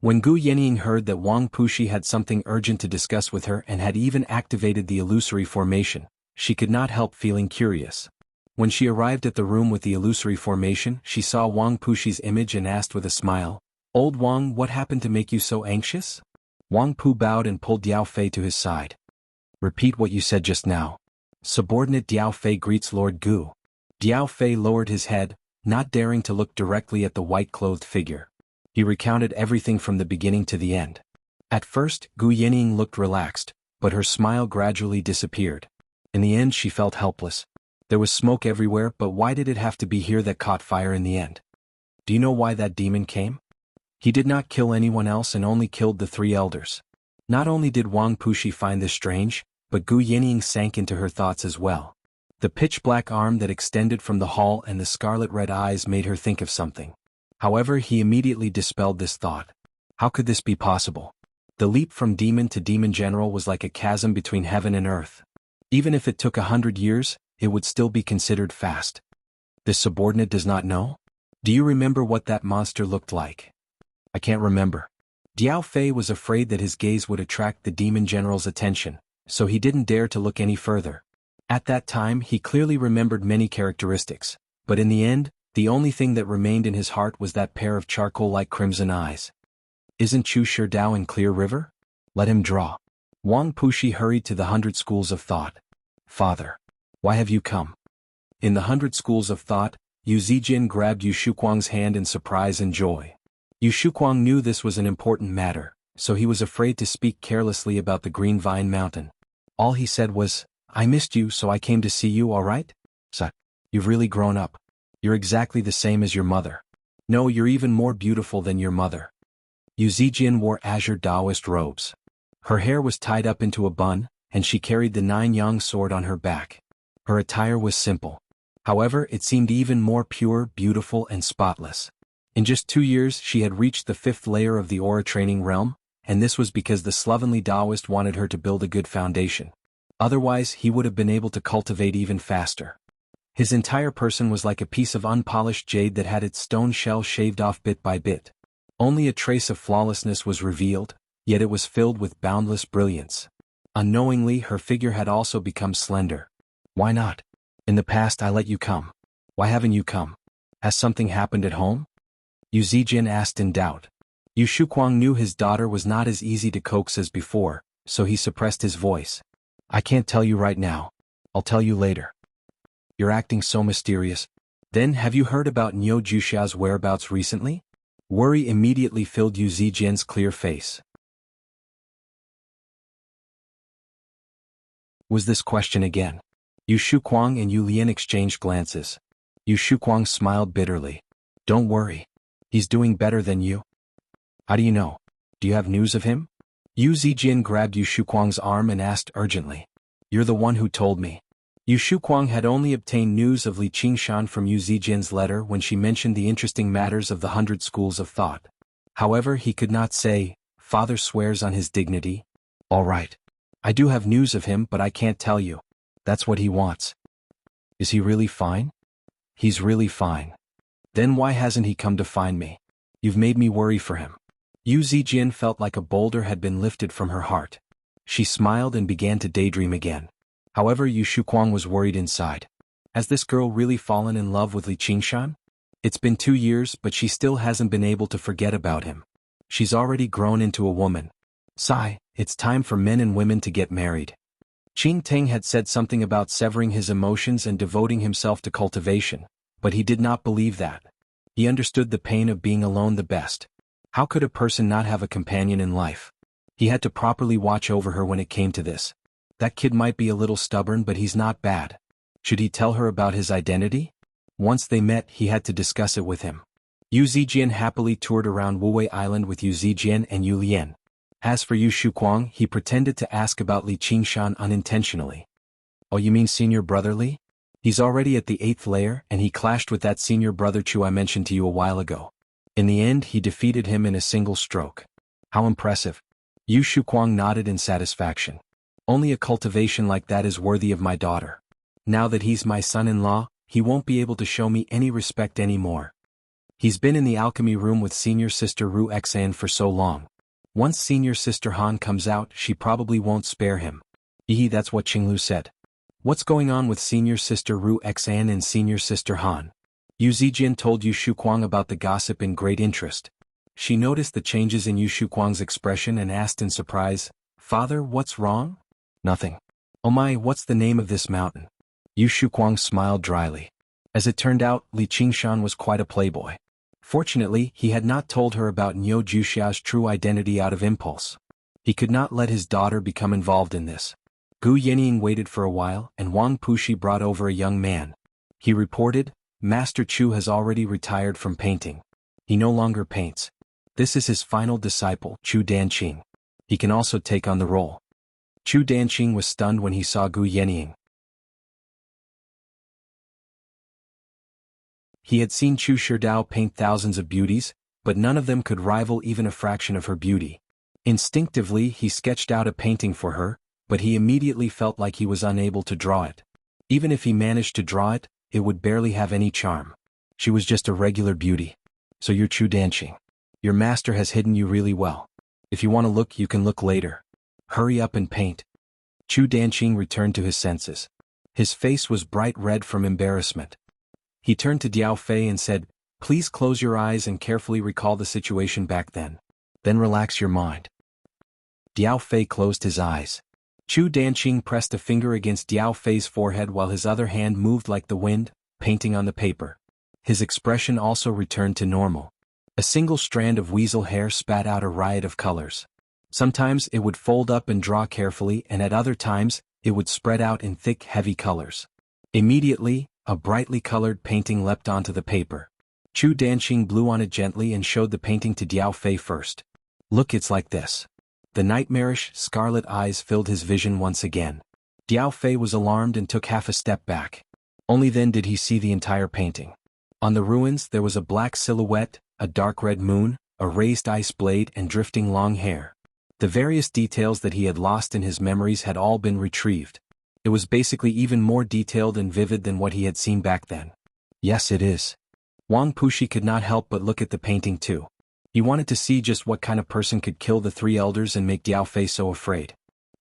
When Gu Yenying heard that Wang Puxi had something urgent to discuss with her and had even activated the illusory formation, she could not help feeling curious. When she arrived at the room with the illusory formation, she saw Wang Puxi's image and asked with a smile, "Old Wang, what happened to make you so anxious?" Wang Pu bowed and pulled Diao Fei to his side. "Repeat what you said just now." Subordinate Diao Fei greets Lord Gu. Diao Fei lowered his head, not daring to look directly at the white-clothed figure. He recounted everything from the beginning to the end. At first, Gu Yenying looked relaxed, but her smile gradually disappeared. In the end, she felt helpless. There was smoke everywhere, but why did it have to be here that caught fire in the end? "Do you know why that demon came?" "He did not kill anyone else and only killed the 3 elders." Not only did Wang Puxi find this strange, but Gu Yenying sank into her thoughts as well. The pitch-black arm that extended from the hall and the scarlet-red eyes made her think of something. However, he immediately dispelled this thought. How could this be possible? The leap from demon to demon general was like a chasm between heaven and earth. Even if it took 100 years, it would still be considered fast. This subordinate does not know? "Do you remember what that monster looked like?" "I can't remember." Diao Fei was afraid that his gaze would attract the demon general's attention, so he didn't dare to look any further. At that time, he clearly remembered many characteristics, but in the end, the only thing that remained in his heart was that pair of charcoal-like crimson eyes. "Isn't Chu Sherdao in Clear River? Let him draw." Wang Puxi hurried to the 100 Schools of Thought. "Father, why have you come?" In the 100 Schools of Thought, Yu Zijin grabbed Yu Shuquang's hand in surprise and joy. Yu Shuquang knew this was an important matter, so he was afraid to speak carelessly about the Green Vine Mountain. All he said was, "I missed you, so I came to see you, all right? So, you've really grown up. You're exactly the same as your mother. No, you're even more beautiful than your mother." Yu Zijin wore azure Taoist robes. Her hair was tied up into a bun, and she carried the 9-yang sword on her back. Her attire was simple. However, it seemed even more pure, beautiful, and spotless. In just 2 years, she had reached the 5th layer of the aura training realm, and this was because the slovenly Taoist wanted her to build a good foundation. Otherwise, he would have been able to cultivate even faster. His entire person was like a piece of unpolished jade that had its stone shell shaved off bit by bit. Only a trace of flawlessness was revealed, yet it was filled with boundless brilliance. Unknowingly, her figure had also become slender. "Why not? In the past I let you come. Why haven't you come? Has something happened at home?" Yu Zijin asked in doubt. Yu Shuquang knew his daughter was not as easy to coax as before, so he suppressed his voice. "I can't tell you right now. I'll tell you later." "You're acting so mysterious. Then have you heard about Niu Juxia's whereabouts recently?" Worry immediately filled Yu Zijin's clear face. Was this question again? Yu Shuquang and Yu Lian exchanged glances. Yu Shuquang smiled bitterly. "Don't worry. He's doing better than you." "How do you know? Do you have news of him?" Yu Zijin grabbed Yu Shuquang's arm and asked urgently. "You're the one who told me." Yu Shuquang had only obtained news of Li Qingshan from Yu Zijin's letter when she mentioned the interesting matters of the 100 Schools of Thought. However, he could not say, "Father swears on his dignity." "All right. I do have news of him, but I can't tell you. That's what he wants." "Is he really fine?" "He's really fine." "Then why hasn't he come to find me? You've made me worry for him." Yu Zijin felt like a boulder had been lifted from her heart. She smiled and began to daydream again. However, Yu Shuquang was worried inside. Has this girl really fallen in love with Li Qingshan? It's been 2 years, but she still hasn't been able to forget about him. She's already grown into a woman. Sigh, it's time for men and women to get married. Qing Teng had said something about severing his emotions and devoting himself to cultivation, but he did not believe that. He understood the pain of being alone the best. How could a person not have a companion in life? He had to properly watch over her when it came to this. That kid might be a little stubborn, but he's not bad. Should he tell her about his identity? Once they met, he had to discuss it with him. Yu Zijian happily toured around Wuwei Island with Yu Zijian and Yu Lian. As for Yu Shuquang, he pretended to ask about Li Qingshan unintentionally. Oh, you mean senior brother Li? He's already at the 8th layer, and he clashed with that senior brother Chu I mentioned to you a while ago. In the end, he defeated him in a single stroke. How impressive. Yu Shuquang nodded in satisfaction. Only a cultivation like that is worthy of my daughter. Now that he's my son-in-law, he won't be able to show me any respect anymore. He's been in the alchemy room with senior sister Ru Xan for so long. Once senior sister Han comes out, she probably won't spare him. That's what Qinglu said. What's going on with senior sister Ru Xan and senior sister Han? Yu Zijian told Yu Shuquang about the gossip in great interest. She noticed the changes in Yu Shuquang's expression and asked in surprise, "Father, what's wrong?" "Nothing." "Oh my, what's the name of this mountain?" Yu Shuquang smiled dryly. As it turned out, Li Qingshan was quite a playboy. Fortunately, he had not told her about Niu Juxia's true identity out of impulse. He could not let his daughter become involved in this. Gu Yenying waited for a while, and Wang Pushi brought over a young man. He reported, "Master Chu has already retired from painting. He no longer paints. This is his final disciple, Chu Danqing. He can also take on the role." Chu Danqing was stunned when he saw Gu Yenying. He had seen Chu Sherdao paint thousands of beauties, but none of them could rival even a fraction of her beauty. Instinctively, he sketched out a painting for her, but he immediately felt like he was unable to draw it. Even if he managed to draw it, it would barely have any charm. She was just a regular beauty. "So you're Chu Danqing. Your master has hidden you really well. If you want to look, you can look later. Hurry up and paint." Chu Danqing returned to his senses. His face was bright red from embarrassment. He turned to Diao Fei and said, "Please close your eyes and carefully recall the situation back then. Then relax your mind." Diao Fei closed his eyes. Chu Danqing pressed a finger against Diao Fei's forehead while his other hand moved like the wind, painting on the paper. His expression also returned to normal. A single strand of weasel hair spat out a riot of colors. Sometimes it would fold up and draw carefully, and at other times, it would spread out in thick, heavy colors. Immediately, a brightly colored painting leapt onto the paper. Chu Danqing blew on it gently and showed the painting to Diao Fei first. "Look, it's like this." The nightmarish, scarlet eyes filled his vision once again. Diao Fei was alarmed and took half a step back. Only then did he see the entire painting. On the ruins there was a black silhouette, a dark red moon, a raised ice blade and drifting long hair. The various details that he had lost in his memories had all been retrieved. It was basically even more detailed and vivid than what he had seen back then. Yes, it is. Wang Pushi could not help but look at the painting too. He wanted to see just what kind of person could kill the three elders and make Diao Fei so afraid.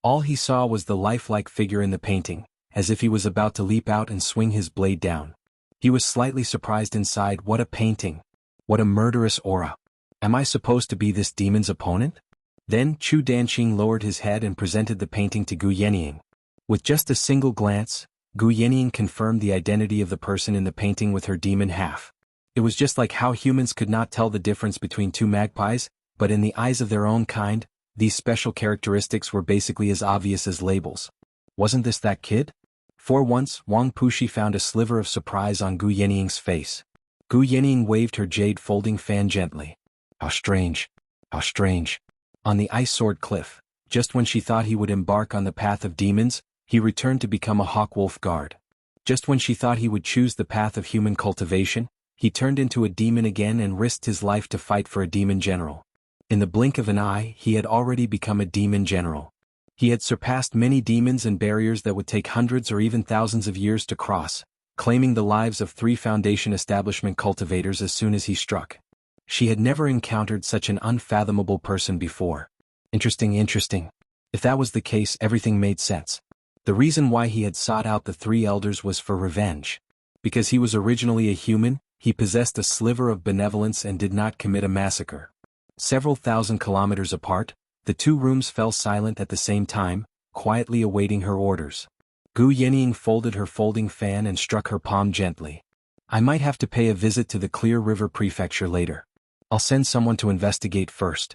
All he saw was the lifelike figure in the painting, as if he was about to leap out and swing his blade down. He was slightly surprised inside. What a painting! What a murderous aura! Am I supposed to be this demon's opponent? Then Chu Danqing lowered his head and presented the painting to Gu Yenying. With just a single glance, Gu Yenying confirmed the identity of the person in the painting with her demon half. It was just like how humans could not tell the difference between two magpies, but in the eyes of their own kind, these special characteristics were basically as obvious as labels. Wasn't this that kid? For once, Wang Pushi found a sliver of surprise on Gu Yenying's face. Gu Yenying waved her jade folding fan gently. How strange. How strange. On the ice sword cliff, just when she thought he would embark on the path of demons, he returned to become a hawk-wolf guard. Just when she thought he would choose the path of human cultivation, he turned into a demon again and risked his life to fight for a demon general. In the blink of an eye, he had already become a demon general. He had surpassed many demons and barriers that would take hundreds or even thousands of years to cross, claiming the lives of 3 Foundation establishment cultivators as soon as he struck. She had never encountered such an unfathomable person before. Interesting. If that was the case, everything made sense. The reason why he had sought out the 3 elders was for revenge. Because he was originally a human, he possessed a sliver of benevolence and did not commit a massacre. Several thousand kilometers apart, the two rooms fell silent at the same time, quietly awaiting her orders. Gu Yenying folded her folding fan and struck her palm gently. I might have to pay a visit to the Clear River Prefecture later. I'll send someone to investigate first.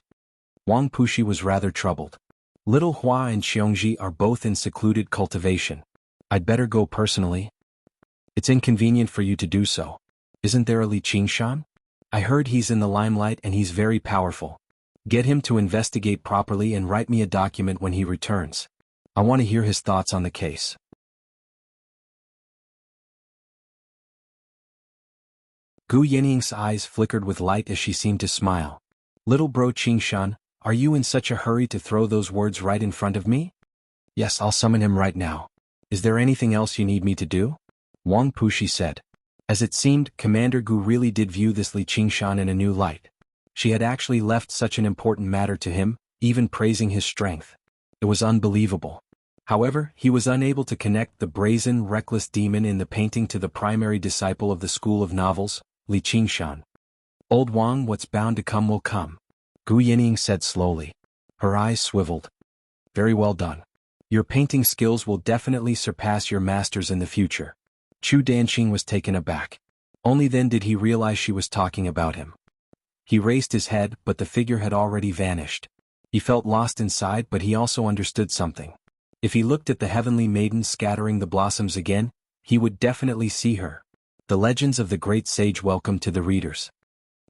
Wang Puxi was rather troubled. Little Hua and Xiongji are both in secluded cultivation. I'd better go personally. It's inconvenient for you to do so. Isn't there a Li Qingshan? I heard he's in the limelight and he's very powerful. Get him to investigate properly and write me a document when he returns. I want to hear his thoughts on the case. Gu Yenying's eyes flickered with light as she seemed to smile. Little bro Qingshan, are you in such a hurry to throw those words right in front of me? Yes, I'll summon him right now. Is there anything else you need me to do? Wang Puxi said. As it seemed, Commander Gu really did view this Li Qingshan in a new light. She had actually left such an important matter to him, even praising his strength. It was unbelievable. However, he was unable to connect the brazen, reckless demon in the painting to the primary disciple of the school of novels, Li Qingshan. Old Wang, what's bound to come will come. Gu Yenying said slowly. Her eyes swiveled. Very well done. Your painting skills will definitely surpass your masters in the future. Chu Danqing was taken aback. Only then did he realize she was talking about him. He raised his head, but the figure had already vanished. He felt lost inside, but he also understood something. If he looked at the heavenly maiden scattering the blossoms again, he would definitely see her. The legends of the great sage welcome to the readers.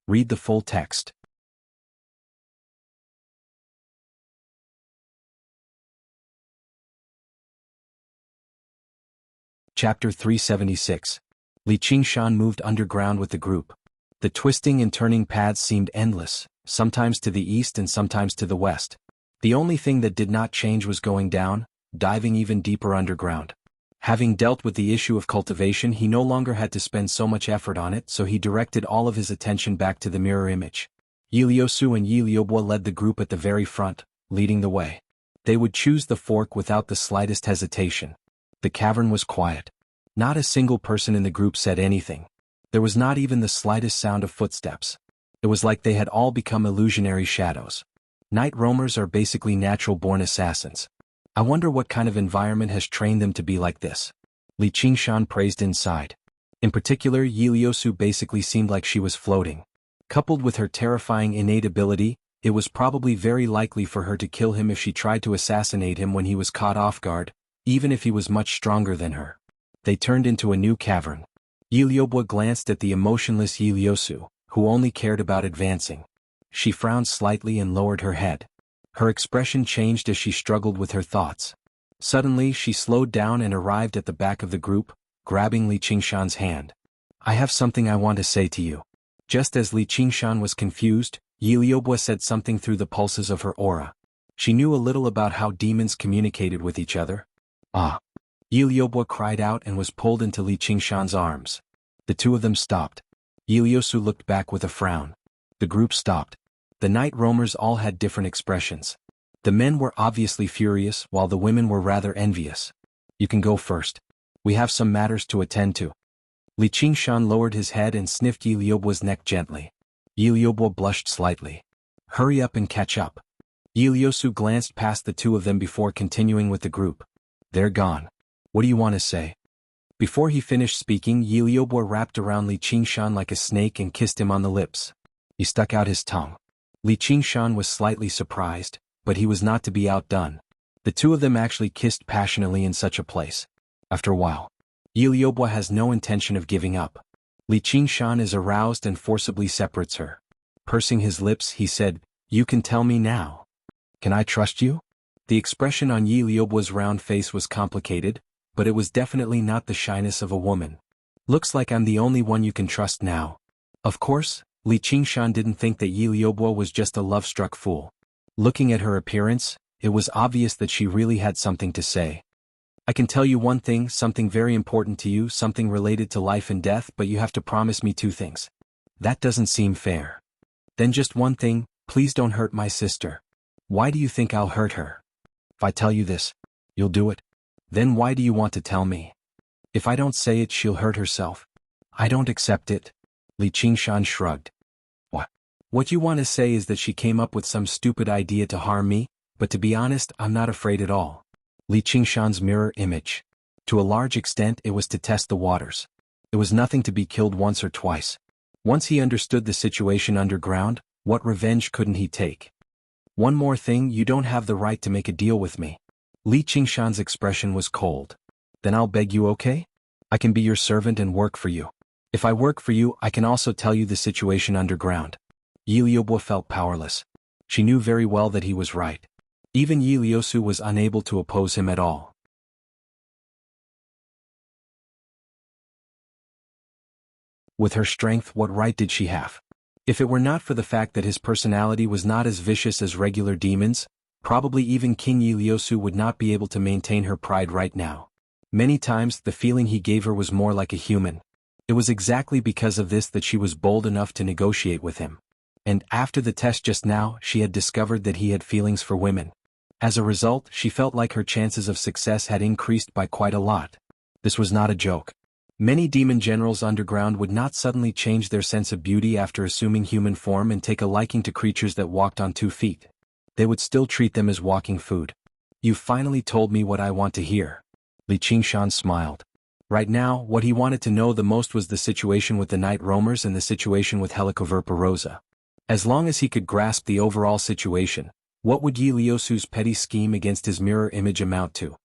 Read the full text. Chapter 376. Li Qingshan moved underground with the group. The twisting and turning paths seemed endless, sometimes to the east and sometimes to the west. The only thing that did not change was going down, diving even deeper underground. Having dealt with the issue of cultivation, he no longer had to spend so much effort on it, so he directed all of his attention back to the mirror image. Yi Liusu and Yi Liubo led the group at the very front, leading the way. They would choose the fork without the slightest hesitation. The cavern was quiet. Not a single person in the group said anything. There was not even the slightest sound of footsteps. It was like they had all become illusionary shadows. Night roamers are basically natural-born assassins. I wonder what kind of environment has trained them to be like this. Li Qingshan praised inside. In particular, Yi Liusu basically seemed like she was floating. Coupled with her terrifying innate ability, it was probably very likely for her to kill him if she tried to assassinate him when he was caught off guard, even if he was much stronger than her. They turned into a new cavern. Yi Liubo glanced at the emotionless Yi Liusu, who only cared about advancing. She frowned slightly and lowered her head. Her expression changed as she struggled with her thoughts. Suddenly, she slowed down and arrived at the back of the group, grabbing Li Qingshan's hand. I have something I want to say to you. Just as Li Qingshan was confused, Yi Liubo said something through the pulses of her aura. She knew a little about how demons communicated with each other. Ah! Yi Liubo cried out and was pulled into Li Qingshan's arms. The two of them stopped. Yi Liusu looked back with a frown. The group stopped. The night roamers all had different expressions. The men were obviously furious, while the women were rather envious. You can go first. We have some matters to attend to. Li Qingshan lowered his head and sniffed Yi Liubo's neck gently. Yi Liubo blushed slightly. Hurry up and catch up. Yi Liusu glanced past the two of them before continuing with the group. They're gone. What do you want to say? Before he finished speaking, Yi Liubo wrapped around Li Qingshan like a snake and kissed him on the lips. He stuck out his tongue. Li Qingshan was slightly surprised, but he was not to be outdone. The two of them actually kissed passionately in such a place. After a while, Yi Liubo has no intention of giving up. Li Qingshan is aroused and forcibly separates her. Pursing his lips, he said, You can tell me now. Can I trust you? The expression on Yi Liubo's round face was complicated, but it was definitely not the shyness of a woman. Looks like I'm the only one you can trust now. Of course, Li Qingshan didn't think that Yi Liubo was just a love-struck fool. Looking at her appearance, it was obvious that she really had something to say. I can tell you one thing, something very important to you, something related to life and death, but you have to promise me two things. That doesn't seem fair. Then just one thing, please don't hurt my sister. Why do you think I'll hurt her? If I tell you this, you'll do it. Then why do you want to tell me? If I don't say it, she'll hurt herself. I don't accept it. Li Qingshan shrugged. What you want to say is that she came up with some stupid idea to harm me, but to be honest, I'm not afraid at all. Li Qingshan's mirror image. To a large extent it was to test the waters. It was nothing to be killed once or twice. Once he understood the situation underground, what revenge couldn't he take? One more thing, you don't have the right to make a deal with me. Li Qingshan's expression was cold. Then I'll beg you, okay? I can be your servant and work for you. If I work for you, I can also tell you the situation underground. Yi Liubo felt powerless. She knew very well that he was right. Even Yi Liusu was unable to oppose him at all. With her strength, what right did she have? If it were not for the fact that his personality was not as vicious as regular demons, probably even King Yi Liusu would not be able to maintain her pride right now. Many times, the feeling he gave her was more like a human. It was exactly because of this that she was bold enough to negotiate with him. And after the test just now, she had discovered that he had feelings for women. As a result, she felt like her chances of success had increased by quite a lot. This was not a joke. Many demon generals underground would not suddenly change their sense of beauty after assuming human form and take a liking to creatures that walked on 2 feet. They would still treat them as walking food. You finally told me what I want to hear. Li Qingshan smiled. Right now, what he wanted to know the most was the situation with the night roamers and the situation with Helicoverpa Rosa. As long as he could grasp the overall situation, what would Yi Liusu's petty scheme against his mirror image amount to?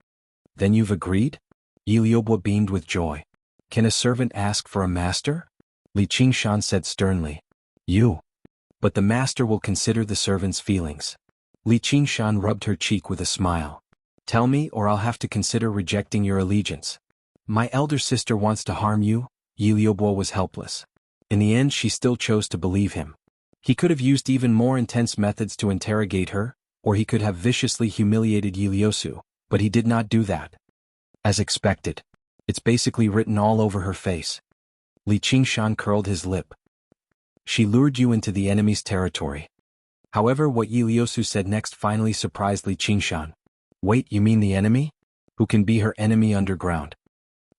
Then you've agreed? Yi Liubo beamed with joy. Can a servant ask for a master? Li Qingshan said sternly. You. But the master will consider the servant's feelings. Li Qingshan rubbed her cheek with a smile. Tell me or I'll have to consider rejecting your allegiance. My elder sister wants to harm you. Yi Liubo was helpless. In the end she still chose to believe him. He could have used even more intense methods to interrogate her, or he could have viciously humiliated Yi Liusu, but he did not do that. As expected. It's basically written all over her face. Li Qingshan curled his lip. She lured you into the enemy's territory. However, what Yi Liusu said next finally surprised Li Qingshan. Wait, you mean the enemy? Who can be her enemy underground?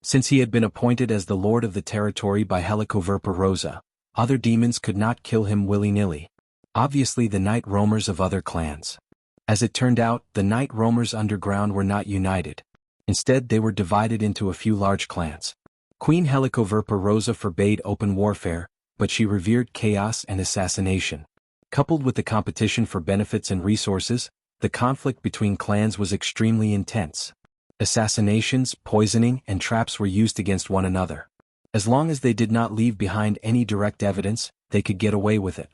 Since he had been appointed as the lord of the territory by Helicoverpa Rosa, other demons could not kill him willy-nilly. Obviously the night roamers of other clans. As it turned out, the night roamers underground were not united. Instead they were divided into a few large clans. Queen Helicoverpa Rosa forbade open warfare, but she revered chaos and assassination. Coupled with the competition for benefits and resources, the conflict between clans was extremely intense. Assassinations, poisoning, and traps were used against one another. As long as they did not leave behind any direct evidence, they could get away with it.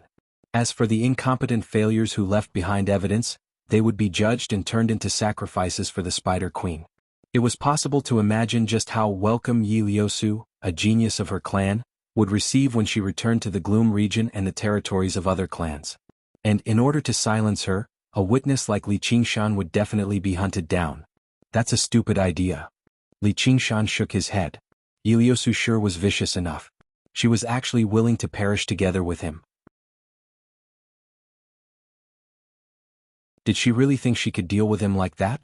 As for the incompetent failures who left behind evidence, they would be judged and turned into sacrifices for the Spider Queen. It was possible to imagine just how welcome Yi Liusu, a genius of her clan, would receive when she returned to the Gloom region and the territories of other clans. And in order to silence her, a witness like Li Qingshan would definitely be hunted down. That's a stupid idea. Li Qingshan shook his head. Yi Liusu sure was vicious enough. She was actually willing to perish together with him. Did she really think she could deal with him like that?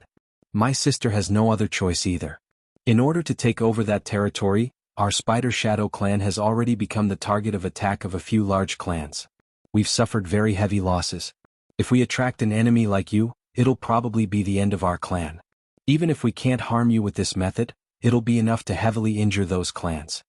My sister has no other choice either. In order to take over that territory, our Spider Shadow clan has already become the target of attack of a few large clans. We've suffered very heavy losses. If we attract an enemy like you, it'll probably be the end of our clan. Even if we can't harm you with this method, it'll be enough to heavily injure those clans.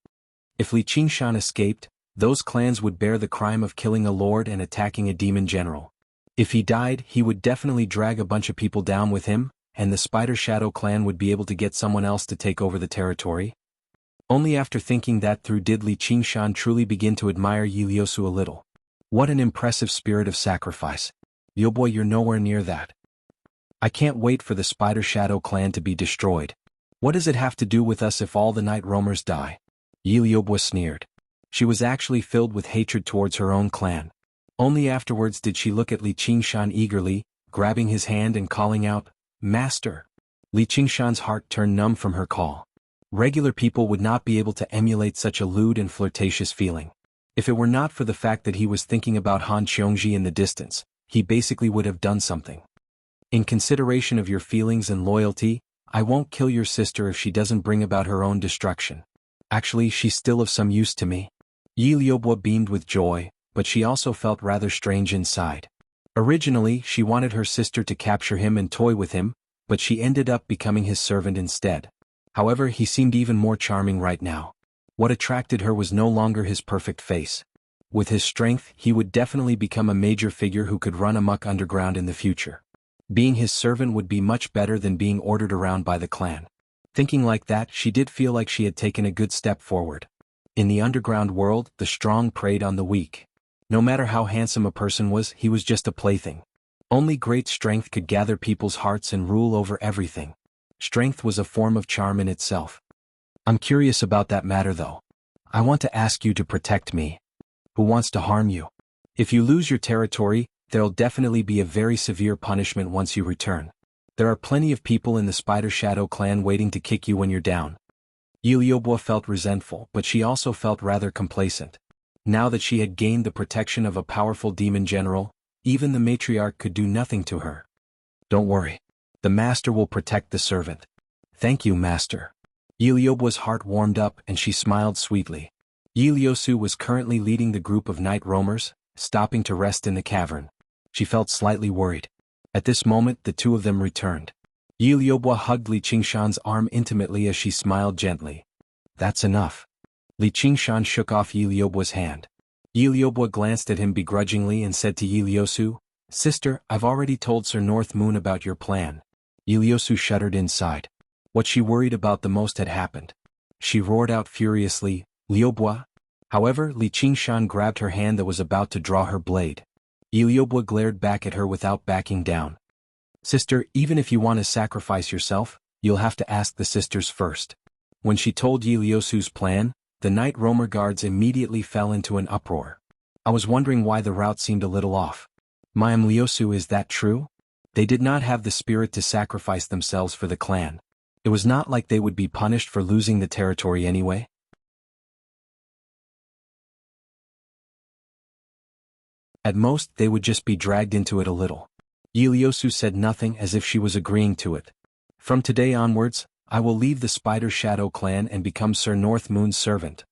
If Li Qingshan escaped, those clans would bear the crime of killing a lord and attacking a demon general. If he died, he would definitely drag a bunch of people down with him, and the Spider Shadow clan would be able to get someone else to take over the territory. Only after thinking that through did Li Qingshan truly begin to admire Yi Liusu a little. What an impressive spirit of sacrifice. Yo boy, you're nowhere near that. I can't wait for the Spider Shadow clan to be destroyed. What does it have to do with us if all the night roamers die? Yi Liubo sneered. She was actually filled with hatred towards her own clan. Only afterwards did she look at Li Qingshan eagerly, grabbing his hand and calling out, Master! Li Qingshan's heart turned numb from her call. Regular people would not be able to emulate such a lewd and flirtatious feeling. If it were not for the fact that he was thinking about Han Qiongji in the distance, he basically would have done something. In consideration of your feelings and loyalty, I won't kill your sister if she doesn't bring about her own destruction. Actually, she's still of some use to me. Yi Liubo beamed with joy, but she also felt rather strange inside. Originally, she wanted her sister to capture him and toy with him, but she ended up becoming his servant instead. However, he seemed even more charming right now. What attracted her was no longer his perfect face. With his strength, he would definitely become a major figure who could run amok underground in the future. Being his servant would be much better than being ordered around by the clan. Thinking like that, she did feel like she had taken a good step forward. In the underground world, the strong preyed on the weak. No matter how handsome a person was, he was just a plaything. Only great strength could gather people's hearts and rule over everything. Strength was a form of charm in itself. I'm curious about that matter though. I want to ask you to protect me. Who wants to harm you? If you lose your territory, there'll definitely be a very severe punishment once you return. There are plenty of people in the Spider Shadow clan waiting to kick you when you're down. Yi Liubo felt resentful, but she also felt rather complacent. Now that she had gained the protection of a powerful demon general, even the matriarch could do nothing to her. Don't worry. The master will protect the servant. Thank you, master. Yi Liubo's heart warmed up and she smiled sweetly. Yi Liusu was currently leading the group of night roamers, stopping to rest in the cavern. She felt slightly worried. At this moment, the two of them returned. Yi Liubo hugged Li Qingshan's arm intimately as she smiled gently. That's enough. Li Qingshan shook off Yi Liubo's hand. Yi Liubo glanced at him begrudgingly and said to Yi Liusu, Sister, I've already told Sir North Moon about your plan. Yi Liusu shuddered inside. What she worried about the most had happened. She roared out furiously, Liubo. However, Li Qingshan grabbed her hand that was about to draw her blade. Yi Liubo glared back at her without backing down. Sister, even if you want to sacrifice yourself, you'll have to ask the sisters first. When she told Yi Liusu's plan, the night roamer guards immediately fell into an uproar. I was wondering why the route seemed a little off. Mayam Liusu, is that true? They did not have the spirit to sacrifice themselves for the clan. It was not like they would be punished for losing the territory anyway. At most, they would just be dragged into it a little. Yi Liusu said nothing as if she was agreeing to it. From today onwards, I will leave the Spider Shadow clan and become Sir North Moon's servant.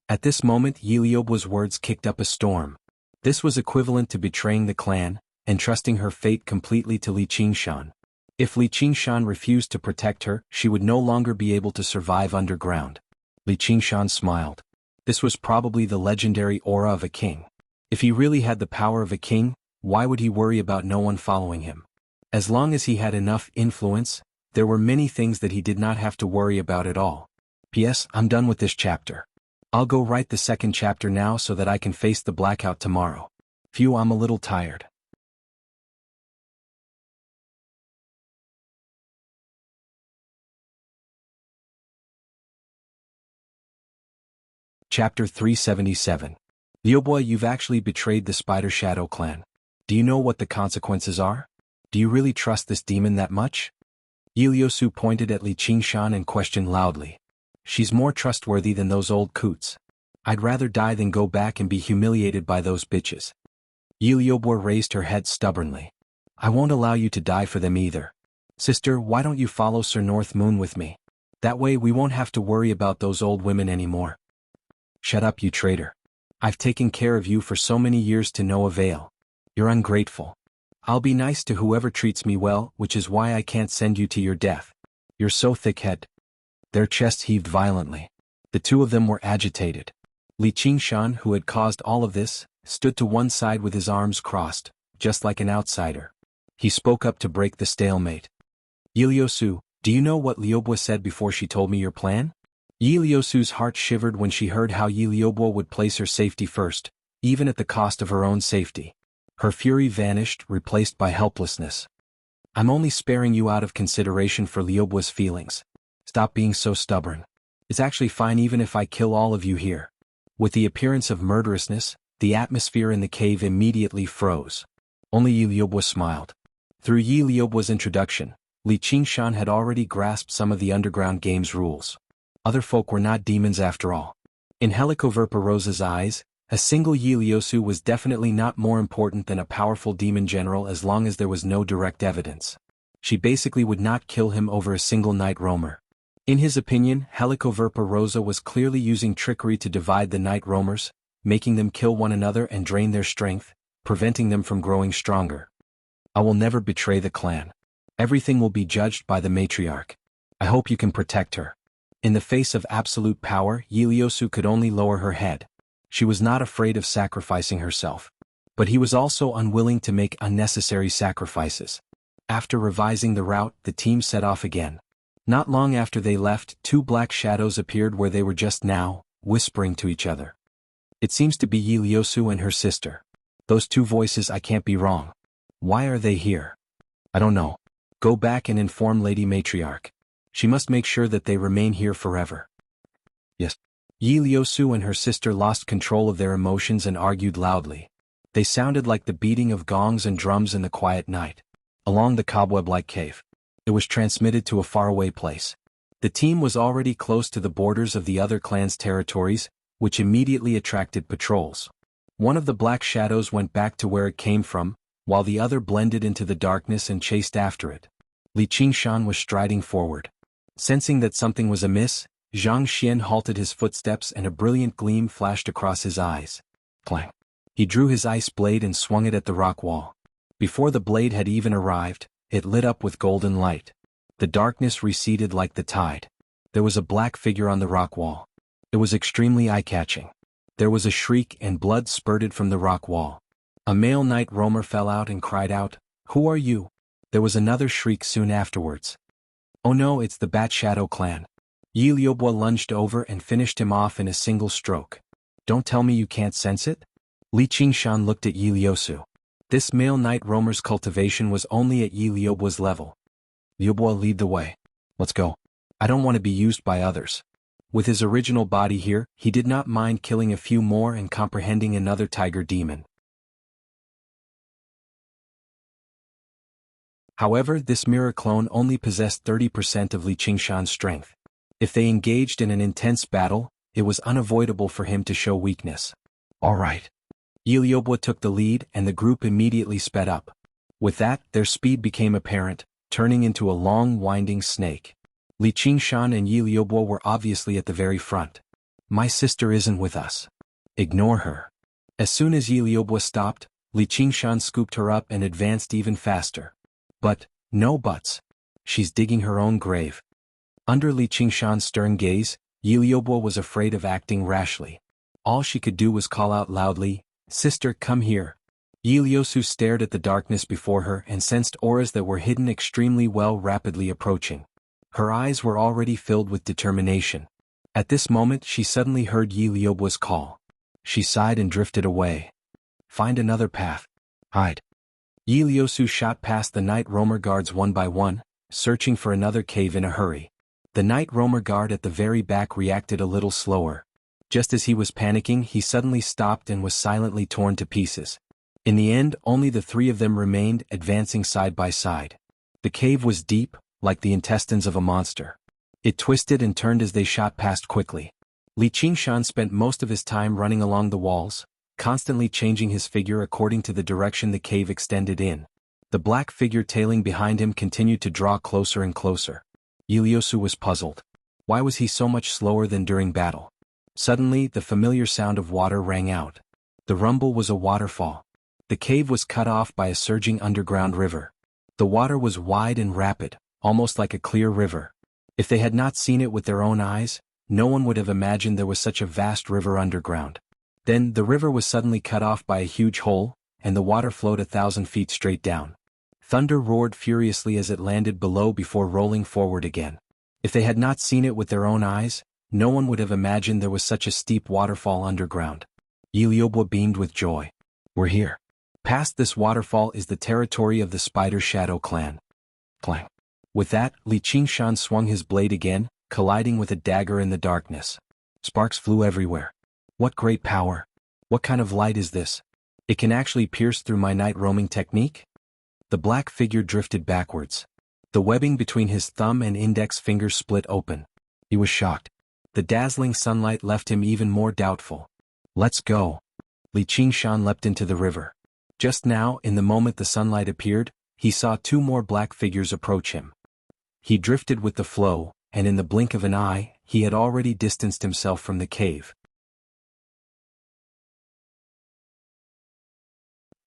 At this moment, Yi Liubo's words kicked up a storm. This was equivalent to betraying the clan, entrusting her fate completely to Li Qingshan. If Li Qingshan refused to protect her, she would no longer be able to survive underground. Li Qingshan smiled. This was probably the legendary aura of a king. If he really had the power of a king, why would he worry about no one following him? As long as he had enough influence, there were many things that he did not have to worry about at all. P.S. I'm done with this chapter. I'll go write the second chapter now so that I can face the blackout tomorrow. Phew, I'm a little tired. Chapter 377. Liubo, you've actually betrayed the Spider Shadow clan. Do you know what the consequences are? Do you really trust this demon that much? Yi Liusu pointed at Li Qingshan and questioned loudly. She's more trustworthy than those old coots. I'd rather die than go back and be humiliated by those bitches. Yi Liubo raised her head stubbornly. I won't allow you to die for them either. Sister, why don't you follow Sir North Moon with me? That way we won't have to worry about those old women anymore. Shut up, you traitor. I've taken care of you for so many years to no avail. You're ungrateful. I'll be nice to whoever treats me well, which is why I can't send you to your death. You're so thick-headed. Their chests heaved violently. The two of them were agitated. Li Qingshan, who had caused all of this, stood to one side with his arms crossed, just like an outsider. He spoke up to break the stalemate. Yi Liusu, do you know what Liubo said before she told me your plan? Yi Liusu's heart shivered when she heard how Yi Liubo would place her safety first, even at the cost of her own safety. Her fury vanished, replaced by helplessness. I'm only sparing you out of consideration for Liubo's feelings. Stop being so stubborn. It's actually fine even if I kill all of you here. With the appearance of murderousness, the atmosphere in the cave immediately froze. Only Yi Liubo smiled. Through Yi Liubo's introduction, Li Qingshan had already grasped some of the underground game's rules. Other folk were not demons after all. In Helicoverpa eyes, a single Yi Liusu was definitely not more important than a powerful demon general as long as there was no direct evidence. She basically would not kill him over a single night roamer. In his opinion, Helicoverpa was clearly using trickery to divide the night roamers, making them kill one another and drain their strength, preventing them from growing stronger. I will never betray the clan. Everything will be judged by the matriarch. I hope you can protect her. In the face of absolute power, Ieyasu could only lower her head. She was not afraid of sacrificing herself. But he was also unwilling to make unnecessary sacrifices. After revising the route, the team set off again. Not long after they left, two black shadows appeared where they were just now, whispering to each other. It seems to be Ieyasu and her sister. Those two voices, I can't be wrong. Why are they here? I don't know. Go back and inform Lady Matriarch. She must make sure that they remain here forever. Yes. Ieyasu and her sister lost control of their emotions and argued loudly. They sounded like the beating of gongs and drums in the quiet night. Along the cobweb-like cave. It was transmitted to a faraway place. The team was already close to the borders of the other clan's territories, which immediately attracted patrols. One of the black shadows went back to where it came from, while the other blended into the darkness and chased after it. Li Qingshan was striding forward. Sensing that something was amiss, Zhang Xian halted his footsteps and a brilliant gleam flashed across his eyes. Clang. He drew his ice blade and swung it at the rock wall. Before the blade had even arrived, it lit up with golden light. The darkness receded like the tide. There was a black figure on the rock wall. It was extremely eye-catching. There was a shriek and blood spurted from the rock wall. A male night roamer fell out and cried out, "Who are you?" There was another shriek soon afterwards. Oh no, it's the Bat Shadow clan. Yi Liubo lunged over and finished him off in a single stroke. Don't tell me you can't sense it? Li Qingshan looked at Yi Liusu. This male night roamer's cultivation was only at Yi Liubo's level. Liubo, lead the way. Let's go. I don't want to be used by others. With his original body here, he did not mind killing a few more and comprehending another tiger demon. However, this mirror clone only possessed 30% of Li Qingshan's strength. If they engaged in an intense battle, it was unavoidable for him to show weakness. Alright. Yi Liubo took the lead and the group immediately sped up. With that, their speed became apparent, turning into a long winding snake. Li Qingshan and Yi Liubo were obviously at the very front. My sister isn't with us. Ignore her. As soon as Yi Liubo stopped, Li Qingshan scooped her up and advanced even faster. But, no buts. She's digging her own grave. Under Li Qingshan's stern gaze, Yi Liubo was afraid of acting rashly. All she could do was call out loudly, "Sister, come here." Yi Liusu stared at the darkness before her and sensed auras that were hidden extremely well rapidly approaching. Her eyes were already filled with determination. At this moment she suddenly heard Yi Liubo's call. She sighed and drifted away. Find another path. Hide. Yi Liusu shot past the night roamer guards one by one, searching for another cave in a hurry. The night roamer guard at the very back reacted a little slower. Just as he was panicking, he suddenly stopped and was silently torn to pieces. In the end, only the three of them remained, advancing side by side. The cave was deep, like the intestines of a monster. It twisted and turned as they shot past quickly. Li Qingshan spent most of his time running along the walls, constantly changing his figure according to the direction the cave extended in. The black figure tailing behind him continued to draw closer and closer. Yi Liusu was puzzled. Why was he so much slower than during battle? Suddenly, the familiar sound of water rang out. The rumble was a waterfall. The cave was cut off by a surging underground river. The water was wide and rapid, almost like a clear river. If they had not seen it with their own eyes, no one would have imagined there was such a vast river underground. Then, the river was suddenly cut off by a huge hole, and the water flowed 1,000 feet straight down. Thunder roared furiously as it landed below before rolling forward again. If they had not seen it with their own eyes, no one would have imagined there was such a steep waterfall underground. Yi Liubo beamed with joy. We're here. Past this waterfall is the territory of the Spider Shadow clan. Clang. With that, Li Qingshan swung his blade again, colliding with a dagger in the darkness. Sparks flew everywhere. What great power! What kind of light is this? It can actually pierce through my night roaming technique? The black figure drifted backwards. The webbing between his thumb and index fingers split open. He was shocked. The dazzling sunlight left him even more doubtful. Let's go. Li Qingshan leapt into the river. Just now, in the moment the sunlight appeared, he saw two more black figures approach him. He drifted with the flow, and in the blink of an eye, he had already distanced himself from the cave.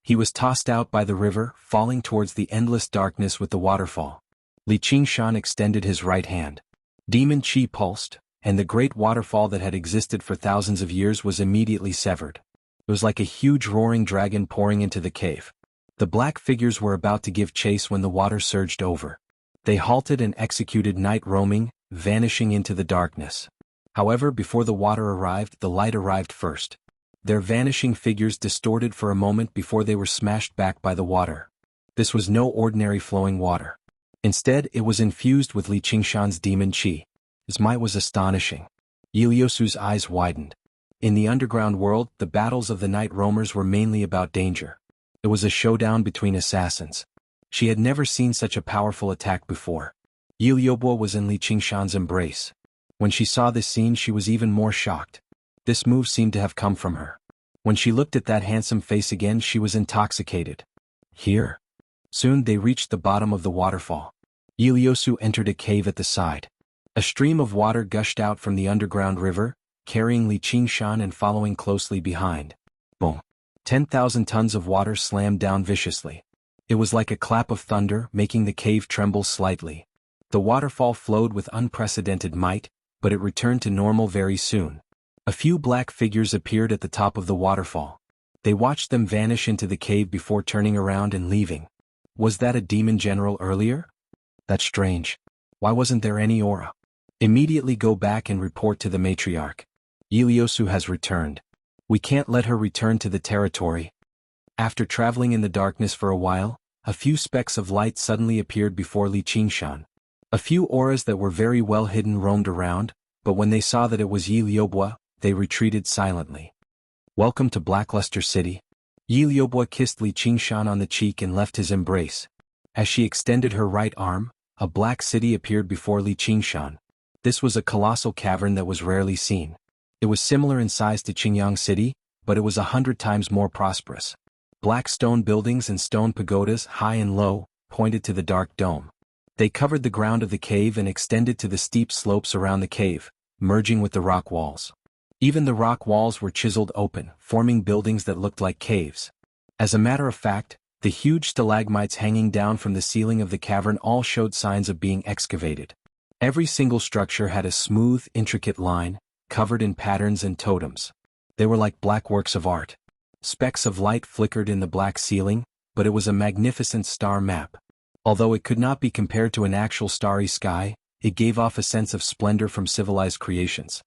He was tossed out by the river, falling towards the endless darkness with the waterfall. Li Qingshan extended his right hand. Demon Qi pulsed, and the great waterfall that had existed for thousands of years was immediately severed. It was like a huge roaring dragon pouring into the cave. The black figures were about to give chase when the water surged over. They halted and executed night roaming, vanishing into the darkness. However, before the water arrived, the light arrived first. Their vanishing figures distorted for a moment before they were smashed back by the water. This was no ordinary flowing water. Instead, it was infused with Li Qingshan's demon qi. His might was astonishing. Iliyosu's eyes widened. In the underground world, the battles of the night roamers were mainly about danger. It was a showdown between assassins. She had never seen such a powerful attack before. Iliyobo was in Li Qingshan's embrace. When she saw this scene, she was even more shocked. This move seemed to have come from her. When she looked at that handsome face again, she was intoxicated. Here. Soon they reached the bottom of the waterfall. Iliyosu entered a cave at the side. A stream of water gushed out from the underground river, carrying Li Qingshan and following closely behind. Boom. 10,000 tons of water slammed down viciously. It was like a clap of thunder, making the cave tremble slightly. The waterfall flowed with unprecedented might, but it returned to normal very soon. A few black figures appeared at the top of the waterfall. They watched them vanish into the cave before turning around and leaving. Was that a demon general earlier? That's strange. Why wasn't there any aura? Immediately go back and report to the matriarch. Iliyosu has returned. We can't let her return to the territory. After traveling in the darkness for a while, a few specks of light suddenly appeared before Li Qingshan. A few auras that were very well hidden roamed around, but when they saw that it was Yi Liubo, they retreated silently. Welcome to Blackluster City. Yi Liubo kissed Li Qingshan on the cheek and left his embrace. As she extended her right arm, a black city appeared before Li Qingshan. This was a colossal cavern that was rarely seen. It was similar in size to Qingyang City, but it was 100 times more prosperous. Black stone buildings and stone pagodas, high and low, pointed to the dark dome. They covered the ground of the cave and extended to the steep slopes around the cave, merging with the rock walls. Even the rock walls were chiseled open, forming buildings that looked like caves. As a matter of fact, the huge stalagmites hanging down from the ceiling of the cavern all showed signs of being excavated. Every single structure had a smooth, intricate line, covered in patterns and totems. They were like black works of art. Specks of light flickered in the black ceiling, but it was a magnificent star map. Although it could not be compared to an actual starry sky, it gave off a sense of splendor from civilized creations.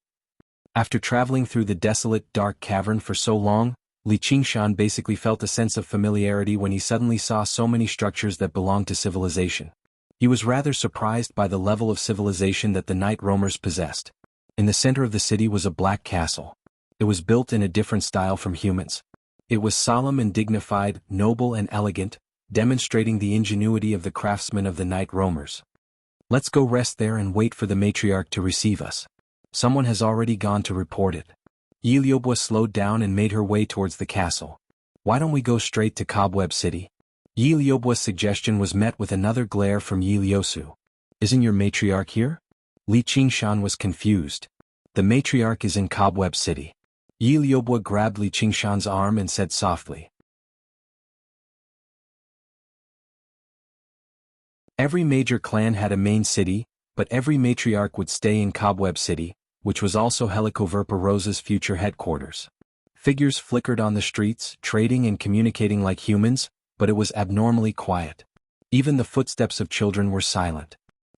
After traveling through the desolate, dark cavern for so long, Li Qingshan basically felt a sense of familiarity when he suddenly saw so many structures that belonged to civilization. He was rather surprised by the level of civilization that the night roamers possessed. In the center of the city was a black castle. It was built in a different style from humans. It was solemn and dignified, noble and elegant, demonstrating the ingenuity of the craftsmen of the night roamers. Let's go rest there and wait for the matriarch to receive us. Someone has already gone to report it. Yi Liubo slowed down and made her way towards the castle. Why don't we go straight to Cobweb City? Yi Liubo's suggestion was met with another glare from Yi Liusu. Isn't your matriarch here? Li Qingshan was confused. The matriarch is in Cobweb City. Yi Liubo grabbed Li Qingshan's arm and said softly. Every major clan had a main city, but every matriarch would stay in Cobweb City, which was also Helicoverpa Rosa's future headquarters. Figures flickered on the streets, trading and communicating like humans, but it was abnormally quiet. Even the footsteps of children were silent.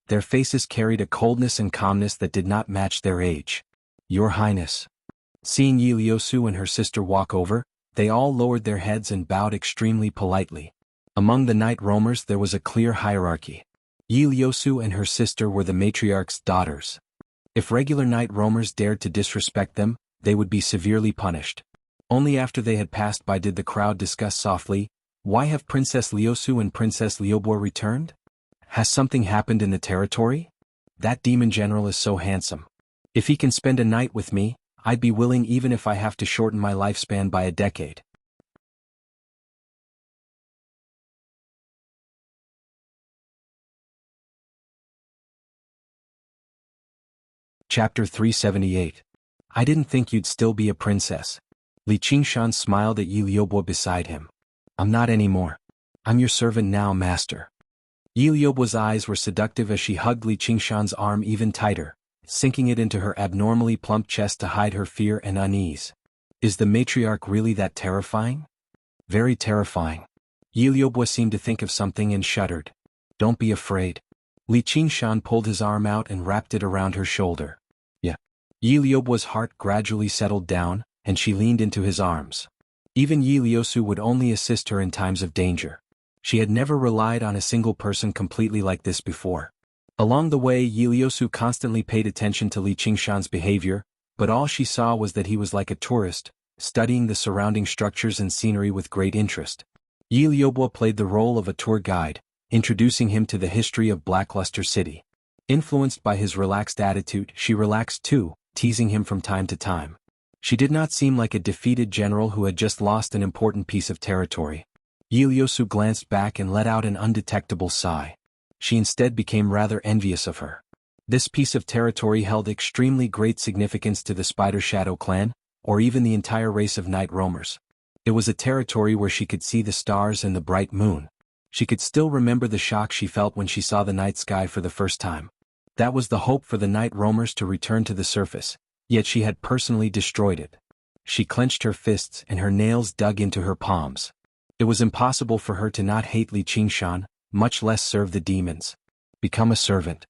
Their faces carried a coldness and calmness that did not match their age. Your Highness. Seeing Yi Liusu and her sister walk over, they all lowered their heads and bowed extremely politely. Among the night roamers there was a clear hierarchy. Yi Liusu and her sister were the matriarch's daughters. If regular night roamers dared to disrespect them, they would be severely punished. Only after they had passed by did the crowd discuss softly, why have Princess Liusu and Princess Liubo returned? Has something happened in the territory? That demon general is so handsome. If he can spend a night with me, I'd be willing even if I have to shorten my lifespan by a decade. Chapter 378. I didn't think you'd still be a princess. Li Qingshan smiled at Yi Liubo beside him. I'm not anymore. I'm your servant now, master. Yi Liubo's eyes were seductive as she hugged Li Qingshan's arm even tighter, sinking it into her abnormally plump chest to hide her fear and unease. Is the matriarch really that terrifying? Very terrifying. Yi Liubo seemed to think of something and shuddered. Don't be afraid. Li Qingshan pulled his arm out and wrapped it around her shoulder. Yeah. Yi Liubo's heart gradually settled down, and she leaned into his arms. Even Yi Liusu would only assist her in times of danger. She had never relied on a single person completely like this before. Along the way, Yi Liusu constantly paid attention to Li Qingshan's behavior, but all she saw was that he was like a tourist, studying the surrounding structures and scenery with great interest. Yi Liubo played the role of a tour guide, introducing him to the history of Blackluster City. Influenced by his relaxed attitude, she relaxed too, teasing him from time to time. She did not seem like a defeated general who had just lost an important piece of territory. Yi Liusu glanced back and let out an undetectable sigh. She instead became rather envious of her. This piece of territory held extremely great significance to the Spider Shadow clan, or even the entire race of night roamers. It was a territory where she could see the stars and the bright moon. She could still remember the shock she felt when she saw the night sky for the first time. That was the hope for the night roamers to return to the surface, yet she had personally destroyed it. She clenched her fists and her nails dug into her palms. It was impossible for her to not hate Li Qingshan, much less serve the demons. Become a servant.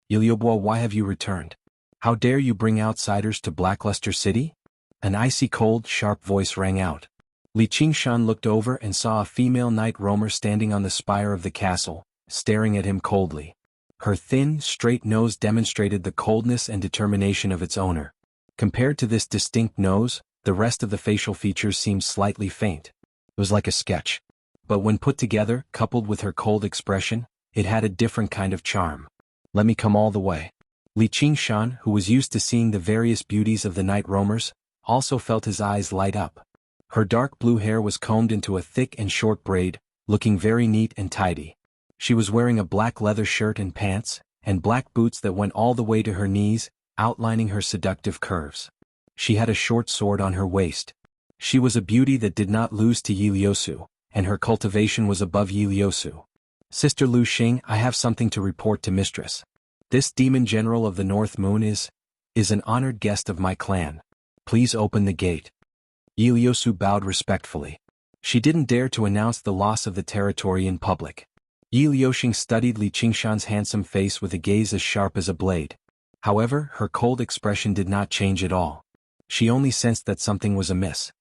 Yi Liubo, why have you returned? How dare you bring outsiders to Blackluster City? An icy cold, sharp voice rang out. Li Qingshan looked over and saw a female night roamer standing on the spire of the castle, staring at him coldly. Her thin, straight nose demonstrated the coldness and determination of its owner. Compared to this distinct nose, the rest of the facial features seemed slightly faint. It was like a sketch. But when put together, coupled with her cold expression, it had a different kind of charm. Let me come all the way. Li Qingshan, who was used to seeing the various beauties of the night roamers, also felt his eyes light up. Her dark blue hair was combed into a thick and short braid, looking very neat and tidy. She was wearing a black leather shirt and pants, and black boots that went all the way to her knees, outlining her seductive curves. She had a short sword on her waist. She was a beauty that did not lose to Yi Liusu, and her cultivation was above Yi Liusu. Sister Lu Xing, I have something to report to Mistress. This demon general of the North Moon is an honored guest of my clan. Please open the gate. Yi Liusu bowed respectfully. She didn't dare to announce the loss of the territory in public. Yi Liuxing studied Li Qingshan's handsome face with a gaze as sharp as a blade. However, her cold expression did not change at all. She only sensed that something was amiss.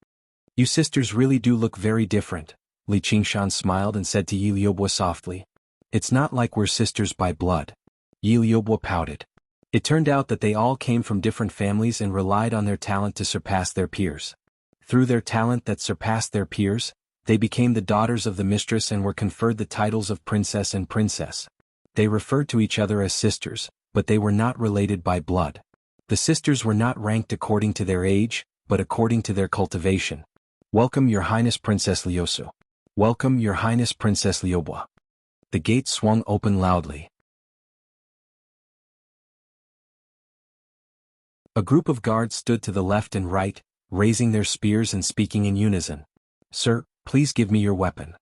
You sisters really do look very different, Li Qingshan smiled and said to Yi Liubo softly. It's not like we're sisters by blood. Yi Liubo pouted. It turned out that they all came from different families and relied on their talent to surpass their peers. Through their talent that surpassed their peers, they became the daughters of the mistress and were conferred the titles of princess and princess. They referred to each other as sisters, but they were not related by blood. The sisters were not ranked according to their age, but according to their cultivation. Welcome Your Highness Princess Liusu. Welcome Your Highness Princess Liubo. The gate swung open loudly. A group of guards stood to the left and right, raising their spears and speaking in unison. Sir, please give me your weapon.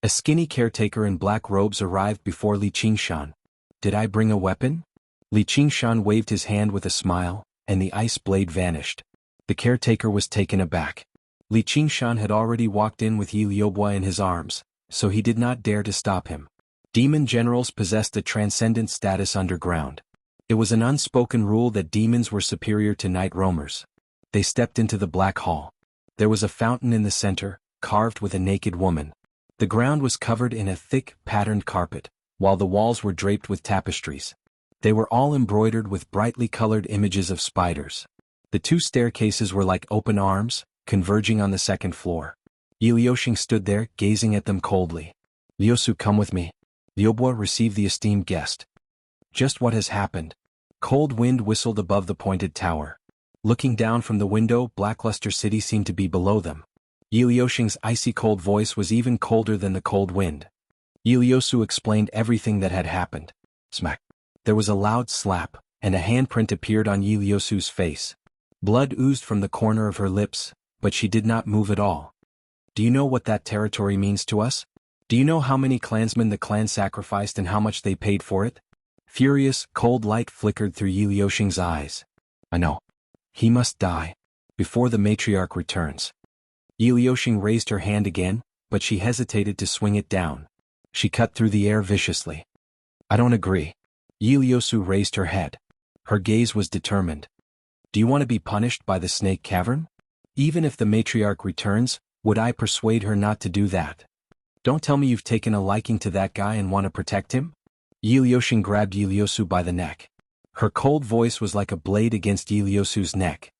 A skinny caretaker in black robes arrived before Li Qingshan. Did I bring a weapon? Li Qingshan waved his hand with a smile, and the ice blade vanished. The caretaker was taken aback. Li Qingshan had already walked in with Yi Liubo in his arms, so he did not dare to stop him. Demon generals possessed a transcendent status underground. It was an unspoken rule that demons were superior to night roamers. They stepped into the black hall. There was a fountain in the center, carved with a naked woman. The ground was covered in a thick, patterned carpet, while the walls were draped with tapestries. They were all embroidered with brightly colored images of spiders. The two staircases were like open arms, converging on the second floor. Yi Liuxing stood there, gazing at them coldly. Liusu, come with me. Liubo, receive the esteemed guest. Just what has happened? Cold wind whistled above the pointed tower. Looking down from the window, Blackluster City seemed to be below them. Yi Liuxing's icy cold voice was even colder than the cold wind. Yi Liusu explained everything that had happened. Smack. There was a loud slap, and a handprint appeared on Yi Liusu's face. Blood oozed from the corner of her lips, but she did not move at all. Do you know what that territory means to us? Do you know how many clansmen the clan sacrificed and how much they paid for it? Furious, cold light flickered through Yi Liuxing's eyes. I know. He must die. Before the matriarch returns. Yi Liuxing raised her hand again, but she hesitated to swing it down. She cut through the air viciously. I don't agree. Yi Liusu raised her head. Her gaze was determined. Do you want to be punished by the snake cavern? Even if the matriarch returns, would I persuade her not to do that? Don't tell me you've taken a liking to that guy and want to protect him? Yi Liuxing grabbed Yi Liusu by the neck. Her cold voice was like a blade against Yi Liusu's neck.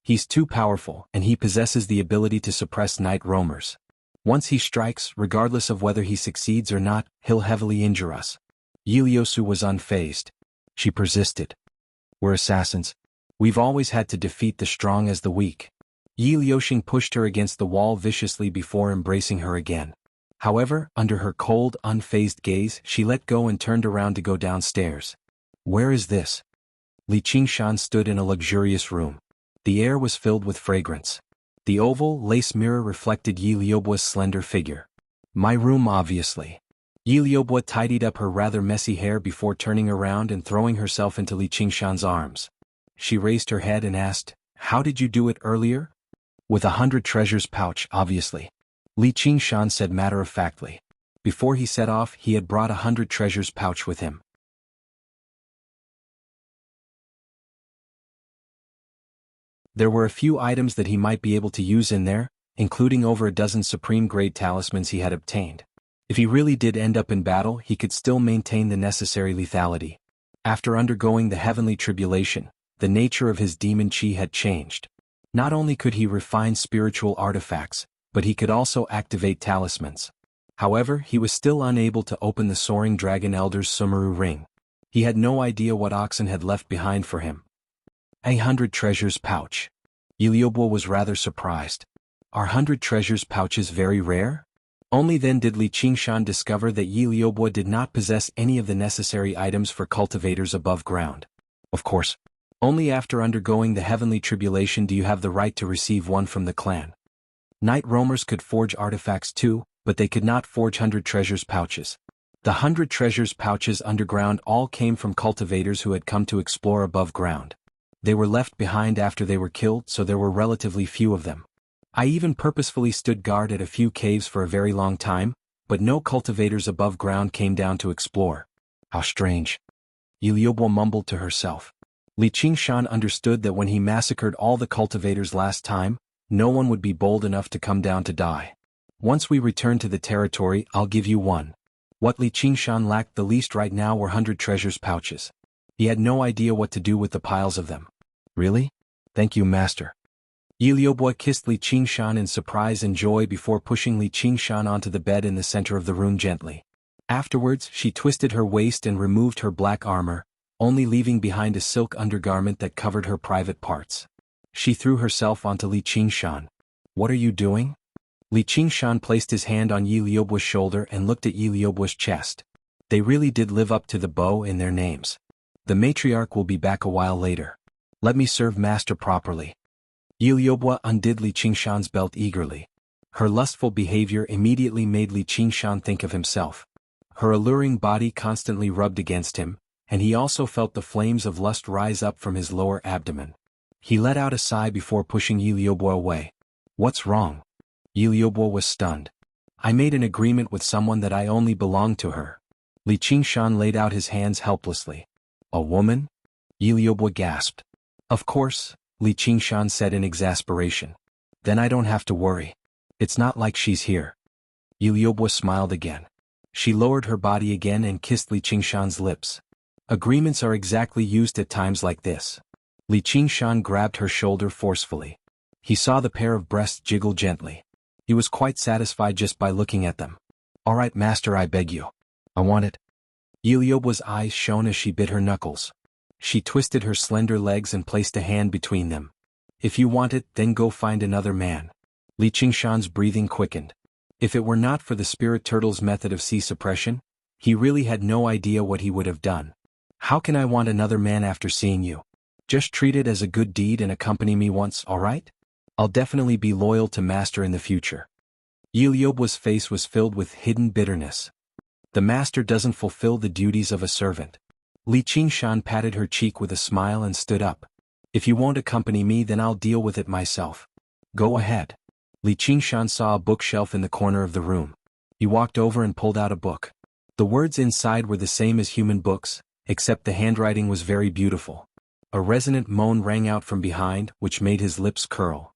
He's too powerful, and he possesses the ability to suppress night roamers. Once he strikes, regardless of whether he succeeds or not, he'll heavily injure us. Yi Liusu was unfazed. She persisted. We're assassins. We've always had to defeat the strong as the weak. Yi Liuxing pushed her against the wall viciously before embracing her again. However, under her cold, unfazed gaze, she let go and turned around to go downstairs. Where is this? Li Qingshan stood in a luxurious room. The air was filled with fragrance. The oval, lace mirror reflected Yi Liubua's slender figure. My room, obviously. Yi Liubua tidied up her rather messy hair before turning around and throwing herself into Li Qingshan's arms. She raised her head and asked, How did you do it earlier? With 100 treasures pouch, obviously. Li Qingshan said matter-of-factly. Before he set off, he had brought 100 treasures pouch with him. There were a few items that he might be able to use in there, including over a dozen supreme-grade talismans he had obtained. If he really did end up in battle, he could still maintain the necessary lethality. After undergoing the heavenly tribulation, the nature of his demon chi had changed. Not only could he refine spiritual artifacts, but he could also activate talismans. However, he was still unable to open the Soaring Dragon Elder's Sumeru ring. He had no idea what Oxen had left behind for him. 100 treasures pouch. Yi Liubua was rather surprised. Are 100 treasures pouches very rare? Only then did Li Qingshan discover that Yi Liubua did not possess any of the necessary items for cultivators above ground. Of course, only after undergoing the heavenly tribulation do you have the right to receive one from the clan. Night roamers could forge artifacts too, but they could not forge 100 treasures pouches. The 100 treasures pouches underground all came from cultivators who had come to explore above ground. They were left behind after they were killed, so there were relatively few of them. I even purposefully stood guard at a few caves for a very long time, but no cultivators above ground came down to explore. How strange. Yi Liubua mumbled to herself. Li Qingshan understood that when he massacred all the cultivators last time, no one would be bold enough to come down to die. Once we return to the territory, I'll give you one. What Li Qingshan lacked the least right now were 100 treasures pouches. He had no idea what to do with the piles of them. Really? Thank you, master. Yi Liubua kissed Li Qingshan in surprise and joy before pushing Li Qingshan onto the bed in the center of the room gently. Afterwards, she twisted her waist and removed her black armor, only leaving behind a silk undergarment that covered her private parts. She threw herself onto Li Qingshan. What are you doing? Li Qingshan placed his hand on Yi Liubua's shoulder and looked at Yi Liubua's chest. They really did live up to the bow in their names. The matriarch will be back a while later. Let me serve master properly. Yi Liubua undid Li Qingshan's belt eagerly. Her lustful behavior immediately made Li Qingshan think of himself. Her alluring body constantly rubbed against him, and he also felt the flames of lust rise up from his lower abdomen. He let out a sigh before pushing Yi Liubua away. What's wrong? Yi Liubua was stunned. I made an agreement with someone that I only belonged to her. Li Qingshan laid out his hands helplessly. A woman? Yi Liubua gasped. Of course, Li Qingshan said in exasperation. Then I don't have to worry. It's not like she's here. Yi Liubua smiled again. She lowered her body again and kissed Li Qingshan's lips. Agreements are exactly used at times like this. Li Qingshan grabbed her shoulder forcefully. He saw the pair of breasts jiggle gently. He was quite satisfied just by looking at them. All right, master, I beg you. I want it. Yi Liubua's eyes shone as she bit her knuckles. She twisted her slender legs and placed a hand between them. If you want it, then go find another man. Li Qingshan's breathing quickened. If it were not for the spirit turtle's method of sea suppression, he really had no idea what he would have done. How can I want another man after seeing you? Just treat it as a good deed and accompany me once, all right? I'll definitely be loyal to master in the future. Yiliobua's face was filled with hidden bitterness. The master doesn't fulfill the duties of a servant. Li Qingshan patted her cheek with a smile and stood up. If you won't accompany me, then I'll deal with it myself. Go ahead. Li Qingshan saw a bookshelf in the corner of the room. He walked over and pulled out a book. The words inside were the same as human books, except the handwriting was very beautiful. A resonant moan rang out from behind, which made his lips curl.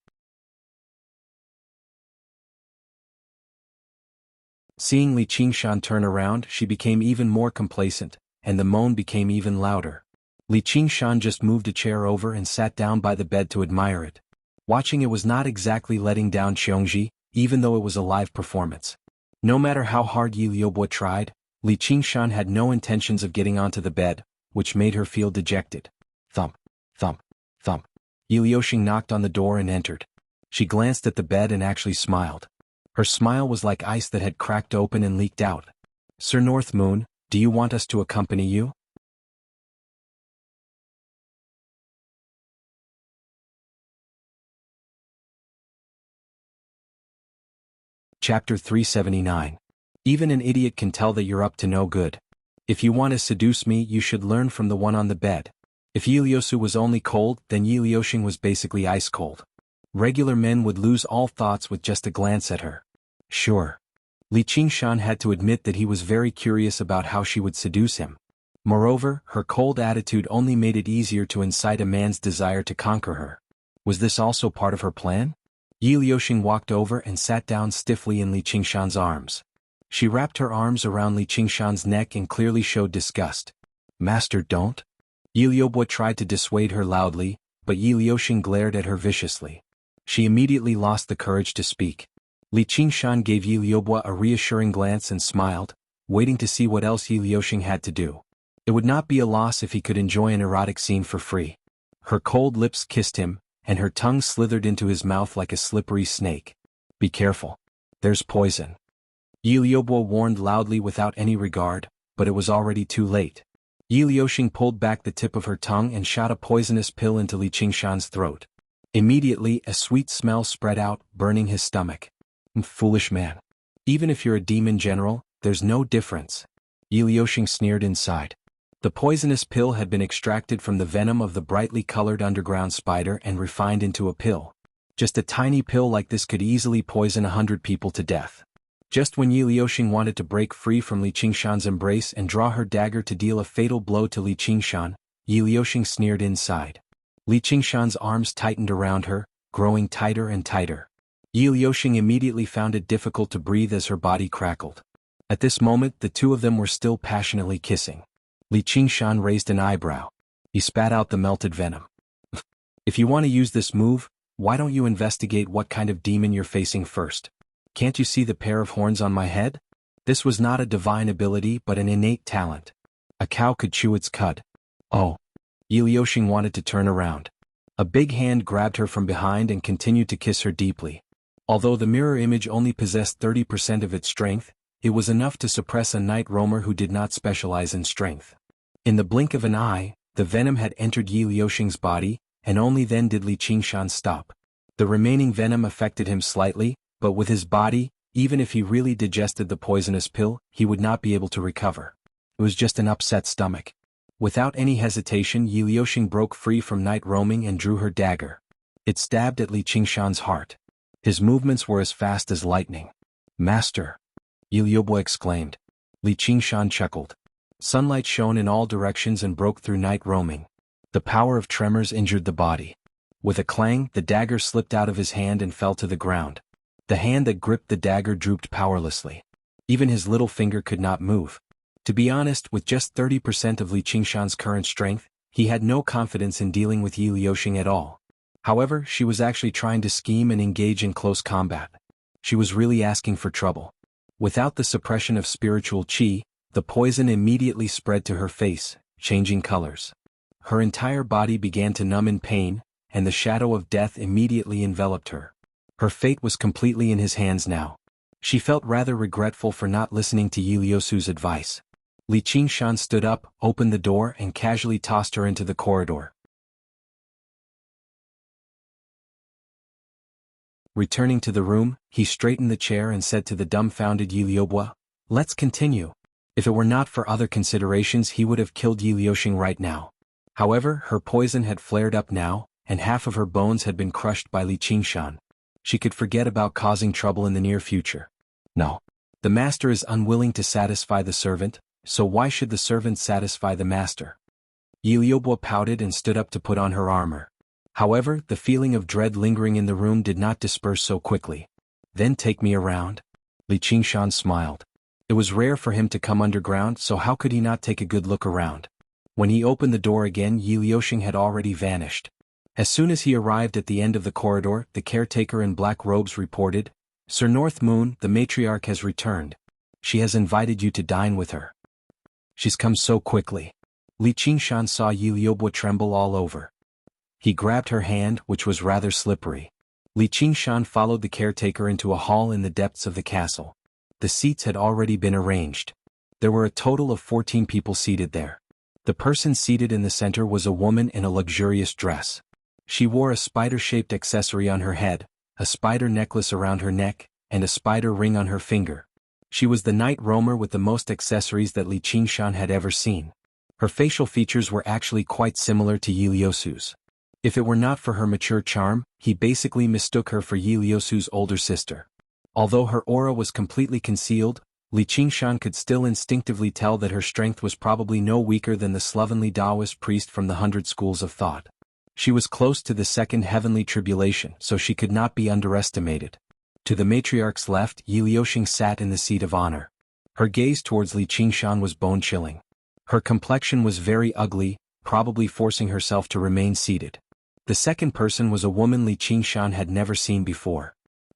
Seeing Li Qingshan turn around, she became even more complacent, and the moan became even louder. Li Qingshan just moved a chair over and sat down by the bed to admire it. Watching it was not exactly letting down Qiongji, even though it was a live performance. No matter how hard Yi Liubua tried, Li Qingshan had no intentions of getting onto the bed, which made her feel dejected. Thump, thump, thump. Yi Liuxing knocked on the door and entered. She glanced at the bed and actually smiled. Her smile was like ice that had cracked open and leaked out. Sir North Moon, do you want us to accompany you? Chapter 379. Even an idiot can tell that you're up to no good. If you want to seduce me, you should learn from the one on the bed. If Yi Liusu was only cold, then Yi Liuxing was basically ice cold. Regular men would lose all thoughts with just a glance at her. Sure. Li Qingshan had to admit that he was very curious about how she would seduce him. Moreover, her cold attitude only made it easier to incite a man's desire to conquer her. Was this also part of her plan? Yi Liuxing walked over and sat down stiffly in Li Qingshan's arms. She wrapped her arms around Li Qingshan's neck and clearly showed disgust. Master, don't. Yi Liubua tried to dissuade her loudly, but Yi Liuxing glared at her viciously. She immediately lost the courage to speak. Li Qingshan gave Yi Liubua a reassuring glance and smiled, waiting to see what else Yi Liuxing had to do. It would not be a loss if he could enjoy an erotic scene for free. Her cold lips kissed him, and her tongue slithered into his mouth like a slippery snake. Be careful. There's poison. Yi Liubua warned loudly without any regard, but it was already too late. Yi Liuxing pulled back the tip of her tongue and shot a poisonous pill into Li Qingshan's throat. Immediately, a sweet smell spread out, burning his stomach. Foolish man. Even if you're a demon general, there's no difference. Yi Liuxing sneered inside. The poisonous pill had been extracted from the venom of the brightly colored underground spider and refined into a pill. Just a tiny pill like this could easily poison 100 people to death. Just when Yi Liuxing wanted to break free from Li Qingshan's embrace and draw her dagger to deal a fatal blow to Li Qingshan, Yi Liuxing sneered inside. Li Qingshan's arms tightened around her, growing tighter and tighter. Yi Liuxing immediately found it difficult to breathe as her body crackled. At this moment, the two of them were still passionately kissing. Li Qingshan raised an eyebrow. He spat out the melted venom. If you want to use this move, why don't you investigate what kind of demon you're facing first? Can't you see the pair of horns on my head? This was not a divine ability but an innate talent. A cow could chew its cud. Oh. Yi Liuxing wanted to turn around. A big hand grabbed her from behind and continued to kiss her deeply. Although the mirror image only possessed 30% of its strength, it was enough to suppress a night roamer who did not specialize in strength. In the blink of an eye, the venom had entered Yi Liuxing's body, and only then did Li Qingshan stop. The remaining venom affected him slightly, but with his body, even if he really digested the poisonous pill, he would not be able to recover. It was just an upset stomach. Without any hesitation, Yi Liuxing broke free from night roaming and drew her dagger. It stabbed at Li Qingshan's heart. His movements were as fast as lightning. Master! Yi Liubua exclaimed. Li Qingshan chuckled. Sunlight shone in all directions and broke through night roaming. The power of tremors injured the body. With a clang, the dagger slipped out of his hand and fell to the ground. The hand that gripped the dagger drooped powerlessly. Even his little finger could not move. To be honest, with just 30% of Li Qingshan's current strength, he had no confidence in dealing with Yi Liuxing at all. However, she was actually trying to scheme and engage in close combat. She was really asking for trouble. Without the suppression of spiritual qi, the poison immediately spread to her face, changing colors. Her entire body began to numb in pain, and the shadow of death immediately enveloped her. Her fate was completely in his hands now. She felt rather regretful for not listening to Yi Liusu's advice. Li Qingshan stood up, opened the door and casually tossed her into the corridor. Returning to the room, he straightened the chair and said to the dumbfounded Yi Liubo, "Let's continue." If it were not for other considerations he would have killed Yi Liuxing right now. However, her poison had flared up now, and half of her bones had been crushed by Li Qingshan. She could forget about causing trouble in the near future. No. The master is unwilling to satisfy the servant, so why should the servant satisfy the master? Yi Liubo pouted and stood up to put on her armor. However, the feeling of dread lingering in the room did not disperse so quickly. "Then take me around." Li Qingshan smiled. It was rare for him to come underground, so how could he not take a good look around? When he opened the door again, Yi Liuxing had already vanished. As soon as he arrived at the end of the corridor, the caretaker in black robes reported, "Sir North Moon, the matriarch has returned. She has invited you to dine with her." "She's come so quickly." Li Qingshan saw Yi Liubo tremble all over. He grabbed her hand, which was rather slippery. Li Qingshan followed the caretaker into a hall in the depths of the castle. The seats had already been arranged. There were a total of 14 people seated there. The person seated in the center was a woman in a luxurious dress. She wore a spider-shaped accessory on her head, a spider necklace around her neck, and a spider ring on her finger. She was the night roamer with the most accessories that Li Qingshan had ever seen. Her facial features were actually quite similar to Yi Liusu's. If it were not for her mature charm, he basically mistook her for Yi Liusu's older sister. Although her aura was completely concealed, Li Qingshan could still instinctively tell that her strength was probably no weaker than the slovenly Taoist priest from the 100 Schools of Thought. She was close to the second heavenly tribulation, so she could not be underestimated. To the matriarch's left, Yi Liuxing sat in the seat of honor. Her gaze towards Li Qingshan was bone-chilling. Her complexion was very ugly, probably forcing herself to remain seated. The second person was a woman Li Qingshan had never seen before.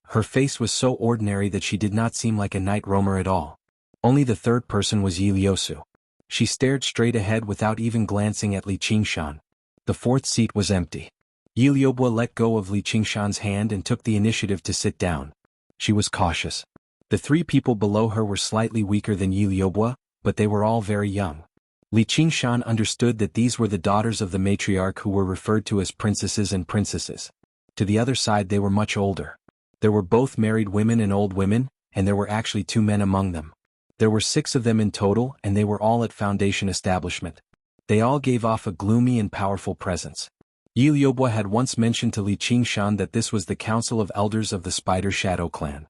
Her face was so ordinary that she did not seem like a night roamer at all. Only the third person was Yi Liusu. She stared straight ahead without even glancing at Li Qingshan. The fourth seat was empty. Yi Liubo let go of Li Qingshan's hand and took the initiative to sit down. She was cautious. The three people below her were slightly weaker than Yi Liubo, but they were all very young. Li Qingshan understood that these were the daughters of the matriarch who were referred to as princesses and princesses. To the other side they were much older. There were both married women and old women, and there were actually 2 men among them. There were 6 of them in total, and they were all at Foundation establishment. They all gave off a gloomy and powerful presence. Yi Liubo had once mentioned to Li Qingshan that this was the Council of Elders of the Spider Shadow Clan.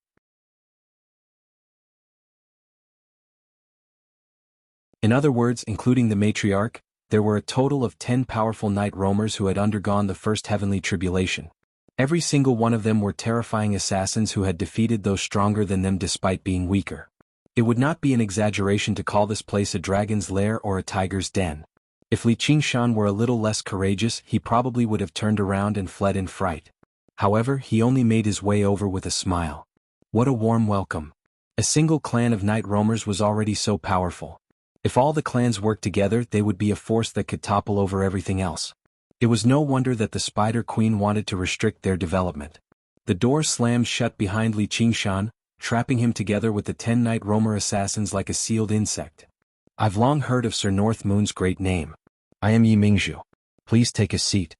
In other words, including the matriarch, there were a total of 10 powerful night roamers who had undergone the first heavenly tribulation. Every single one of them were terrifying assassins who had defeated those stronger than them despite being weaker. It would not be an exaggeration to call this place a dragon's lair or a tiger's den. If Li Qingshan were a little less courageous, he probably would have turned around and fled in fright. However, he only made his way over with a smile. What a warm welcome. A single clan of night roamers was already so powerful. If all the clans worked together, they would be a force that could topple over everything else. It was no wonder that the Spider Queen wanted to restrict their development. The door slammed shut behind Li Qingshan, trapping him together with the 10 night roamer assassins like a sealed insect. I've long heard of Sir North Moon's great name. I am Yi Mingzhu. Please take a seat.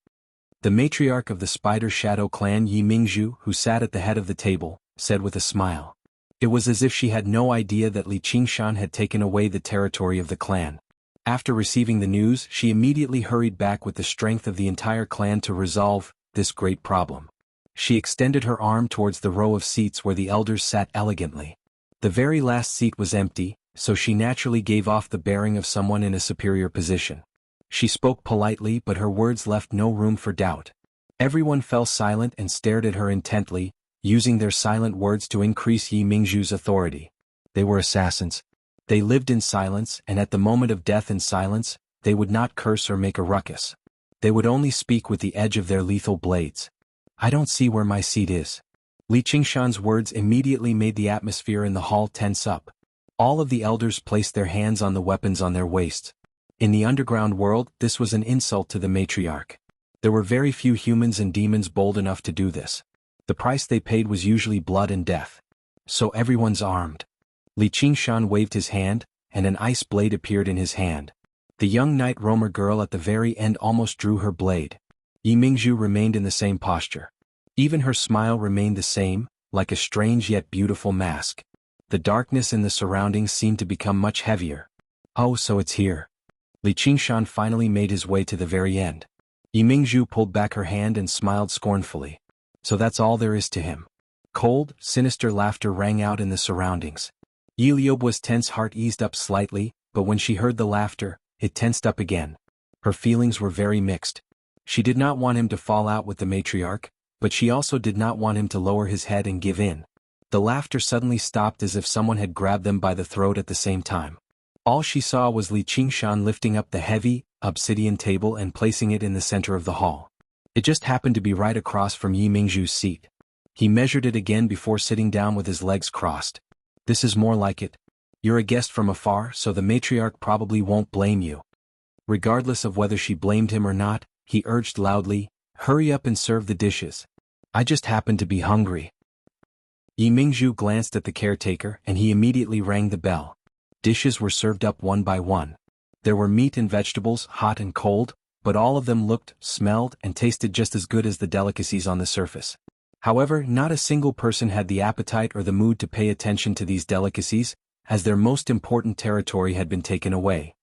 The matriarch of the Spider Shadow Clan, Yi Mingzhu, who sat at the head of the table, said with a smile. It was as if she had no idea that Li Qingshan had taken away the territory of the clan. After receiving the news, she immediately hurried back with the strength of the entire clan to resolve this great problem. She extended her arm towards the row of seats where the elders sat elegantly. The very last seat was empty, so she naturally gave off the bearing of someone in a superior position. She spoke politely, but her words left no room for doubt. Everyone fell silent and stared at her intently, using their silent words to increase Yi Mingzhu's authority. They were assassins. They lived in silence, and at the moment of death in silence, they would not curse or make a ruckus. They would only speak with the edge of their lethal blades. I don't see where my seat is. Li Qingshan's words immediately made the atmosphere in the hall tense up. All of the elders placed their hands on the weapons on their waists. In the underground world, this was an insult to the matriarch. There were very few humans and demons bold enough to do this. The price they paid was usually blood and death. So everyone's armed. Li Qingshan waved his hand, and an ice blade appeared in his hand. The young night roamer girl at the very end almost drew her blade. Yi Mingzhu remained in the same posture. Even her smile remained the same, like a strange yet beautiful mask. The darkness in the surroundings seemed to become much heavier. Oh, so it's here. Li Qingshan finally made his way to the very end. Yimingzhu pulled back her hand and smiled scornfully. So that's all there is to him. Cold, sinister laughter rang out in the surroundings. Yi Liubua's tense heart eased up slightly, but when she heard the laughter, it tensed up again. Her feelings were very mixed. She did not want him to fall out with the matriarch, but she also did not want him to lower his head and give in. The laughter suddenly stopped as if someone had grabbed them by the throat at the same time. All she saw was Li Qingshan lifting up the heavy, obsidian table and placing it in the center of the hall. It just happened to be right across from Yimingzhu's seat. He measured it again before sitting down with his legs crossed. This is more like it. You're a guest from afar, so the matriarch probably won't blame you. Regardless of whether she blamed him or not, he urged loudly, hurry up and serve the dishes. I just happen to be hungry. Yimingzhu glanced at the caretaker and he immediately rang the bell. Dishes were served up one by one. There were meat and vegetables, hot and cold, but all of them looked, smelled, and tasted just as good as the delicacies on the surface. However, not a single person had the appetite or the mood to pay attention to these delicacies, as their most important territory had been taken away.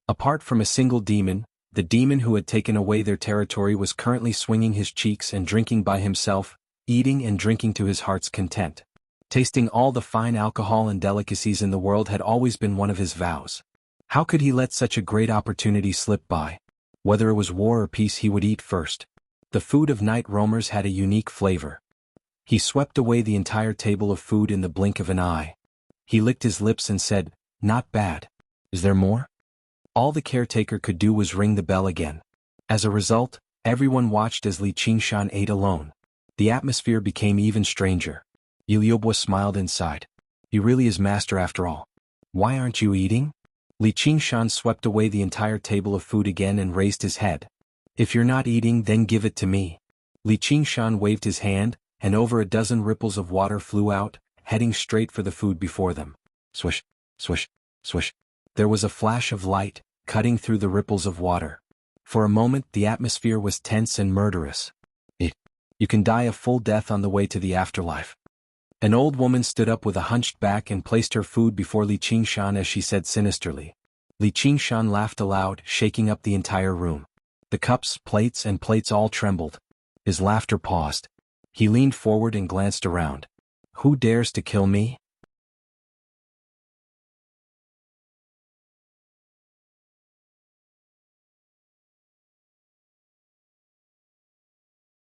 Apart from a single demon, the demon who had taken away their territory was currently swinging his cheeks and drinking by himself, eating and drinking to his heart's content. Tasting all the fine alcohol and delicacies in the world had always been one of his vows. How could he let such a great opportunity slip by? Whether it was war or peace, he would eat first. The food of night roamers had a unique flavor. He swept away the entire table of food in the blink of an eye. He licked his lips and said, "Not bad. Is there more?" All the caretaker could do was ring the bell again. As a result, everyone watched as Li Qingshan ate alone. The atmosphere became even stranger. Yi Liubua smiled inside. He really is master after all. Why aren't you eating? Li Qingshan swept away the entire table of food again and raised his head. If you're not eating, then give it to me. Li Qingshan waved his hand, and over a dozen ripples of water flew out, heading straight for the food before them. Swish, swish, swish. There was a flash of light, cutting through the ripples of water. For a moment, the atmosphere was tense and murderous. You can die a full death on the way to the afterlife. An old woman stood up with a hunched back and placed her food before Li Qingshan as she said sinisterly. Li Qingshan laughed aloud, shaking up the entire room. The cups, plates, and plates all trembled. His laughter paused. He leaned forward and glanced around. Who dares to kill me?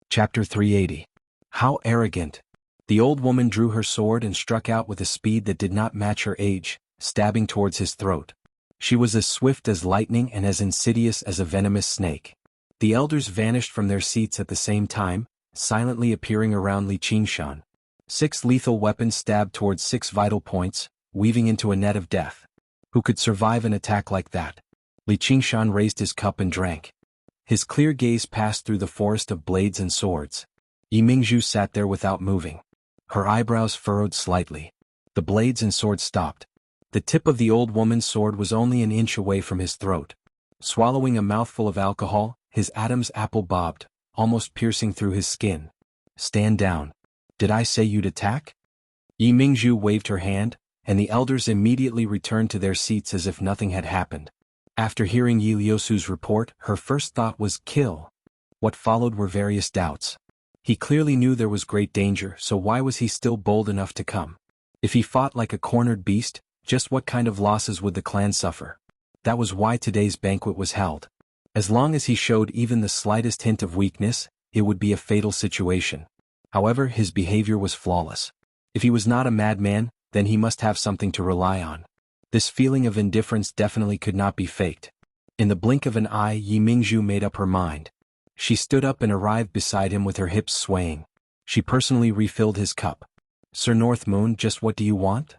Chapter 380. How arrogant! The old woman drew her sword and struck out with a speed that did not match her age, stabbing towards his throat. She was as swift as lightning and as insidious as a venomous snake. The elders vanished from their seats at the same time, silently appearing around Li Qingshan. 6 lethal weapons stabbed towards 6 vital points, weaving into a net of death. Who could survive an attack like that? Li Qingshan raised his cup and drank. His clear gaze passed through the forest of blades and swords. Yimingzhu sat there without moving. Her eyebrows furrowed slightly. The blades and swords stopped. The tip of the old woman's sword was only an inch away from his throat. Swallowing a mouthful of alcohol, his Adam's apple bobbed, almost piercing through his skin. Stand down. Did I say you'd attack? Yimingzhu waved her hand, and the elders immediately returned to their seats as if nothing had happened. After hearing Yi Liusu's report, her first thought was kill. What followed were various doubts. He clearly knew there was great danger, so why was he still bold enough to come? If he fought like a cornered beast, just what kind of losses would the clan suffer? That was why today's banquet was held. As long as he showed even the slightest hint of weakness, it would be a fatal situation. However, his behavior was flawless. If he was not a madman, then he must have something to rely on. This feeling of indifference definitely could not be faked. In the blink of an eye, Yimingzhu made up her mind. She stood up and arrived beside him with her hips swaying. She personally refilled his cup. Sir North Moon, just what do you want?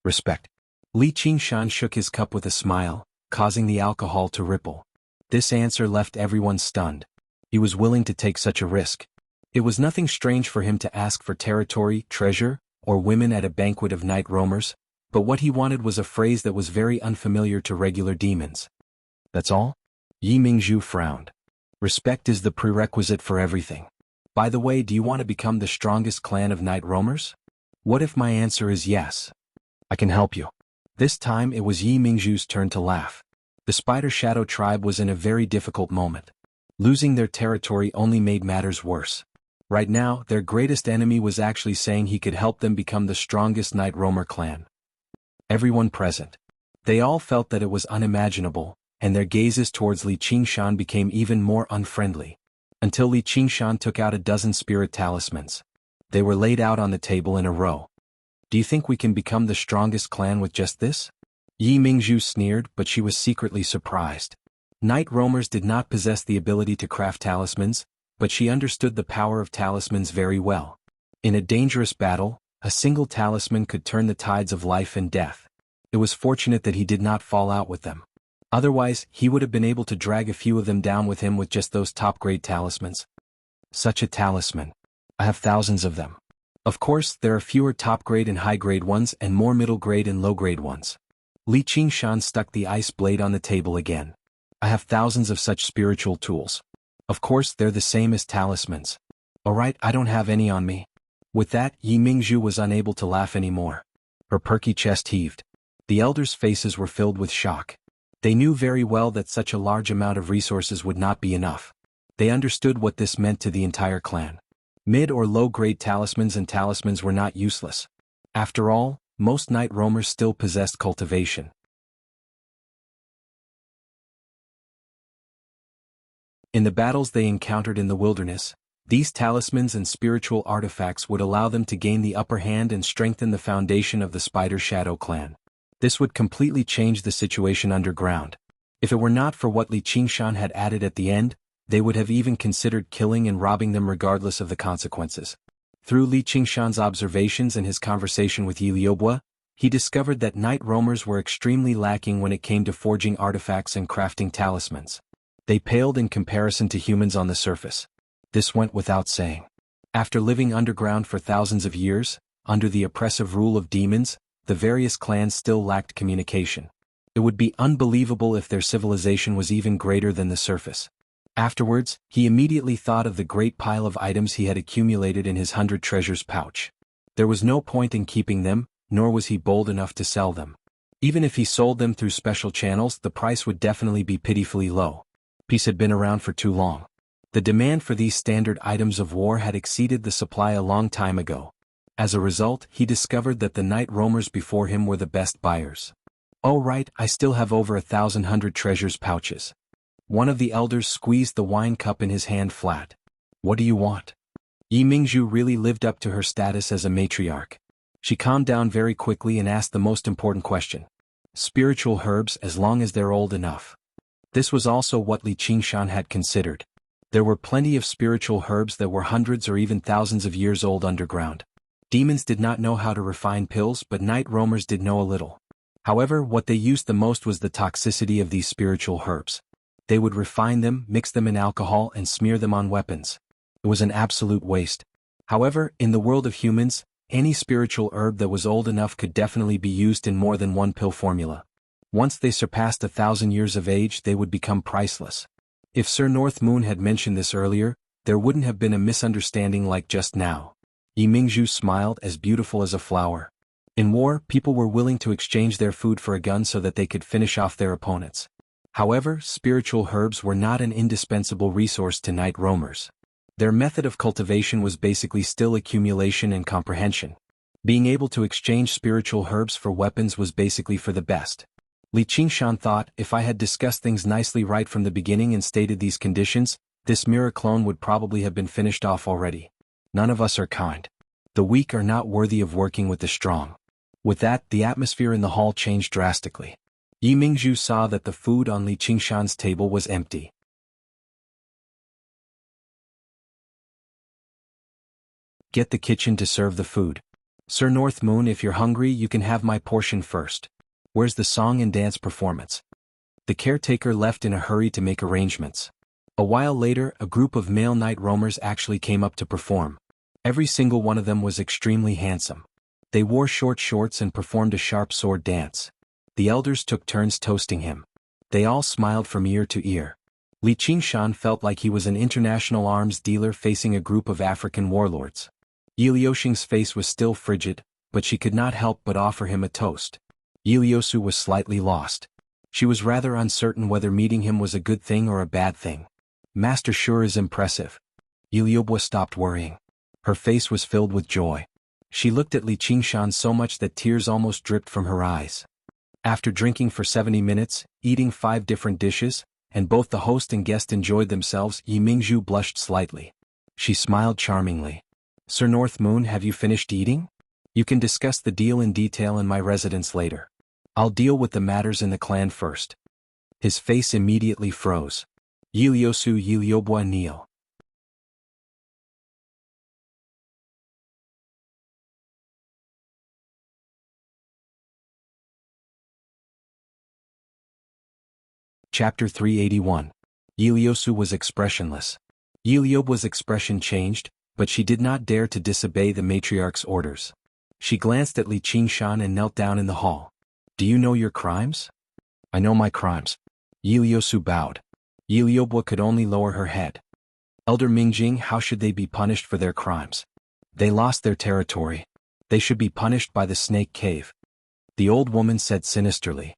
Respect. Li Qingshan shook his cup with a smile, causing the alcohol to ripple. This answer left everyone stunned. He was willing to take such a risk. It was nothing strange for him to ask for territory, treasure, or women at a banquet of night roamers, but what he wanted was a phrase that was very unfamiliar to regular demons. That's all? Yimingzhu frowned. Respect is the prerequisite for everything. By the way, do you want to become the strongest clan of night roamers? What if my answer is yes? I can help you. This time it was Yi Mingzhu's turn to laugh. The Spider Shadow tribe was in a very difficult moment. Losing their territory only made matters worse. Right now, their greatest enemy was actually saying he could help them become the strongest night roamer clan. Everyone present. They all felt that it was unimaginable, and their gazes towards Li Qingshan became even more unfriendly. Until Li Qingshan took out a dozen spirit talismans. They were laid out on the table in a row. Do you think we can become the strongest clan with just this? Yi Mingzhu sneered, but she was secretly surprised. Night roamers did not possess the ability to craft talismans, but she understood the power of talismans very well. In a dangerous battle, a single talisman could turn the tides of life and death. It was fortunate that he did not fall out with them. Otherwise, he would have been able to drag a few of them down with him with just those top-grade talismans. Such a talisman. I have thousands of them. Of course, there are fewer top-grade and high-grade ones and more middle-grade and low-grade ones. Li Qingshan stuck the ice blade on the table again. I have thousands of such spiritual tools. Of course, they're the same as talismans. Alright, I don't have any on me. With that, Yi Mingzhu was unable to laugh anymore. Her perky chest heaved. The elders' faces were filled with shock. They knew very well that such a large amount of resources would not be enough. They understood what this meant to the entire clan. Mid- or low-grade talismans and talismans were not useless. After all, most night roamers still possessed cultivation. In the battles they encountered in the wilderness, these talismans and spiritual artifacts would allow them to gain the upper hand and strengthen the foundation of the Spider Shadow clan. This would completely change the situation underground. If it were not for what Li Qingshan had added at the end, they would have even considered killing and robbing them regardless of the consequences. Through Li Qingshan's observations and his conversation with Yi Liuobua, he discovered that night roamers were extremely lacking when it came to forging artifacts and crafting talismans. They paled in comparison to humans on the surface. This went without saying. After living underground for thousands of years, under the oppressive rule of demons, the various clans still lacked communication. It would be unbelievable if their civilization was even greater than the surface. Afterwards, he immediately thought of the great pile of items he had accumulated in his 100 treasures pouch. There was no point in keeping them, nor was he bold enough to sell them. Even if he sold them through special channels, the price would definitely be pitifully low. Peace had been around for too long. The demand for these standard items of war had exceeded the supply a long time ago. As a result, he discovered that the night roamers before him were the best buyers. Oh right, I still have over 1,100 treasures pouches. One of the elders squeezed the wine cup in his hand flat. What do you want? Yi Mingzhu really lived up to her status as a matriarch. She calmed down very quickly and asked the most important question. Spiritual herbs as long as they're old enough. This was also what Li Qingshan had considered. There were plenty of spiritual herbs that were hundreds or even thousands of years old underground. Demons did not know how to refine pills, but night roamers did know a little. However, what they used the most was the toxicity of these spiritual herbs. They would refine them, mix them in alcohol, and smear them on weapons. It was an absolute waste. However, in the world of humans, any spiritual herb that was old enough could definitely be used in more than one pill formula. Once they surpassed 1,000 years of age, they would become priceless. If Sir North Moon had mentioned this earlier, there wouldn't have been a misunderstanding like just now. Yi Mingzhu smiled, as beautiful as a flower. In war, people were willing to exchange their food for a gun so that they could finish off their opponents. However, spiritual herbs were not an indispensable resource to night roamers. Their method of cultivation was basically still accumulation and comprehension. Being able to exchange spiritual herbs for weapons was basically for the best. Li Qingshan thought, if I had discussed things nicely right from the beginning and stated these conditions, this mirror clone would probably have been finished off already. None of us are kind. The weak are not worthy of working with the strong. With that, the atmosphere in the hall changed drastically. Yi Mingzhu saw that the food on Li Qingshan's table was empty. Get the kitchen to serve the food. Sir North Moon, if you're hungry, you can have my portion first. Where's the song and dance performance? The caretaker left in a hurry to make arrangements. A while later, a group of male night roamers actually came up to perform. Every single one of them was extremely handsome. They wore short shorts and performed a sharp sword dance. The elders took turns toasting him. They all smiled from ear to ear. Li Qingshan felt like he was an international arms dealer facing a group of African warlords. Liuxing's face was still frigid, but she could not help but offer him a toast. Liusu was slightly lost. She was rather uncertain whether meeting him was a good thing or a bad thing. Master sure is impressive. Liubo stopped worrying. Her face was filled with joy. She looked at Li Qingshan so much that tears almost dripped from her eyes. After drinking for 70 minutes, eating 5 different dishes, and both the host and guest enjoyed themselves, Yi Mingzhu blushed slightly. She smiled charmingly. Sir North Moon, have you finished eating? You can discuss the deal in detail in my residence later. I'll deal with the matters in the clan first. His face immediately froze. Yiliosu Yiliobwa Neil. Chapter 381. Yiliosu was expressionless. Yiliobwa's expression changed, but she did not dare to disobey the matriarch's orders. She glanced at Li Qingshan and knelt down in the hall. Do you know your crimes? I know my crimes. Yiliosu bowed. Yiliobwa could only lower her head. Elder Mingjing, how should they be punished for their crimes? They lost their territory. They should be punished by the snake cave. The old woman said sinisterly.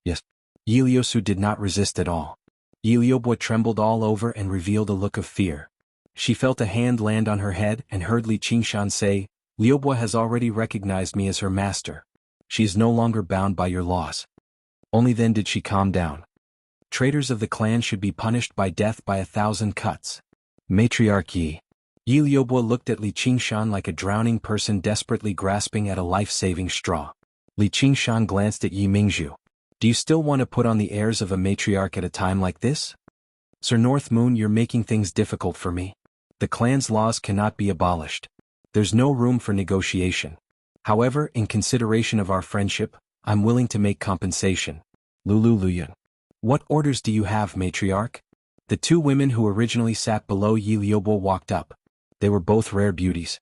Yes. Yiliosu did not resist at all. Yiliobwa trembled all over and revealed a look of fear. She felt a hand land on her head and heard Li Qingshan say, Liobwa has already recognized me as her master. She is no longer bound by your laws. Only then did she calm down. Traitors of the clan should be punished by death by 1,000 cuts. Matriarch Yi. Yi Liobwa looked at Li Qingshan like a drowning person desperately grasping at a life-saving straw. Li Qingshan glanced at Yi Mingzhu. Do you still want to put on the airs of a matriarch at a time like this? Sir North Moon, you're making things difficult for me. The clan's laws cannot be abolished. There's no room for negotiation. However, in consideration of our friendship, I'm willing to make compensation. Lulu Luyan. What orders do you have, matriarch? The 2 women who originally sat below Yi Liobwa walked up. They were both rare beauties.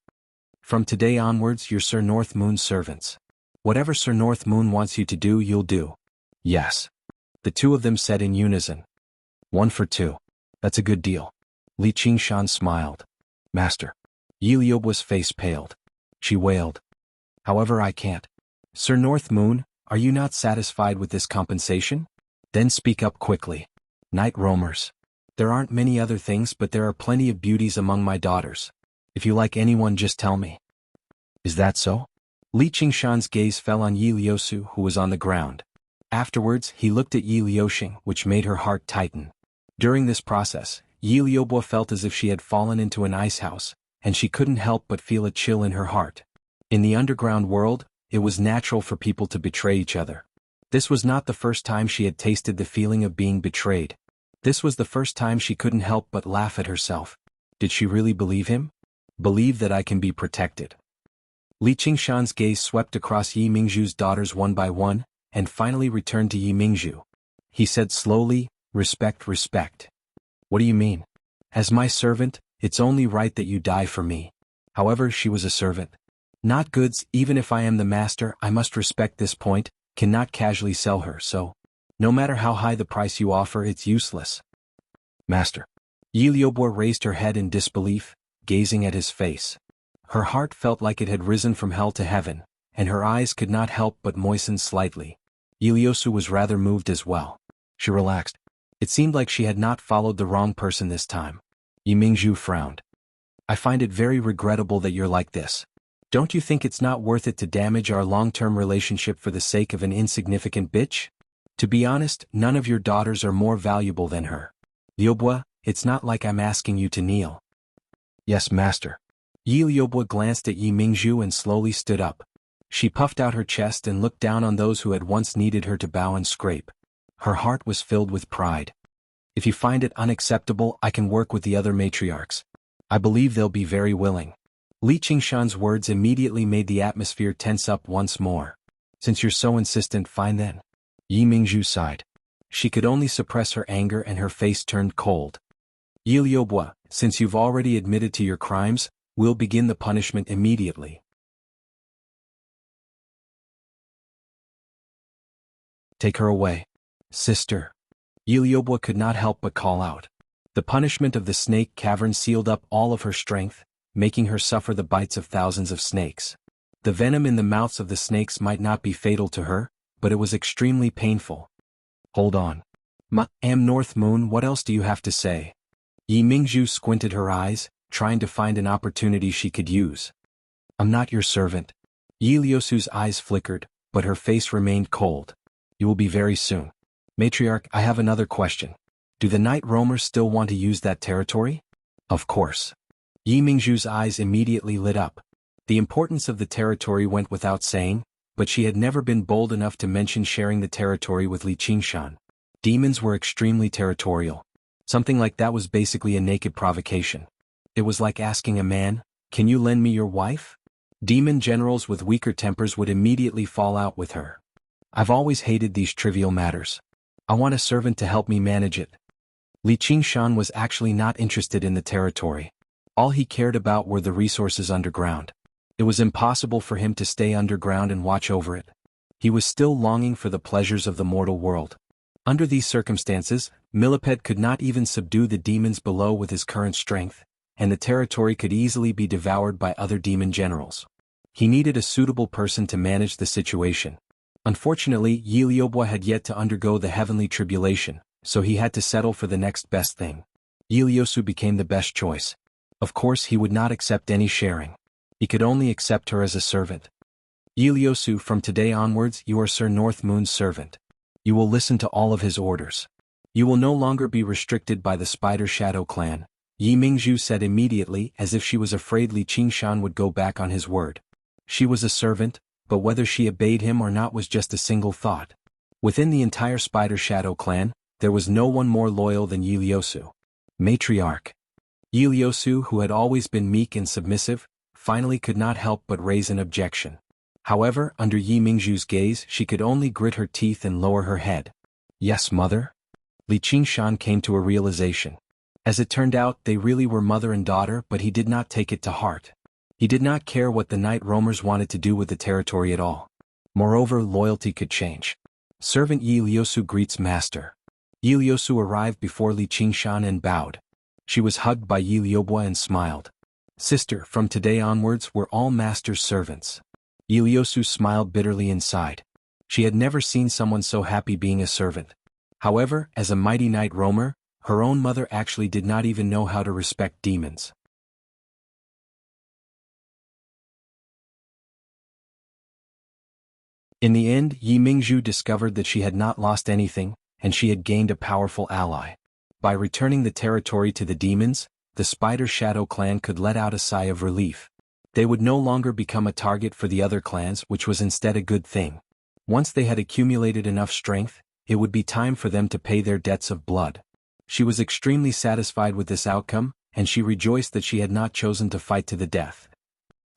From today onwards, you're Sir North Moon's servants. Whatever Sir North Moon wants you to do, you'll do. Yes. The 2 of them said in unison. 1 for 2. That's a good deal. Li Qingshan smiled. Master. Yi Liobwa's face paled. She wailed. However, I can't. Sir North Moon, are you not satisfied with this compensation? Then speak up quickly. Night roamers. There aren't many other things, but there are plenty of beauties among my daughters. If you like anyone, just tell me. Is that so? Li Qingshan's gaze fell on Yi Liusu, who was on the ground. Afterwards, he looked at Yi Liuxing, which made her heart tighten. During this process, Yi Liobwa felt as if she had fallen into an ice house, and she couldn't help but feel a chill in her heart. In the underground world, it was natural for people to betray each other. This was not the first time she had tasted the feeling of being betrayed. This was the first time she couldn't help but laugh at herself. Did she really believe him? Believe that I can be protected. Li Qingshan's gaze swept across Yi Mingzhu's daughters one by one, and finally returned to Yi Mingzhu. He said slowly, respect, respect. What do you mean? As my servant, it's only right that you die for me. However, she was a servant. Not goods. Even if I am the master, I must respect this point, cannot casually sell her, so. No matter how high the price you offer, it's useless. Master. Yi Liobwa raised her head in disbelief, gazing at his face. Her heart felt like it had risen from hell to heaven, and her eyes could not help but moisten slightly. Yi Liusu was rather moved as well. She relaxed. It seemed like she had not followed the wrong person this time. Yi Mingzhu frowned. I find it very regrettable that you're like this. Don't you think it's not worth it to damage our long-term relationship for the sake of an insignificant bitch? To be honest, none of your daughters are more valuable than her. Liobwa, it's not like I'm asking you to kneel. Yes, master. Yi Liobwa glanced at Yi Mingzhu and slowly stood up. She puffed out her chest and looked down on those who had once needed her to bow and scrape. Her heart was filled with pride. If you find it unacceptable, I can work with the other matriarchs. I believe they'll be very willing. Li Qingshan's words immediately made the atmosphere tense up once more. Since you're so insistent, fine then. Yi Mingzhu sighed. She could only suppress her anger and her face turned cold. Yi Liobwa, since you've already admitted to your crimes, we'll begin the punishment immediately. Take her away. Sister. Iliobwa could not help but call out. The punishment of the snake cavern sealed up all of her strength, making her suffer the bites of thousands of snakes. The venom in the mouths of the snakes might not be fatal to her, but it was extremely painful. Hold on. Am North Moon, what else do you have to say? Yi Mingzhu squinted her eyes, trying to find an opportunity she could use. I'm not your servant. Yi Liusu's eyes flickered, but her face remained cold. You will be very soon. Matriarch, I have another question. Do the night roamers still want to use that territory? Of course. Yi Mingzhu's eyes immediately lit up. The importance of the territory went without saying, but she had never been bold enough to mention sharing the territory with Li Qingshan. Demons were extremely territorial. Something like that was basically a naked provocation. It was like asking a man, "Can you lend me your wife?" Demon generals with weaker tempers would immediately fall out with her. I've always hated these trivial matters. I want a servant to help me manage it. Li Qingshan was actually not interested in the territory. All he cared about were the resources underground. It was impossible for him to stay underground and watch over it. He was still longing for the pleasures of the mortal world. Under these circumstances, Millipede could not even subdue the demons below with his current strength, and the territory could easily be devoured by other demon generals. He needed a suitable person to manage the situation. Unfortunately, Yi Liobwa had yet to undergo the heavenly tribulation, so he had to settle for the next best thing. Yi Liusu became the best choice. Of course he would not accept any sharing. He could only accept her as a servant. Yi Liusu, from today onwards you are Sir North Moon's servant. You will listen to all of his orders. You will no longer be restricted by the Spider Shadow clan, Yi Mingzhu said immediately, as if she was afraid Li Qingshan would go back on his word. She was a servant, but whether she obeyed him or not was just a single thought. Within the entire Spider Shadow clan, there was no one more loyal than Yi Liusu. Matriarch. Yi Liusu, who had always been meek and submissive, finally could not help but raise an objection. However, under Yi Mingzhu's gaze she could only grit her teeth and lower her head. Yes, mother? Li Qingshan came to a realization. As it turned out, they really were mother and daughter, but he did not take it to heart. He did not care what the night roamers wanted to do with the territory at all. Moreover, loyalty could change. Servant Yi Liusu greets master. Yi Liusu arrived before Li Qingshan and bowed. She was hugged by Yi Liobwa and smiled. Sister, from today onwards we're all master's servants. Yi Liusu smiled bitterly inside. She had never seen someone so happy being a servant. However, as a mighty night roamer, her own mother actually did not even know how to respect demons. In the end, Yi Mingzhu discovered that she had not lost anything, and she had gained a powerful ally. By returning the territory to the demons, the Spider Shadow clan could let out a sigh of relief. They would no longer become a target for the other clans, which was instead a good thing. Once they had accumulated enough strength, it would be time for them to pay their debts of blood. She was extremely satisfied with this outcome, and she rejoiced that she had not chosen to fight to the death.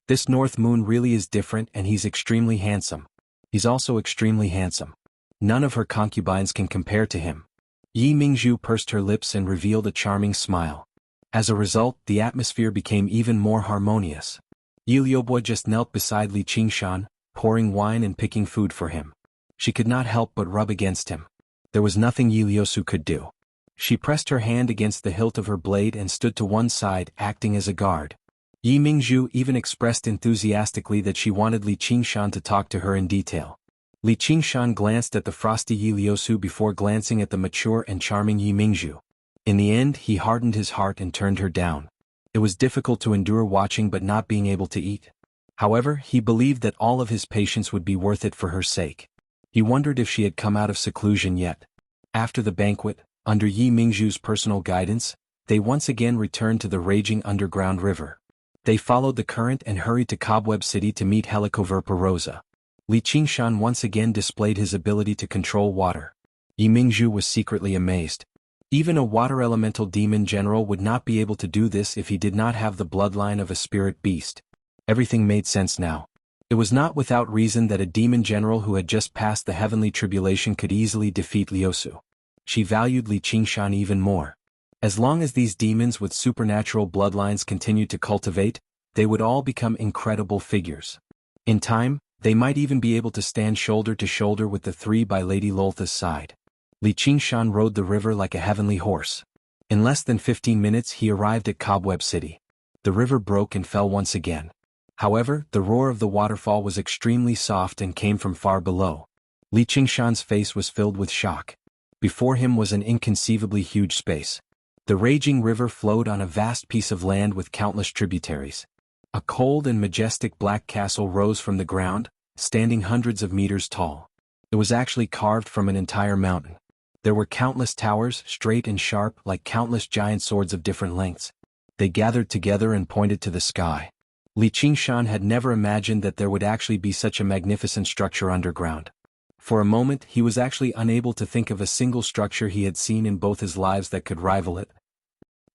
This North Moon really is different, and he's extremely handsome. He's also extremely handsome. None of her concubines can compare to him. Yi Mingzhu pursed her lips and revealed a charming smile. As a result, the atmosphere became even more harmonious. Yi Liobwa just knelt beside Li Qingshan, pouring wine and picking food for him. She could not help but rub against him. There was nothing Yi Liusu could do. She pressed her hand against the hilt of her blade and stood to one side, acting as a guard. Yi Mingzhu even expressed enthusiastically that she wanted Li Qingshan to talk to her in detail. Li Qingshan glanced at the frosty Yi Liusu before glancing at the mature and charming Yi Mingzhu. In the end, he hardened his heart and turned her down. It was difficult to endure watching but not being able to eat. However, he believed that all of his patience would be worth it for her sake. He wondered if she had come out of seclusion yet. After the banquet, under Yi Mingzhu's personal guidance, they once again returned to the raging underground river. They followed the current and hurried to Cobweb City to meet Helicoverpa Rosa. Li Qingshan once again displayed his ability to control water. Yi Mingzhu was secretly amazed. Even a water elemental demon general would not be able to do this if he did not have the bloodline of a spirit beast. Everything made sense now. It was not without reason that a demon general who had just passed the heavenly tribulation could easily defeat Liusu. She valued Li Qingshan even more. As long as these demons with supernatural bloodlines continued to cultivate, they would all become incredible figures. In time, they might even be able to stand shoulder to shoulder with the three by Lady Loltha's side. Li Qingshan rode the river like a heavenly horse. In less than 15 minutes he arrived at Cobweb City. The river broke and fell once again. However, the roar of the waterfall was extremely soft and came from far below. Li Qingshan's face was filled with shock. Before him was an inconceivably huge space. The raging river flowed on a vast piece of land with countless tributaries. A cold and majestic black castle rose from the ground, standing hundreds of meters tall. It was actually carved from an entire mountain. There were countless towers, straight and sharp like countless giant swords of different lengths. They gathered together and pointed to the sky. Li Qingshan had never imagined that there would actually be such a magnificent structure underground. For a moment he was actually unable to think of a single structure he had seen in both his lives that could rival it.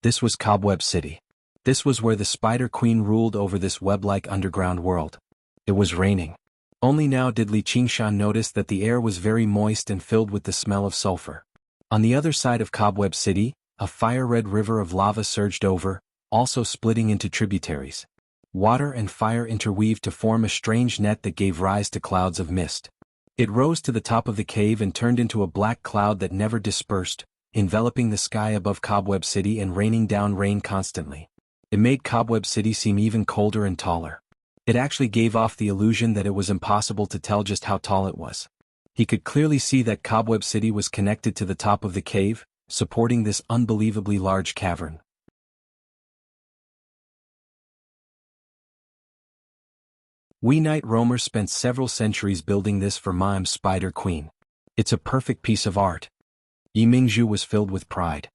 This was Cobweb City. This was where the Spider Queen ruled over this web-like underground world. It was raining. Only now did Li Qingshan notice that the air was very moist and filled with the smell of sulfur. On the other side of Cobweb City, a fire-red river of lava surged over, also splitting into tributaries. Water and fire interweaved to form a strange net that gave rise to clouds of mist. It rose to the top of the cave and turned into a black cloud that never dispersed, enveloping the sky above Cobweb City and raining down rain constantly. It made Cobweb City seem even colder and taller. It actually gave off the illusion that it was impossible to tell just how tall it was. He could clearly see that Cobweb City was connected to the top of the cave, supporting this unbelievably large cavern. We night roamers spent several centuries building this for Mime's Spider Queen. It's a perfect piece of art. Yi Mingzhu was filled with pride.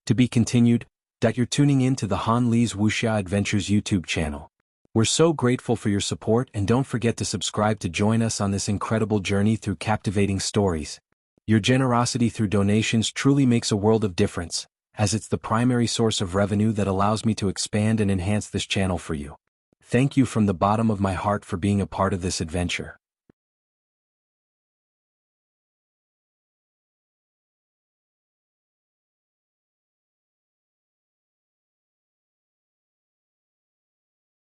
To be continued. You're tuning in to the Han Li's Wuxia Adventures YouTube channel. We're so grateful for your support and don't forget to subscribe to join us on this incredible journey through captivating stories. Your generosity through donations truly makes a world of difference, as it's the primary source of revenue that allows me to expand and enhance this channel for you. Thank you from the bottom of my heart for being a part of this adventure.